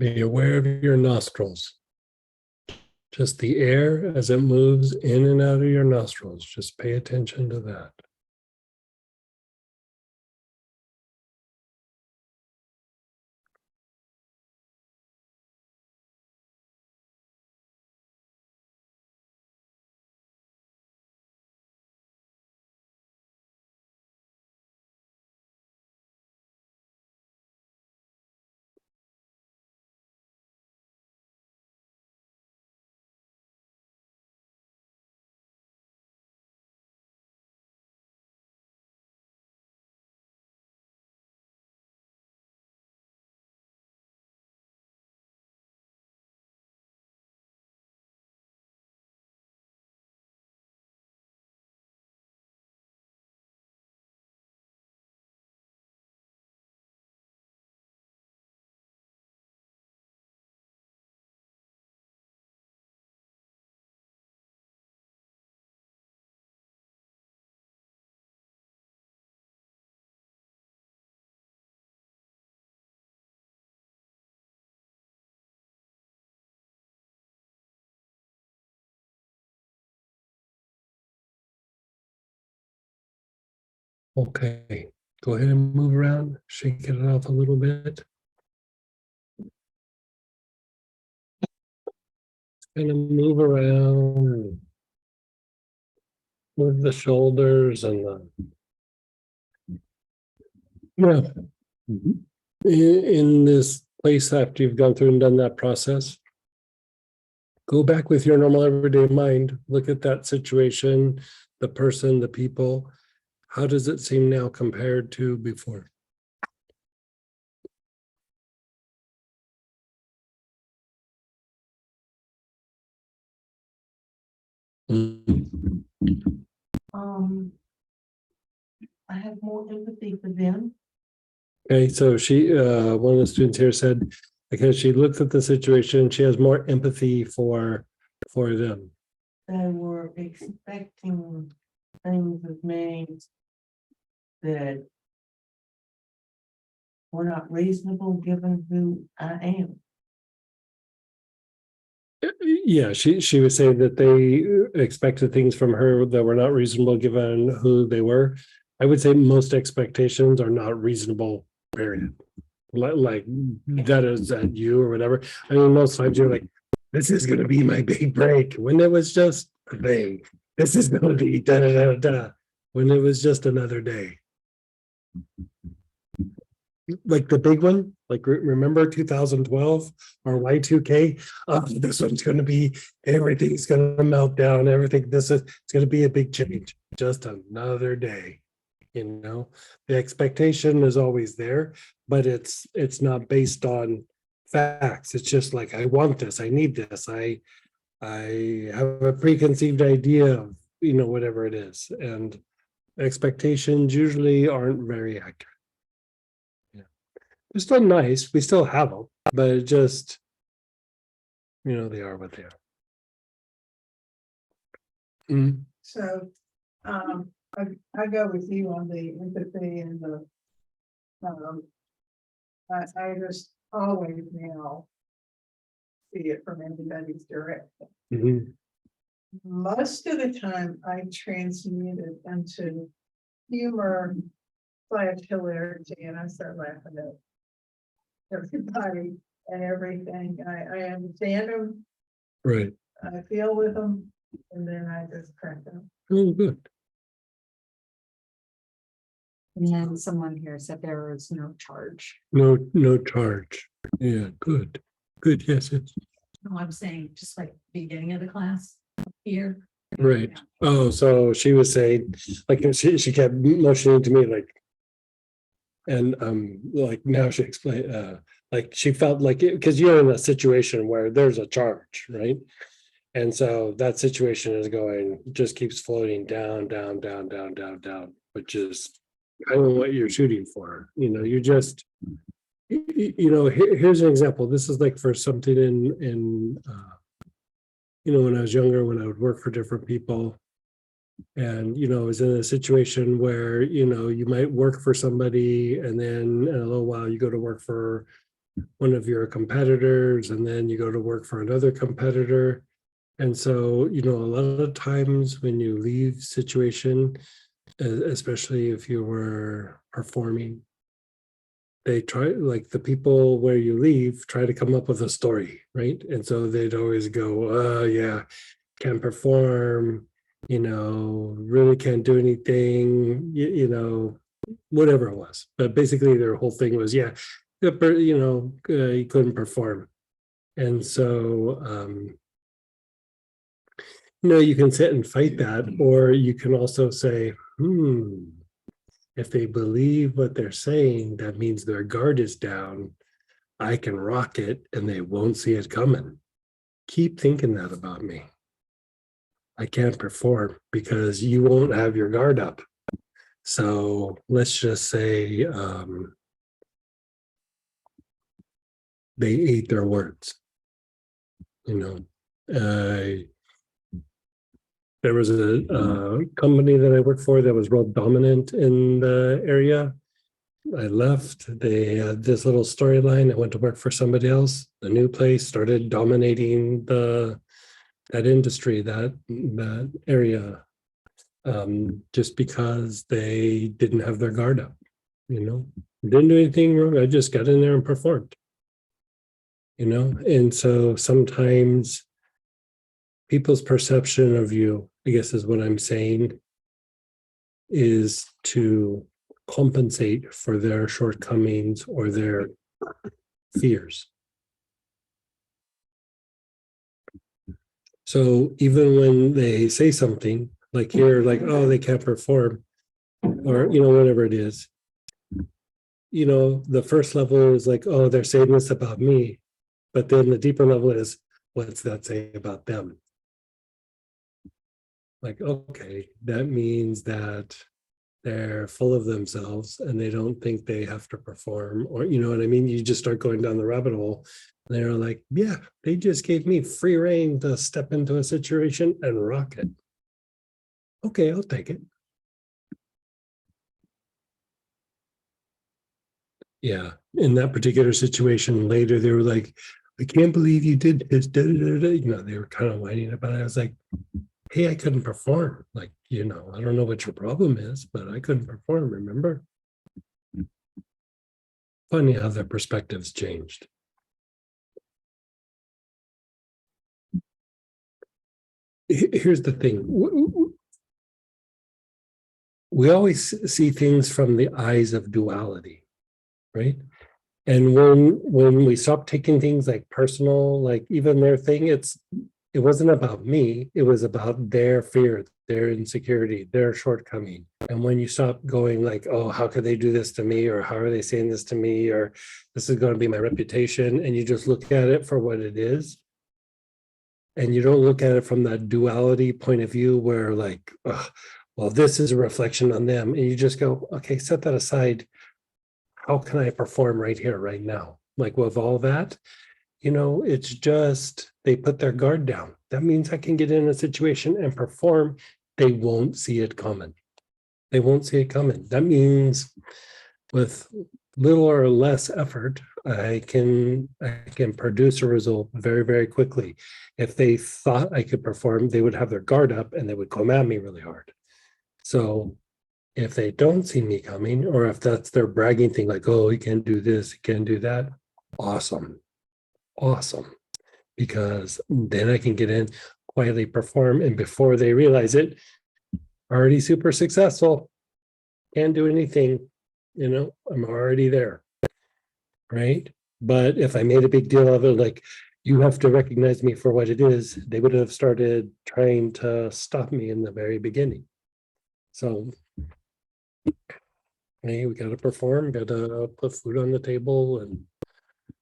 Be aware of your nostrils. Just the air as it moves in and out of your nostrils. Just pay attention to that. Okay, go ahead and move around, shake it off a little bit. Kind of move around. Move the shoulders and the. Yeah. In this place, after you've gone through and done that process, go back with your normal everyday mind, look at that situation, the person, the people. How does it seem now compared to before? Mm. I have more empathy for them. Okay, so she, one of the students here said, because she looks at the situation, she has more empathy for them. They were expecting things of me that were not reasonable given who I am. Yeah, she was saying that they expected things from her that were not reasonable given who they were. I would say most expectations are not reasonable, period. Like that is at you or whatever. I mean, most times you're like, this is gonna be my big break, when it was just a thing. This is gonna be da da da da, when it was just another day. Like the big one, like remember 2012 or Y2K? This one's going to be, everything's going to melt down. Everything, it's going to be a big change. Just another day. You know, the expectation is always there, but it's not based on facts. It's just like, I want this, I need this, I have a preconceived idea of, you know, whatever it is. And expectations usually aren't very accurate. They're still nice. We still have them, but it just, you know, they are what they are. Mm. So, I go with you on the empathy and the, I just always now see it from everybody's direction. Mhm. Most of the time I transmuted into humor / hilarity, and I start laughing at everybody and everything. I understand them, Right. I feel with them, and then I just crack them. Oh, good. And then someone here said there is no charge. No charge. Yeah, good. Good, yes, yes. No, I'm saying just like beginning of the class here. Right. Oh, so she was saying, like, she kept motioning to me like, and like now she explained, like she felt like it, because you're in a situation where there's a charge, right? And so that situation is going, just keeps floating down, down, down, down, down, down, which is kind of what you're shooting for. You know, you just, you know, here's an example. This is like for something in you know, when I was younger, when I would work for different people. And, you know, I was in a situation where, you know, you might work for somebody and then in a little while you go to work for one of your competitors and then you go to work for another competitor. And so, you know, a lot of times when you leave situation, especially if you were performing, they try, like the people where you leave try to come up with a story, right? And so they'd always go, oh yeah, can't perform, you know, really can't do anything, you know, whatever it was. But basically their whole thing was, yeah, you know, he couldn't perform. And so, you know, you can sit and fight that, or you can also say, if they believe what they're saying, that means their guard is down. I can rock it and they won't see it coming. Keep thinking that about me. I can't perform because you won't have your guard up. So let's just say they ate their words. You know, there was a company that I worked for that was real dominant in the area. I left. They had this little storyline. I went to work for somebody else. The new place started dominating that industry, that area. just because they didn't have their guard up, you know, didn't do anything wrong. I just got in there and performed, you know, and so sometimes people's perception of you, I guess is what I'm saying, is to compensate for their shortcomings or their fears. So even when they say something like here, like, oh, they can't perform, or, you know, whatever it is, you know, the first level is like, oh, they're saying this about me. But then the deeper level is, what's that say about them? Like, okay, that means that they're full of themselves and they don't think they have to perform, or, you know what I mean? You just start going down the rabbit hole. And they're like, yeah, they just gave me free reign to step into a situation and rock it. Okay, I'll take it. Yeah, in that particular situation later, they were like, I can't believe you did this. Da, da, da, da. You know, they were kind of whining about it. I was like, hey, I couldn't perform. Like, you know, I don't know what your problem is, but I couldn't perform, remember? Funny how their perspectives changed. Here's the thing. We always see things from the eyes of duality, right? And when we stop taking things like personal, like even their thing, it wasn't about me, it was about their fear, their insecurity, their shortcoming. And when you stop going like, oh, how could they do this to me? Or how are they saying this to me? Or this is going to be my reputation. And you just look at it for what it is. And you don't look at it from that duality point of view where like, oh, well, this is a reflection on them. And you just go, okay, set that aside. How can I perform right here, right now? Like with all that, you know, it's just they put their guard down. That means I can get in a situation and perform. They won't see it coming. They won't see it coming. That means with little or less effort, I can produce a result very, very quickly. If they thought I could perform, they would have their guard up and they would come at me really hard. So if they don't see me coming, or if that's their bragging thing, like, oh, you can't do this, you can't do that, awesome. Awesome. Because then I can get in, quietly perform, and before they realize it, already super successful. Can't do anything, you know, I'm already there. Right? But if I made a big deal of it, like, you have to recognize me for what it is, they would have started trying to stop me in the very beginning. So hey, we got to perform, got to put food on the table and,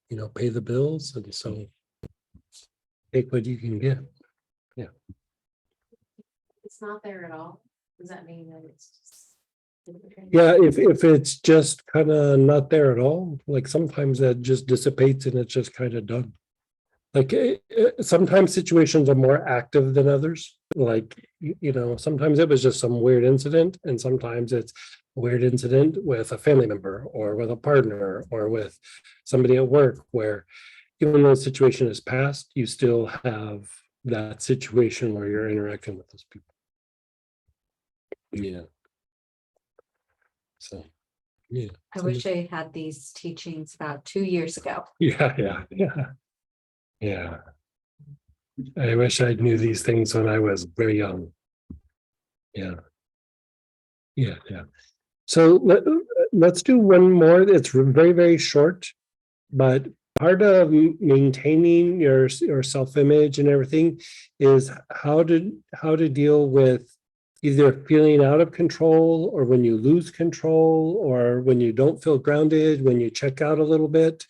you know, pay the bills. And so take what you can get. Yeah. It's not there at all. Does that mean that it's just? Yeah, if it's just kind of not there at all, like sometimes that just dissipates and it's just kind of done. Like sometimes situations are more active than others. Like, you know, sometimes it was just some weird incident, and sometimes it's a weird incident with a family member or with a partner or with somebody at work, where even though the situation is past, you still have that situation where you're interacting with those people. Yeah. So, yeah. I wish I had these teachings about 2 years ago. Yeah. I wish I knew these things when I was very young. Yeah. So let's do one more. It's very, very short, but part of maintaining your self-image and everything is how to deal with either feeling out of control, or when you lose control, or when you don't feel grounded, when you check out a little bit.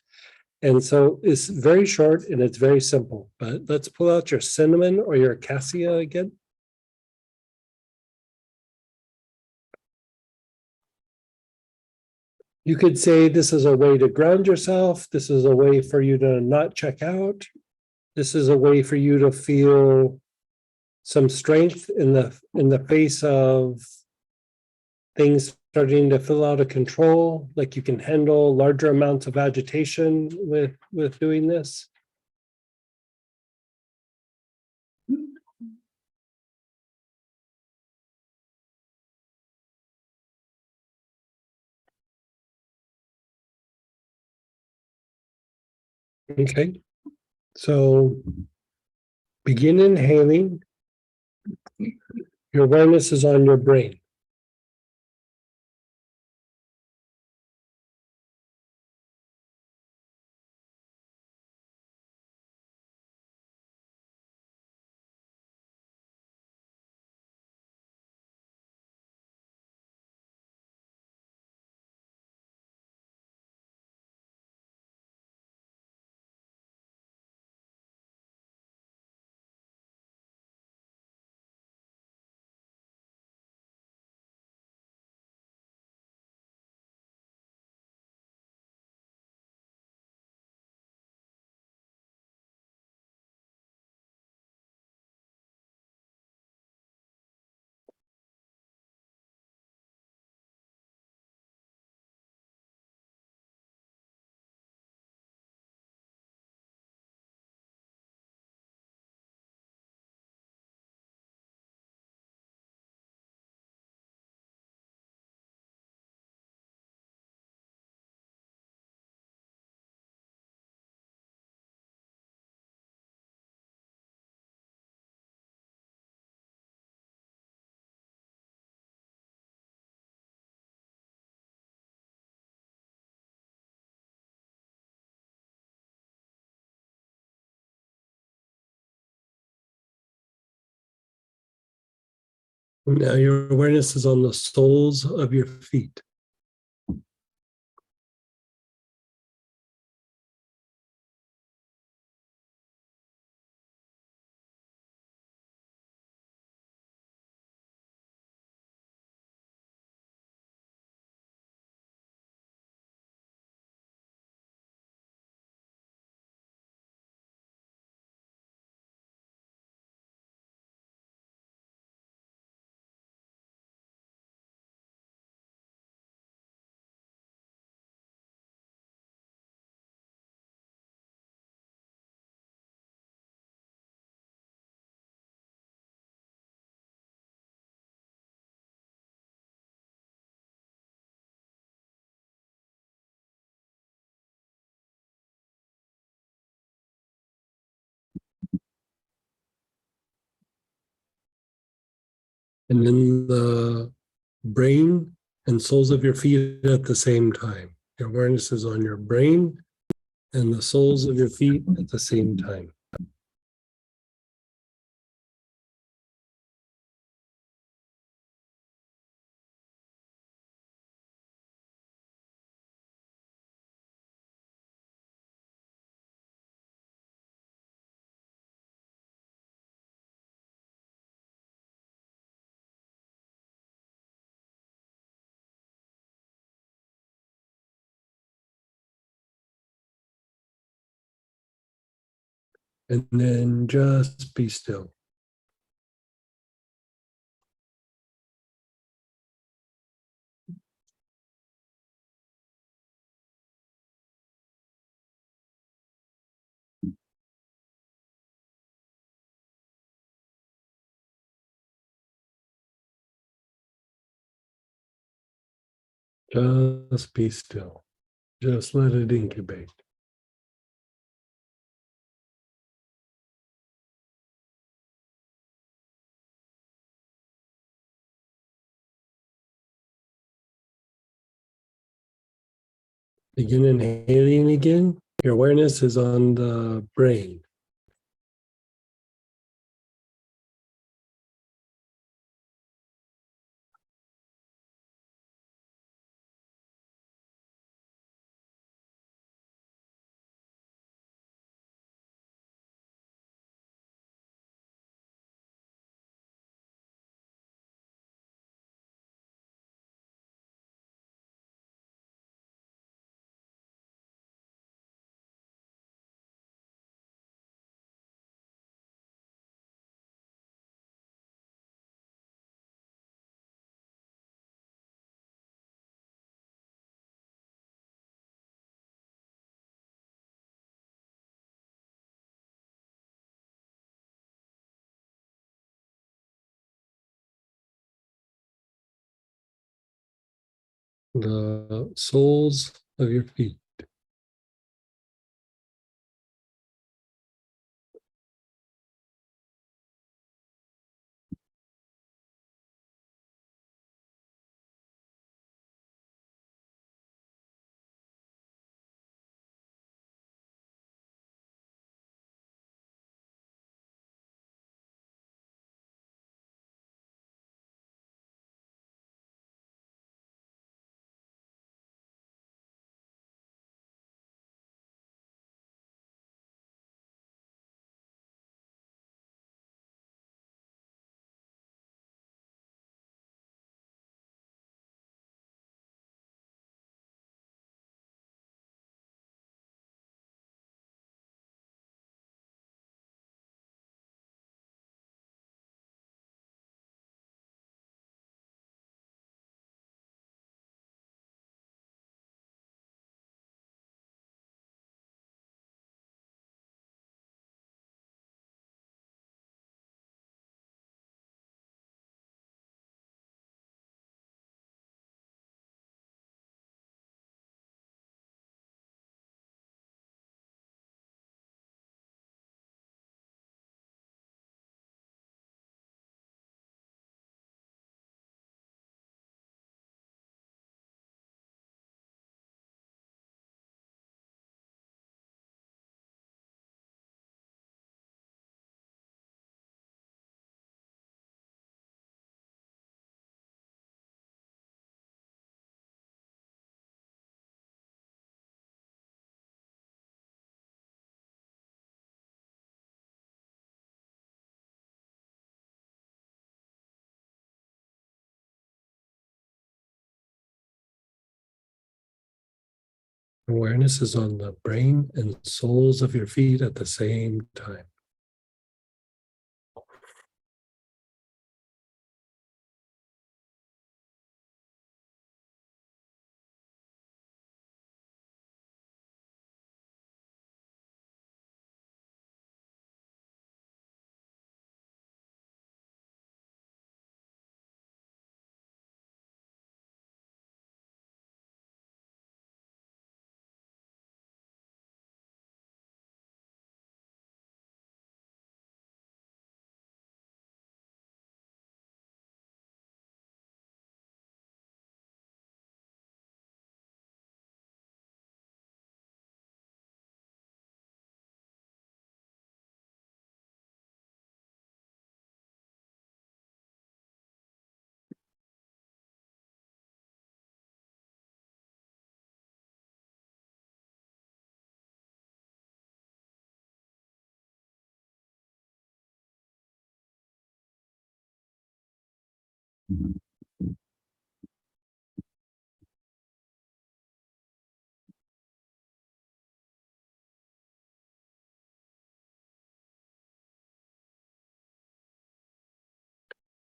And so it's very short and it's very simple, but let's pull out your cinnamon or your cassia again. You could say this is a way to ground yourself. This is a way for you to not check out. This is a way for you to feel some strength in the face of things starting to feel out of control, like you can handle larger amounts of agitation with doing this. Okay. So begin inhaling. Your awareness is on your brain. Now your awareness is on the soles of your feet. And then the brain and soles of your feet at the same time. Your awareness is on your brain and the soles of your feet at the same time. And then just be still. Just be still. Just let it incubate. Begin inhaling again. Your awareness is on the brain. The soles of your feet. Awareness is on the brain and soles of your feet at the same time.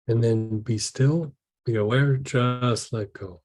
And then be still, be aware, just let go.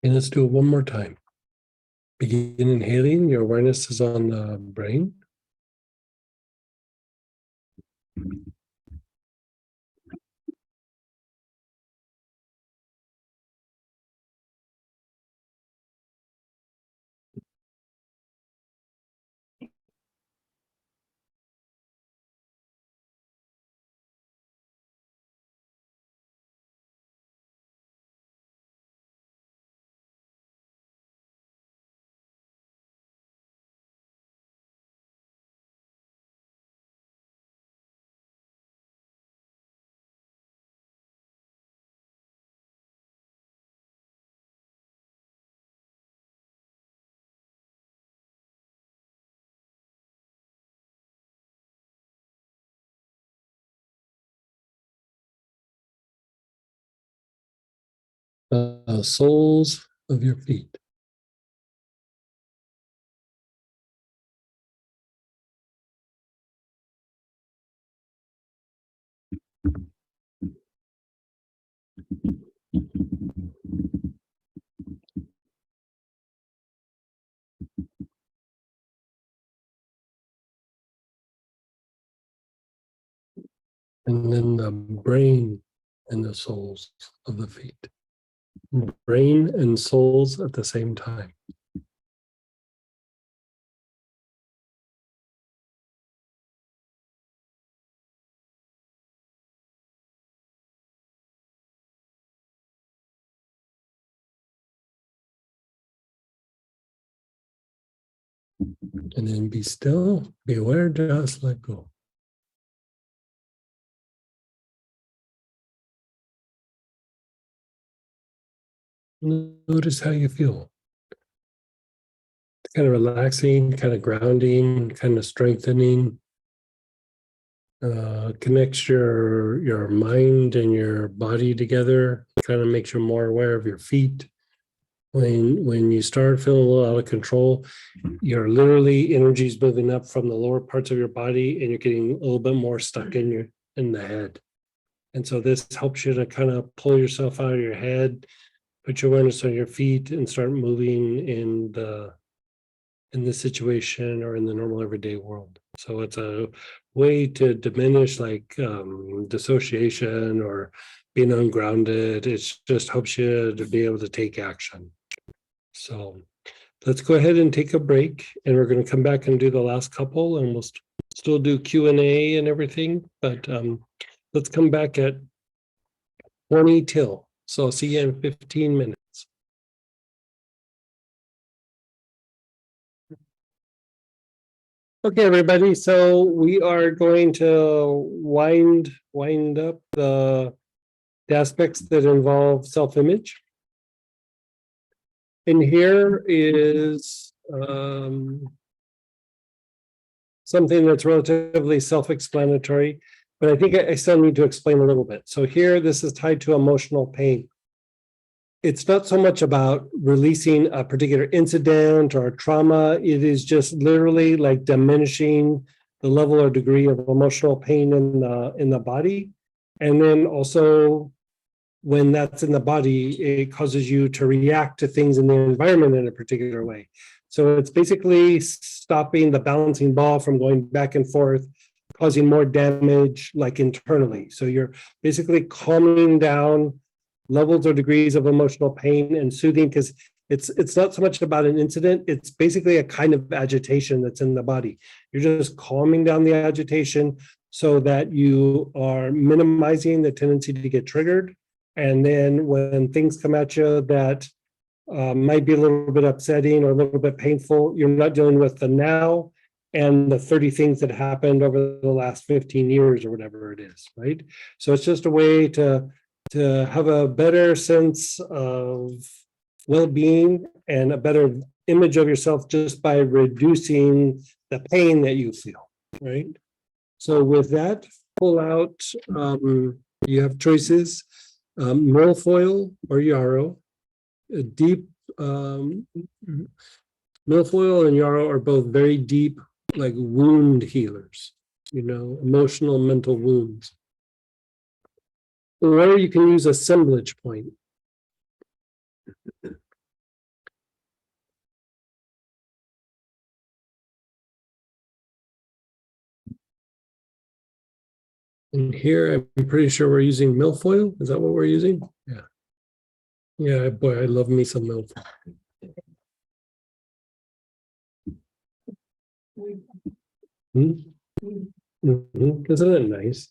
And let's do it one more time. Begin inhaling, your awareness is on the brain. Soles of your feet. And then the brain and the soles of the feet. Brain and soles at the same time. And then be still, be aware, just let go. Notice how you feel. Kind of relaxing, kind of grounding, kind of strengthening. connects your mind and your body together, kind of makes you more aware of your feet. When you start feeling a little out of control, your literally energy is moving up from the lower parts of your body, and you're getting a little bit more stuck in the head. And so this helps you to kind of pull yourself out of your head, put your awareness on your feet, and start moving in the situation or in the normal everyday world. So it's a way to diminish like dissociation or being ungrounded. It just helps you to be able to take action. So let's go ahead and take a break, and we're going to come back and do the last couple, and we'll still do Q&A and everything, but let's come back at 20 till. So I'll see you in 15 minutes. Okay, everybody, so we are going to wind up the aspects that involve self-image. And here is something that's relatively self-explanatory, but I think I still need to explain a little bit. So here, this is tied to emotional pain. It's not so much about releasing a particular incident or trauma. It is just literally like diminishing the level or degree of emotional pain in the body. And then also, when that's in the body, it causes you to react to things in the environment in a particular way. So it's basically stopping the bouncing ball from going back and forth, causing more damage like internally. So you're basically calming down levels or degrees of emotional pain and soothing, because it's not so much about an incident. It's basically a kind of agitation that's in the body. You're just calming down the agitation so that you are minimizing the tendency to get triggered. And then when things come at you that might be a little bit upsetting or a little bit painful, you're not dealing with the now and the 30 things that happened over the last 15 years or whatever it is, right? So it's just a way to have a better sense of well-being and a better image of yourself just by reducing the pain that you feel, right? So with that, pull out, you have choices, milfoil or yarrow. A deep, milfoil and yarrow are both very deep, like wound healers, emotional, mental wounds. Or you can use assemblage point. And here, I'm pretty sure we're using milfoil. Is that what we're using? Yeah. Yeah, boy, I love me some milfoil. Isn't it nice?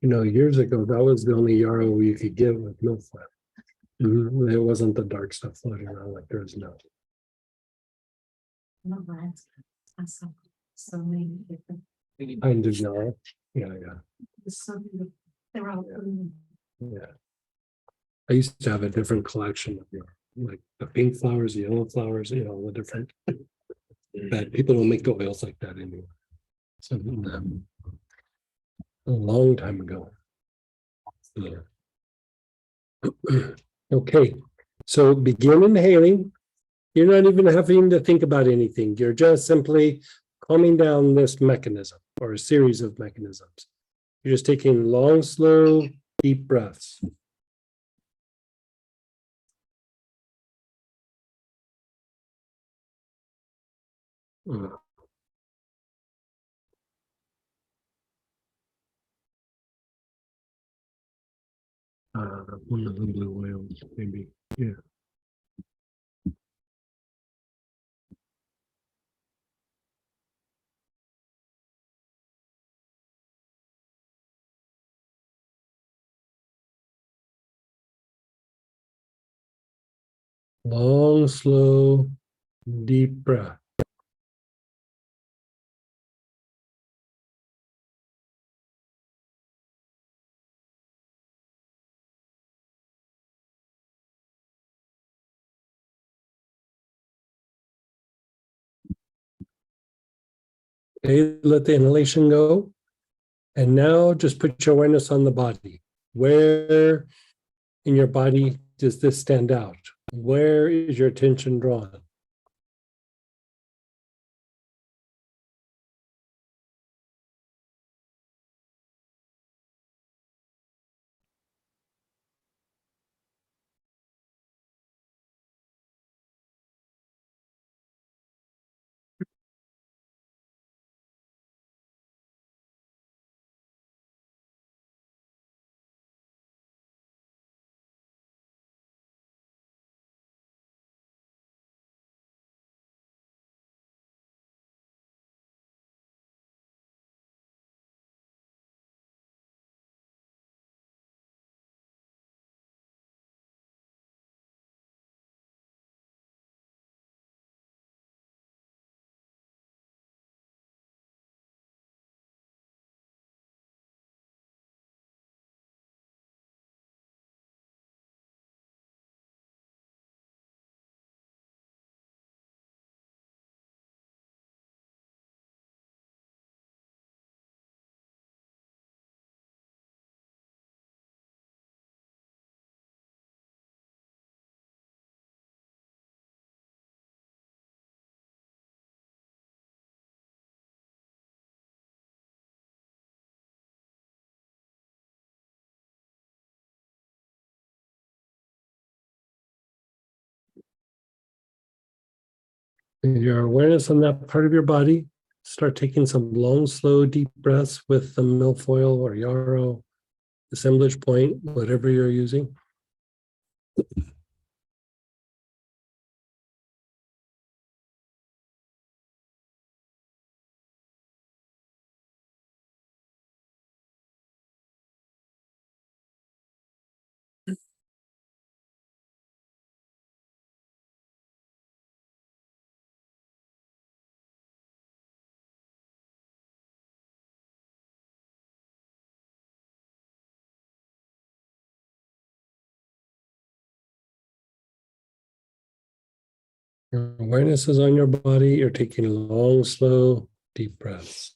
Years ago, that was the only yarrow you could get with milfoil. It wasn't the dark stuff floating around like there is now. No, that's so many different. Kind of yarrow. Yeah. So they're all. Yeah. I used to have a different collection of yarrow, like the pink flowers, the yellow flowers, the different. But people don't make the oils like that anymore. So a long time ago. Yeah. Okay, so begin inhaling. You're not even having to think about anything. You're just simply calming down this mechanism or a series of mechanisms. You're just taking long, slow, deep breaths. One of the blue oils, maybe. Yeah. Long, slow, deep breath. Okay, let the inhalation go. And now just put your awareness on the body. Where in your body does this stand out? Where is your attention drawn? With your awareness on that part of your body, start taking some long, slow, deep breaths with the milfoil or yarrow assemblage point, whatever you're using. Your awareness is on your body. You're taking long, slow, deep breaths.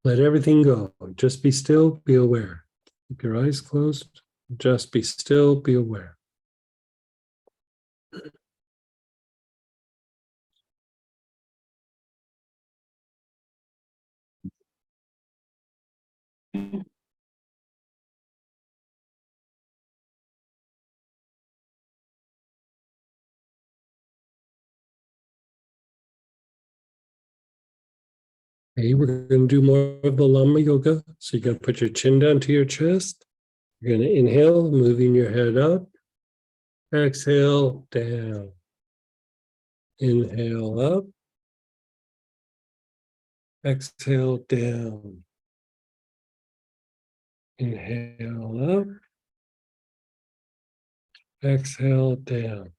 Let everything go. Just be still, be aware. Keep your eyes closed. Just be still, be aware. Okay, we're going to do more of the Lama Yoga. So you're going to put your chin down to your chest. You're going to inhale, moving your head up. Exhale, down. Inhale up. Exhale, down. Inhale up. Exhale, down.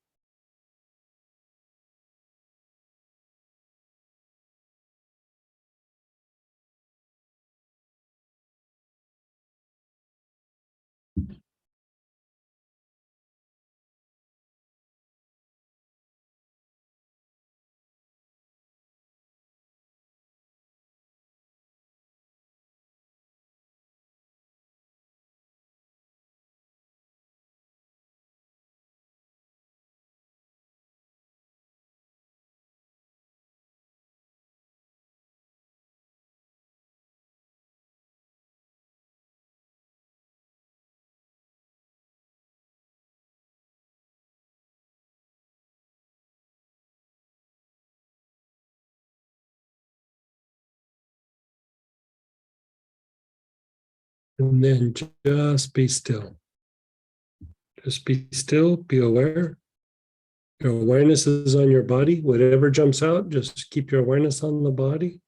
And then just be still. Just be still, be aware. Your awareness is on your body. Whatever jumps out, just keep your awareness on the body.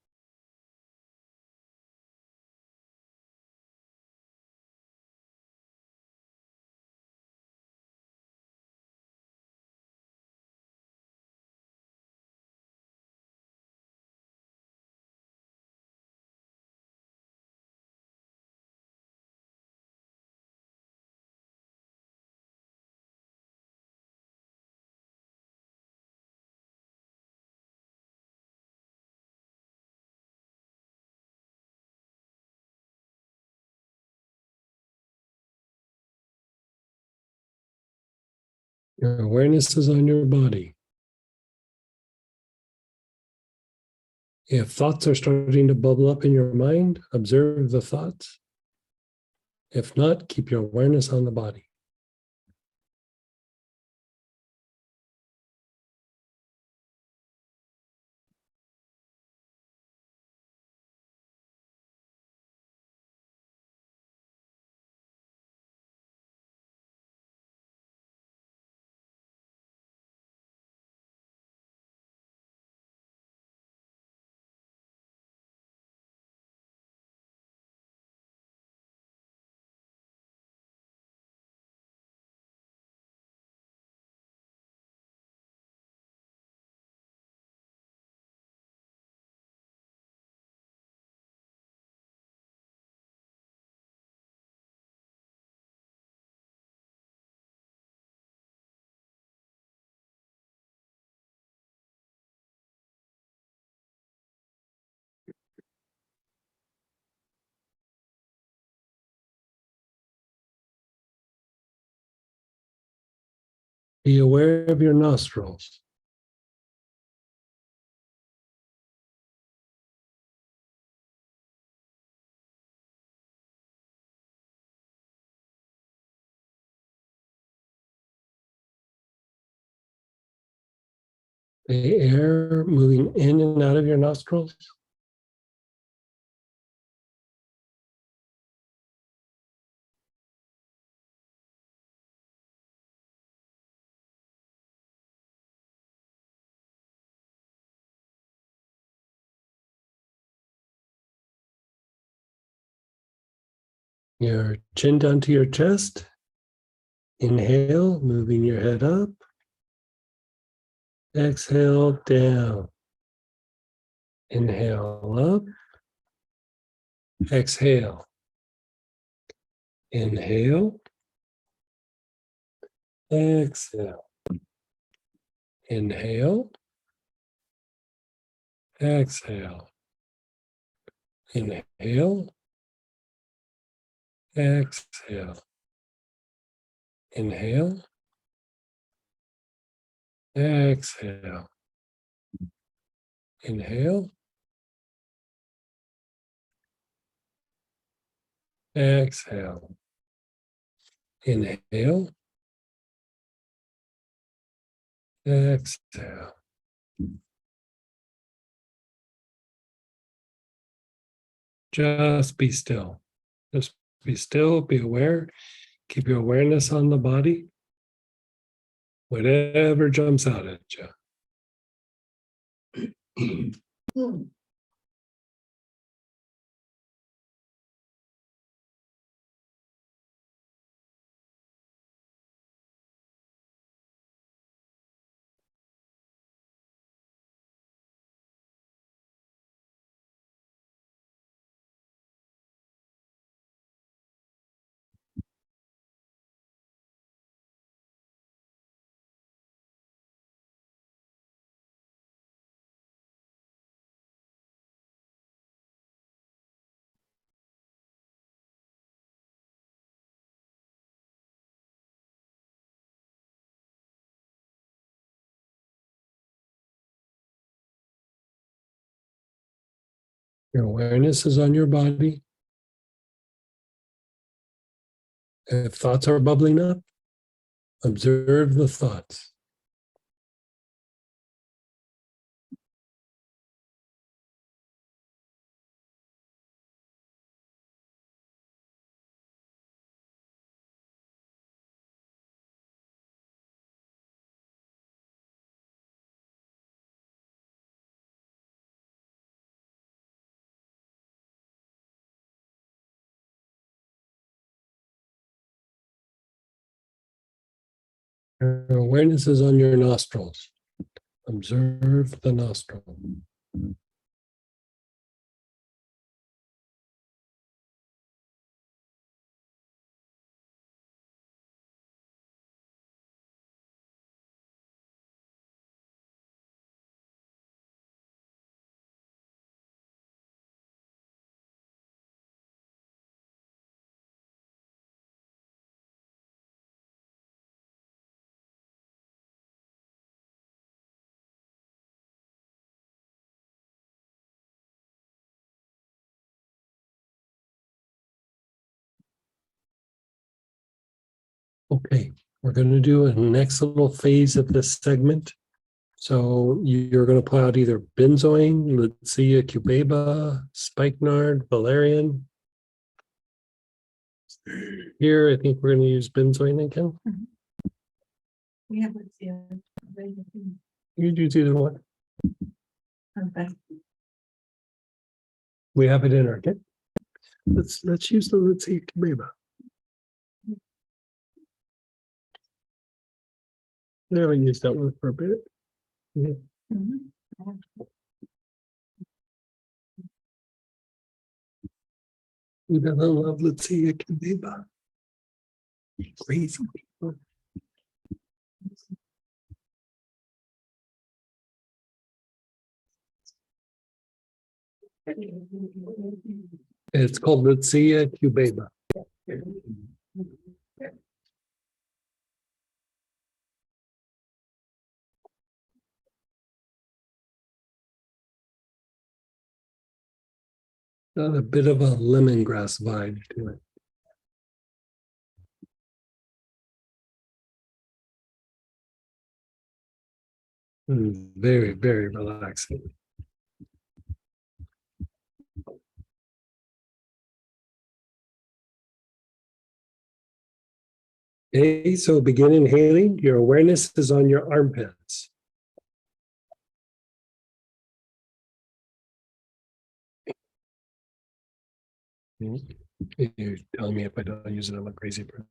Your awareness is on your body. If thoughts are starting to bubble up in your mind, observe the thoughts. If not, keep your awareness on the body. Be aware of your nostrils. The air moving in and out of your nostrils. Your chin down to your chest. Inhale, moving your head up. Exhale, down. Inhale, up. Exhale. Inhale. Exhale. Inhale. Exhale. Inhale. Exhale. Inhale. Exhale. Inhale. Exhale. Inhale. Exhale. Just be still. Just be still, be aware. Keep your awareness on the body. Whatever jumps out at you. Your awareness is on your body. If thoughts are bubbling up, observe the thoughts. Your awareness is on your nostrils. Observe the nostril. Okay, we're gonna do a next little phase of this segment. So you're gonna pull out either benzoin, Litsea cubeba, spikenard, valerian. Here, I think we're gonna use benzoin again. We have, let's see. You do either one. Okay. We have it in our kit. Let's use the Litsea cubeba. We haven't used that one for a bit. Yeah. We gotta love Litsea cubeba. Crazy people. It's called Litsea cubeba. Got a bit of a lemongrass vibe to it. Very, very relaxing. Okay, so begin inhaling. Your awareness is on your armpits. You're telling me if I don't use it, I'm a crazy person.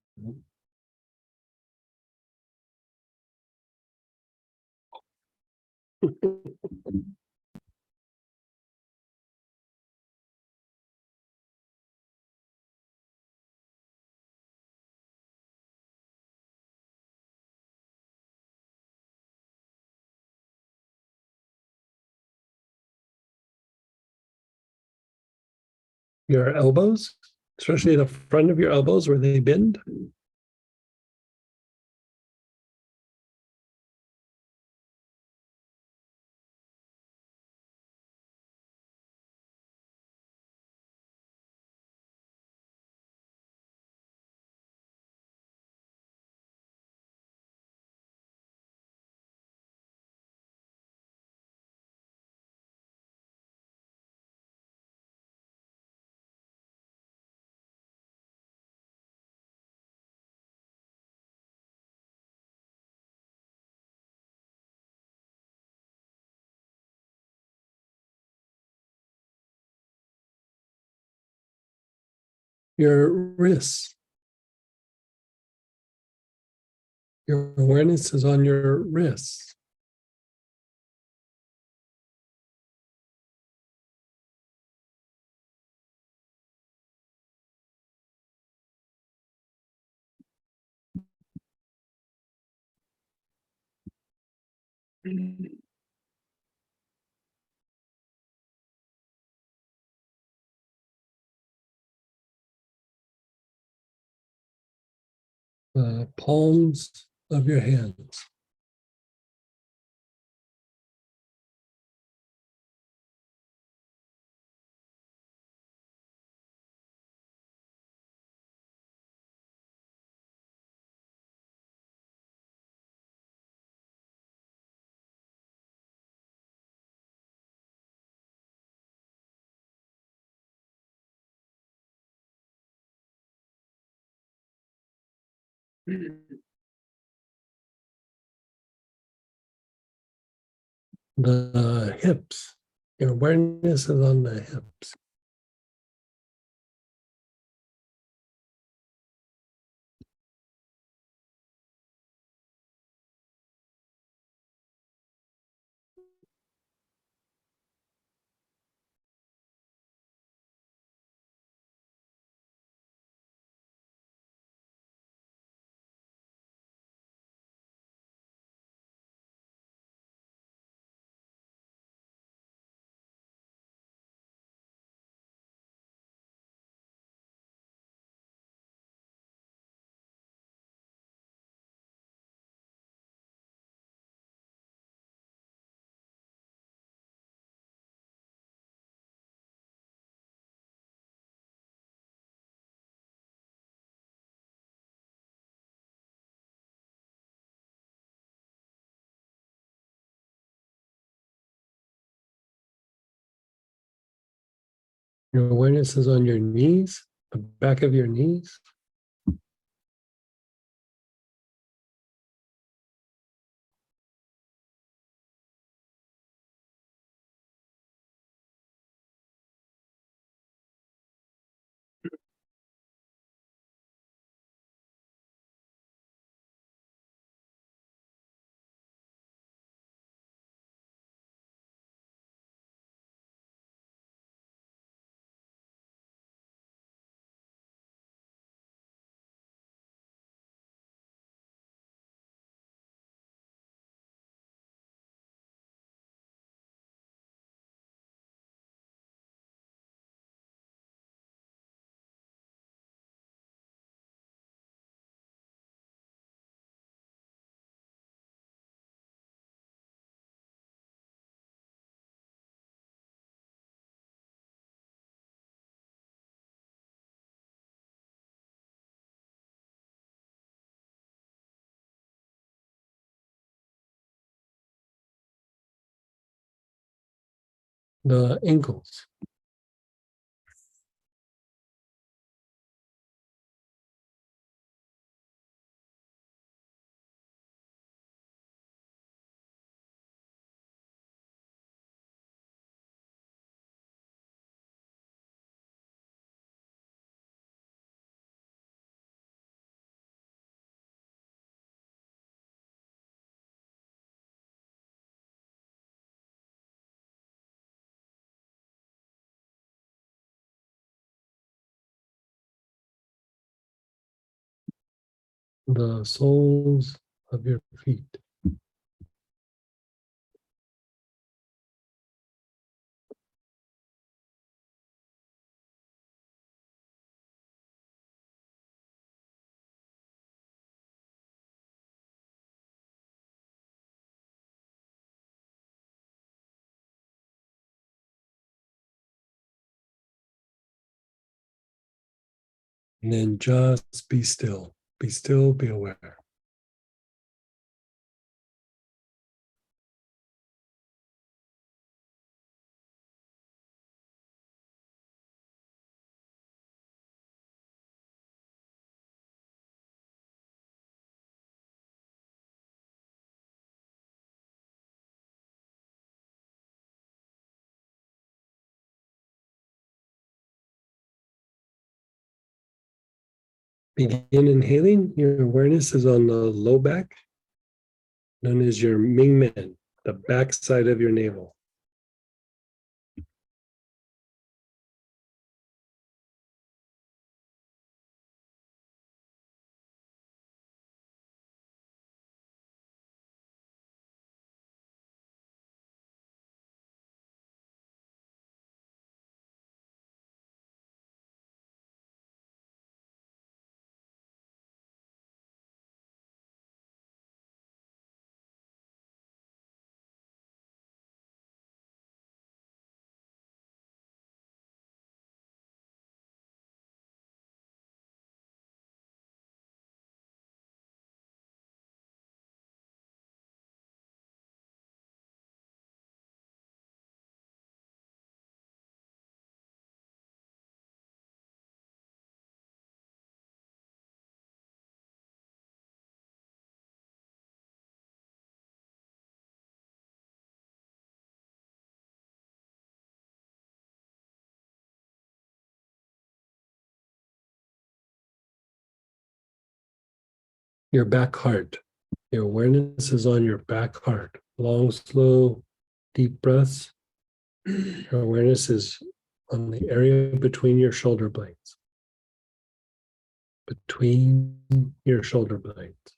Your elbows, especially the front of your elbows where they bend. Your wrists. Your awareness is on your wrists. Palms of your hands. The hips. Your awareness is on the hips. Your awareness is on your knees, the back of your knees. The ankles. The soles of your feet. And then just be still. Be still, be aware. Begin inhaling. Your awareness is on the low back, known as your Mingmen, the back side of your navel. Your back heart. Your awareness is on your back heart. Long, slow, deep breaths. Your awareness is on the area between your shoulder blades. Between your shoulder blades.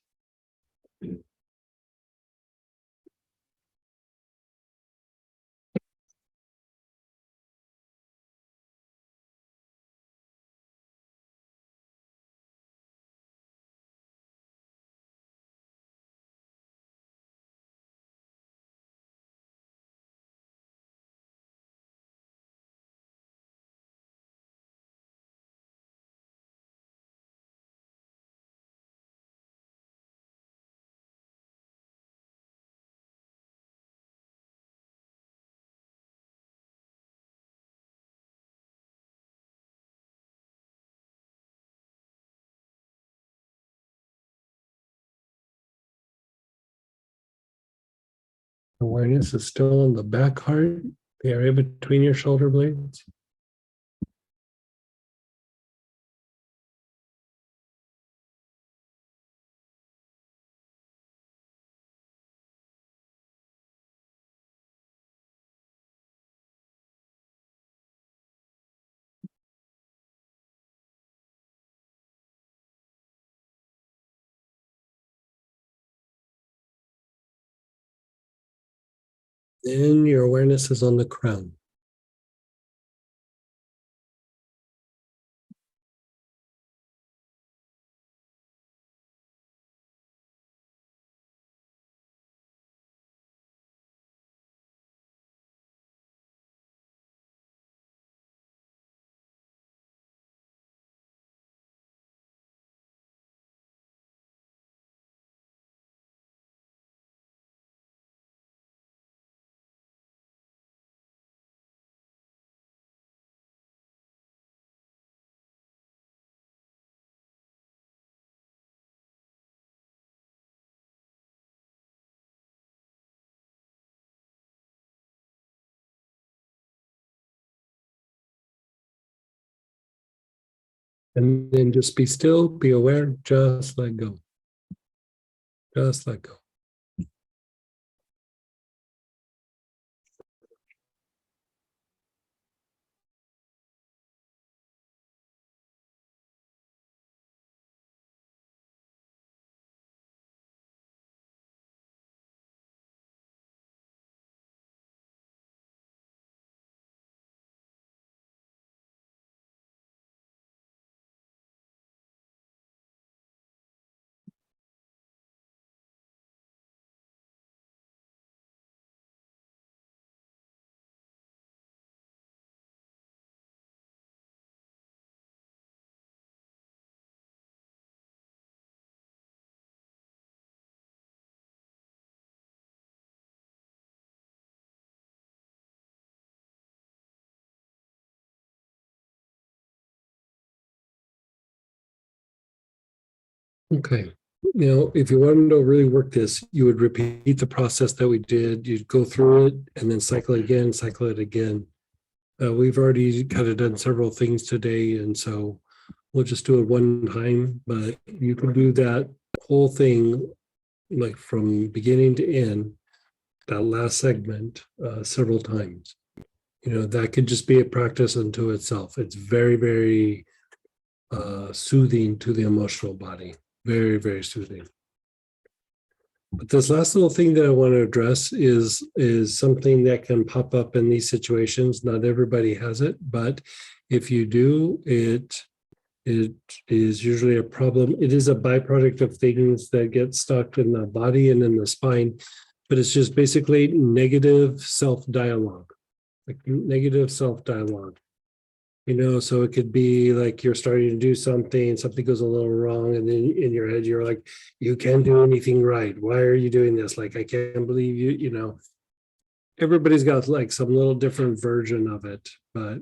Awareness is still on the back heart, the area between your shoulder blades. Then your awareness is on the crown. And then just be still, be aware, just let go. Just let go. Okay. Now, if you wanted to really work this, you would repeat the process that we did. You'd go through it and then cycle it again, cycle it again. We've already kind of done several things today, and so we'll just do it one time, but you can do that whole thing like from beginning to end, that last segment, several times. You know, that could just be a practice unto itself. It's very, very soothing to the emotional body. Very, very soothing. But this last little thing that I want to address is something that can pop up in these situations. Not everybody has it, but if you do, it is usually a problem. It is a byproduct of things that get stuck in the body and in the spine, but it's just basically negative self-dialogue, like negative self-dialogue. You know, so it could be like you're starting to do something goes a little wrong, and then in your head, you're like, you can't do anything right. Why are you doing this? Like, I can't believe you, you know. Everybody's got like some little different version of it, but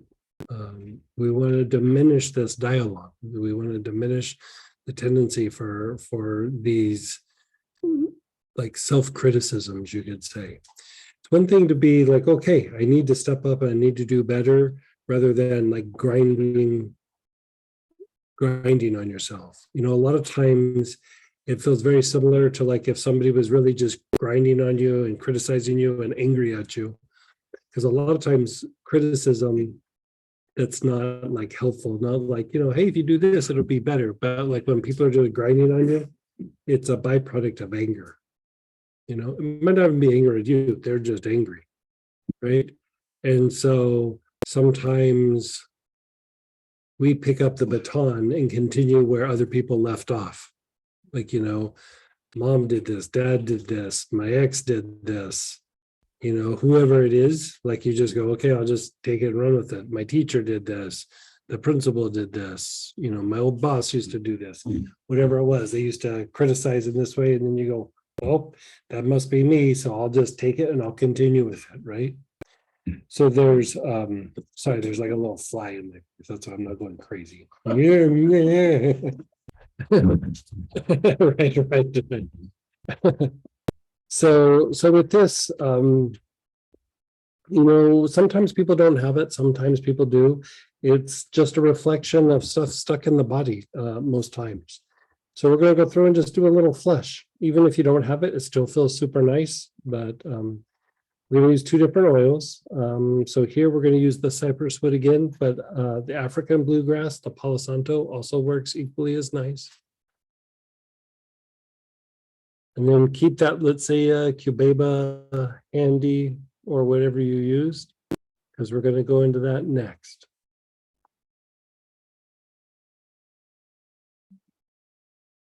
we want to diminish this dialogue. We want to diminish the tendency for these like self-criticisms, you could say. It's one thing to be like, okay, I need to step up and I need to do better, rather than like grinding on yourself. You know, a lot of times it feels very similar to like if somebody was really just grinding on you and criticizing you and angry at you. Because a lot of times criticism, that's not like helpful, not like, you know, hey, if you do this, it'll be better. But like when people are just grinding on you, it's a byproduct of anger. You know, it might not even be anger at you, they're just angry, right? And so sometimes we pick up the baton and continue where other people left off. Like, you know, mom did this, dad did this, my ex did this, you know, whoever it is, like you just go, okay, I'll just take it and run with it. My teacher did this, the principal did this, you know, my old boss used to do this, whatever it was. They used to criticize in this way. And then you go, well, that must be me. So I'll just take it and I'll continue with it, right? So there's sorry, there's like a little fly in there. That's why I'm not going crazy. right. So with this, you know, sometimes people don't have it, sometimes people do. It's just a reflection of stuff stuck in the body, most times. So we're gonna go through and just do a little flush. Even if you don't have it, it still feels super nice, but we're gonna use two different oils. So here we're gonna use the cypress wood again, but the African bluegrass, the Palo Santo, also works equally as nice. And then keep that, let's say, Cubeba handy or whatever you used, because we're going to go into that next.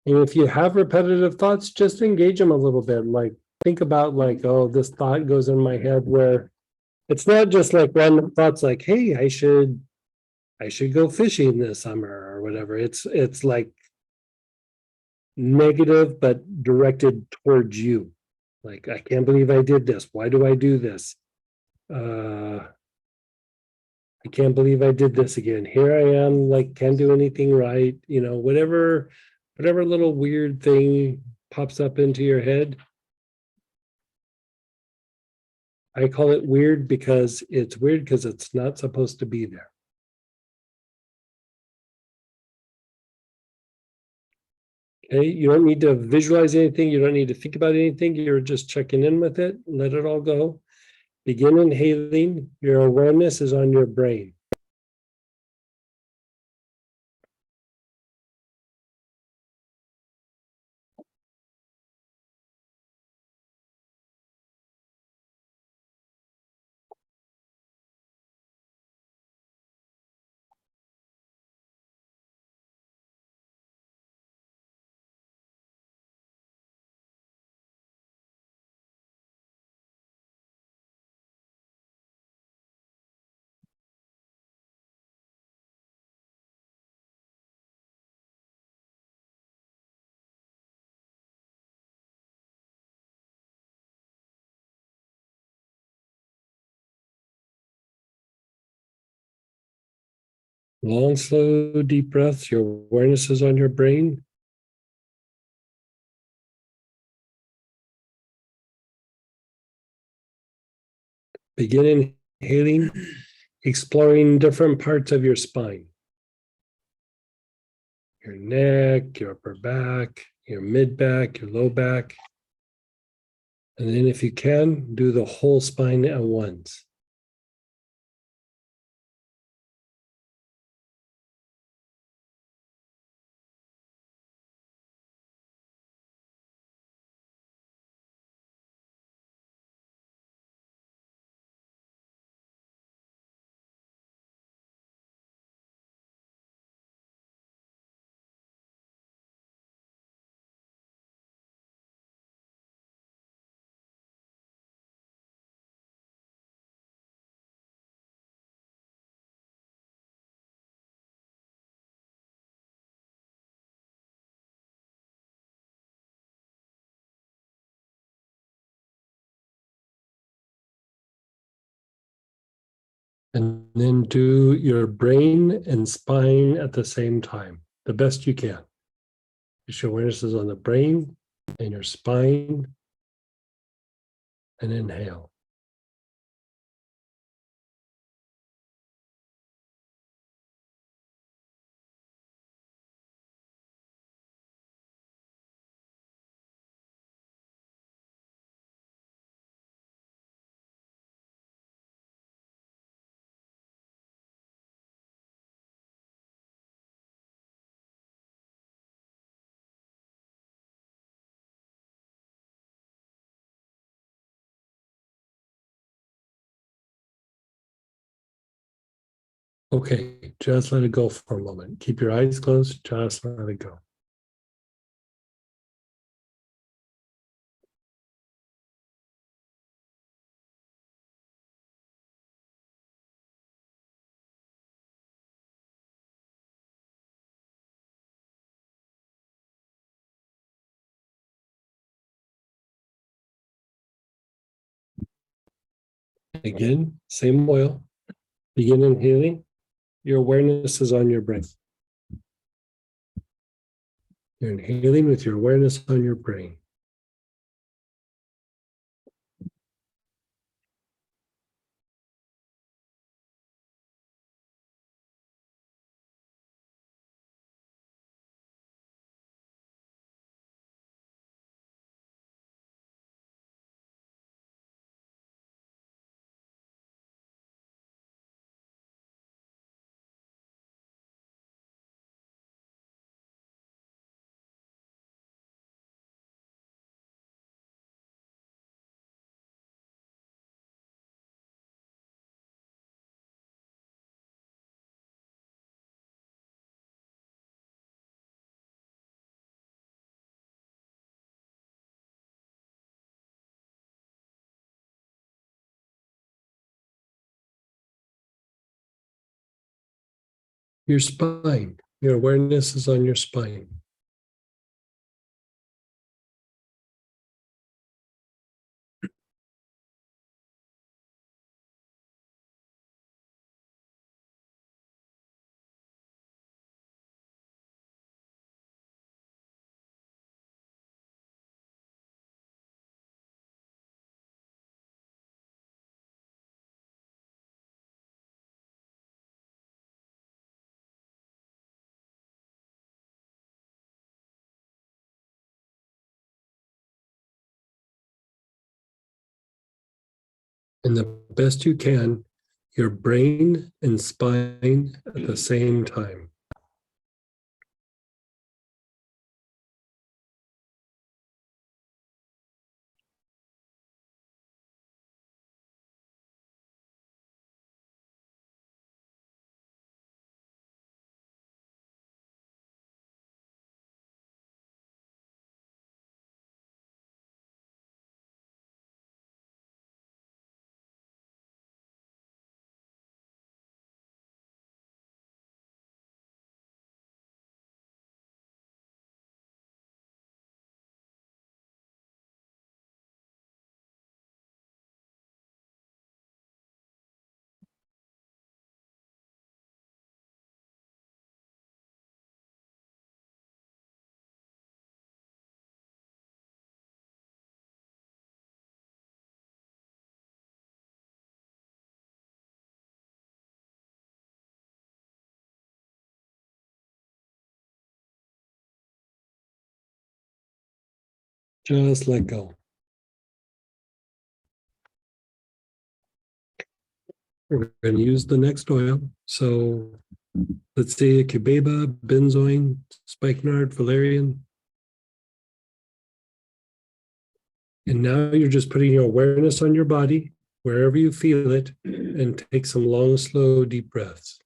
And if you have repetitive thoughts, just engage them a little bit. Like, think about like, oh, this thought goes in my head, where it's not just like random thoughts like, hey, I should go fishing this summer or whatever. It's like negative, but directed towards you. Like, I can't believe I did this. Why do I do this? I can't believe I did this again. Here I am, like, can't do anything right. You know, whatever little weird thing pops up into your head. I call it weird because it's not supposed to be there. Okay, you don't need to visualize anything. You don't need to think about anything. You're just checking in with it. Let it all go. Begin inhaling. Your awareness is on your brain. Long, slow, deep breaths. Your awareness is on your brain. Begin inhaling, exploring different parts of your spine. Your neck, your upper back, your mid back, your low back. And then if you can, do the whole spine at once. And then do your brain and spine at the same time, the best you can. Your awareness is on the brain and your spine. And inhale. Okay, just let it go for a moment. Keep your eyes closed, just let it go. Again, same oil. Begin inhaling. Your awareness is on your breath. You're inhaling with your awareness on your brain. Your spine, your awareness is on your spine. And the best you can, your brain and spine at the same time. Just let go. We're going to use the next oil. So let's say cubeba, benzoin, spikenard, valerian. And now you're just putting your awareness on your body, wherever you feel it, and take some long, slow, deep breaths.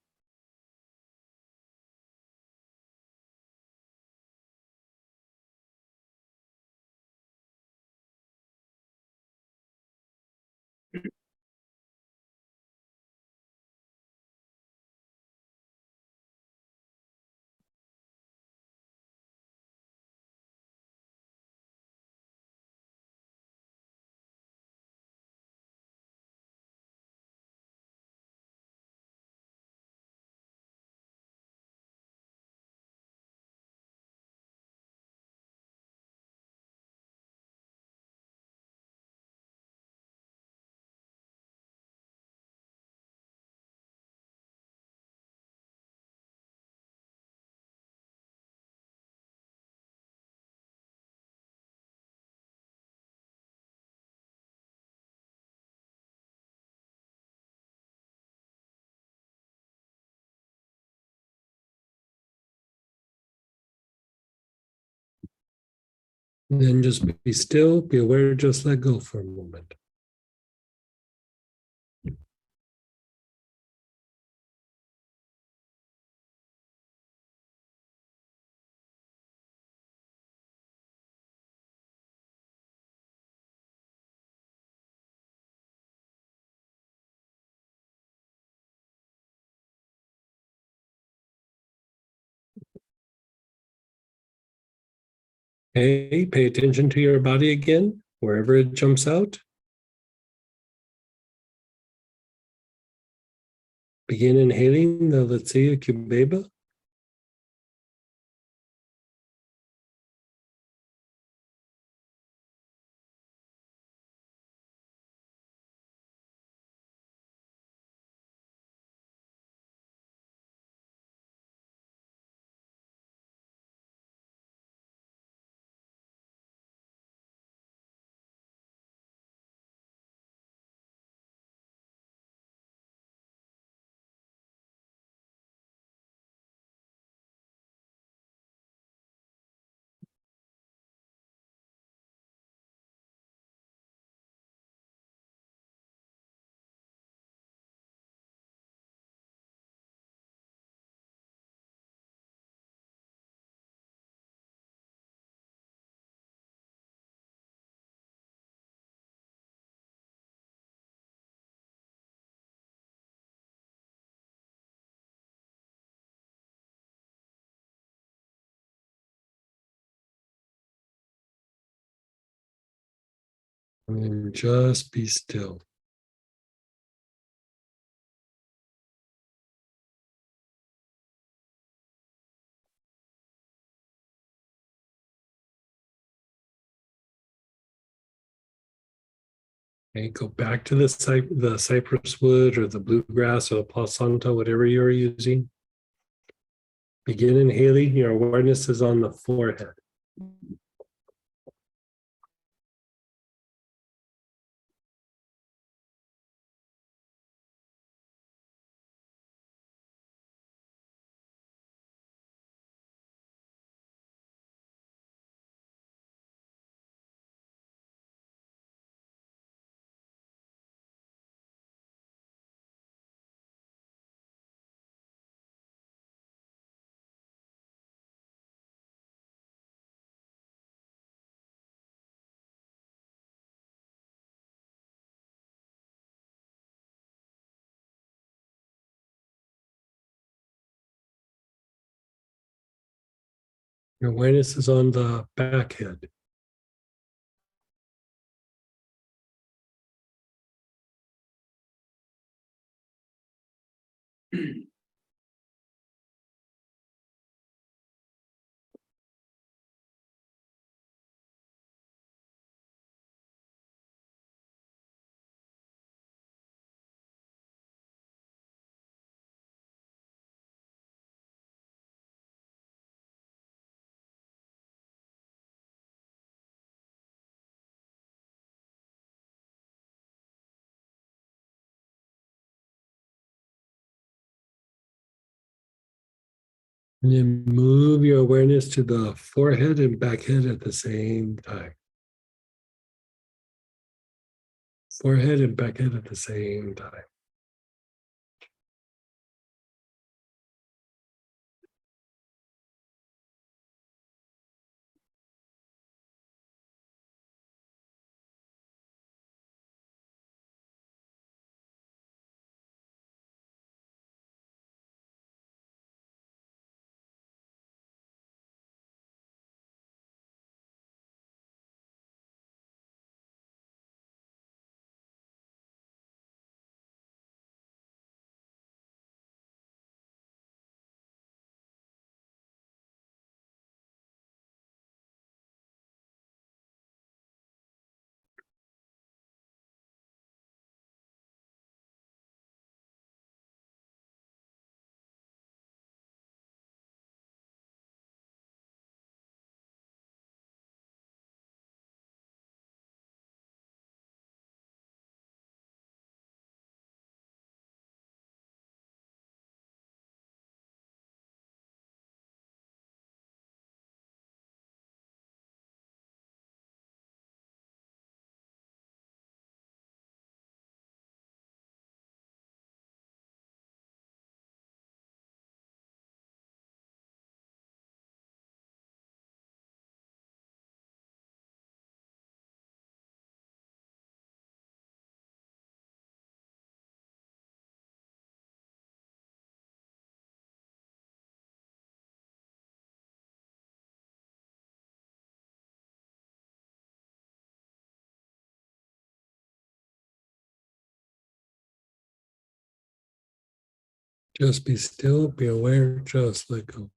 And then just be still, be aware, just let go for a moment. Okay, pay attention to your body again, wherever it jumps out. Begin inhaling the Letsia cubeba. And just be still. Okay, go back to the cypress wood or the bluegrass or the Palo Santo, whatever you're using. Begin inhaling. Your awareness is on the forehead. Your awareness is on the back head. And then move your awareness to the forehead and back head at the same time. Forehead and back head at the same time. Just be still, be aware, just let go.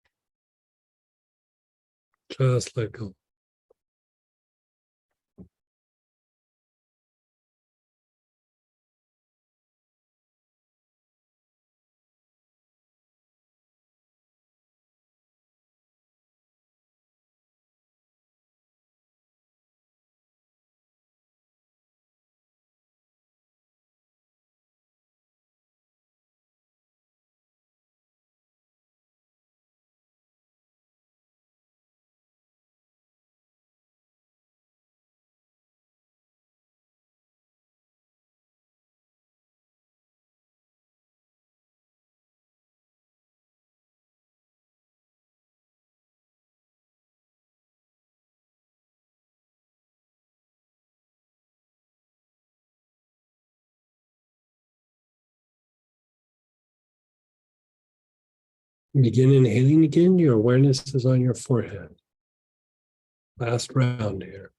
Just let go. Begin inhaling again. Your awareness is on your forehead. Last round here.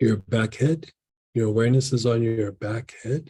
your back head. Your awareness is on your back head.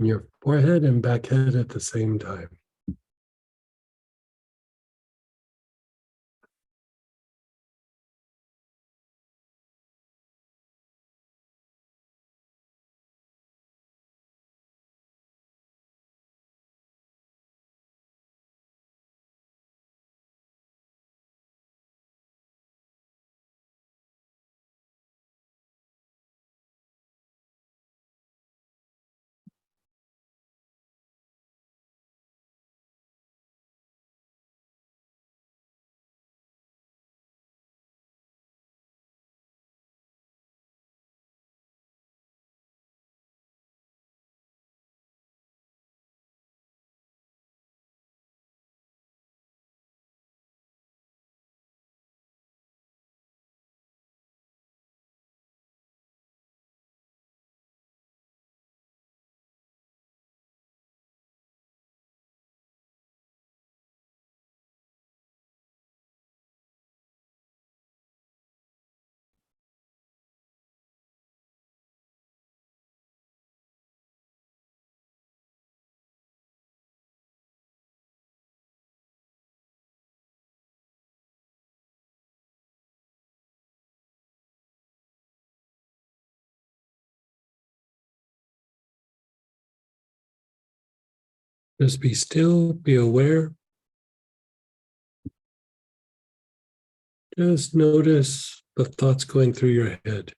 Your forehead and back head at the same time. Just be still, be aware. Just notice the thoughts going through your head.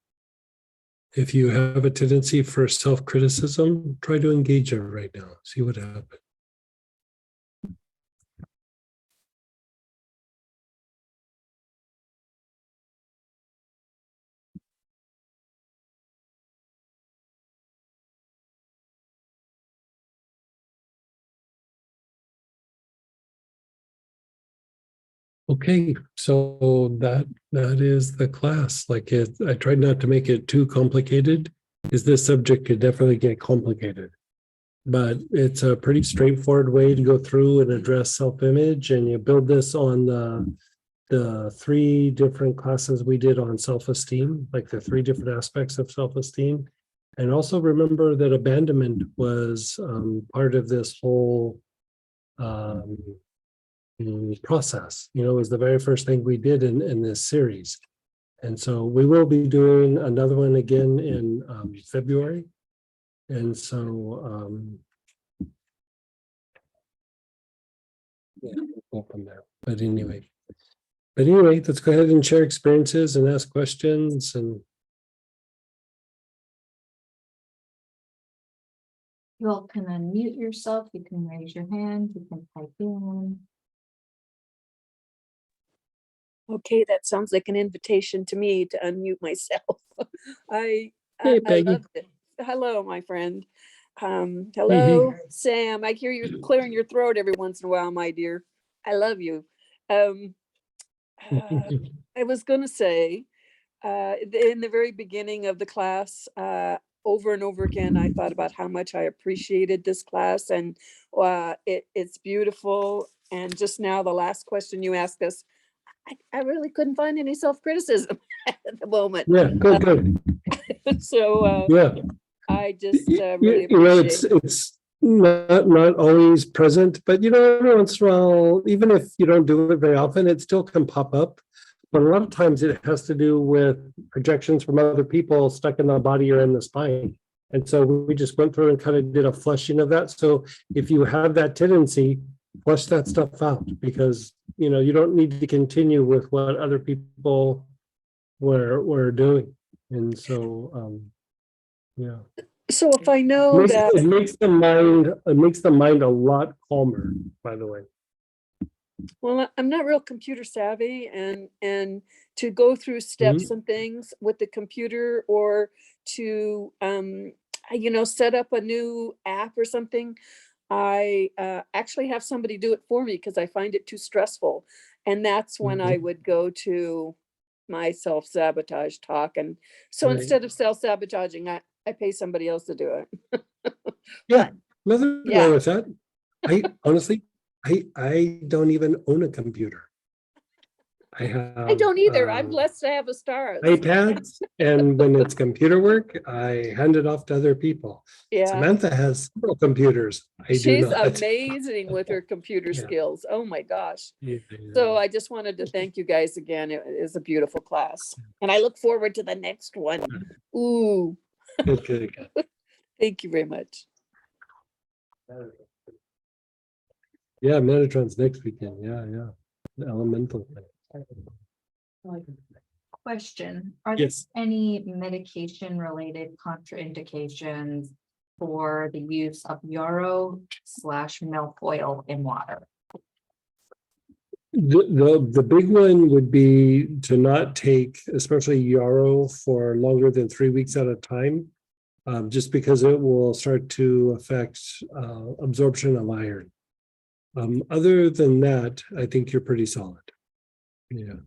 If you have a tendency for self-criticism, try to engage it right now. See what happens. Okay, so that is the class. Like I tried not to make it too complicated, because this subject could definitely get complicated. But it's a pretty straightforward way to go through and address self-image, and you build this on the 3 different classes we did on self-esteem, like the 3 different aspects of self-esteem. And also remember that abandonment was part of this whole process. You know, it was the very first thing we did in this series. And so we will be doing another one again in February. And so yeah, we'll go from there. But anyway, let's go ahead and share experiences and ask questions. And You all can unmute yourself. You can raise your hand. You can type in. Okay, that sounds like an invitation to me to unmute myself. I Peggy. loved it. Hello, my friend. Hey. Hello, Sam. I hear you clearing your throat every once in a while, my dear. I love you. I was going to say, in the very beginning of the class, over and over again, I thought about how much I appreciated this class, and it's beautiful. And just now, the last question you asked us, I really couldn't find any self-criticism at the moment. Yeah, good. So Yeah. I just You really know, appreciate it's not always present, but every once in a while, even if you don't do it very often, it still can pop up. But a lot of times it has to do with projections from other people stuck in the body or in the spine. And so we just went through and kind of did a flushing of that. So if you have that tendency, flush that stuff out, because you don't need to continue with what other people were doing. And so yeah. So if I know that, It makes the mind a lot calmer, by the way. well, I'm not real computer savvy, and to go through steps and things with the computer, or to set up a new app or something, I actually have somebody do it for me because I find it too stressful. And that's when I would go to my self-sabotage talk. And so Right. instead of self-sabotaging, I pay somebody else to do it. Yeah, nothing Yeah. wrong with that. I honestly, I don't even own a computer. I have. I don't either. I'm blessed to have a star. iPads, and when it's computer work, I hand it off to other people. Yeah. Samantha has several computers. I do She's not. amazing with her computer Yeah. skills. Oh my gosh. Yeah. So I just wanted to thank you guys again. It is a beautiful class. And I look forward to the next one. Ooh, Okay. thank you very much. Yeah, Metatron's next weekend. Yeah. The elemental thing. Question, are there Yes. any medication related contraindications for the use of yarrow/milk oil in water? The big one would be to not take, especially yarrow, for longer than 3 weeks at a time, just because it will start to affect absorption of iron. Other than that, I think you're pretty solid. Yeah.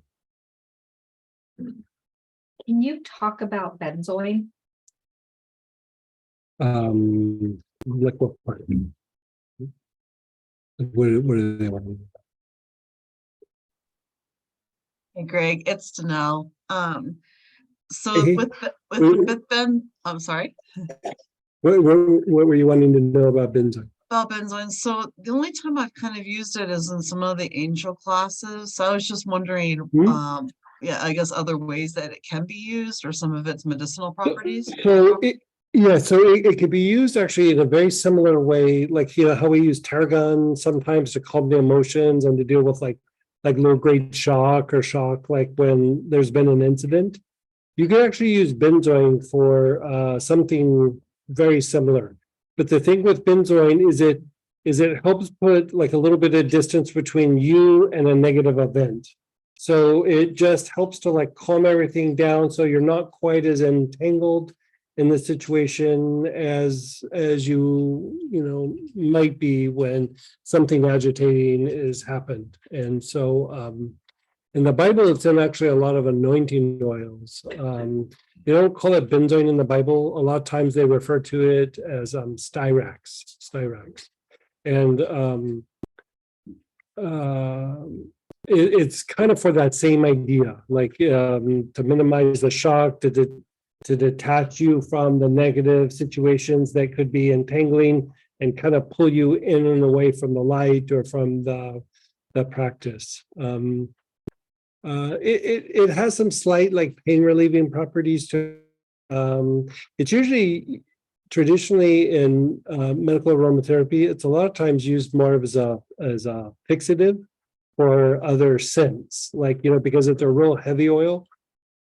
Can you talk about benzoin? Like what part? What do they want? Hey Greg, it's Danelle. So Hey. with Ben, I'm sorry, What were you wanting to know about benzoin? about benzoin. So the only time I've kind of used it is in some of the angel classes. So I was just wondering, yeah, I guess other ways that it can be used, or some of its medicinal properties. So it could be used actually in a very similar way, like how we use tarragon sometimes to calm the emotions and to deal with like low grade shock, like when there's been an incident. You can actually use benzoin for something very similar. But the thing with benzoin is it helps put like a little bit of distance between you and a negative event. So it just helps to like calm everything down, so you're not quite as entangled in the situation as you might be when something agitating is happened. And so in the Bible, it's in actually a lot of anointing oils. They don't call it benzoin in the Bible. A lot of times they refer to it as styrax. And it's kind of for that same idea, like to minimize the shock, to detach you from the negative situations that could be entangling and kind of pull you in and away from the light or from the practice. It has some slight like pain relieving properties to it's usually traditionally in medical aromatherapy, it's a lot of times used more as a fixative for other scents, like because it's a real heavy oil,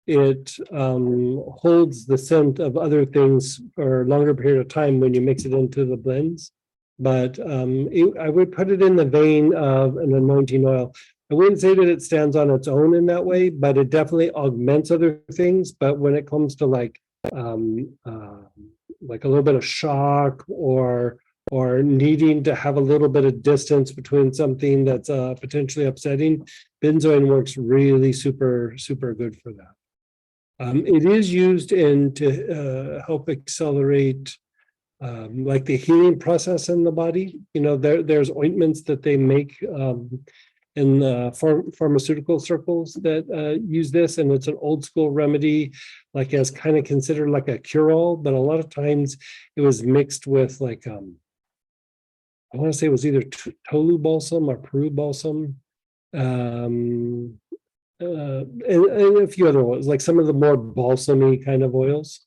it holds the scent of other things for a longer period of time when you mix it into the blends. But I would put it in the vein of an anointing oil. I wouldn't say that it stands on its own in that way, but it definitely augments other things. But when it comes to like a little bit of shock or needing to have a little bit of distance between something that's potentially upsetting, benzoin works really super good for that. It is used to help accelerate like the healing process in the body. There's ointments that they make in pharmaceutical circles that use this, and it's an old school remedy, like as kind of considered like a cure-all, but a lot of times it was mixed with like I want to say it was either Tolu balsam or Peru balsam. And a few other ones, like some of the more balsamy kind of oils.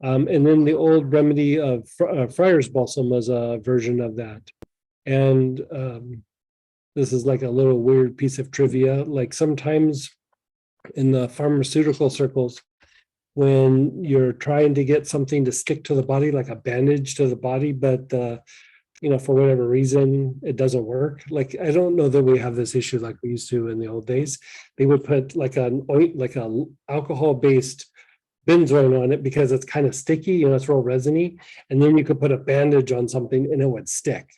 And then the old remedy of Friar's balsam was a version of that. And this is like a little weird piece of trivia. Like sometimes in the pharmaceutical circles, when you're trying to get something to stick to the body, like a bandage to the body, but for whatever reason, it doesn't work. Like, I don't know that we have this issue like we used to in the old days. They would put like a alcohol-based benzoin on it because it's kind of sticky, it's real resiny. And then you could put a bandage on something and it would stick.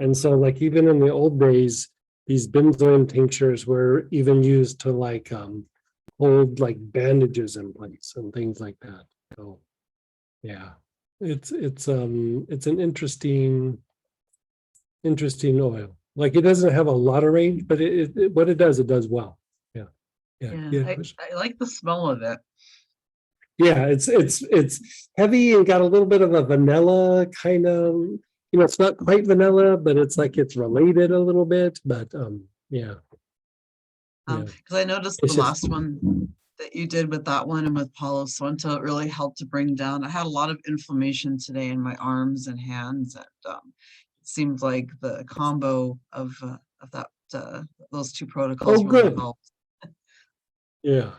And so like even in the old days, these benzoin tinctures were even used to like hold like bandages in place and things like that. So yeah, it's an interesting oil. Like it doesn't have a lot of range, but what it does well. Yeah. I like the smell of it. Yeah, it's heavy and got a little bit of a vanilla kind of, it's not quite vanilla, but it's like it's related a little bit, but yeah. Because I noticed the last one that you did with that one and with Palo Santo, it really helped to bring down. I had a lot of inflammation today in my arms and hands, and it seems like the combo of that those two protocols really good. helped. Yeah.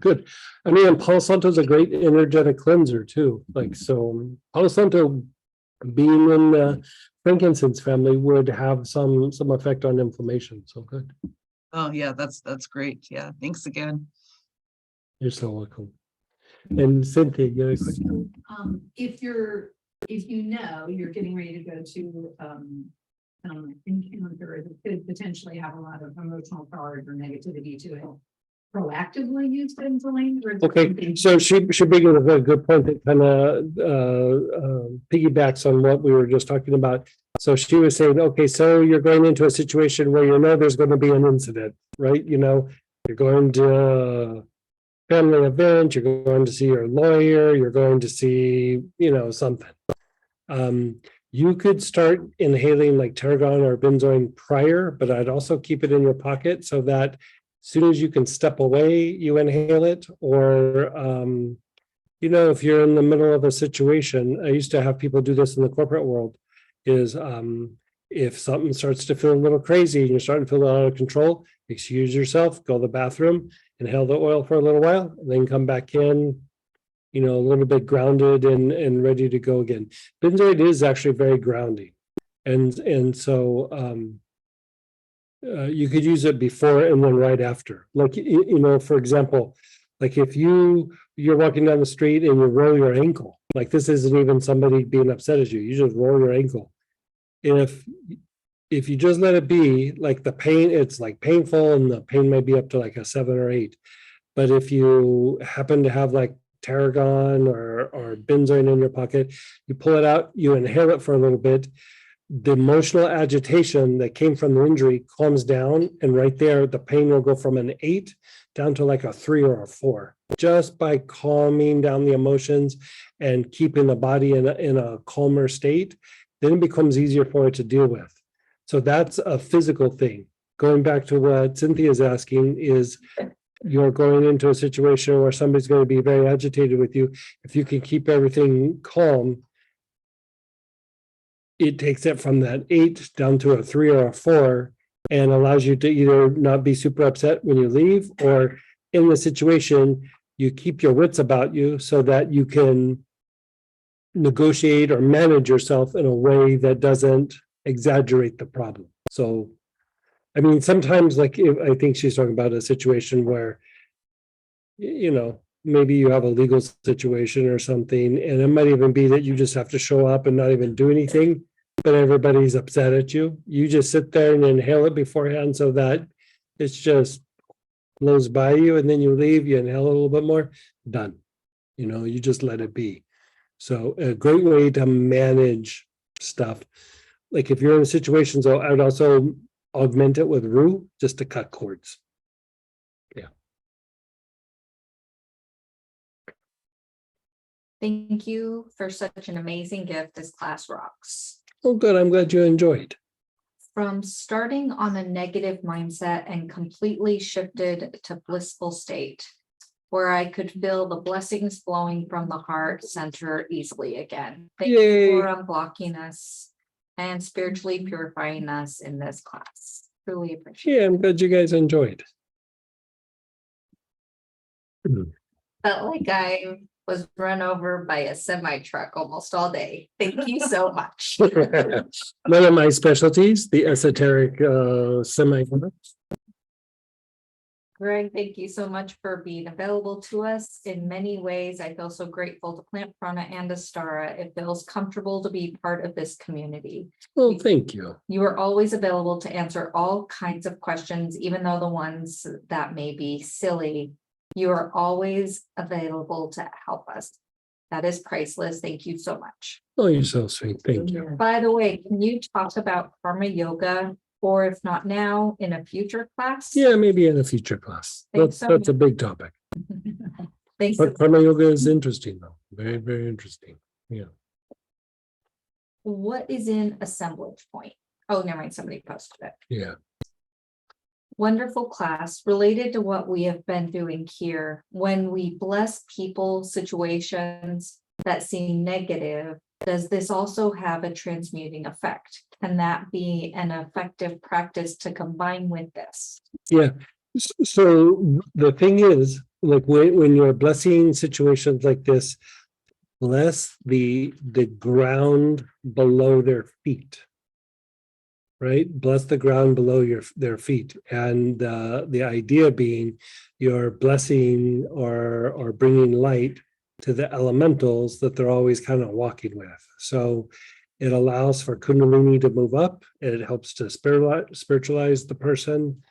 Good. I mean, Palo Santo is a great energetic cleanser too. Like, so Palo Santo being in the frankincense family would have some effect on inflammation. So good. Oh yeah, that's great. Yeah, thanks again. You're so welcome. And Cynthia, you have a question? If you're getting ready to go to encounter that could potentially have a lot of emotional charge or negativity to it, proactively use benzoin? Okay, so she brings up a good point that kind of piggybacks on what we were just talking about. So she was saying, okay, so you're going into a situation where there's going to be an incident, right? You're going to a family event, you're going to see your lawyer, you're going to see, something. You could start inhaling like tarragon or benzoin prior, but I'd also keep it in your pocket so that as soon as you can step away, you inhale it. Or, if you're in the middle of a situation, I used to have people do this in the corporate world, is if something starts to feel a little crazy and you're starting to feel out of control, excuse yourself, go to the bathroom, inhale the oil for a little while, and then come back in, a little bit grounded and ready to go again. Benzoin is actually very grounding. And so, you could use it before and then right after. Like, for example, like if you're walking down the street and you roll your ankle, like this isn't even somebody being upset at you, you just roll your ankle. If you just let it be, like the pain, it's like painful and the pain may be up to like a 7 or 8. But if you happen to have like tarragon or benzoin in your pocket, you pull it out, you inhale it for a little bit. The emotional agitation that came from the injury calms down, and right there, the pain will go from an 8 down to like a 3 or a 4, just by calming down the emotions and keeping the body in a calmer state. Then it becomes easier for it to deal with. So that's a physical thing. Going back to what Cynthia is asking is, you're going into a situation where somebody's going to be very agitated with you. If you can keep everything calm, it takes it from that 8 down to a 3 or a 4 and allows you to either not be super upset when you leave, or in the situation, you keep your wits about you so that you can negotiate or manage yourself in a way that doesn't exaggerate the problem. So, I mean, sometimes I think she's talking about a situation where, maybe you have a legal situation or something, and it might even be that you just have to show up and not even do anything, but everybody's upset at you. You just sit there and inhale it beforehand so that it's just blows by you, and then you leave, you inhale a little bit more, done. You just let it be. So a great way to manage stuff. Like if you're in a situation, so I would also augment it with rue just to cut cords. Yeah. Thank you for such an amazing gift. This class rocks. Oh, good. I'm glad you enjoyed. From starting on a negative mindset and completely shifted to blissful state, where I could feel the blessings flowing from the heart center easily again. Thank Yay. you for unblocking us and spiritually purifying us in this class. Truly appreciate Yeah, I'm glad you guys enjoyed. it. Felt like I was run over by a semi truck almost all day. Thank you so much. One of my specialties, the esoteric semi. Greg, thank you so much for being available to us in many ways. I feel so grateful to Plant Prana and Astara. It feels comfortable to be part of this community. Well, thank you. You are always available to answer all kinds of questions, even though the ones that may be silly. You are always available to help us. That is priceless. Thank you so much. Oh, you're so sweet. Thank you. By the way, can you talk about karma yoga, or if not now, in a future class? Yeah, maybe in a future class. Thanks so That's a big topic. Thanks. But karma yoga is interesting though. Very, very interesting. Yeah. What is in assemblage point? Oh, never mind. Somebody posted it. Yeah. Wonderful class related to what we have been doing here. When we bless people, situations that seem negative, does this also have a transmuting effect? Can that be an effective practice to combine with this? Yeah. So the thing is, like when you're blessing situations like this, bless the ground below their feet. Right? Bless the ground below their feet. And the idea being you're blessing or bringing light to the elementals that they're always kind of walking with. So it allows for Kundalini to move up. It helps to spiritualize the person.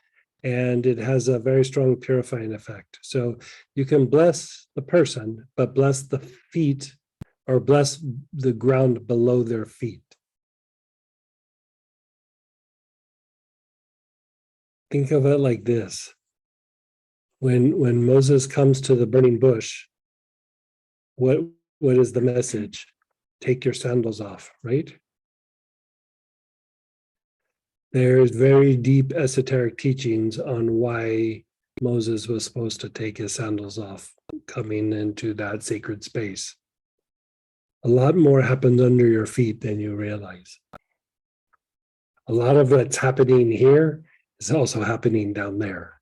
And it has a very strong purifying effect. So you can bless the person, but bless the feet or bless the ground below their feet. Think of it like this. When Moses comes to the burning bush, what is the message? Take your sandals off, right? There's very deep esoteric teachings on why Moses was supposed to take his sandals off coming into that sacred space. A lot more happens under your feet than you realize. A lot of what's happening here is also happening down there.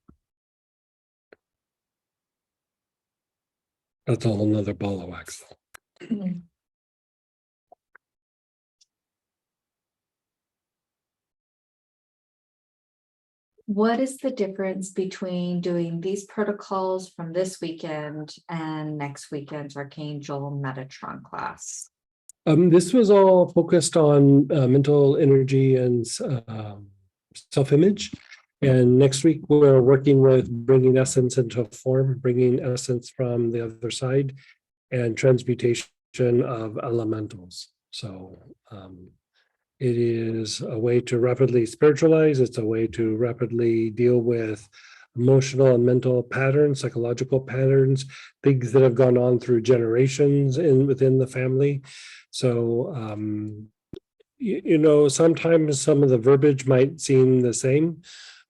That's a whole nother ball of wax. What is the difference between doing these protocols from this weekend and next weekend's Archangel Metatron class? This was all focused on mental energy and self-image. And next week, we're working with bringing essence into form, bringing essence from the other side, and transmutation of elementals. So it is a way to rapidly spiritualize. It's a way to rapidly deal with emotional and mental patterns, psychological patterns, things that have gone on through generations within the family. So, you know, sometimes some of the verbiage might seem the same,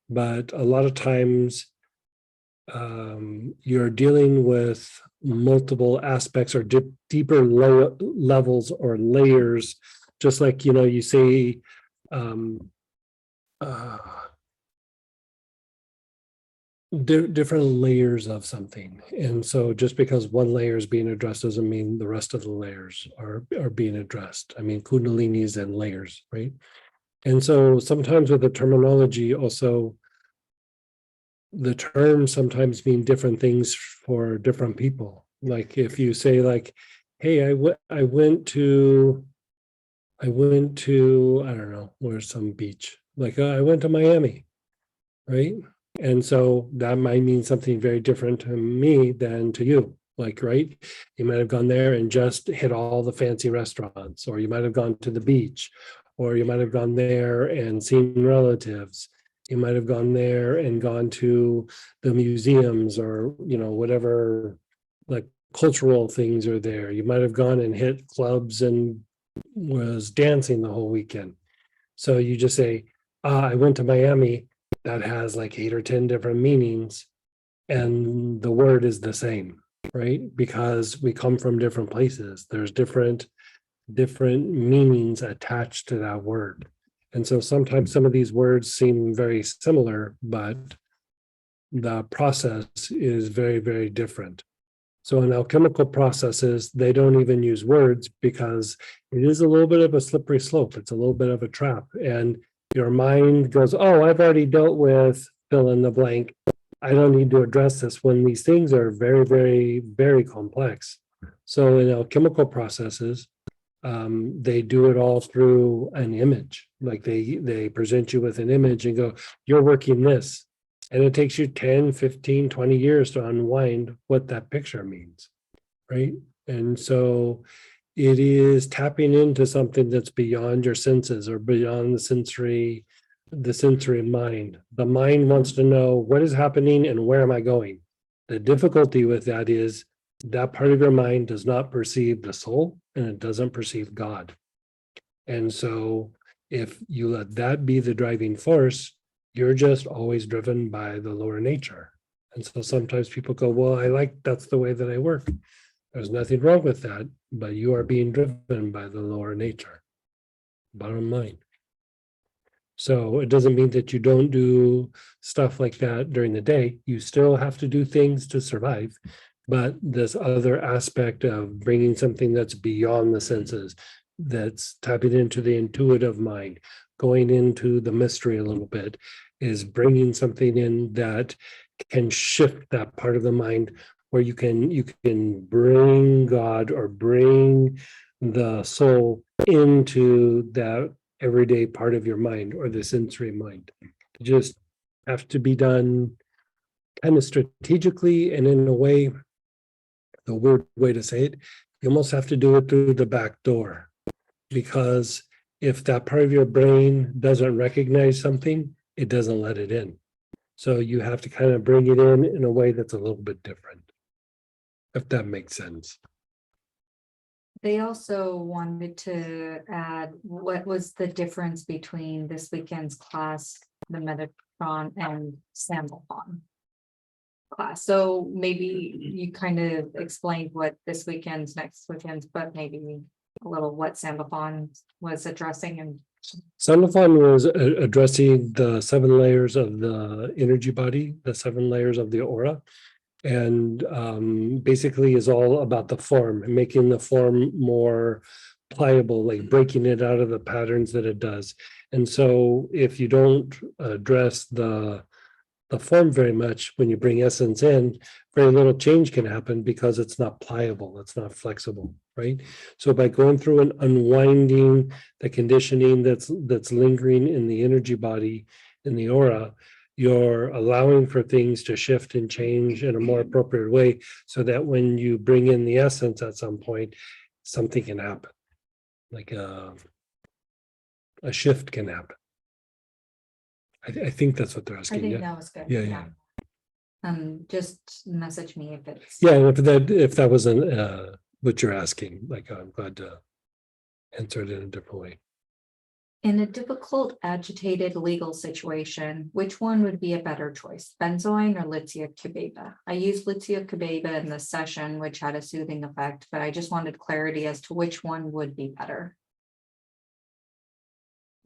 but a lot of times you're dealing with multiple aspects or deeper levels or layers, just like, you know, you say, different layers of something. And so just because one layer is being addressed doesn't mean the rest of the layers are being addressed. I mean, Kundalini is in layers, right? And so sometimes with the terminology also, the terms sometimes mean different things for different people. Like if you say like, hey, I went to, I don't know, where's some beach? Like I went to Miami, right? And so that might mean something very different to me than to you. Like, right? You might have gone there and just hit all the fancy restaurants, or you might have gone to the beach, or you might have gone there and seen relatives. You might have gone there and gone to the museums or, you know, whatever like cultural things are there. You might have gone and hit clubs and was dancing the whole weekend. So you just say, I went to Miami, that has like 8 or 10 different meanings, and the word is the same, right? Because we come from different places. There's different meanings attached to that word. And so sometimes some of these words seem very similar, but the process is very, very different. So in alchemical processes, they don't even use words because it is a little bit of a slippery slope. It's a little bit of a trap. And your mind goes, oh, I've already dealt with fill in the blank. I don't need to address this, when these things are very, very, very complex. So in alchemical processes, they do it all through an image. Like they present you with an image and go, you're working this. And it takes you 10, 15, 20 years to unwind what that picture means, right? And so it is tapping into something that's beyond your senses or beyond the sensory mind. The mind wants to know what is happening and where am I going? The difficulty with that is that part of your mind does not perceive the soul and it doesn't perceive God. And so if you let that be the driving force, you're just always driven by the lower nature. And so sometimes people go, well, that's the way that I work. There's nothing wrong with that, but you are being driven by the lower nature. Bottom line. So it doesn't mean that you don't do stuff like that during the day. You still have to do things to survive. But this other aspect of bringing something that's beyond the senses, that's tapping into the intuitive mind, going into the mystery a little bit, is bringing something in that can shift that part of the mind where you can bring God or bring the soul into that everyday part of your mind or the sensory mind. It just have to be done kind of strategically and in a way, the weird way to say it, you almost have to do it through the back door, because if that part of your brain doesn't recognize something, it doesn't let it in. So you have to kind of bring it in a way that's a little bit different, if that makes sense. They also wanted to add what was the difference between this weekend's class, the Metatron, and Sambal class. So maybe you kind of explained what this weekend's, next weekend's, but maybe a little what Sambathon was addressing. And Sandalphon was addressing the 7 layers of the energy body, the 7 layers of the aura, and basically is all about the form and making the form more pliable, like breaking it out of the patterns that it does. And so if you don't address the form very much, when you bring essence in, very little change can happen because it's not pliable, it's not flexible, right? So by going through and unwinding the conditioning that's lingering in the energy body, in the aura, you're allowing for things to shift and change in a more appropriate way, so that when you bring in the essence at some point, something can happen, like a shift can happen. I think that's what they're I asking. think Yeah. that was good. Yeah. Just message me if it's. Yeah, and if that wasn't what you're asking, like I'm glad to answer it in a different way. In a difficult, agitated legal situation, which one would be a better choice, benzoin or Litsea cubeba? I used Litsea cubeba in this session, which had a soothing effect, but I just wanted clarity as to which one would be better.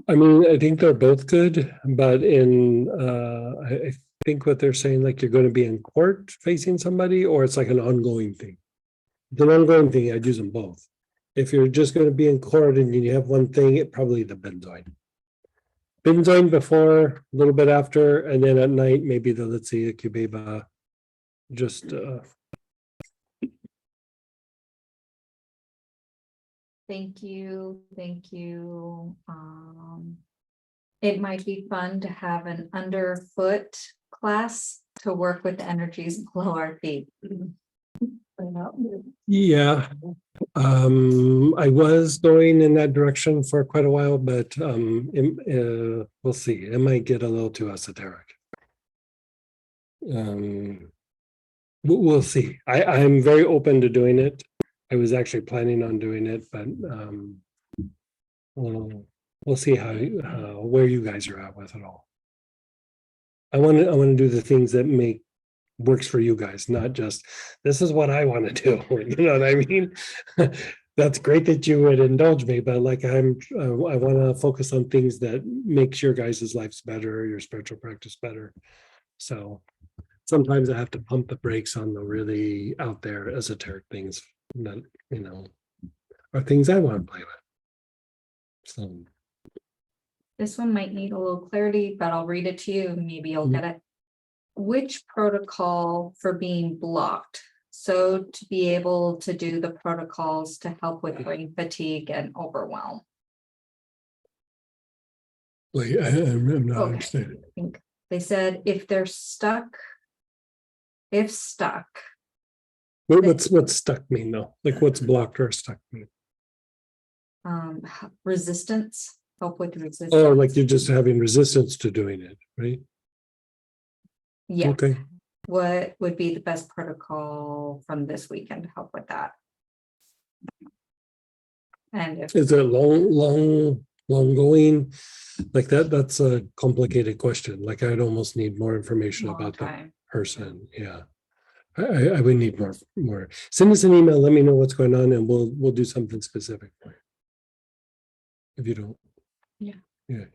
I mean, I think they're both good, but I think what they're saying, like you're going to be in court facing somebody, or it's like an ongoing thing. If it's an ongoing thing, I'd use them both. If you're just going to be in court and you have one thing, it probably the benzoin. Benzoin before, a little bit after, and then at night, maybe the Litsea cubeba. Just Thank you, thank you. It might be fun to have an underfoot class to work with the energies below our feet. yeah. I was going in that direction for quite a while, but we'll see. It might get a little too esoteric. We'll see. I'm very open to doing it. I was actually planning on doing it, but we'll see where you guys are at with it all. I want to do the things that works for you guys, not just, this is what I want to do. You know what I mean? That's great that you would indulge me, but like I want to focus on things that makes your guys' lives better, your spiritual practice better. So sometimes I have to pump the brakes on the really out there esoteric things that, are things I want to play with. So This one might need a little clarity, but I'll read it to you. Maybe you'll get it. Which protocol for being blocked? So to be able to do the protocols to help with brain fatigue and overwhelm. like, I'm not Okay. understanding. I think they said if stuck. What's stuck mean though? Like what's blocked or stuck mean? Resistance, help with resistance. Oh, like you're just having resistance to doing it, right? Yeah. Okay. What would be the best protocol from this weekend to help with that? And if Is it long going? Like that's a complicated question. Like I'd almost need more information long about the time. person. Yeah. I would need more. Send us an email, let me know what's going on and we'll do something specific for you. If you don't. Yeah. Yeah.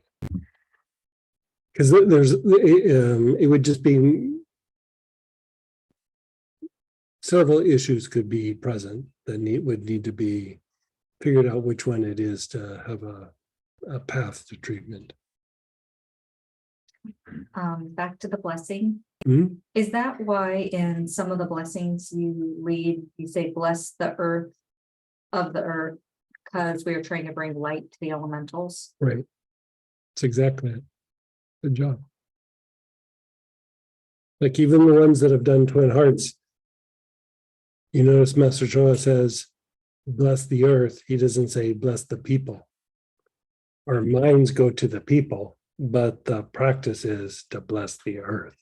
Because it would just be several issues could be present that would need to be figured out which one it is to have a path to treatment. Back to the blessing. Mhm. Is that why in some of the blessings you read, you say, bless the earth of the earth, because we are trying to bring light to the elementals? Right. It's exactly it. Good job. Like even the ones that have done Twin Hearts, you notice Master Choa says, bless the earth. He doesn't say bless the people. Our minds go to the people, but the practice is to bless the earth.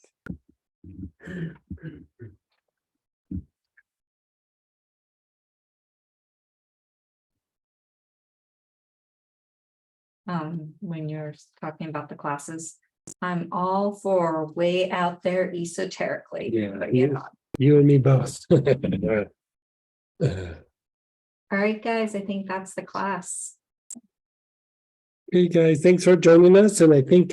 When you're talking about the classes, I'm all for way out there esoterically. Yeah, You know. you and me both. All right, guys, I think that's the class. Hey guys, thanks for joining us. And I think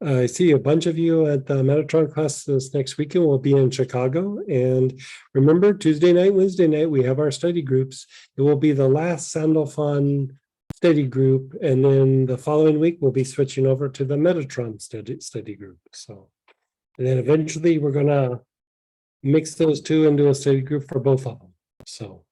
I see a bunch of you at the Metatron class this next weekend. We'll be in Chicago. And remember, Tuesday night, Wednesday night, we have our study groups. It will be the last Sandalphon study group. And then the following week, we'll be switching over to the Metatron study group. So, and then eventually we're going to mix those two into a study group for both of them. So